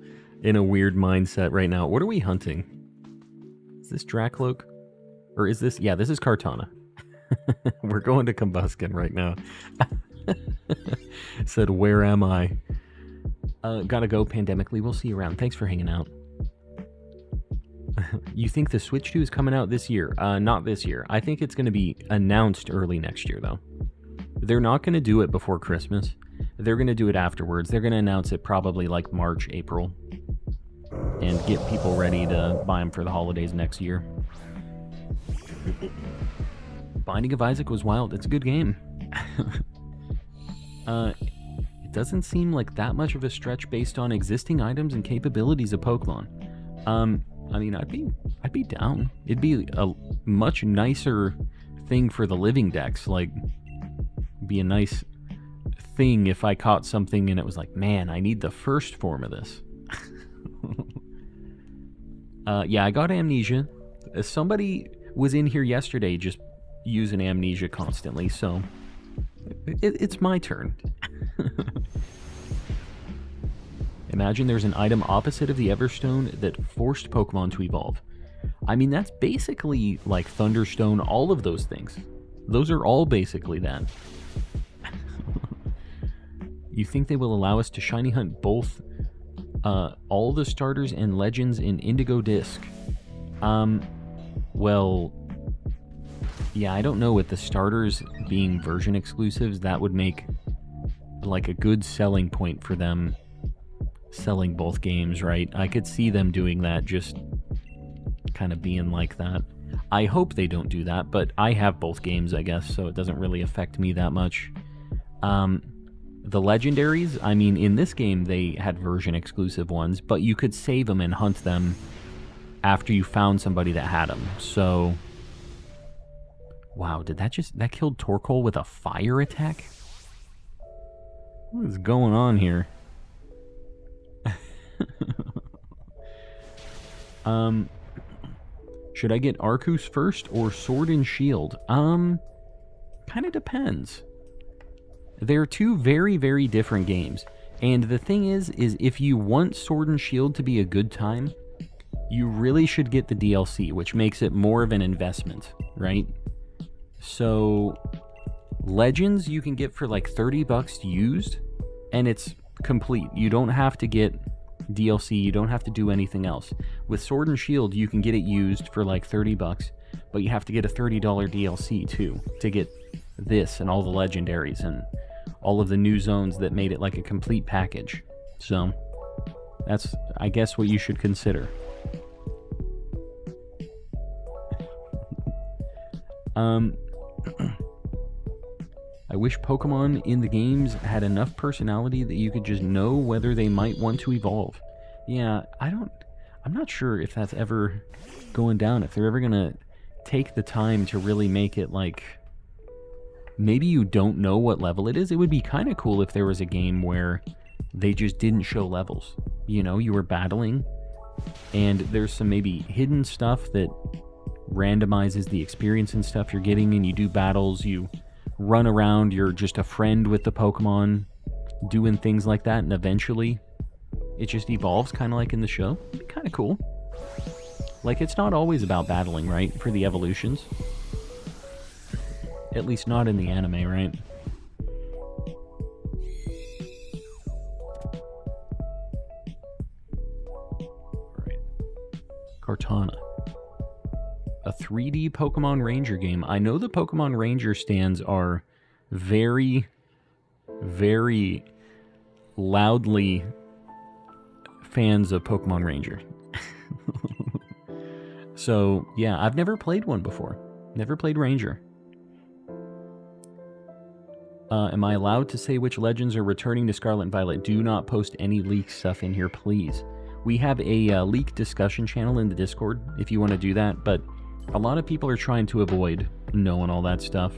weird mindset right now. What are we hunting? Is this Dracloak? Or is this... Yeah, this is Kartana. We're going to Combuskin right now. Said, where am I? Gotta go, Pandemically. We'll see you around. Thanks for hanging out. You think the Switch 2 is coming out this year? Not this year. I think it's going to be announced early next year, though. They're not going to do it before Christmas. They're going to do it afterwards. They're going to announce it probably like March, April. And get people ready to buy them for the holidays next year. Binding of Isaac was wild. It's a good game. It doesn't seem like that much of a stretch based on existing items and capabilities of Pokemon. I mean, I'd be down. It'd be a much nicer thing for the living decks. Like, be a nice thing if I caught something and it was like, man, I need the first form of this. Yeah, I got Amnesia. Somebody was in here yesterday just using Amnesia constantly, so it's my turn. Imagine there's an item opposite of the Everstone that forced Pokemon to evolve. I mean, that's basically like Thunderstone, all of those things. Those are all basically that. You think they will allow us to shiny hunt both all the starters and legends in Indigo Disc? Well, yeah, I don't know. With the starters being version exclusives, that would make like a good selling point for them selling both games, right? I could see them doing that, just kind of being like that. I hope they don't do that, but I have both games, I guess, so it doesn't really affect me that much. The legendaries, I mean, in this game they had version exclusive ones, but you could save them and hunt them after you found somebody that had them. So, wow, did that killed Torkoal with a fire attack? What is going on here? Should I get Arceus first or Sword and Shield? Kind of depends. They're two very, very different games. And the thing is if you want Sword and Shield to be a good time, you really should get the DLC, which makes it more of an investment, right? So, Legends you can get for like $30 used, and it's complete. You don't have to get DLC, you don't have to do anything else. With Sword and Shield, you can get it used for like $30, but you have to get a $30 DLC too, to get this and all the legendaries and all of the new zones that made it like a complete package. So, that's, I guess, what you should consider. I wish Pokemon in the games had enough personality that you could just know whether they might want to evolve. Yeah, I'm not sure if that's ever going down, if they're ever gonna take the time to really make it like, maybe you don't know what level it is. It would be kind of cool if there was a game where they just didn't show levels. You know, you were battling, and there's some maybe hidden stuff that randomizes the experience and stuff you're getting, and you do battles, you run around, you're just a friend with the Pokemon, doing things like that, and eventually it just evolves, kind of like in the show. It'd be kind of cool. Like, it's not always about battling, right, for the evolutions. At least not in the anime, right? Alright. Kartana. A 3D Pokemon Ranger game. I know the Pokemon Ranger stands are very, very loudly fans of Pokemon Ranger. So, yeah, I've never played one before. Never played Ranger. Am I allowed to say which legends are returning to Scarlet and Violet? Do not post any leak stuff in here, please. We have a leak discussion channel in the Discord if you want to do that, but a lot of people are trying to avoid knowing all that stuff.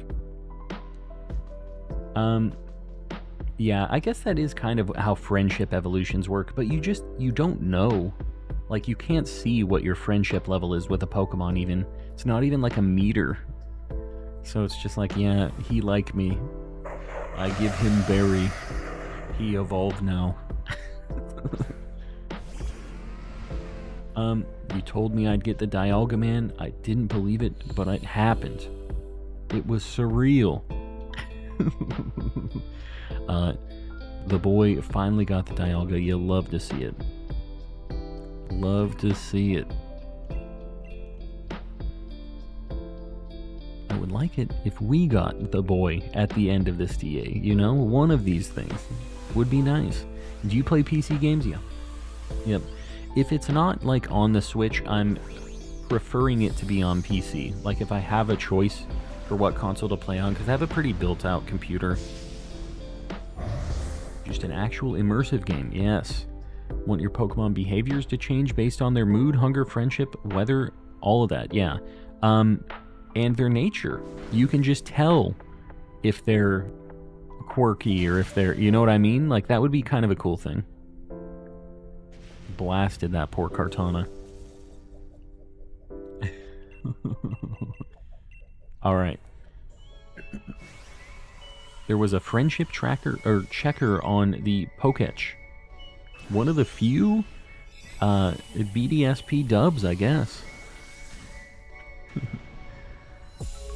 Yeah, I guess that is kind of how friendship evolutions work, but you don't know. Like, you can't see what your friendship level is with a Pokemon even. It's not even like a meter. So it's just like, yeah, he like me. I give him berry. He evolved now. You told me I'd get the Dialga Man. I didn't believe it, but it happened. It was surreal. The boy finally got the Dialga. You'll love to see it. Love to see it. I would like it if we got the boy at the end of this DA. You know, one of these things would be nice. Do you play PC games? Yeah. Yep. If it's not like on the Switch, I'm preferring it to be on PC. Like if I have a choice for what console to play on, because I have a pretty built-out computer. Just an actual immersive game, yes. Want your Pokemon behaviors to change based on their mood, hunger, friendship, weather, all of that, yeah. And their nature. You can just tell if they're quirky or if they're, you know what I mean? Like, that would be kind of a cool thing. Blasted that poor Kartana. Alright. There was a friendship tracker or checker on the Poketch. One of the few BDSP dubs, I guess.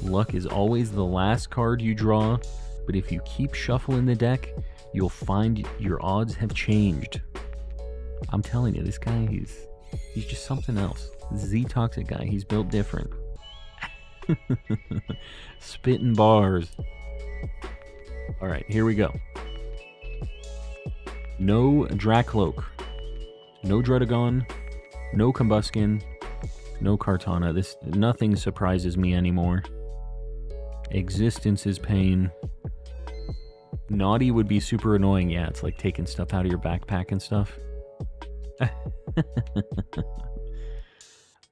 Luck is always the last card you draw, but if you keep shuffling the deck, you'll find your odds have changed. I'm telling you, this guy, he's just something else. Z-Toxic guy, he's built different. Spitting bars. Alright, here we go. No Dracloak. No Druddigon. No Combuskin. No Kartana. Nothing surprises me anymore. Existence is pain. Naughty would be super annoying. Yeah, it's like taking stuff out of your backpack and stuff.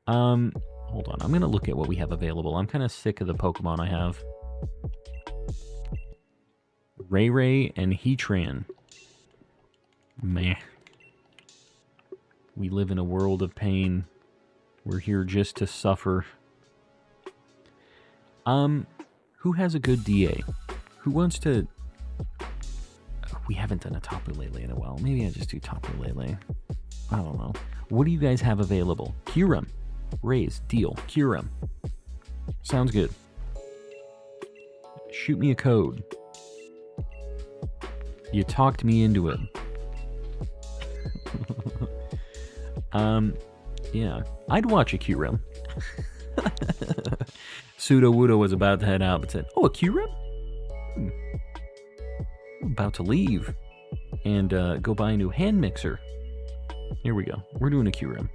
Hold on. I'm gonna look at what we have available. I'm kind of sick of the Pokemon I have. Ray and Heatran. Meh. We live in a world of pain. We're here just to suffer. Who has a good DA? Who wants to... We haven't done a Tapu Lele in a while. Maybe I just do Tapu Lele. I don't know. What do you guys have available? Kyurem. Raise. Deal. Kyurem. Sounds good. Shoot me a code. You talked me into it. Yeah. I'd watch a Kyurem. Pseudo Wudo was about to head out, but said, "Oh, a Kyurem? I'm about to leave and go buy a new hand mixer." Here we go. We're doing a Kyurem.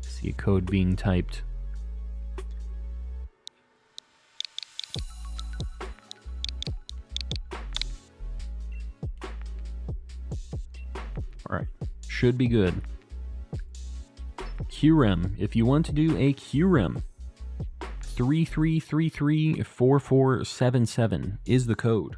See a code being typed. Alright, should be good. Kyurem, if you want to do a Kyurem, 33334477 is the code.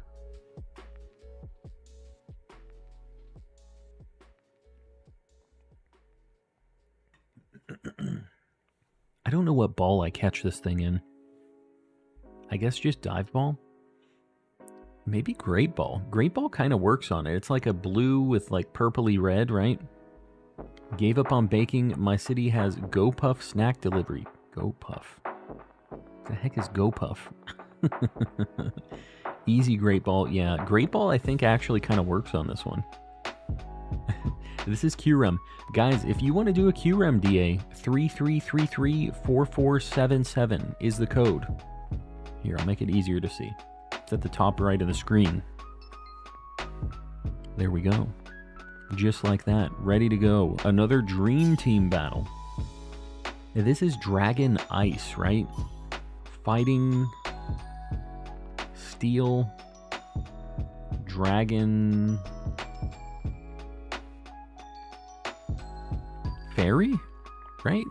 I don't know what ball I catch this thing in. I guess just dive ball? Maybe great ball. Great ball kind of works on it. It's like a blue with like purpley red, right? Gave up on baking. My city has Go Puff snack delivery. Go Puff. What the heck is Go Puff? Easy great ball. Yeah, great ball I think actually kind of works on this one. This is Kyurem. Guys, if you want to do a Kyurem DA, 33334477 is the code. Here, I'll make it easier to see. It's at the top right of the screen. There we go. Just like that. Ready to go. Another Dream Team battle. Now, this is Dragon Ice, right? Fighting... Steel... Dragon... Fairy? Right?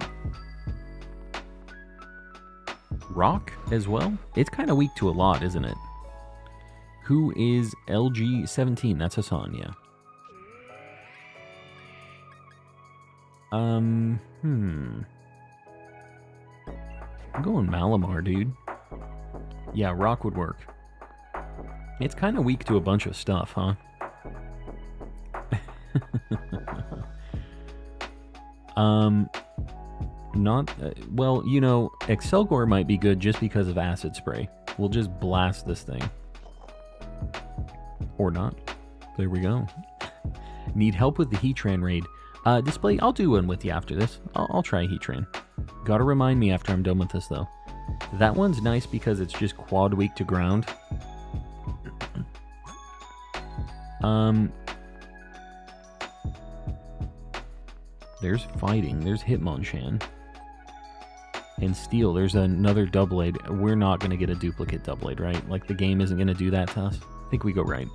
Rock as well? It's kind of weak to a lot, isn't it? Who is LG17? That's Hassan, yeah. I'm going Malamar, dude. Yeah, Rock would work. It's kind of weak to a bunch of stuff, huh? Well, you know, Excelgor might be good just because of Acid Spray. We'll just blast this thing. Or not. There we go. Need help with the Heatran raid. Display, I'll do one with you after this. I'll try Heatran. Gotta remind me after I'm done with this, though. That one's nice because it's just quad weak to ground. There's Fighting. There's Hitmonchan. And Steel, there's another Doublade. We're not going to get a duplicate Doublade, right? Like, the game isn't going to do that to us. I think we go right.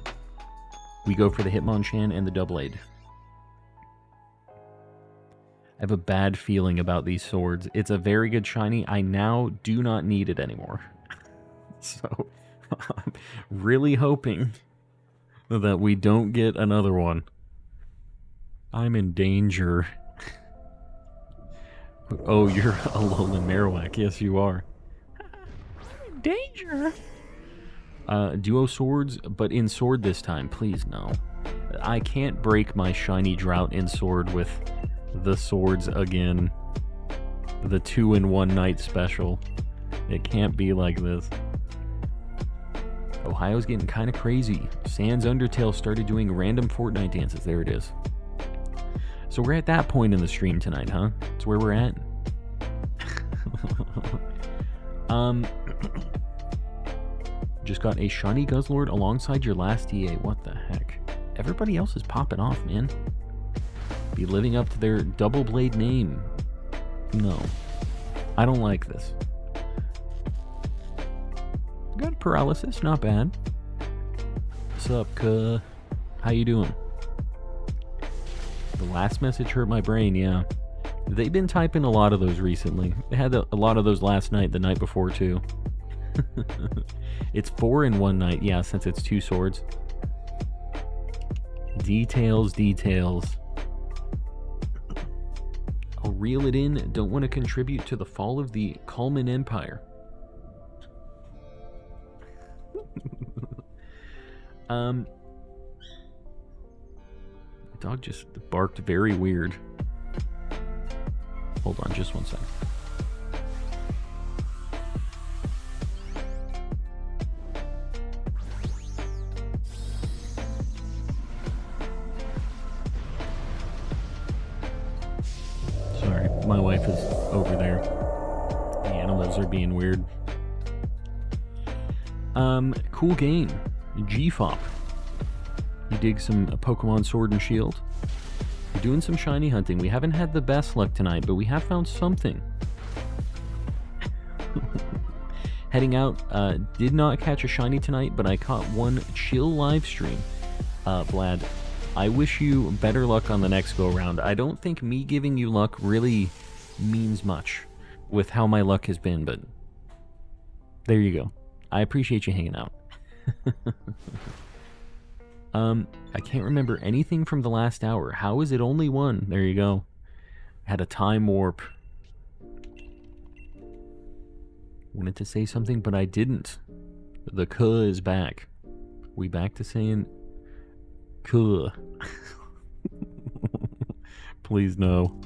We go for the Hitmonchan and the Doublade. I have a bad feeling about these swords. It's a very good shiny. I now do not need it anymore. So, I'm really hoping that we don't get another one. I'm in danger. Oh, you're a Alolan Marowak. Yes, you are. I'm in danger. Duo swords, but in sword this time. Please, no. I can't break my shiny drought in sword with the swords again. The 2-in-1 night special. It can't be like this. Ohio's getting kind of crazy. Sans Undertale started doing random Fortnite dances. There it is. So we're at that point in the stream tonight, huh? That's where we're at. Just got a shiny Guzzlord alongside your last EA. What the heck? Everybody else is popping off, man. Be living up to their double blade name. No. I don't like this. Got paralysis, not bad. What's up, cuh? How you doing? The last message hurt my brain, yeah. They've been typing a lot of those recently. They had a lot of those last night, the night before, too. It's 4 in one night. Yeah, since it's 2 swords. Details, details. I'll reel it in. Don't want to contribute to the fall of the Kalman Empire. The dog just barked very weird. Hold on, just one second. Sorry, my wife is over there. The animals are being weird. Cool game. GFOP. You dig some Pokemon Sword and Shield? We're doing some shiny hunting. We haven't had the best luck tonight, but we have found something. Heading out, did not catch a shiny tonight, but I caught one chill live stream. Vlad, I wish you better luck on the next go-around. I don't think me giving you luck really means much with how my luck has been, but there you go. I appreciate you hanging out. I can't remember anything from the last hour. How is it only 1? There you go. Had a time warp. Wanted to say something, but I didn't. The kuh is back. We back to saying kuh. Please no.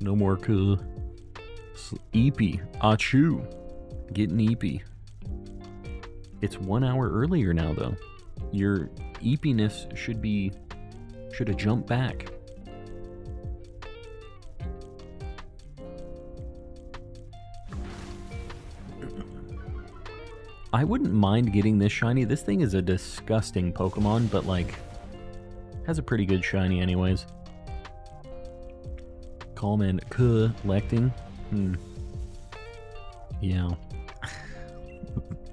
No more kuh. Eepy. Achoo. Getting eepy. It's 1 hour earlier now, though. Your eepiness should have jumped back. I wouldn't mind getting this shiny. This thing is a disgusting Pokemon, but like has a pretty good shiny anyways. Calm collecting. Yeah.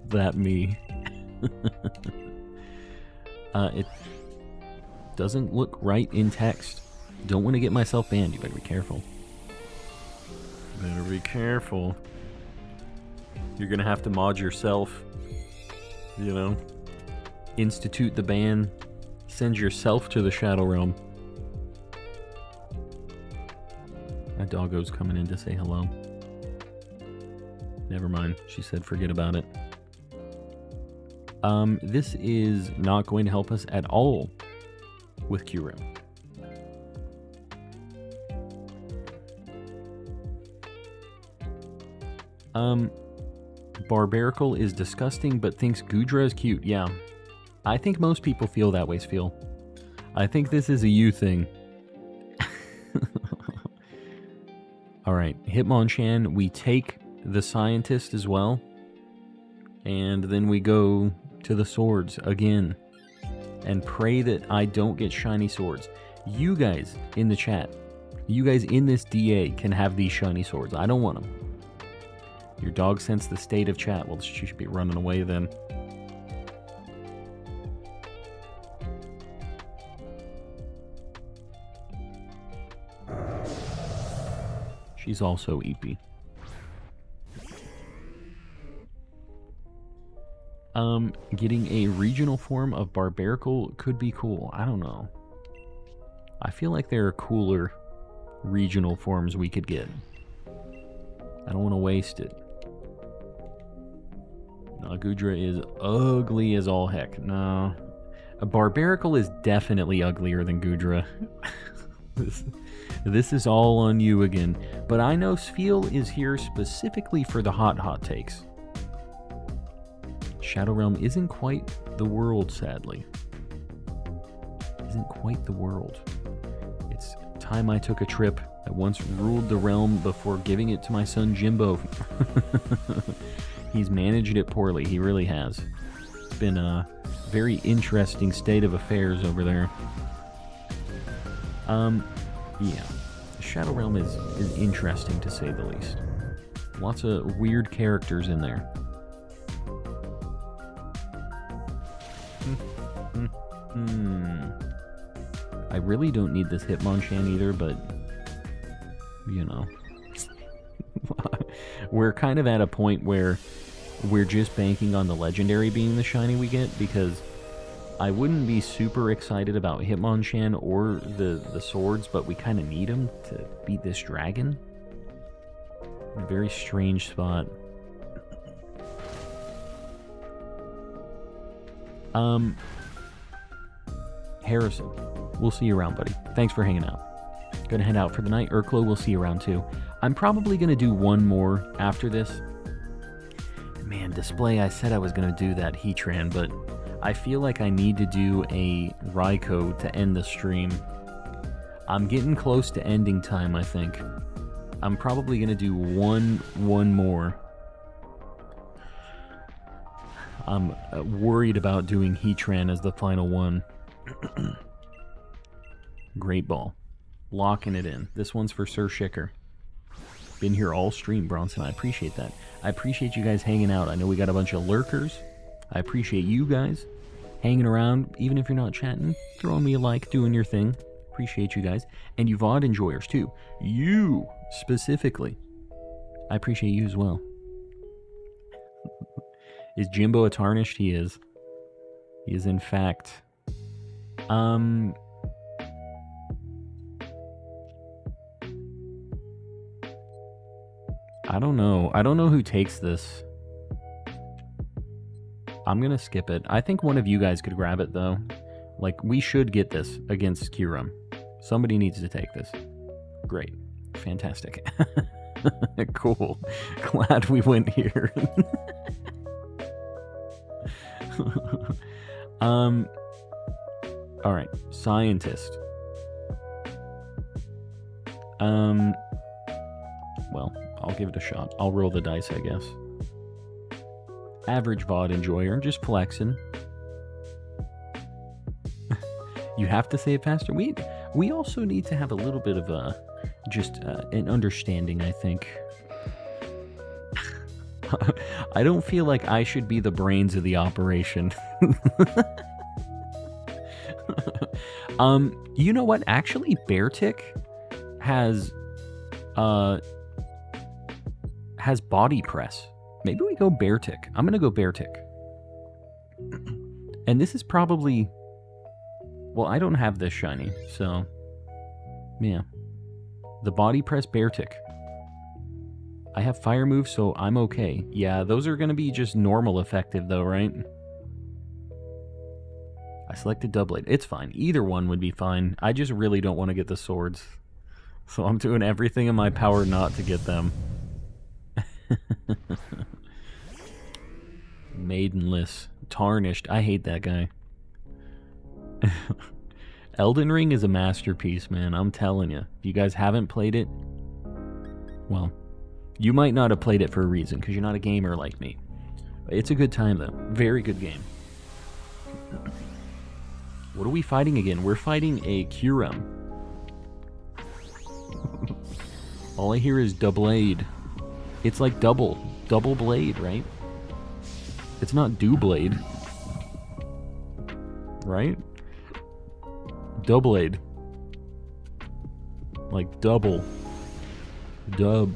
That me. It doesn't look right in text. Don't want to get myself banned. You better be careful. Better be careful. You're gonna have to mod yourself. You know? Institute the ban. Send yourself to the Shadow Realm. That doggo's coming in to say hello. Never mind. She said forget about it. This is not going to help us at all with Kyurem. Barbarical is disgusting but thinks Goodra is cute. Yeah. I think most people feel that way, Sfeel. I think this is a you thing. Alright, Hitmonchan, we take the scientist as well. And then we go to the swords again. And pray that I don't get shiny swords. You guys in the chat, you guys in this DA can have these shiny swords. I don't want them. Your dog sensed the state of chat. Well, she should be running away then. She's also Eepy. Getting a regional form of Barbarical could be cool. I don't know. I feel like there are cooler regional forms we could get. I don't want to waste it. No, Goodra is ugly as all heck. No. A Barbarical is definitely uglier than Goodra. This is all on you again. But I know Sfeel is here specifically for the hot takes. Shadow Realm isn't quite the world, sadly. Isn't quite the world. It's time I took a trip. I once ruled the realm before giving it to my son Jimbo. He's managed it poorly. He really has. It's been a very interesting state of affairs over there. Yeah. The Shadow Realm is interesting to say the least. Lots of weird characters in there. I really don't need this Hitmonchan either, but you know. We're kind of at a point where we're just banking on the legendary being the shiny we get, because I wouldn't be super excited about Hitmonchan or the swords, but we kind of need them to beat this dragon. A very strange spot. Harrison, we'll see you around, buddy. Thanks for hanging out. Gonna head out for the night. Urklo, we'll see you around too. I'm probably gonna do one more after this. Man, display, I said I was gonna do that Heatran, but I feel like I need to do a Raikou to end the stream. I'm getting close to ending time, I think. I'm probably gonna do one more. I'm worried about doing Heatran as the final one. Great ball. Locking it in. This one's for Sir Shicker. Been here all stream, Bronson. I appreciate that. I appreciate you guys hanging out. I know we got a bunch of lurkers. I appreciate you guys hanging around, even if you're not chatting. Throwing me a like, doing your thing. Appreciate you guys. And you VOD enjoyers, too. You, specifically. I appreciate you as well. Is Jimbo a tarnished? He is. He is, in fact. I don't know. I don't know who takes this. I'm gonna skip it. I think one of you guys could grab it, though. Like, we should get this against Kyurem. Somebody needs to take this. Great. Fantastic. Cool. Glad we went here. Alright. Scientist. Well, I'll give it a shot. I'll roll the dice, I guess. Average VOD enjoyer, just flexing. You have to say it faster. We also need to have a little bit of an understanding, I think. I don't feel like I should be the brains of the operation. You know what? Actually, Beartick has body press. Maybe we go Beartick. I'm gonna go Beartick. And this is probably... Well, I don't have this shiny, so... Yeah. The body press Beartick. I have fire move, so I'm okay. Yeah, those are gonna be just normal effective, though, right? I selected Doublade. It's fine. Either one would be fine. I just really don't want to get the swords. So I'm doing everything in my power not to get them. Maidenless. Tarnished. I hate that guy. Elden Ring is a masterpiece, man. I'm telling you. If you guys haven't played it, well, you might not have played it for a reason, because you're not a gamer like me. It's a good time, though. Very good game. What are we fighting again? We're fighting a Kyurem. All I hear is Doublade. It's like double blade, right? It's not Doublade. Right? Doublade. Like double. Dub.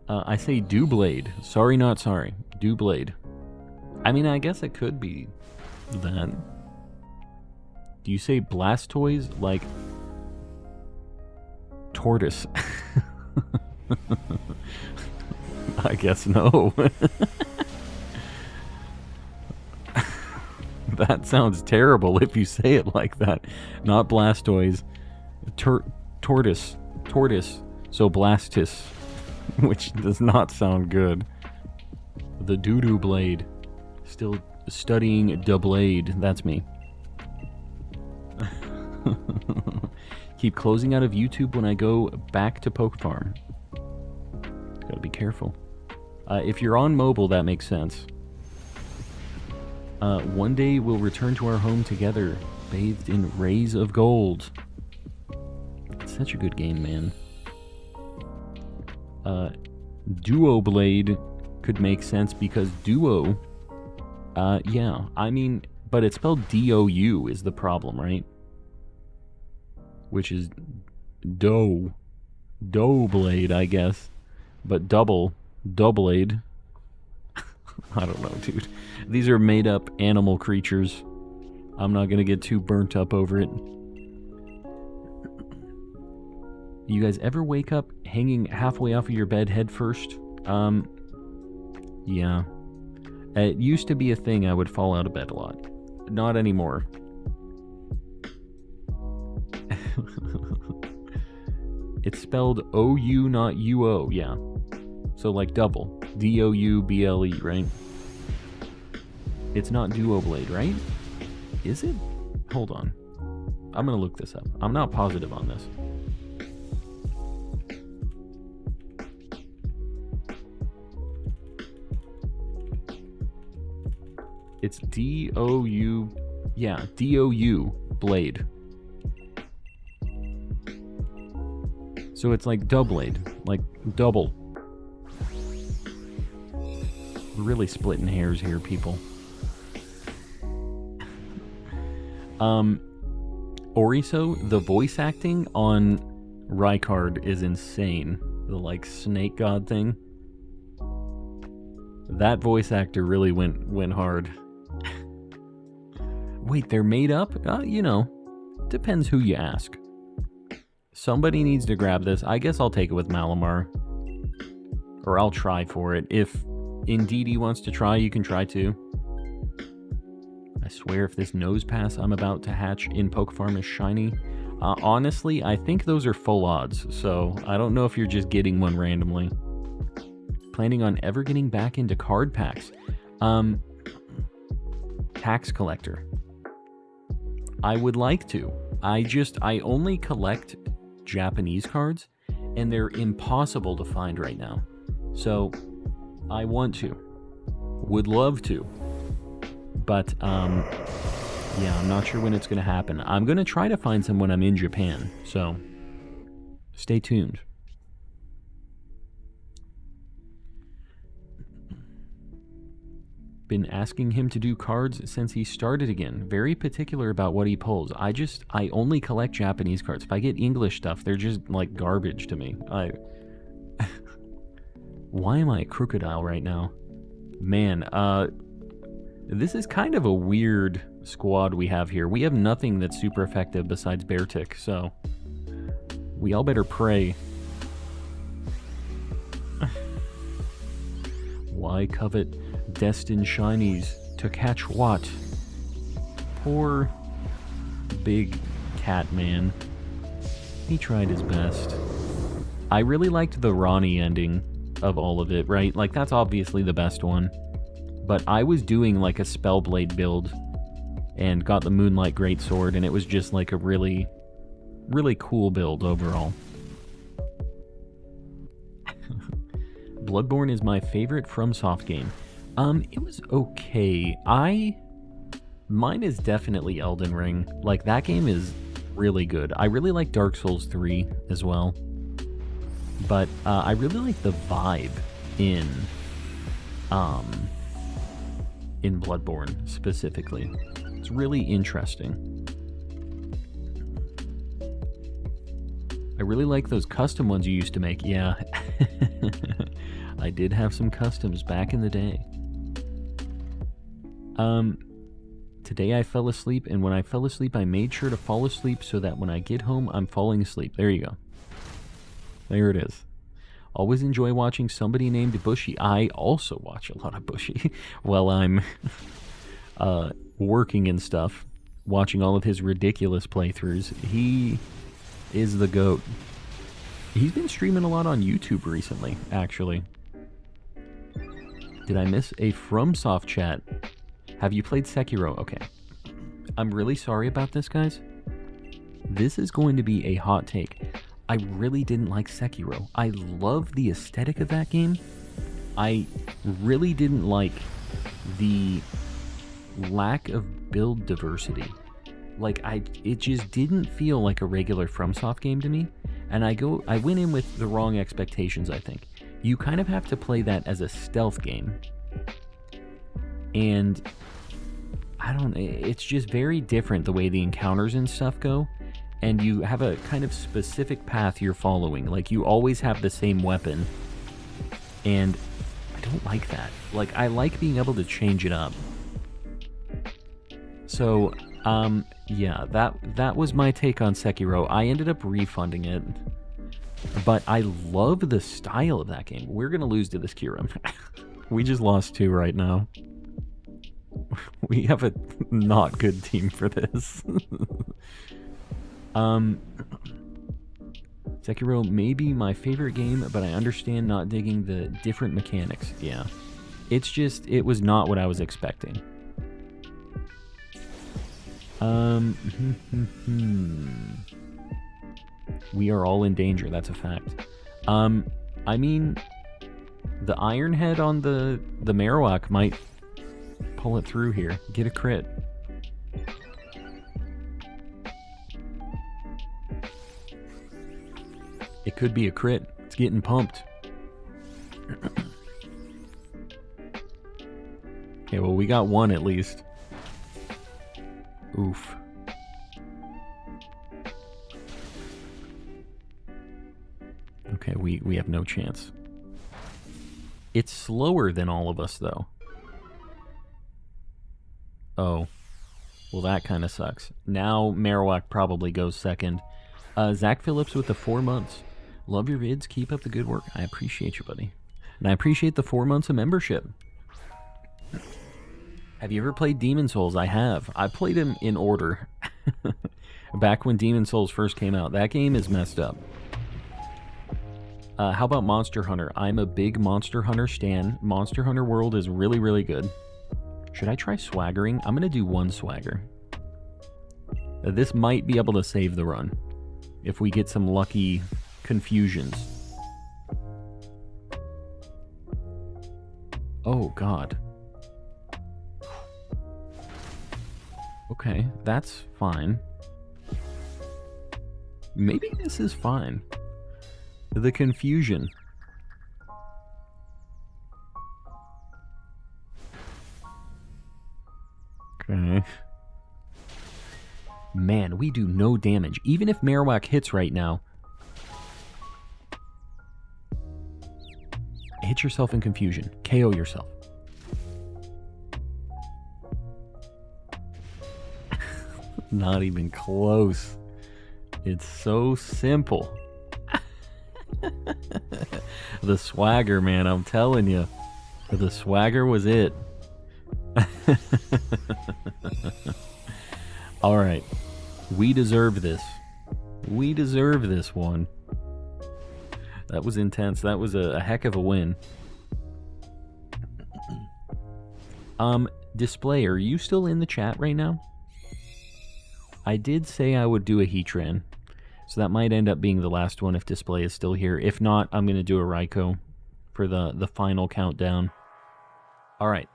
I say Doublade. Sorry, not sorry. Doublade. I mean, I guess it could be that. Do you say Blastoise like tortoise? I guess no. That sounds terrible if you say it like that. Not Blastoise. Tortoise. So Blastus. Which does not sound good. The doo-doo blade. Still studying Doublade. That's me. Keep closing out of YouTube when I go back to Poke Farm. Gotta be careful. If you're on mobile, that makes sense. One day we'll return to our home together, bathed in rays of gold. It's such a good game, man. Duo Blade could make sense because Duo, yeah, I mean, but it's spelled D-O-U is the problem, right? Which is dough. Doughblade, I guess. But Doubleade. I don't know, dude. These are made-up animal creatures. I'm not gonna get too burnt up over it. You guys ever wake up hanging halfway off of your bed head first? Yeah. It used to be a thing I would fall out of bed a lot. Not anymore. It's spelled O-U, not U-O, yeah. So like double. D-O-U-B-L-E, right? It's not Duoblade, right? Is it? Hold on. I'm gonna look this up. I'm not positive on this. It's D-O-U... Yeah, D-O-U Blade. So it's like Doubleade. Like, double. We're really splitting hairs here, people. Oriso, the voice acting on Rykard is insane. The, like, snake god thing. That voice actor really went hard. Wait, they're made up? You know, depends who you ask. Somebody needs to grab this. I guess I'll take it with Malamar. Or I'll try for it. If indeed he wants to try, you can try too. I swear if this nose pass I'm about to hatch in Pokefarm is shiny. Honestly, I think those are full odds. So I don't know if you're just getting one randomly. Planning on ever getting back into card packs. Tax collector. I would like to. I only collect Japanese cards, and they're impossible to find right now. So, I want to. Would love to. But, yeah, I'm not sure when it's going to happen. I'm going to try to find some when I'm in Japan, so stay tuned. Been asking him to do cards since he started again. Very particular about what he pulls. I only collect Japanese cards. If I get English stuff, they're just like garbage to me. Why am I a crocodile right now? Man, this is kind of a weird squad we have here. We have nothing that's super effective besides Beartick, so we all better pray. Why covet destined shinies to catch what? Poor big cat man. He tried his best. I really liked the Ronnie ending of all of it, right? Like, that's obviously the best one. But I was doing like a Spellblade build and got the Moonlight Greatsword, and it was just like a really, really cool build overall. Bloodborne is my favorite FromSoft game. It was okay. Mine is definitely Elden Ring. Like, that game is really good. I really like Dark Souls 3 as well. But, I really like the vibe in Bloodborne, specifically. It's really interesting. I really like those custom ones you used to make. Yeah. I did have some customs back in the day. Today I fell asleep, and when I fell asleep, I made sure to fall asleep so that when I get home, I'm falling asleep. There you go. There it is. Always enjoy watching somebody named Bushy. I also watch a lot of Bushy while I'm working and stuff, watching all of his ridiculous playthroughs. He is the GOAT. He's been streaming a lot on YouTube recently, actually. Did I miss a FromSoft chat? Have you played Sekiro? Okay. I'm really sorry about this, guys. This is going to be a hot take. I really didn't like Sekiro. I love the aesthetic of that game. I really didn't like the lack of build diversity. Like, it just didn't feel like a regular FromSoft game to me. And I went in with the wrong expectations, I think. You kind of have to play that as a stealth game. And it's just very different the way the encounters and stuff go. and you have a kind of specific path you're following. Like, you always have the same weapon, and I don't like that. Like, I like being able to change it up. So, yeah, that was my take on Sekiro. I ended up refunding it, but I love the style of that game. We're gonna lose to this Kyurem. We just lost 2 right now. We have a not good team for this. Sekiro may be my favorite game, but I understand not digging the different mechanics. Yeah. It's just, it was not what I was expecting. We are all in danger, that's a fact. I mean, the Iron Head on the Marowak might pull it through here. Get a crit. It could be a crit. It's getting pumped. Okay, well, we got 1 at least. Oof. Okay, we have no chance. It's slower than all of us, though. Oh. Well, that kind of sucks. Now, Marowak probably goes second. Zach Phillips with the 4 months. Love your vids. Keep up the good work. I appreciate you, buddy. And I appreciate the 4 months of membership. Have you ever played Demon Souls? I have. I played him in order. Back when Demon Souls first came out. That game is messed up. How about Monster Hunter? I'm a big Monster Hunter stan. Monster Hunter World is really, really good. Should I try swaggering? I'm going to do 1 swagger. This might be able to save the run if we get some lucky confusions. Oh, God. Okay, that's fine. Maybe this is fine. The confusion. Okay. Man, we do no damage. Even if Marowak hits right now. Hit yourself in confusion. KO yourself. Not even close. It's so simple. The swagger, man, I'm telling you. The swagger was it. Alright. We deserve this. We deserve this one. That was intense. That was a heck of a win. Display, are you still in the chat right now? I did say I would do a Heatran, so that might end up being the last one if Display is still here. If not, I'm going to do a Raikou for the final countdown. Alright.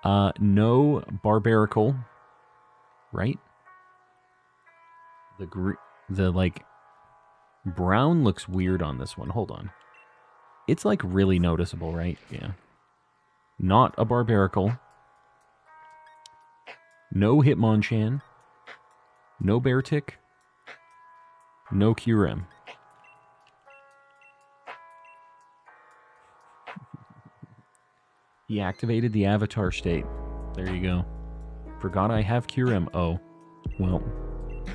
No Barbaracle, right? The like brown looks weird on this one. Hold on. It's like really noticeable, right? Yeah. Not a Barbaracle. No Hitmonchan. No Beartick. No Kyurem. He activated the avatar state. There you go. Forgot I have Kyurem. Oh. Well,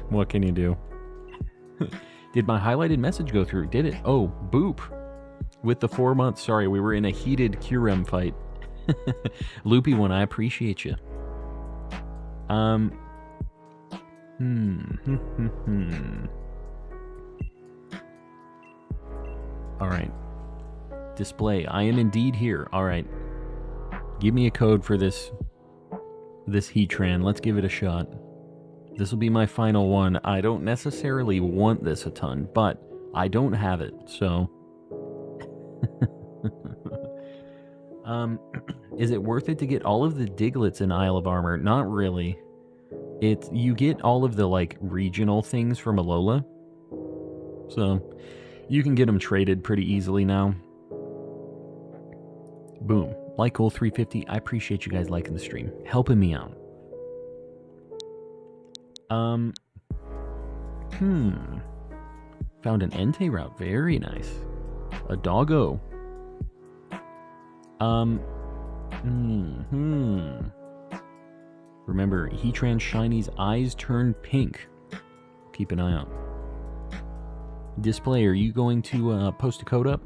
what can you do? Did my highlighted message go through? Did it? Oh, boop. With the 4 months. Sorry, we were in a heated Kyurem fight. Loopy one, I appreciate you. Alright. Display. I am indeed here. Alright. Give me a code for this Heatran. Let's give it a shot. This will be my final one. I don't necessarily want this a ton, but I don't have it, so... Is it worth it to get all of the Diglets in Isle of Armor? Not really. You get all of the, like, regional things from Alola. So, you can get them traded pretty easily now. Boom. Like Goal 350, I appreciate you guys liking the stream. Helping me out. Found an Entei route. Very nice. A doggo. Remember, Heatran Shiny's eyes turn pink. Keep an eye out. Display, are you going to post a code up?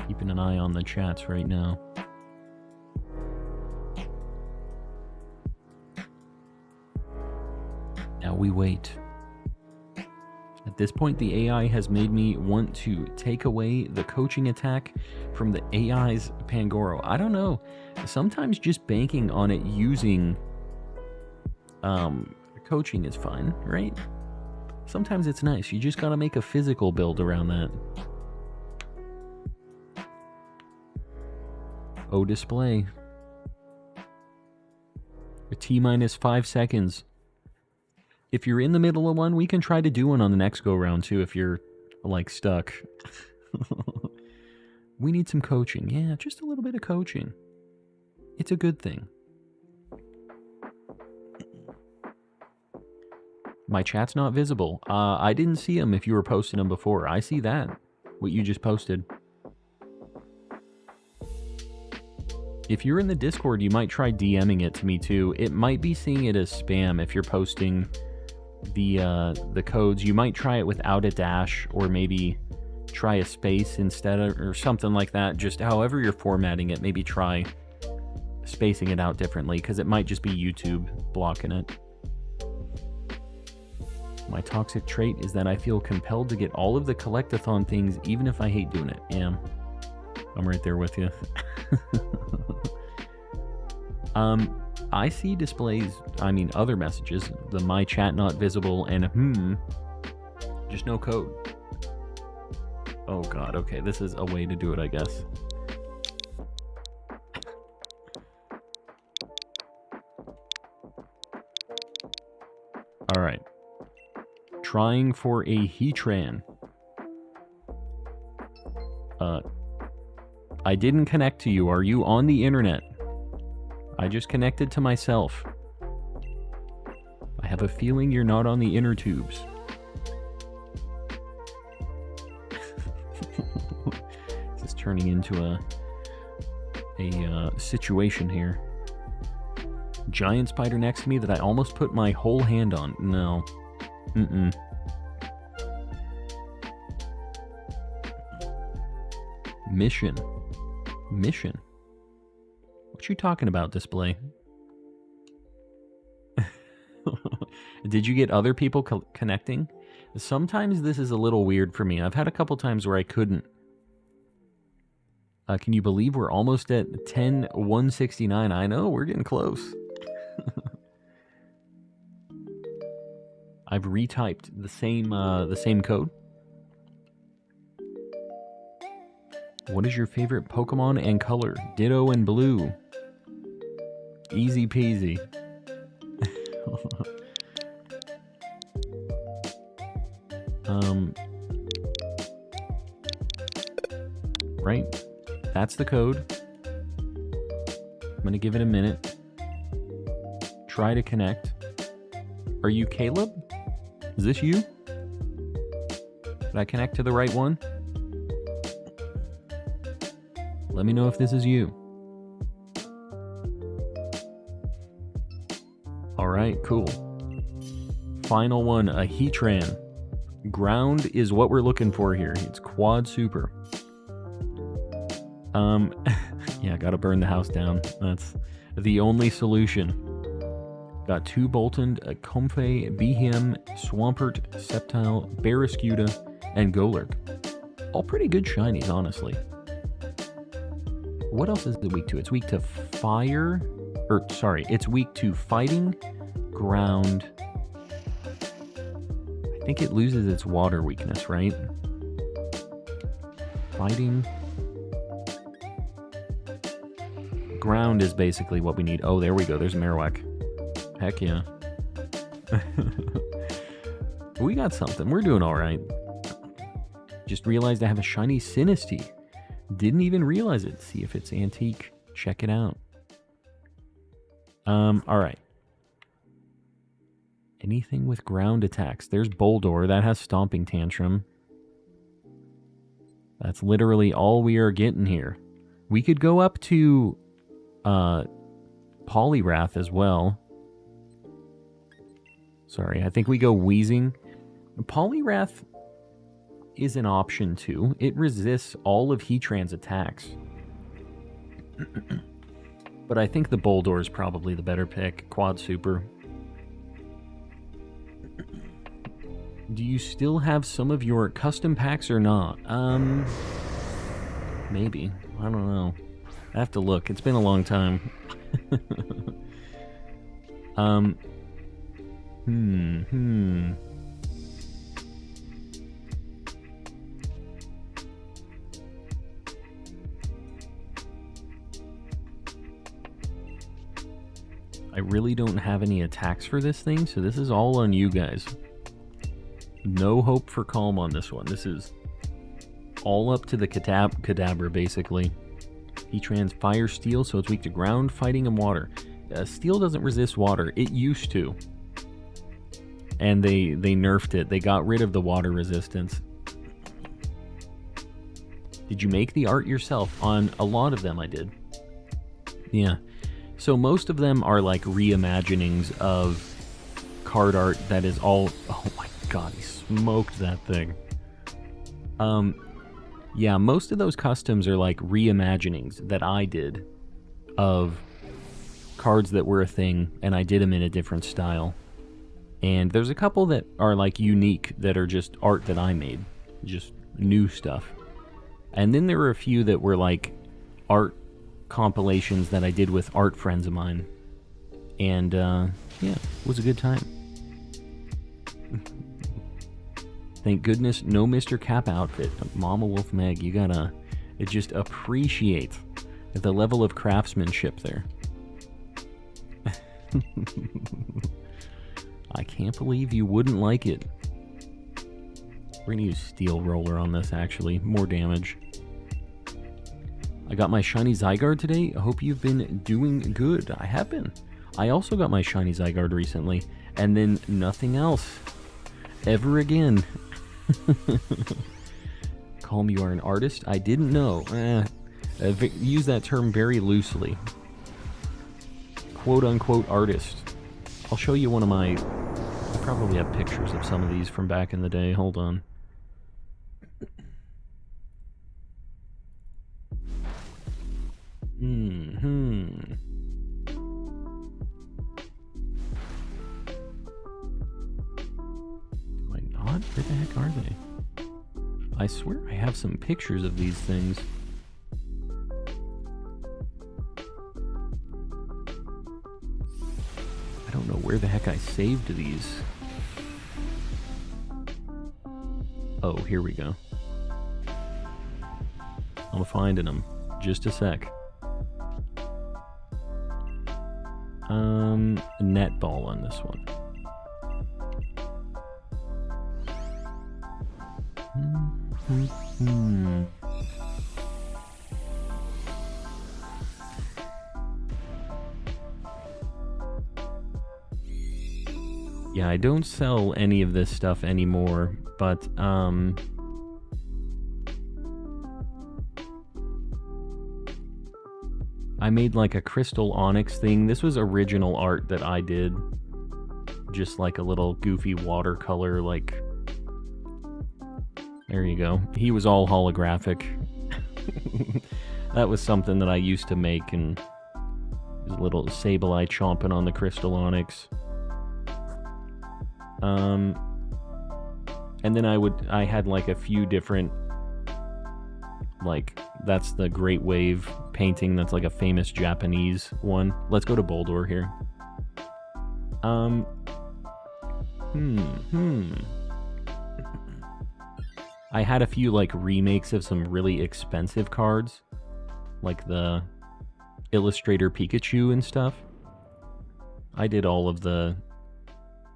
Keeping an eye on the chats right now. Now we wait. At this point, the AI has made me want to take away the coaching attack from the AI's Pangoro. I don't know. Sometimes just banking on it using coaching is fine, right? Sometimes it's nice. You just gotta make a physical build around that. Oh, display. A T-minus 5 seconds. If you're in the middle of one, we can try to do one on the next go-round, too, if you're, like, stuck. We need some coaching. Yeah, just a little bit of coaching. It's a good thing. My chat's not visible. I didn't see them if you were posting them before. I see that. What you just posted. If you're in the Discord, you might try DMing it to me, too. It might be seeing it as spam if you're posting the codes. You might try it without a dash, or maybe try a space instead of, or something like that. Just however you're formatting it, maybe try spacing it out differently, because it might just be YouTube blocking it. My toxic trait is that I feel compelled to get all of the collectathon things, even if I hate doing it. Yeah, I'm right there with you. I see displays, I mean other messages, the my chat not visible and just no code. Oh god, okay, this is a way to do it, I guess. Alright. Trying for a Heatran. I didn't connect to you. Are you on the internet? I just connected to myself. I have a feeling you're not on the inner tubes. This is turning into a situation here. Giant spider next to me that I almost put my whole hand on. No. Mission. What you talking about, display? Did you get other people connecting? Sometimes this is a little weird for me. I've had a couple times where I couldn't. Can you believe we're almost at 10,169? I know, we're getting close. I've retyped the same code. What is your favorite Pokemon and color? Ditto and blue. Easy peasy. Right. That's the code. I'm gonna give it a minute. Try to connect. Are you Caleb? Is this you? Did I connect to the right one? Let me know if this is you. Alright, cool. Final one, a Heatran. Ground is what we're looking for here. It's quad super. Yeah, gotta burn the house down. That's the only solution. Got 2 Boltund, a Comfey, Behem, Swampert, Sceptile, Barraskewda, and Golurk. All pretty good shinies, honestly. What else is it weak to? It's weak to fire, or sorry, it's weak to fighting, ground. I think it loses its water weakness, right? Fighting. Ground is basically what we need. Oh, there we go. There's Marowak. Heck yeah. We got something. We're doing all right. Just realized I have a shiny Sinistea. Didn't even realize it. See if it's antique. Check it out. All right. Anything with ground attacks. There's Boldor. That has Stomping Tantrum. That's literally all we are getting here. We could go up to Poliwrath as well. Sorry, I think we go Wheezing. Poliwrath is an option too. It resists all of Heatran's attacks. But I think the Boldor is probably the better pick. Quad Super. Do you still have some of your custom packs or not? Maybe. I don't know. I have to look. It's been a long time. I really don't have any attacks for this thing, so this is all on you guys. No hope for calm on this one. This is all up to the Kadabra, basically. Heatran's Fire Steel, so it's weak to ground, fighting, and water. Steel doesn't resist water. It used to. And they nerfed it. They got rid of the water resistance. Did you make the art yourself? On a lot of them I did. Yeah. So most of them are like reimaginings of card art that is all... Oh my god, he smoked that thing. Yeah, most of those customs are like reimaginings that I did of cards that were a thing, and I did them in a different style. And there's a couple that are like unique, that are just art that I made. Just new stuff. And then there were a few that were like art compilations that I did with art friends of mine. And yeah, it was a good time. Thank goodness, no Mr. Kappa outfit. Mama Wolf Meg, you gotta just appreciate the level of craftsmanship there. I can't believe you wouldn't like it. We're gonna use Steel Roller on this, actually. More damage. I got my Shiny Zygarde today. I hope you've been doing good. I have been. I also got my Shiny Zygarde recently, and then nothing else. Ever again. Call me you are an artist? I didn't know. Use that term very loosely. Quote-unquote artist. I'll show you one of my... I probably have pictures of some of these from back in the day. Hold on. Do I not? Where the heck are they? I swear I have some pictures of these things. I don't know where the heck I saved these. Oh, here we go. I'm finding them. Just a sec. Netball on this one. Yeah, I don't sell any of this stuff anymore, but I made like a crystal onyx thing. This was original art that I did. Just like a little goofy watercolor, like... There you go. He was all holographic. That was something that I used to make, and his little Sableye chomping on the crystal onyx. And then I had like a few different, like, that's the Great Wave painting. That's like a famous Japanese one. Let's go to Boldor here. I had a few like remakes of some really expensive cards, like the Illustrator Pikachu and stuff. I did all of the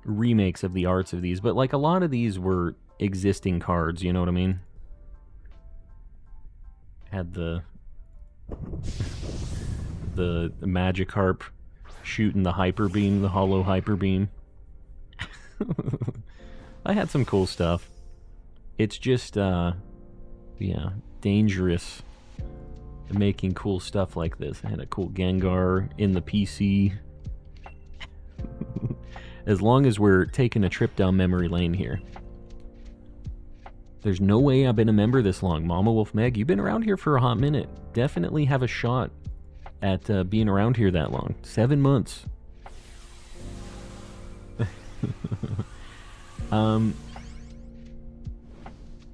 remakes of the arts of these, but like a lot of these were existing cards, you know what I mean? Had the Magikarp shooting the Hyper Beam, the Hollow Hyper Beam. I had some cool stuff. It's just, yeah, dangerous making cool stuff like this. I had a cool Gengar in the PC. As long as we're taking a trip down memory lane here. There's no way I've been a member this long. Mama Wolf Meg, you've been around here for a hot minute. Definitely have a shot at being around here that long. 7 months.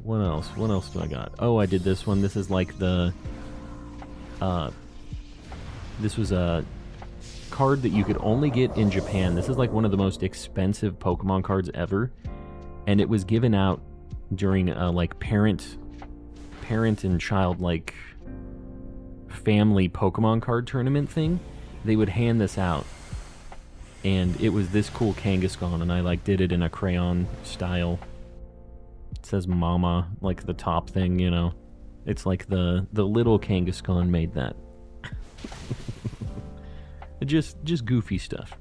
What else? What else do I got? Oh, I did this one. This is like the... this was a card that you could only get in Japan. This is like one of the most expensive Pokemon cards ever. And it was given out during like parent and child like family Pokemon card tournament thing. They would hand this out, and it was this cool Kangaskhan, and I like did it in a crayon style. It says Mama, like the top thing, you know. It's like the little Kangaskhan made that. just goofy stuff.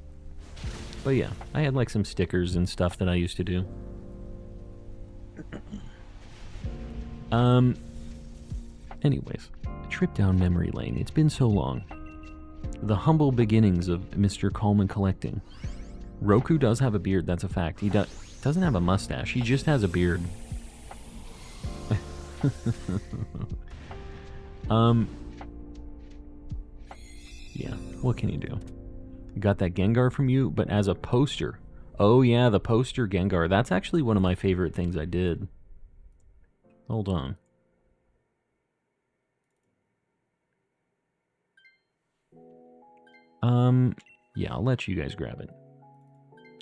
But yeah, I had like some stickers and stuff that I used to do. Anyways, a trip down memory lane. It's been so long. The humble beginnings of Mr. Coleman collecting. Roku does have a beard, that's a fact. He doesn't have a mustache, he just has a beard. Yeah, what can you do? I got that Gengar from you, but as a poster. Oh yeah, the poster Gengar. That's actually one of my favorite things I did. Hold on. Yeah, I'll let you guys grab it.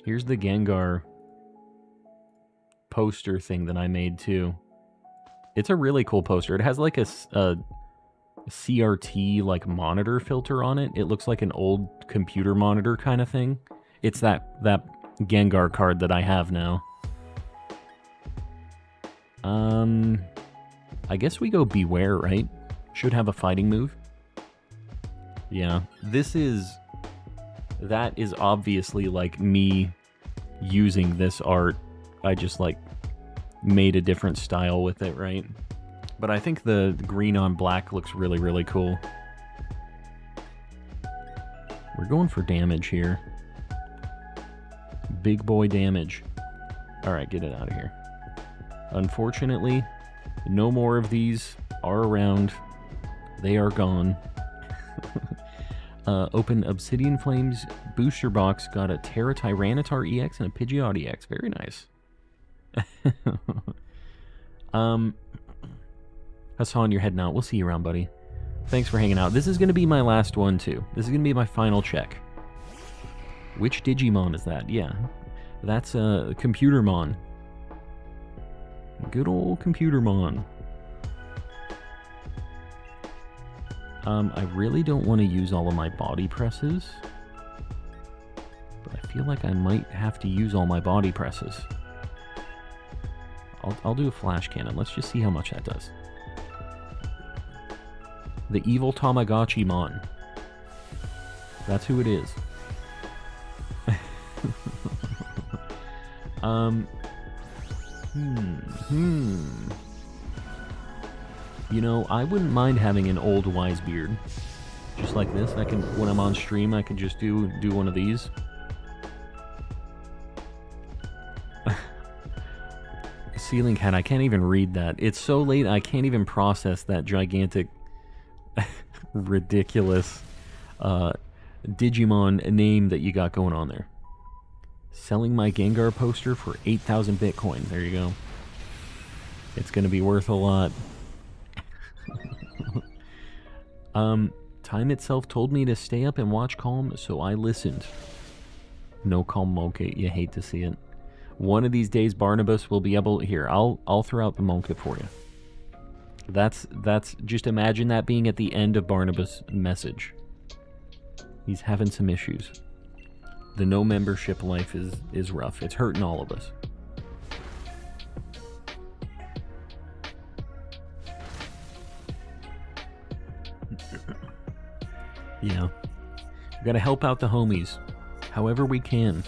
Here's the Gengar poster thing that I made too. It's a really cool poster. It has like a CRT like monitor filter on it. It looks like an old computer monitor kind of thing. It's that Gengar card that I have now. I guess we go Beware, right? Should have a fighting move. Yeah, that is obviously like me using this art. I just like made a different style with it, right? But I think the green on black looks really, really cool. We're going for damage here. Big boy damage. Alright, get it out of here. Unfortunately, no more of these are around. They are gone. Open Obsidian Flames booster box. Got a Terra Tyranitar EX and a Pidgeot EX. Very nice. Hassan, you're heading out. We'll see you around, buddy. Thanks for hanging out. This is going to be my last one, too. This is going to be my final check. Which Digimon is that? Yeah. That's Computermon. Good old Computermon. I really don't want to use all of my body presses. But I feel like I might have to use all my body presses. I'll do a flash cannon. Let's just see how much that does. The evil Tamagotchi-mon. That's who it is. You know, I wouldn't mind having an old wise beard. Just like this. I can, when I'm on stream, I can just do one of these. Ceiling hat, I can't even read that. It's so late, I can't even process that gigantic, ridiculous Digimon name that you got going on there. Selling my Gengar poster for 8,000 Bitcoin. There you go. It's going to be worth a lot. Time itself told me to stay up and watch Calm, so I listened. No Calm Mocha, you hate to see it. One of these days, Barnabas will be able... Here, I'll throw out the Mocha for you. That's... Just imagine that being at the end of Barnabas' message. He's having some issues. The no membership life is rough. It's hurting all of us. Yeah. We gotta help out the homies. However we can.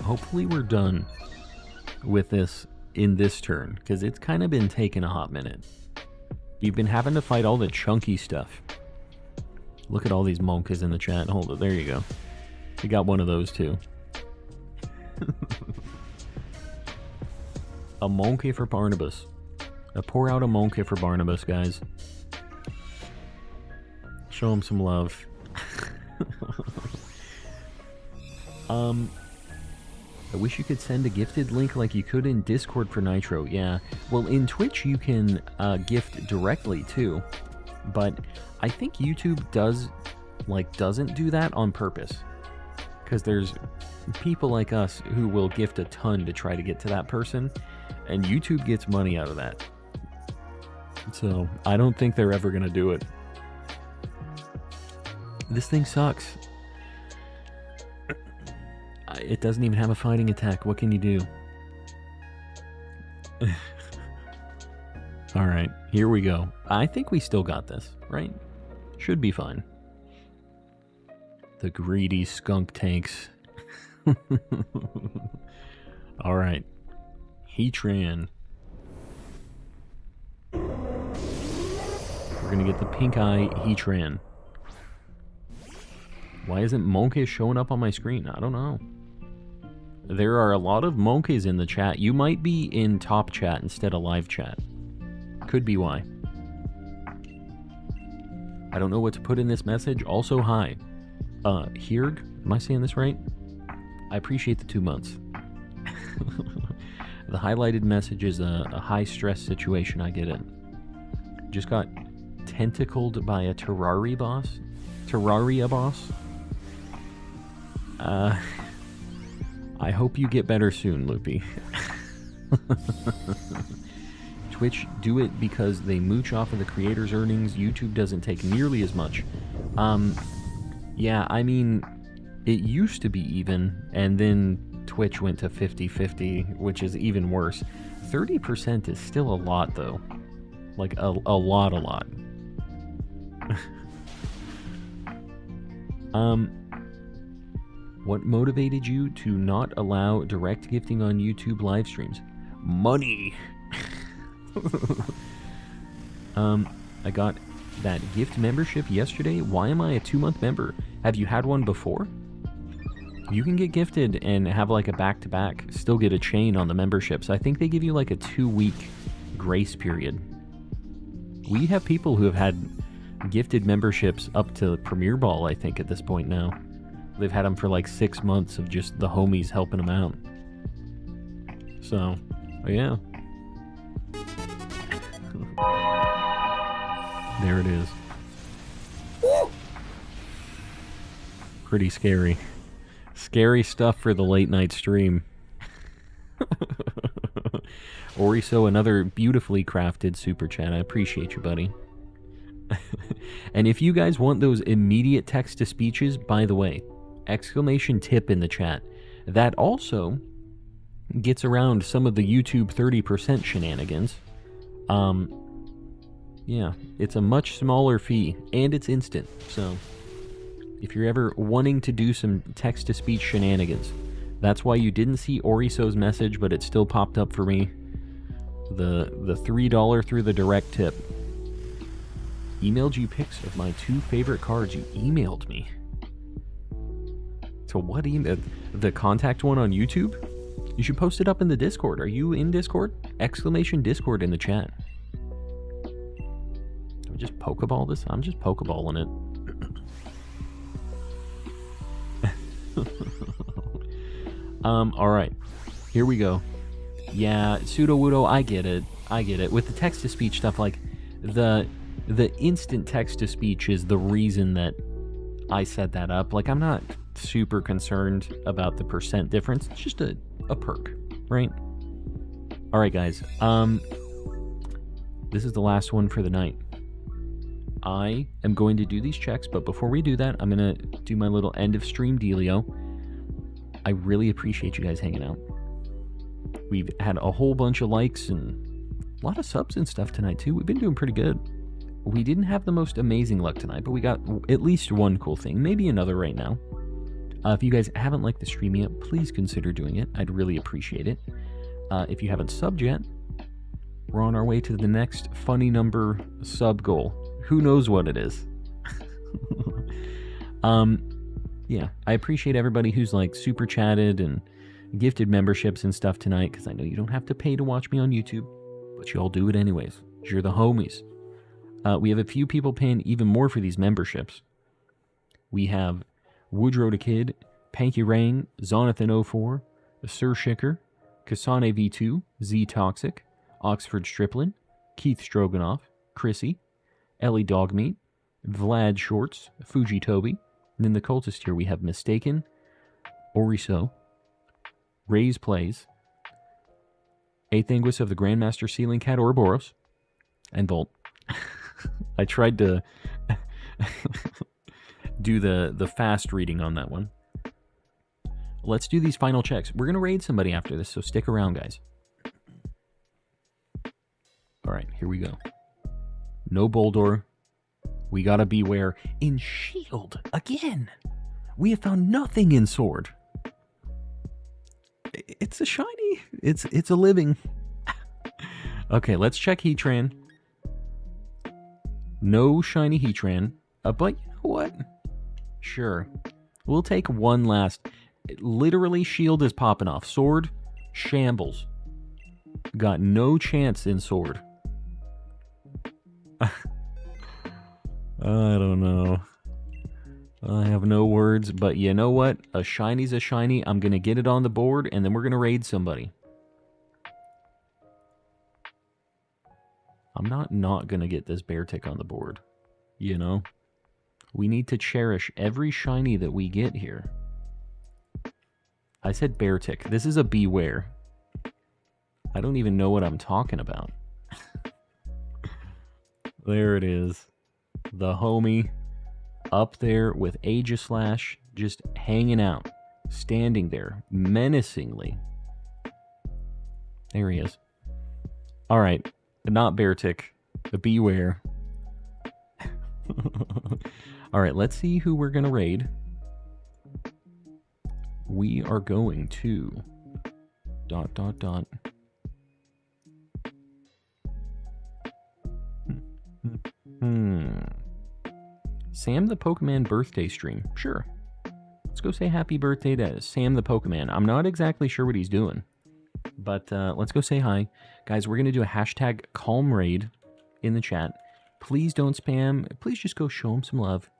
Hopefully we're done with this in this turn, because it's kind of been taking a hot minute. You've been having to fight all the chunky stuff. Look at all these monkas in the chat. Hold it, there you go. We got one of those too. A monkey for Barnabas. Pour out a monkey for Barnabas, guys. Show him some love. I wish you could send a gifted link like you could in Discord for Nitro. Yeah, well, in Twitch you can gift directly too, but I think YouTube doesn't do that on purpose, because there's people like us who will gift a ton to try to get to that person, and YouTube gets money out of that. So I don't think they're ever gonna do it. This thing sucks. It doesn't even have a fighting attack. What can you do? Alright, here we go. I think we still got this, right? Should be fine. The greedy skunk tanks. Alright. Heatran. We're gonna get the pink eye Heatran. Why isn't Monkey showing up on my screen? I don't know. There are a lot of monkeys in the chat. You might be in top chat instead of live chat. Could be why. I don't know what to put in this message. Also, hi. Hirg? Am I saying this right? I appreciate the 2 months. The highlighted message is a high-stress situation I get in. Just got tentacled by a Terraria boss? Terraria boss? I hope you get better soon, Loopy. Twitch do it because they mooch off of the creators' earnings. YouTube doesn't take nearly as much. Yeah, I mean, it used to be even, and then Twitch went to 50-50, which is even worse. 30% is still a lot, though. Like, a lot. What motivated you to not allow direct gifting on YouTube live streams? Money! I got that gift membership yesterday. Why am I a 2-month member? Have you had one before? You can get gifted and have like a back-to-back, still get a chain on the memberships. I think they give you like a 2-week grace period. We have people who have had gifted memberships up to Premier Ball, I think, at this point now. They've had them for like 6 months of just the homies helping them out. So, yeah. There it is. Pretty scary. Scary stuff for the late night stream. Oriso, another beautifully crafted super chat. I appreciate you, buddy. And if you guys want those immediate text-to-speeches, by the way, exclamation tip in the chat. That also gets around some of the YouTube 30% shenanigans. Yeah, it's a much smaller fee, and it's instant, so if you're ever wanting to do some text-to-speech shenanigans, that's why you didn't see Oriso's message, but it still popped up for me. The $3 through the direct tip. Emailed you pics of my 2 favorite cards. You emailed me. To what email? The contact one on YouTube? You should post it up in the Discord. Are you in Discord? Exclamation Discord in the chat. Do I just Pokeball this? I'm just Pokeballing it. Alright. Here we go. Yeah, Pseudo-Wudo, I get it. With the text-to-speech stuff, like, the instant text-to-speech is the reason that I set that up. Like, I'm not super concerned about the percent difference. It's just a perk, right? Alright, guys. This is the last one for the night. I am going to do these checks, but before we do that, I'm going to do my little end of stream dealio. I really appreciate you guys hanging out. We've had a whole bunch of likes and a lot of subs and stuff tonight, too. We've been doing pretty good. we didn't have the most amazing luck tonight, but we got at least one cool thing, maybe another right now. If you guys haven't liked the stream yet, please consider doing it. I'd really appreciate it. If you haven't subbed yet, we're on our way to the next funny number sub goal. Who knows what it is? Yeah, I appreciate everybody who's like super chatted and gifted memberships and stuff tonight, because I know you don't have to pay to watch me on YouTube, but you all do it anyways. You're the homies. We have a few people paying even more for these memberships. We have Woodrow the Kid, Panky Rang, Zonathan04, Sir Shicker, Kasane V2, Z Toxic, Oxford Striplin, Keith Stroganoff, Chrissy, Ellie Dogmeat, Vlad Shorts, Fuji Toby, and in the cultist here we have Mistaken, Oriso, Ray's Plays, Eighth Anguis of the Grandmaster Ceiling Cat Ouroboros, and Volt. I tried to do the fast reading on that one. Let's do these final checks. We're going to raid somebody after this, so stick around, guys. Alright, here we go. No Boldor. We gotta beware. In Shield, again! We have found nothing in Sword. It's a shiny. It's a living. Okay, let's check Heatran. No shiny Heatran. But you know what? Sure. We'll take one last. Literally, Shield is popping off. Sword, shambles. Got no chance in Sword. I don't know. I have no words, but you know what? A shiny's a shiny. I'm going to get it on the board, and then we're going to raid somebody. I'm not going to get this Beartick on the board. You know? We need to cherish every shiny that we get here. I said Beartick. This is a Beware. I don't even know what I'm talking about. There it is. The homie up there with Aegislash just hanging out. Standing there menacingly. There he is. Alright. Not Beartick. The Beware. Alright, let's see who we're going to raid. We are going to... ... Sam the Pokemon birthday stream. Sure. Let's go say happy birthday to Sam the Pokemon. I'm not exactly sure what he's doing, but let's go say hi. Guys, we're going to do a hashtag calm raid in the chat. Please don't spam. Please just go show him some love.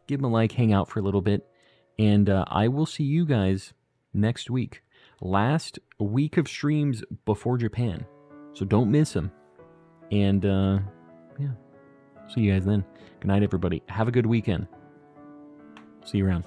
Give him a like, hang out for a little bit, and I will see you guys next week. Last week of streams before Japan, so don't miss them. And yeah. See you guys then. Good night, everybody. Have a good weekend. See you around.